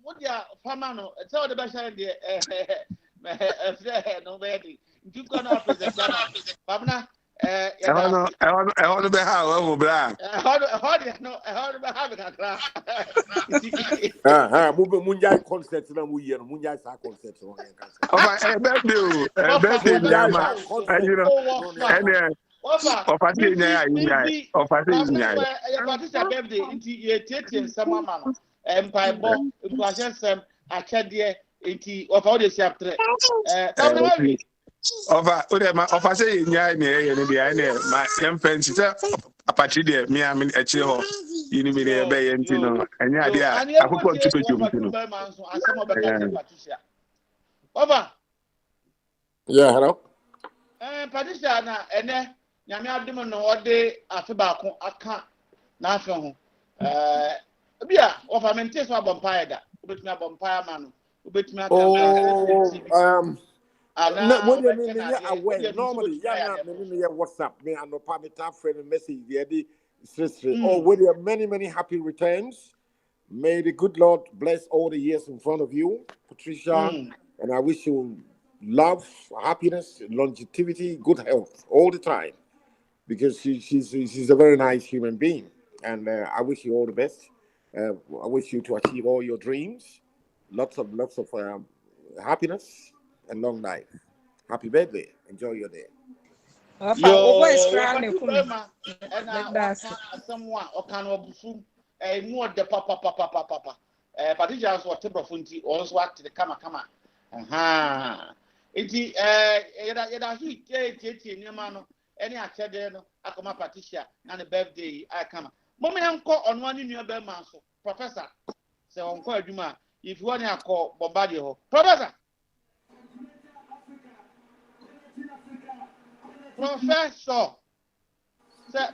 What ya farmer no? Tell the best idea. No ready. You gonna present that. Babna I want to be how bra. How do I have it? Munjai concert na mu year munjai sa concert no yan kan. Birthday drama. You know, and ofasi nya. Ya Patricia birthday inti ye tete nsama ma no. Empire bo nkwahye sem akede inti ofa de si after. Ofa say nya na ye ne bia na ma yem fancy say apatri de me am echi ho yini me de be ye nti no anya ade a akoko tupeju nti no Over. Yeah, hello. Patricia na ene nyame adem no ode afe ba ko aka na afe ho bia ofa mente so abompire da obetumi abompire ma no obetumi aka what do you mean? Aware normally, me WhatsApp, me and no permit friend message the oh, with you many happy returns. May the good Lord bless all the years in front of you, Patricia, and I wish you love, happiness, longevity, good health all the time, because she's a very nice human being, and I wish you all the best. I wish you to achieve all your dreams, lots of happiness and long life. Happy birthday. Enjoy your day. Someone or can obufu more the papa. Patricia was what table funti also what the kama. Iti yada he nyama no any achede no akoma Patricia na the birthday I come. Mommy uncle on one new be man so professor say uncle adwuma if you want to call bombard ho professor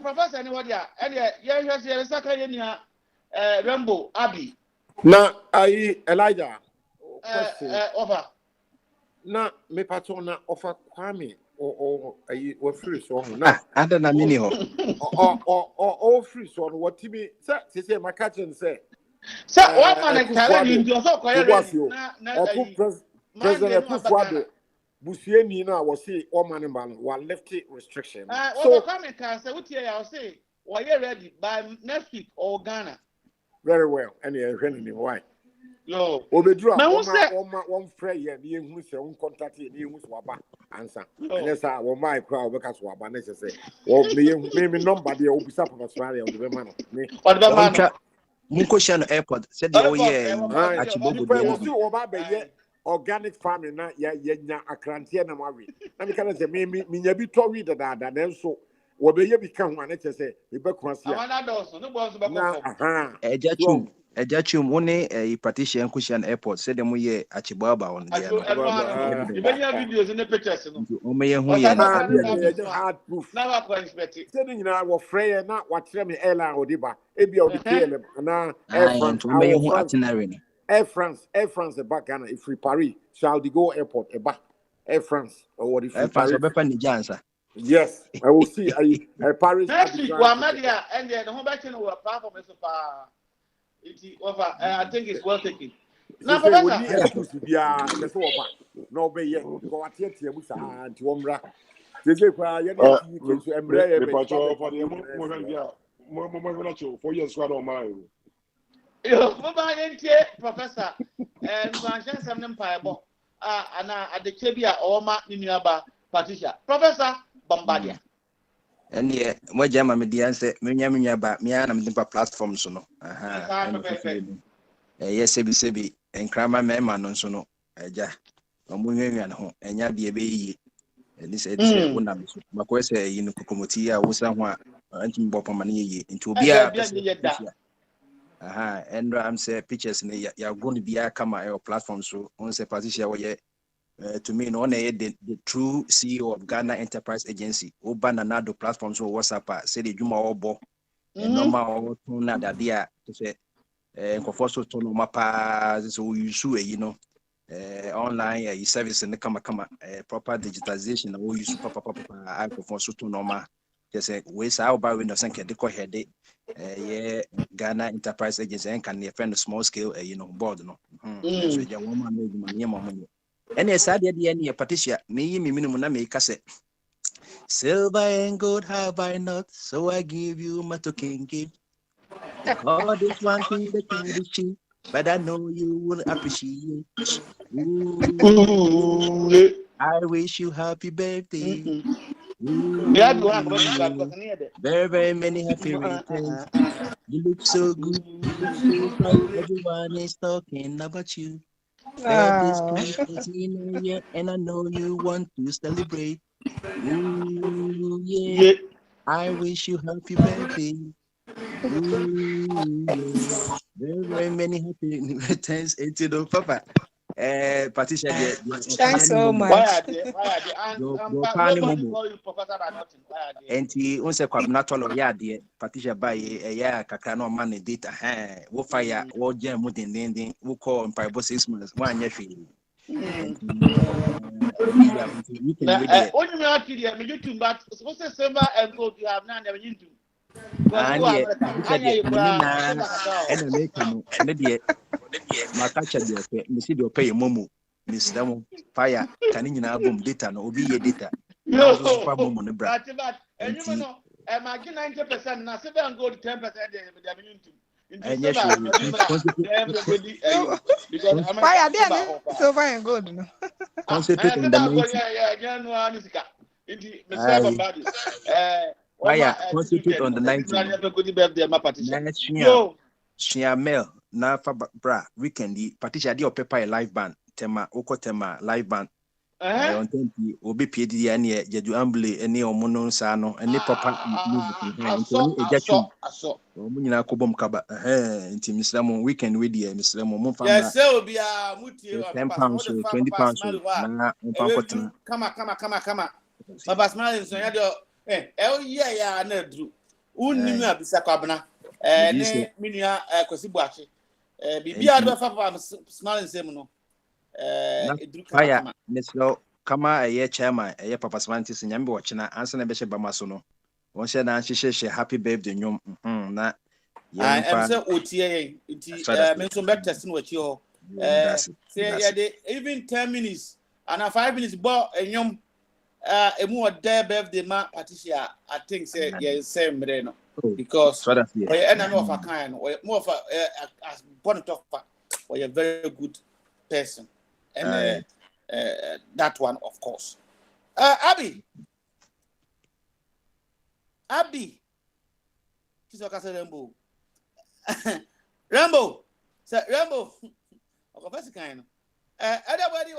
Professor anybody yeah second year Rambo Abi na I Elijah over na me patona offer Kwame or what free so na ada na mini ho or free so what me say my catching say what man tell you so President Kufuor Busieni na was say all man one left restriction. So Kwame can say what I say were you ready by next week or Ghana? Very well. And you're why? Yo, Obedra, one friend, you who say, contact you, who's Waba answer. And yes, I will my crowd because Waba necessary. Well, maybe nobody will be up of Australia or the man. What the man? Munkoshan Airport said, oh, yeah, organic farming, na akrantia na mawi. Na mi kana say me nyabi to wi dada na so wo be ye bi kan ho na say me be kwasi a no boss be ko Ejachum one Patricia Nkushan Airport said them ye Achibaba on there. You be videos in the pictures no. O me hu ye hard proof. Now I expect it. Say nyina wo frey na wa kire me airline odiba e bia odi KLM na Air France o me hu itinerary. Air France the back Ghana if free Paris Charles de Gaulle Airport e back Air France or what if Air France o be pa Nijansa. Yes, I will see Paris. Next week we are media and the home back channel will platform is I think it's well taken. Now no be ye go atie musa anti omra Jese kwa ye dey see ke so emre ye me be. pacho for the mo ya mo na cho 4 years kwa no mai. Yo, Baba Yentie, Professor, and Sanchez Sam Paibo, ana Adekebia or Ma Ninuaba, Patricia. Professor Bombardia. And yeah, what jam me the answer, me ba me ana me platform so no. Yes, sebi and crama me man no so no. Eja. Omo hwehwe ho. Enya de be yi. This said wona me so. Makwa say yi no kokomoti a wo san ho a anti mbop ma na yi. Nti obi a and I'm say pictures in you're going to be a camera or platform so on say position where to me no the true CEO of Ghana Enterprise Agency Oban Nado platforms or WhatsApp say the Juma Obo and normal tuna that they are to say so to no mapa so you sue online service in the kama proper digitalization or use papa I for so to normal just say we say about we no sanke de ko head yeah Ghana Enterprise Agency and can defend the small scale board no so ja woman money money and yes I did any Patricia me minimum na me kase silver and gold have I not so I give you my token gift God is one thing that you would achieve but I know you will appreciate. Ooh, I wish you happy birthday. Very, very many happy returns. You look so good. You look so bright. Everyone is talking about you. Birthday's Christmas in a year, and I know you want to celebrate. Ooh, yeah. I wish you happy birthday. Ooh, yeah. Very, very many happy returns into the papa. Patricia, thanks so much. And he also quite natural yard, Patricia by a cacano money data. We'll fire all jam within the ending. We'll call in 6 months. 1 year. You can but supposed to silver and gold you have none of you do. And yet, and American, and the my catcher, Missy, you'll pay a momo, Miss Damo, fire, canning album data, no be a data. No, problem on the brand. And you know, imagine 90% now, 7 gold 10%. And yes, why are silver and gold? No, concentrate on the concentrate on the 19th. Shiamel, na bra weekend. Patricia, di opepa live band. Tema live band. On tempi obi PhD ani jeju amble eni omono nsa no eni papa music aso omunyina akobom kaba nti Mr. weekend we di Mr. Mo family yes so bia mutie £10 £20 na mpa kama baba smile so ya do ya na dru unnimu abisa kwabna ne minua kwasi buache bibia do fa papa smile nsem no edru kama Mr. Kama a chairman a papa smantis nyambe wachina answer na be bama so no won she na hye happy birthday nyom na am say otie nti me so better test no wachi ho say ya dey even 10 minutes and 5 minutes bo nyom emu oda birthday ma Patricia I think say ya say mre no because we enemy of a kind no more of as born to we a very good person and that one of course Abby she's a casa Rambo say Rambo o confess kind everybody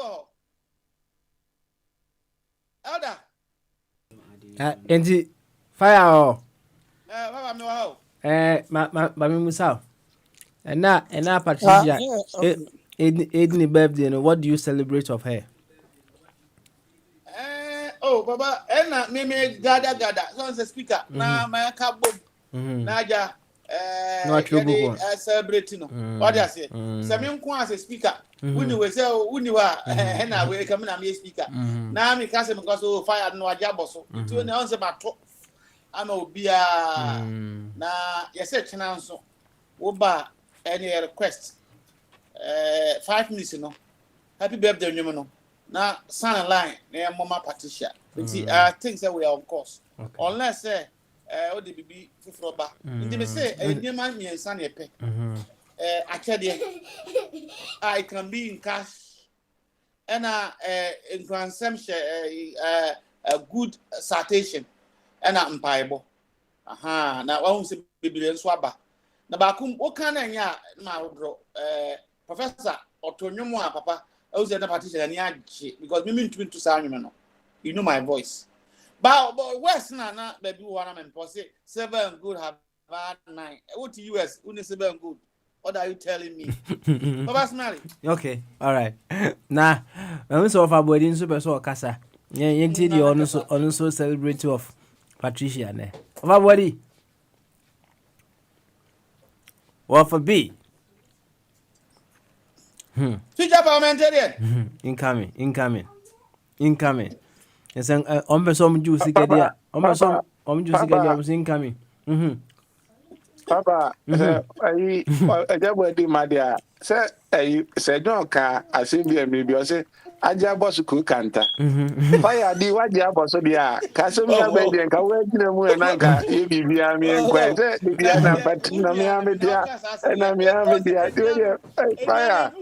Elder enti fire baba me wa ma me musa na Patricia Edney birthday no what do you celebrate of her? Baba me gada so the speaker na my kabom na ja celebrating no what do you say se me nko as a speaker wuni we say wuni wa na we come na me speaker na me ka se me because fire no aja boso to na on se bato ama obia na yese chena nso wo ba any request 5 minutes no happy birthday nyum no na sign line na mama Patricia. Things that we are on course. Unless o de bibi fufuro ba. Ndi me say nyema miensa na epe. Achede I can be in cash and in consumption a good citation and mpaibo. Aha, na wa say bibili nso aba. Na ba kum o kan na nya ma wodro professor Otonyomo papa I was a partition because me mean to sound you know my voice. But West na baby one man say 7 good have bad 9. What to US only 7 good. What are you telling me? Papa Smiley. Okay, all right. Nah, I'm so far boarding super so casa. Yeah, you also celebrate of Patricia ne. Papa body. What for B? Future parliamentarian. Incoming. Yes, on some juicy idea. On some juicy idea was incoming. Papa, I just do my dear. Say, don't car. I see me maybe I say, I just was a cook canter. Fire, do what you have also there. Casimir, baby, and can wait in the moon and anchor. You be me and quite. But no, me, I'm with you. And I'm with you. Fire.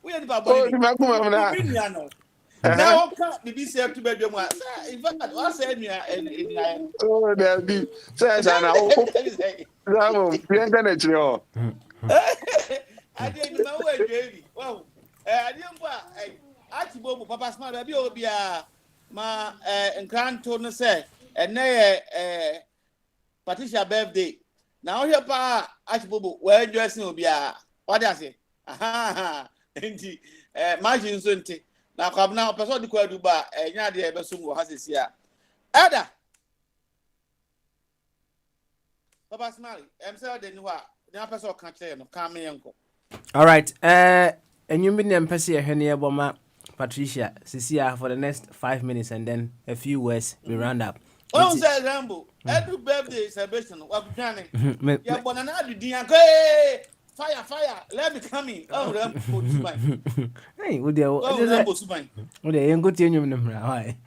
We are the now, can't be said to be your man. In fact, I said, oh, there'll be says, and I hope I didn't know where, baby. Well, I didn't buy Papa Smart, be my and Grand Tone said, and nay, Patricia birthday. Now, here, Pa, Archibald, where dressing will be what does it? Aha, indeed, margin sunty. Now, come now, person to call Duba, and Yadia Besum has this year. Ada Papa Smiley, I'm sorry, then what? The person can't tell you, come here, uncle. All right, and you mean Empress Henia Boma Patricia, Cecilia for the next 5 minutes and then a few words we round up. Oh, say Rambo, every birthday celebration, what planning? Yeah, but another day, fire, let me come in. Oh, Rambo, hey, would you? Oh, Rambo, Subine. Would you ain't good to you? Why?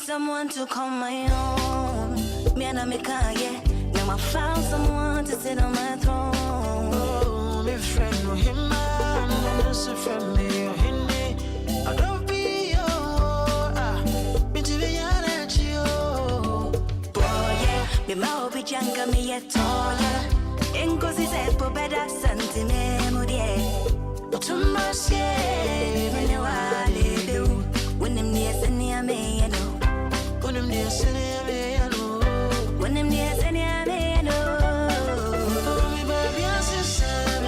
Someone to call my own. Me and I now I found someone to sit on my throne. Oh, my friend, no him, man, no friend, me, I don't be your, me to be at you. Boy, yeah, me mau be janga me yet, yeah. Engozi said, for better sentiment, yeah. But to my shame, when you are little, when I'm near, send me a man, when I'm near, send me a man, when I'm near, send me a man, oh, me baby, I said,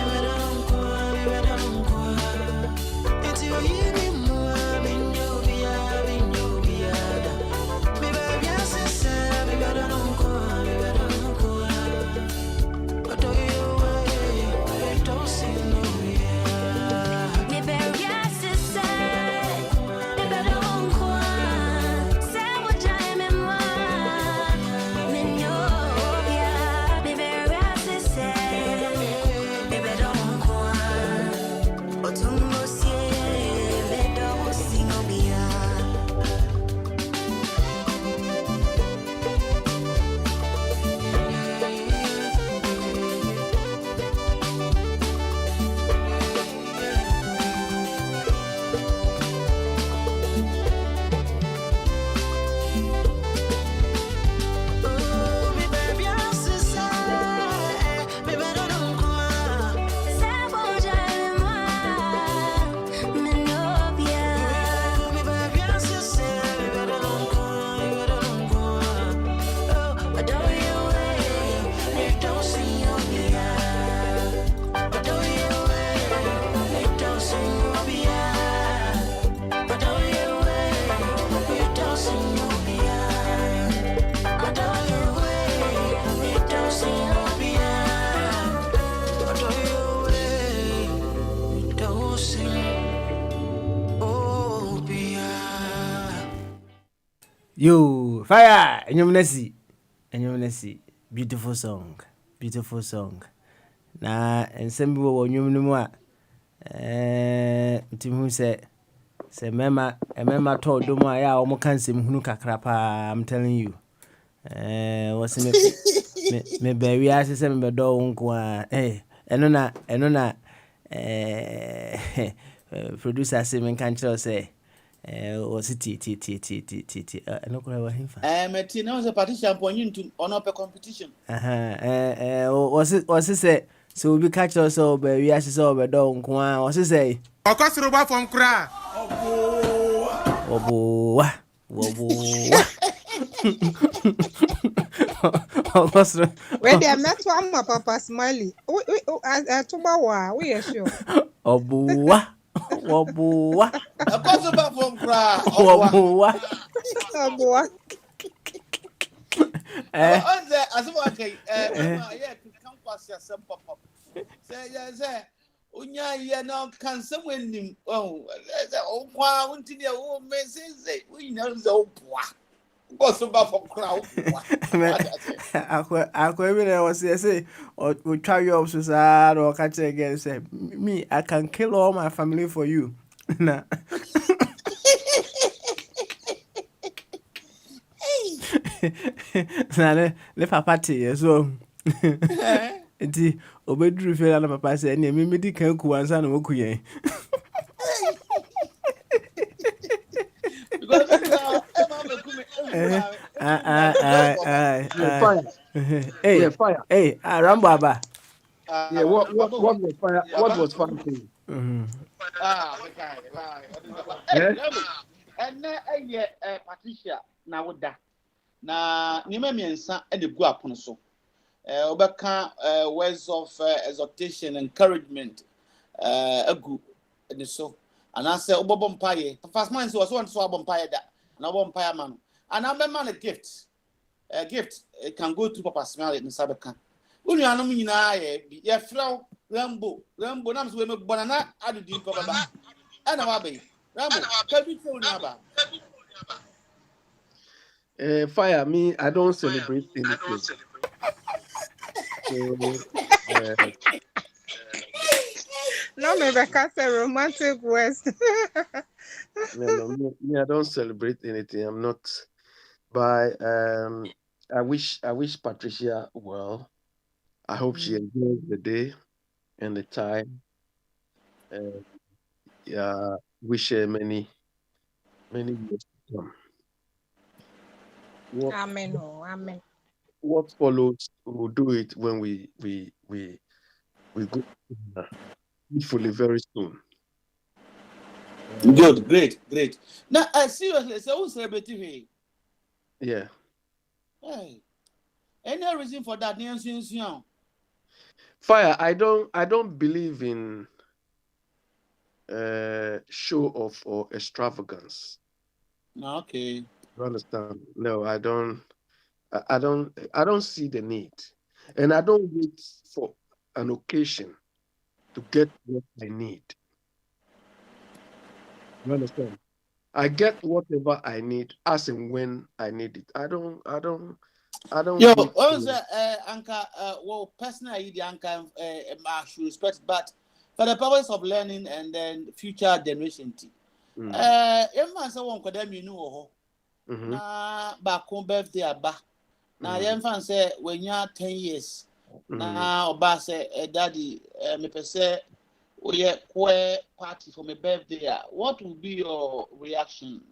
Yo, fire! Enyumnesi. Beautiful song. Beautiful song. Na ensem bi wo nwum no mu a ntimu se mema to do mu a ya o mo kan sem hunu kakra pa. I'm telling you. Was me baby ase se me bedo nko a eno na producer se me kan kire say was it eno kura wa himfa meti na se Patricia Mponyi ntu ono pe competition was it say so we catch us so baby ase so bedo nko a was it say okosoro ba fom kra obo Where they met one more Papa Smiley. I told we are sure. Obuwa. Akosoro ba fom kra. Obuwa. Onze asuma kai yeah kan kwasi asem pop. Say unya ye no kan semwenim kwa untini o meseze unya nze opwa. Akosoro ba fom kra opwa. Akwa even was say we try you up so sad or catch again say me I can kill all my family for you. Nah. Na le papa te so enti obedru fe na papa say na me di kan ku ansa na woku yen Hey, Rambo Aba. Yeah, what was fire? What was fun to you? Patricia na woda na nima miensa e de gu apono so obeka words of exhortation, encouragement agu ne so anase obobo mpaye first man so want so abompaye da na obompaye man and am man a gift it can go through Papa Smiley in Sabeka unu anum nyina ye frew Rambo nam so we me bonana adudi ko baba ana wa be Rambo ka bi tell unu aba Fire me, I don't celebrate anything. No, maybe I can't say romantic words. No, me, I don't celebrate anything. I'm not. But I wish Patricia well. I hope she enjoys the day and the time. Wish her many years to come. Amen. Amen. What follows, we'll do it when we go hopefully very soon. Good, great. Now, seriously, so who's celebrating here? Yeah. Hey, any reason for that? Fire, I don't believe in show off or extravagance. Okay. You understand? No, I don't see the need. And I don't wait for an occasion to get what I need. You understand? I get whatever I need as and when I need it. I don't Yo, also Anka well personally the Anka I should respect, but for the purpose of learning and then future generation man say one kodam you know na ba kon birthday aba na yem fan say when you 10 years na oba say daddy me pese we party for my birthday. What will be your reaction?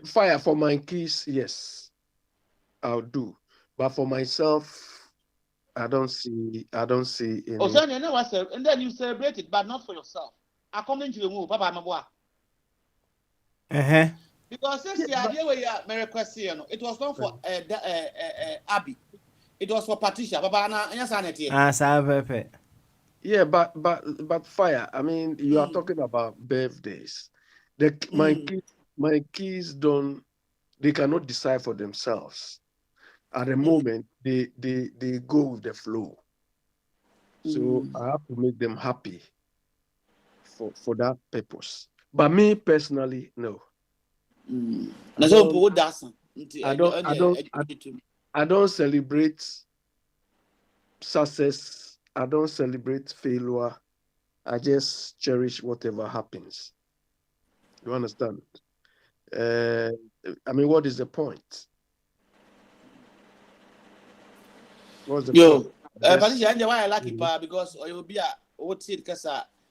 Fire for my kids, yes, I'll do. But for myself, I don't see any. Oh, so you know what? And then you celebrate it, but not for yourself. According to the move, Papa Mabwa. Because this idea where my request here, it was not for Abby. It was for Patricia. Papa, yeah, but Fire. I mean, you are talking about birthdays. My kids don't. They cannot decide for themselves. At the moment, they go with the flow. So I have to make them happy for that purpose. But me personally, no. I don't celebrate success. I don't celebrate failure. I just cherish whatever happens. You understand? I mean, what is the point? What's the point? Patricia, and why I like it because you will be a what's it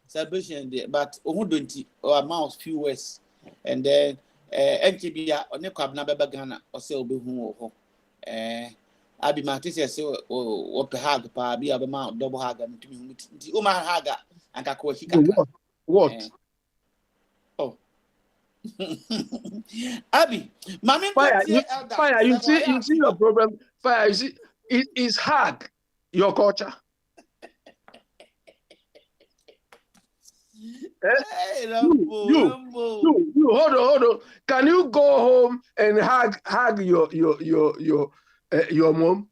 celebration there, but don't or amount few words, and then NTB on the club number Ghana or sell be home. I be my teacher say or hag pa be about double hag and to me the Uma Haga and Kakoshika. What? Oh. Abby, Mammy, Fire, you see your problem. Fire, you see, it is hard, your culture. Hey, you, hold on. Can you go home and hug your mom?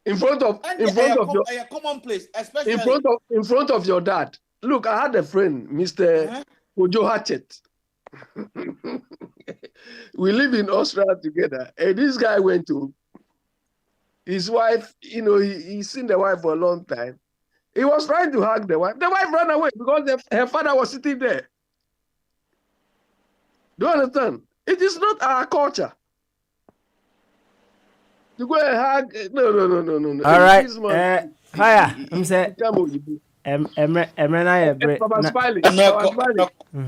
In front of your commonplace, especially in front of your dad. Look, I had a friend, Mr. Ojo Hatchet. We live in Australia together, and this guy went to his wife. You know, he's seen the wife for a long time. He was trying to hug the wife. The wife ran away because her father was sitting there. Do you understand? It is not our culture. To go and hug. No. All right. Fire. I'm saying.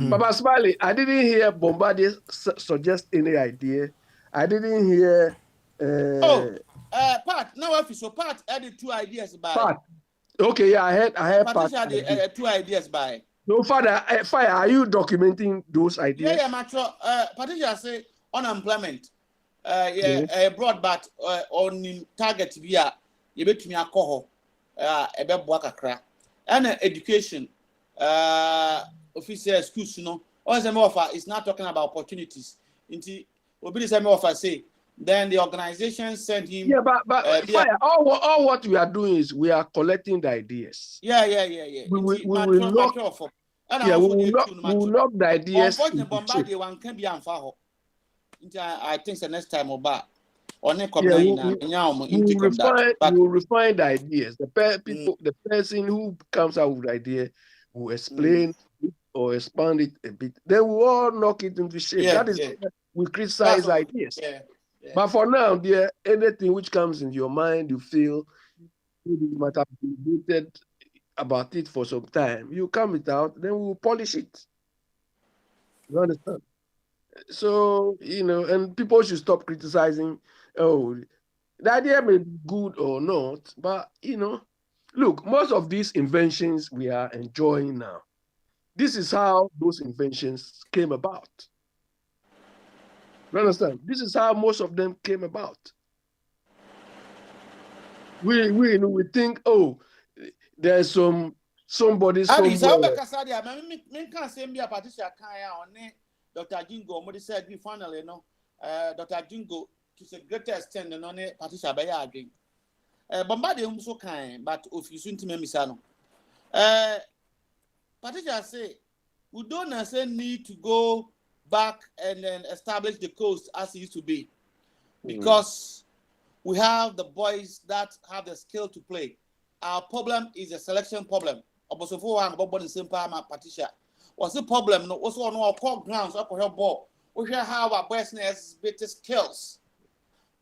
Baba Smiley, I didn't hear Bombardier suggest any idea. I didn't hear. Pat. Now if so, Pat added 2 ideas by. Pat. Okay, yeah, I heard. Patricia had 2 ideas by. No, Father, Fire. Are you documenting those ideas? Yeah, mature. Patricia say unemployment. Broad, but on target via you bet me alcohol. Kakra. And education. Officer schools, you know. All the offer is not talking about opportunities. Into Obidi Semi offer say. Then the organization sent him. Yeah, but Fire, all what we are doing is we are collecting the ideas. Yeah. We will knock the ideas. I think the next time about we will refine the ideas. The person who comes out with the idea will explain it or expand it a bit. Then we all knock it into shape. That is we criticize ideas. But for now, anything which comes into your mind, you feel you might have debated about it for some time. You come it out, then we will polish it. You understand? So, and people should stop criticizing. Oh, the idea may be good or not, but, look, most of these inventions we are enjoying now, this is how those inventions came about. You understand? This is how most of them came about. We think, oh, there's somebody somewhere. Dr. Jingo, what said we finally know. Dr. Jingo, to the greatest extent, and on it, Patricia Baya again. Bombardier so kind, but if you soon to me, Misano. Patricia say, we don't necessarily need to go back and then establish the coast as it used to be, because we have the boys that have the skill to play. Our problem is a selection problem. Also, for one, about the same time, Patricia. What's the problem? No, also on our core grounds, up her ball. We have our boys has better skills,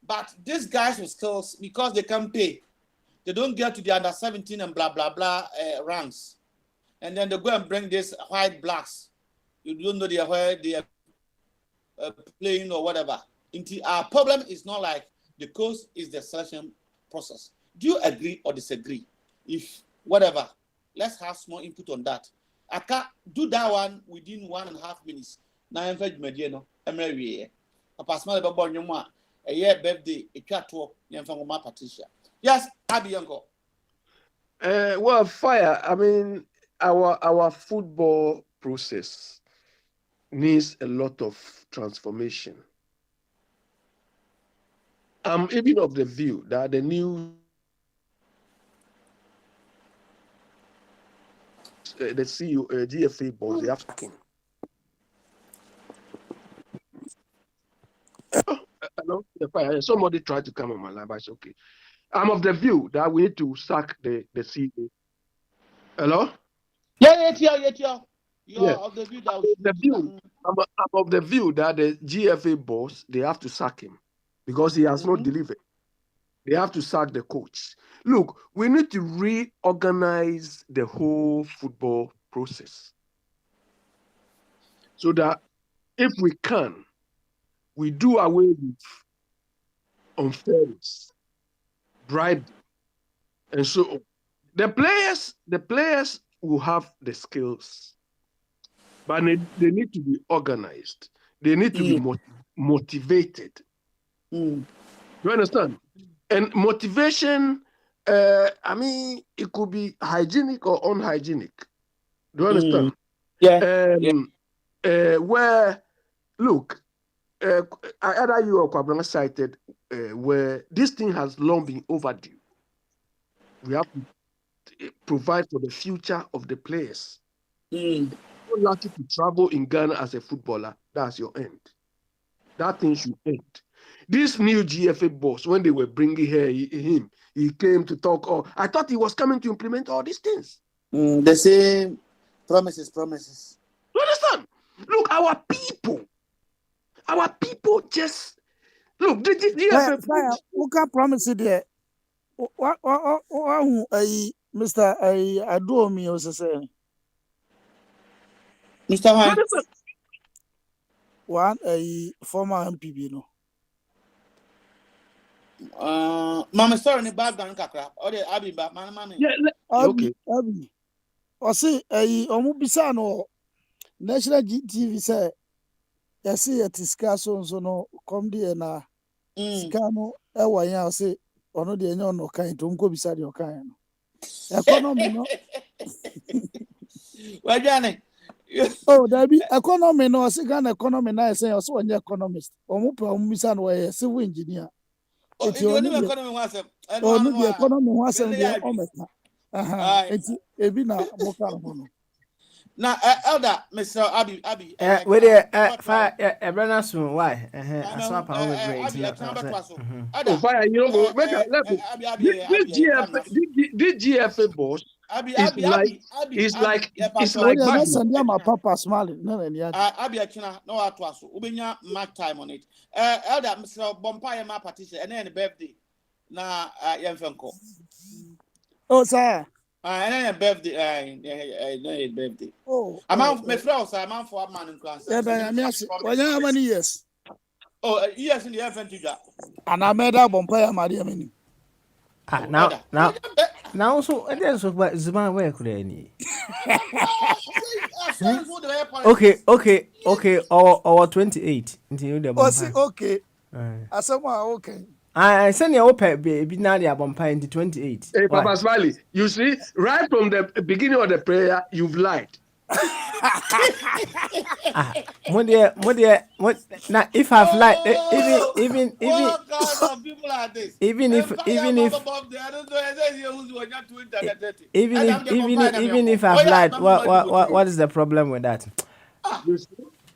but these guys with skills, because they can pay, they don't get to the under 17 and blah blah blah ranks, and then they go and bring this white blacks. You don't know where they are playing or whatever. Our problem is not like the course is the selection process. Do you agree or disagree? If whatever, let's have small input on that. I can't do that one within 1.5 minutes. Now I'm very mediano. I'm very Papa Smile about Nyuma. A year birthday, a cat walk, Yanfangoma Patricia. Yes, Abby Uncle. Well, Fire, I mean, our football process needs a lot of transformation. I'm even of the view that the new the GFA board, they have Hello? Yeah, fine. Somebody tried to come on my line, but it's okay. I'm of the view that we need to sack the CEO. Hello? Yeah. You're Yeah. of the view that I'm we of the should view. I'm of the view that the GFA boss, they have to sack him because he has not delivered. They have to sack the coach. Look, we need to reorganize the whole football process so that if we can, we do away with unfairness, bribe, and so on. The players will have the skills, but they need to be organized. They need to be motivated. You understand? And motivation, I mean, it could be hygienic or unhygienic. Do you understand? Where, look, either you or Kwabena cited where this thing has long been overdue. We have to provide for the future of the players. You're lucky to travel in Ghana as a footballer. That's your end. That thing should end. This new GFA boss, when they were bringing him, he came to talk. Oh, I thought he was coming to implement all these things. They say promises. You understand? Look, our people just look. The GFA. Who can promise it there? What? Mr. Aduomi also saying. Mr. Why? One former MPB, no. Mama story in the background, kakra. Or the Abi back, man. Yeah, okay. Abi. Or say Omubisa no National TV say. You see at so no come there na. Scano ewa ya say ono de enyo no kan to nko bisa de okan no. Economy no. Why Johnny? Oh, there be economy no, Ghana economy na say also onye economist. Omo pe omo bisa no we civil engineer. Eti oni economy wase. Oh, no the economy wase dey omeka. Eti ebi na moka no. Na elder Mr. Abi. We there Brother soon why? I saw power with brains. Oh, fire, you know, this GFA boss is like my papa smiling. No, Abi Akina, no atwaso. Ubenya mark time on it. Elder Mr. Bompire ma partition and then birthday. Na yemfenko. Oh, sir. And then birthday. Oh, I'm my friend, sir. I'm for a man in class. Yeah, but how many years? Oh, years in the infantry. And I made that Bompire Mariamini. Now so there's what Zuma where could any. Okay. Or 28 until the okay. As someone okay. I send you open baby now they are bumping into 28. Hey, Papa Smiley, you see, right from the beginning of the prayer, you've lied. What now if I've lied even if I've lied, what is the problem with that?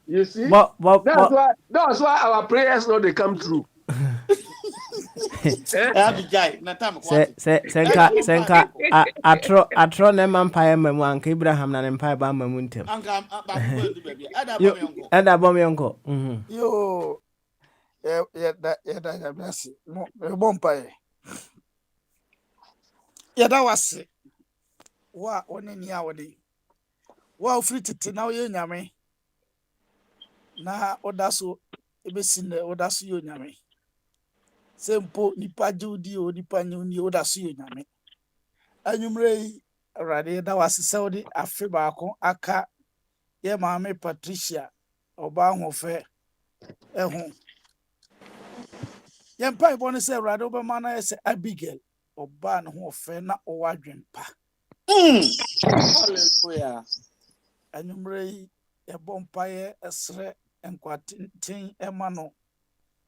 You see? That's why our prayers know they come true. Senka atro ne mampaye mamu anka Abraham na mampaye ba mamu ntem ada bom yonko yo da bless no bompaye ya da wase wa oneni a wode wa ofri tete na oye nyame na odaso ebesi na odaso yo nyame sempo nipa judi o nipa nyuni o da so nyame anyumre rade da wasese odi afe baako aka ye maame Patricia oba hofe ehu ye mpa ibo ne se rade oba mana ye se Abigail oba ne hofe na o wadwempa hallelujah anyumre ye bompa ye esre enkwatin emano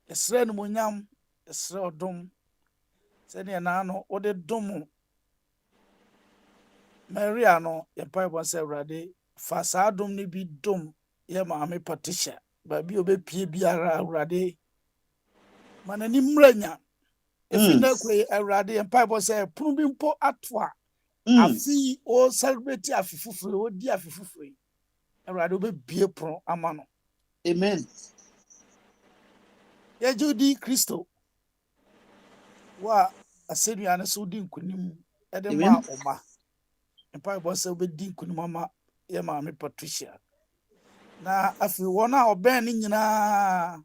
esre no monyam esre odom sene na no ode dom Maria no ye Bible say rade fa sa dom ni bi dom ye maame Patricia ba bi obepie biara rade manani mranya efina kwe awrade empire say prumbimpo atwa afi o celebrate afifufure o di afifufure awrade obe bie pro amano amen ya jodi Kristo wa asenu ana so di nkunim edema oma empire say obe di nkunim ama ya maame Patricia na afi wona oben ni nyina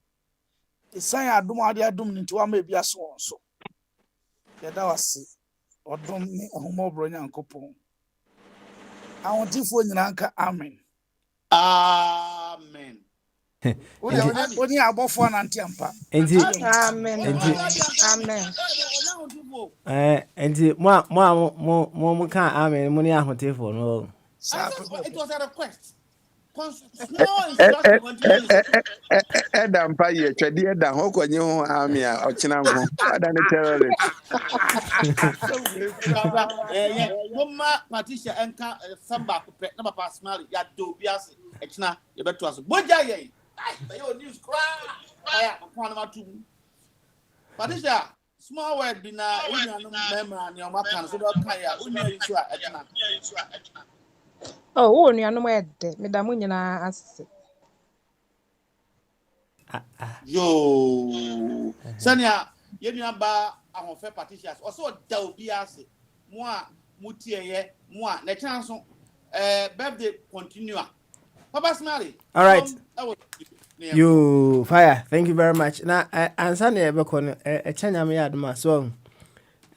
isan adum ade adum ni nti wa ma bia so wonso yeda wase odum ni ahomobro nyankopon awontifo nyina nka amen amen oni abofo nanti ampa enti Amen. Amen. enti mo ka amen mo ni ahotefo no it was a request. Small instruction continues. Eda mpa ye twede eda ho kwenye ho amia ochina ho ada ne terrorist Mama Patricia enka samba kupe na papa smile ya do biase echina ye beto aso boja ye ai yo news cry aya kwa na matu Patricia small word bi na unu mema ni o maka so do kan ya unu yisu a echina Oh, wo nuanom ede medamu nyina asese. Yo. Sania, yenu aba ahonfe Patricia. Also da obi ase. Mo a mutie ye, mo a na chance birthday continue. Papa Smiley. All right. You fire. Thank you very much. Now, answer ne be kono chanya me aduma so.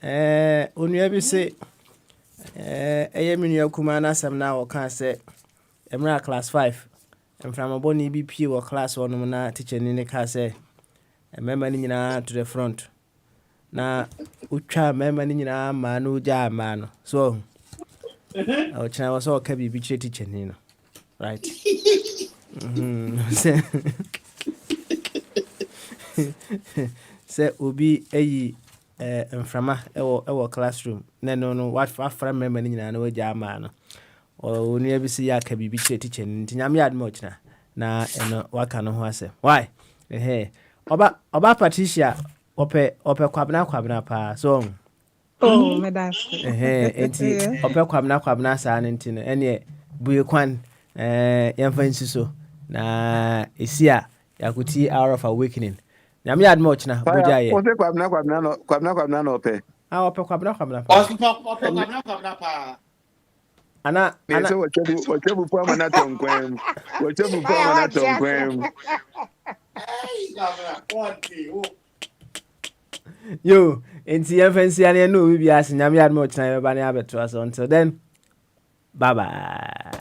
Onua bi say minua kuma na asem na wo kan say emra class 5 emframa boni bi pie wo class 1 na teacher ni ka say member ni nyina to the front na utwa member ni nyina ma no ja ma no so o chana was o ka bi teacher ni no right say obi eyi mframa ewo classroom na no what fra member ni nyina na waja ama no onu ebisi ya ka bibi teacher ni nyame admo ochina na eno waka no ho ase why oba Patricia ope kwabna pa so Medas enti ope kwabna sa ne ntino ene buye kwan yemfa nsiso na esia yakuti hour of awakening nyame admo ochina boja ye o se kwabna no ope ope kwabna pa ana wachebu po mana tonkwem wachebu po mana tonkwem yo enti yemfansi ane no bibi ase nyame admo ochina ye ba ne abeto aso until then bye bye.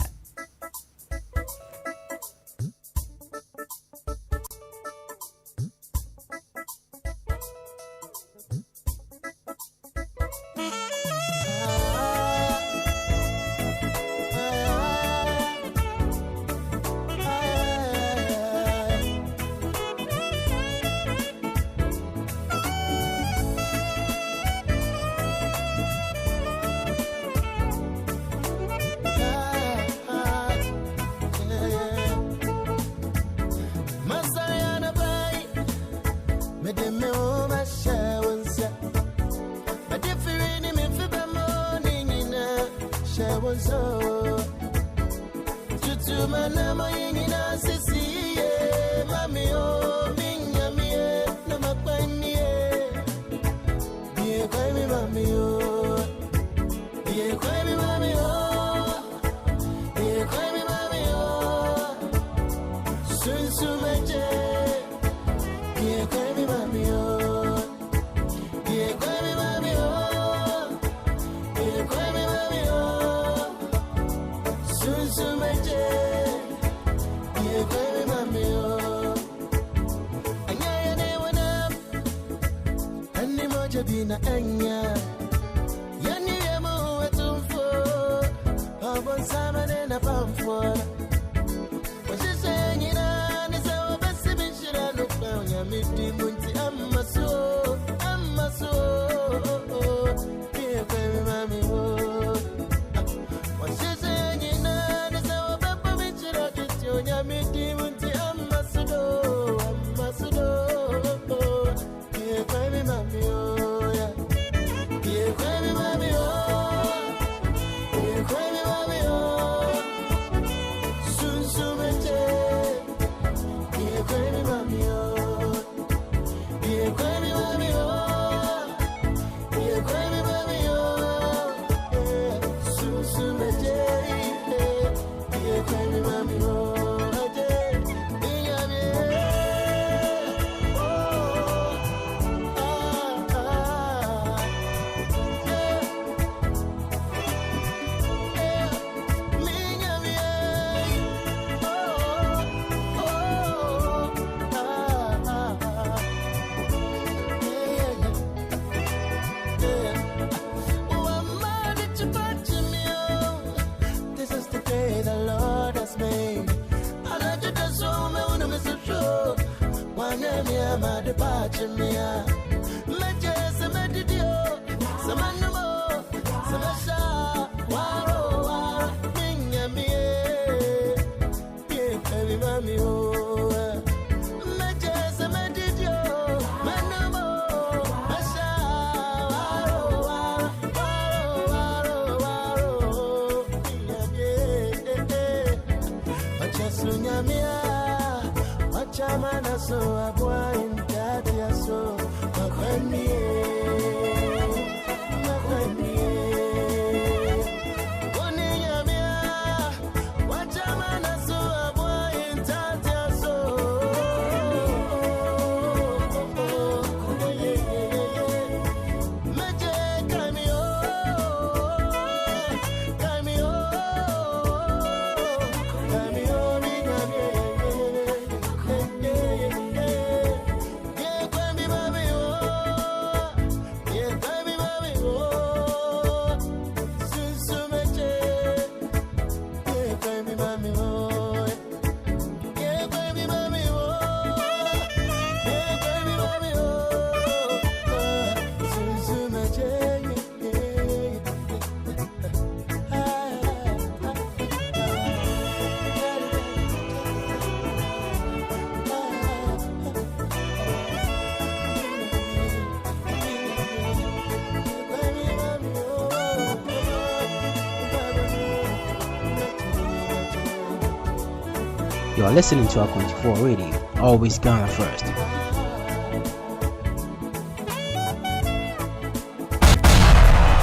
You are listening to our 24 Radio, always Ghana first.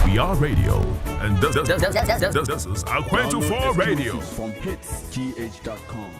We are radio, and this is our 24 Radio. From hitsgh.com.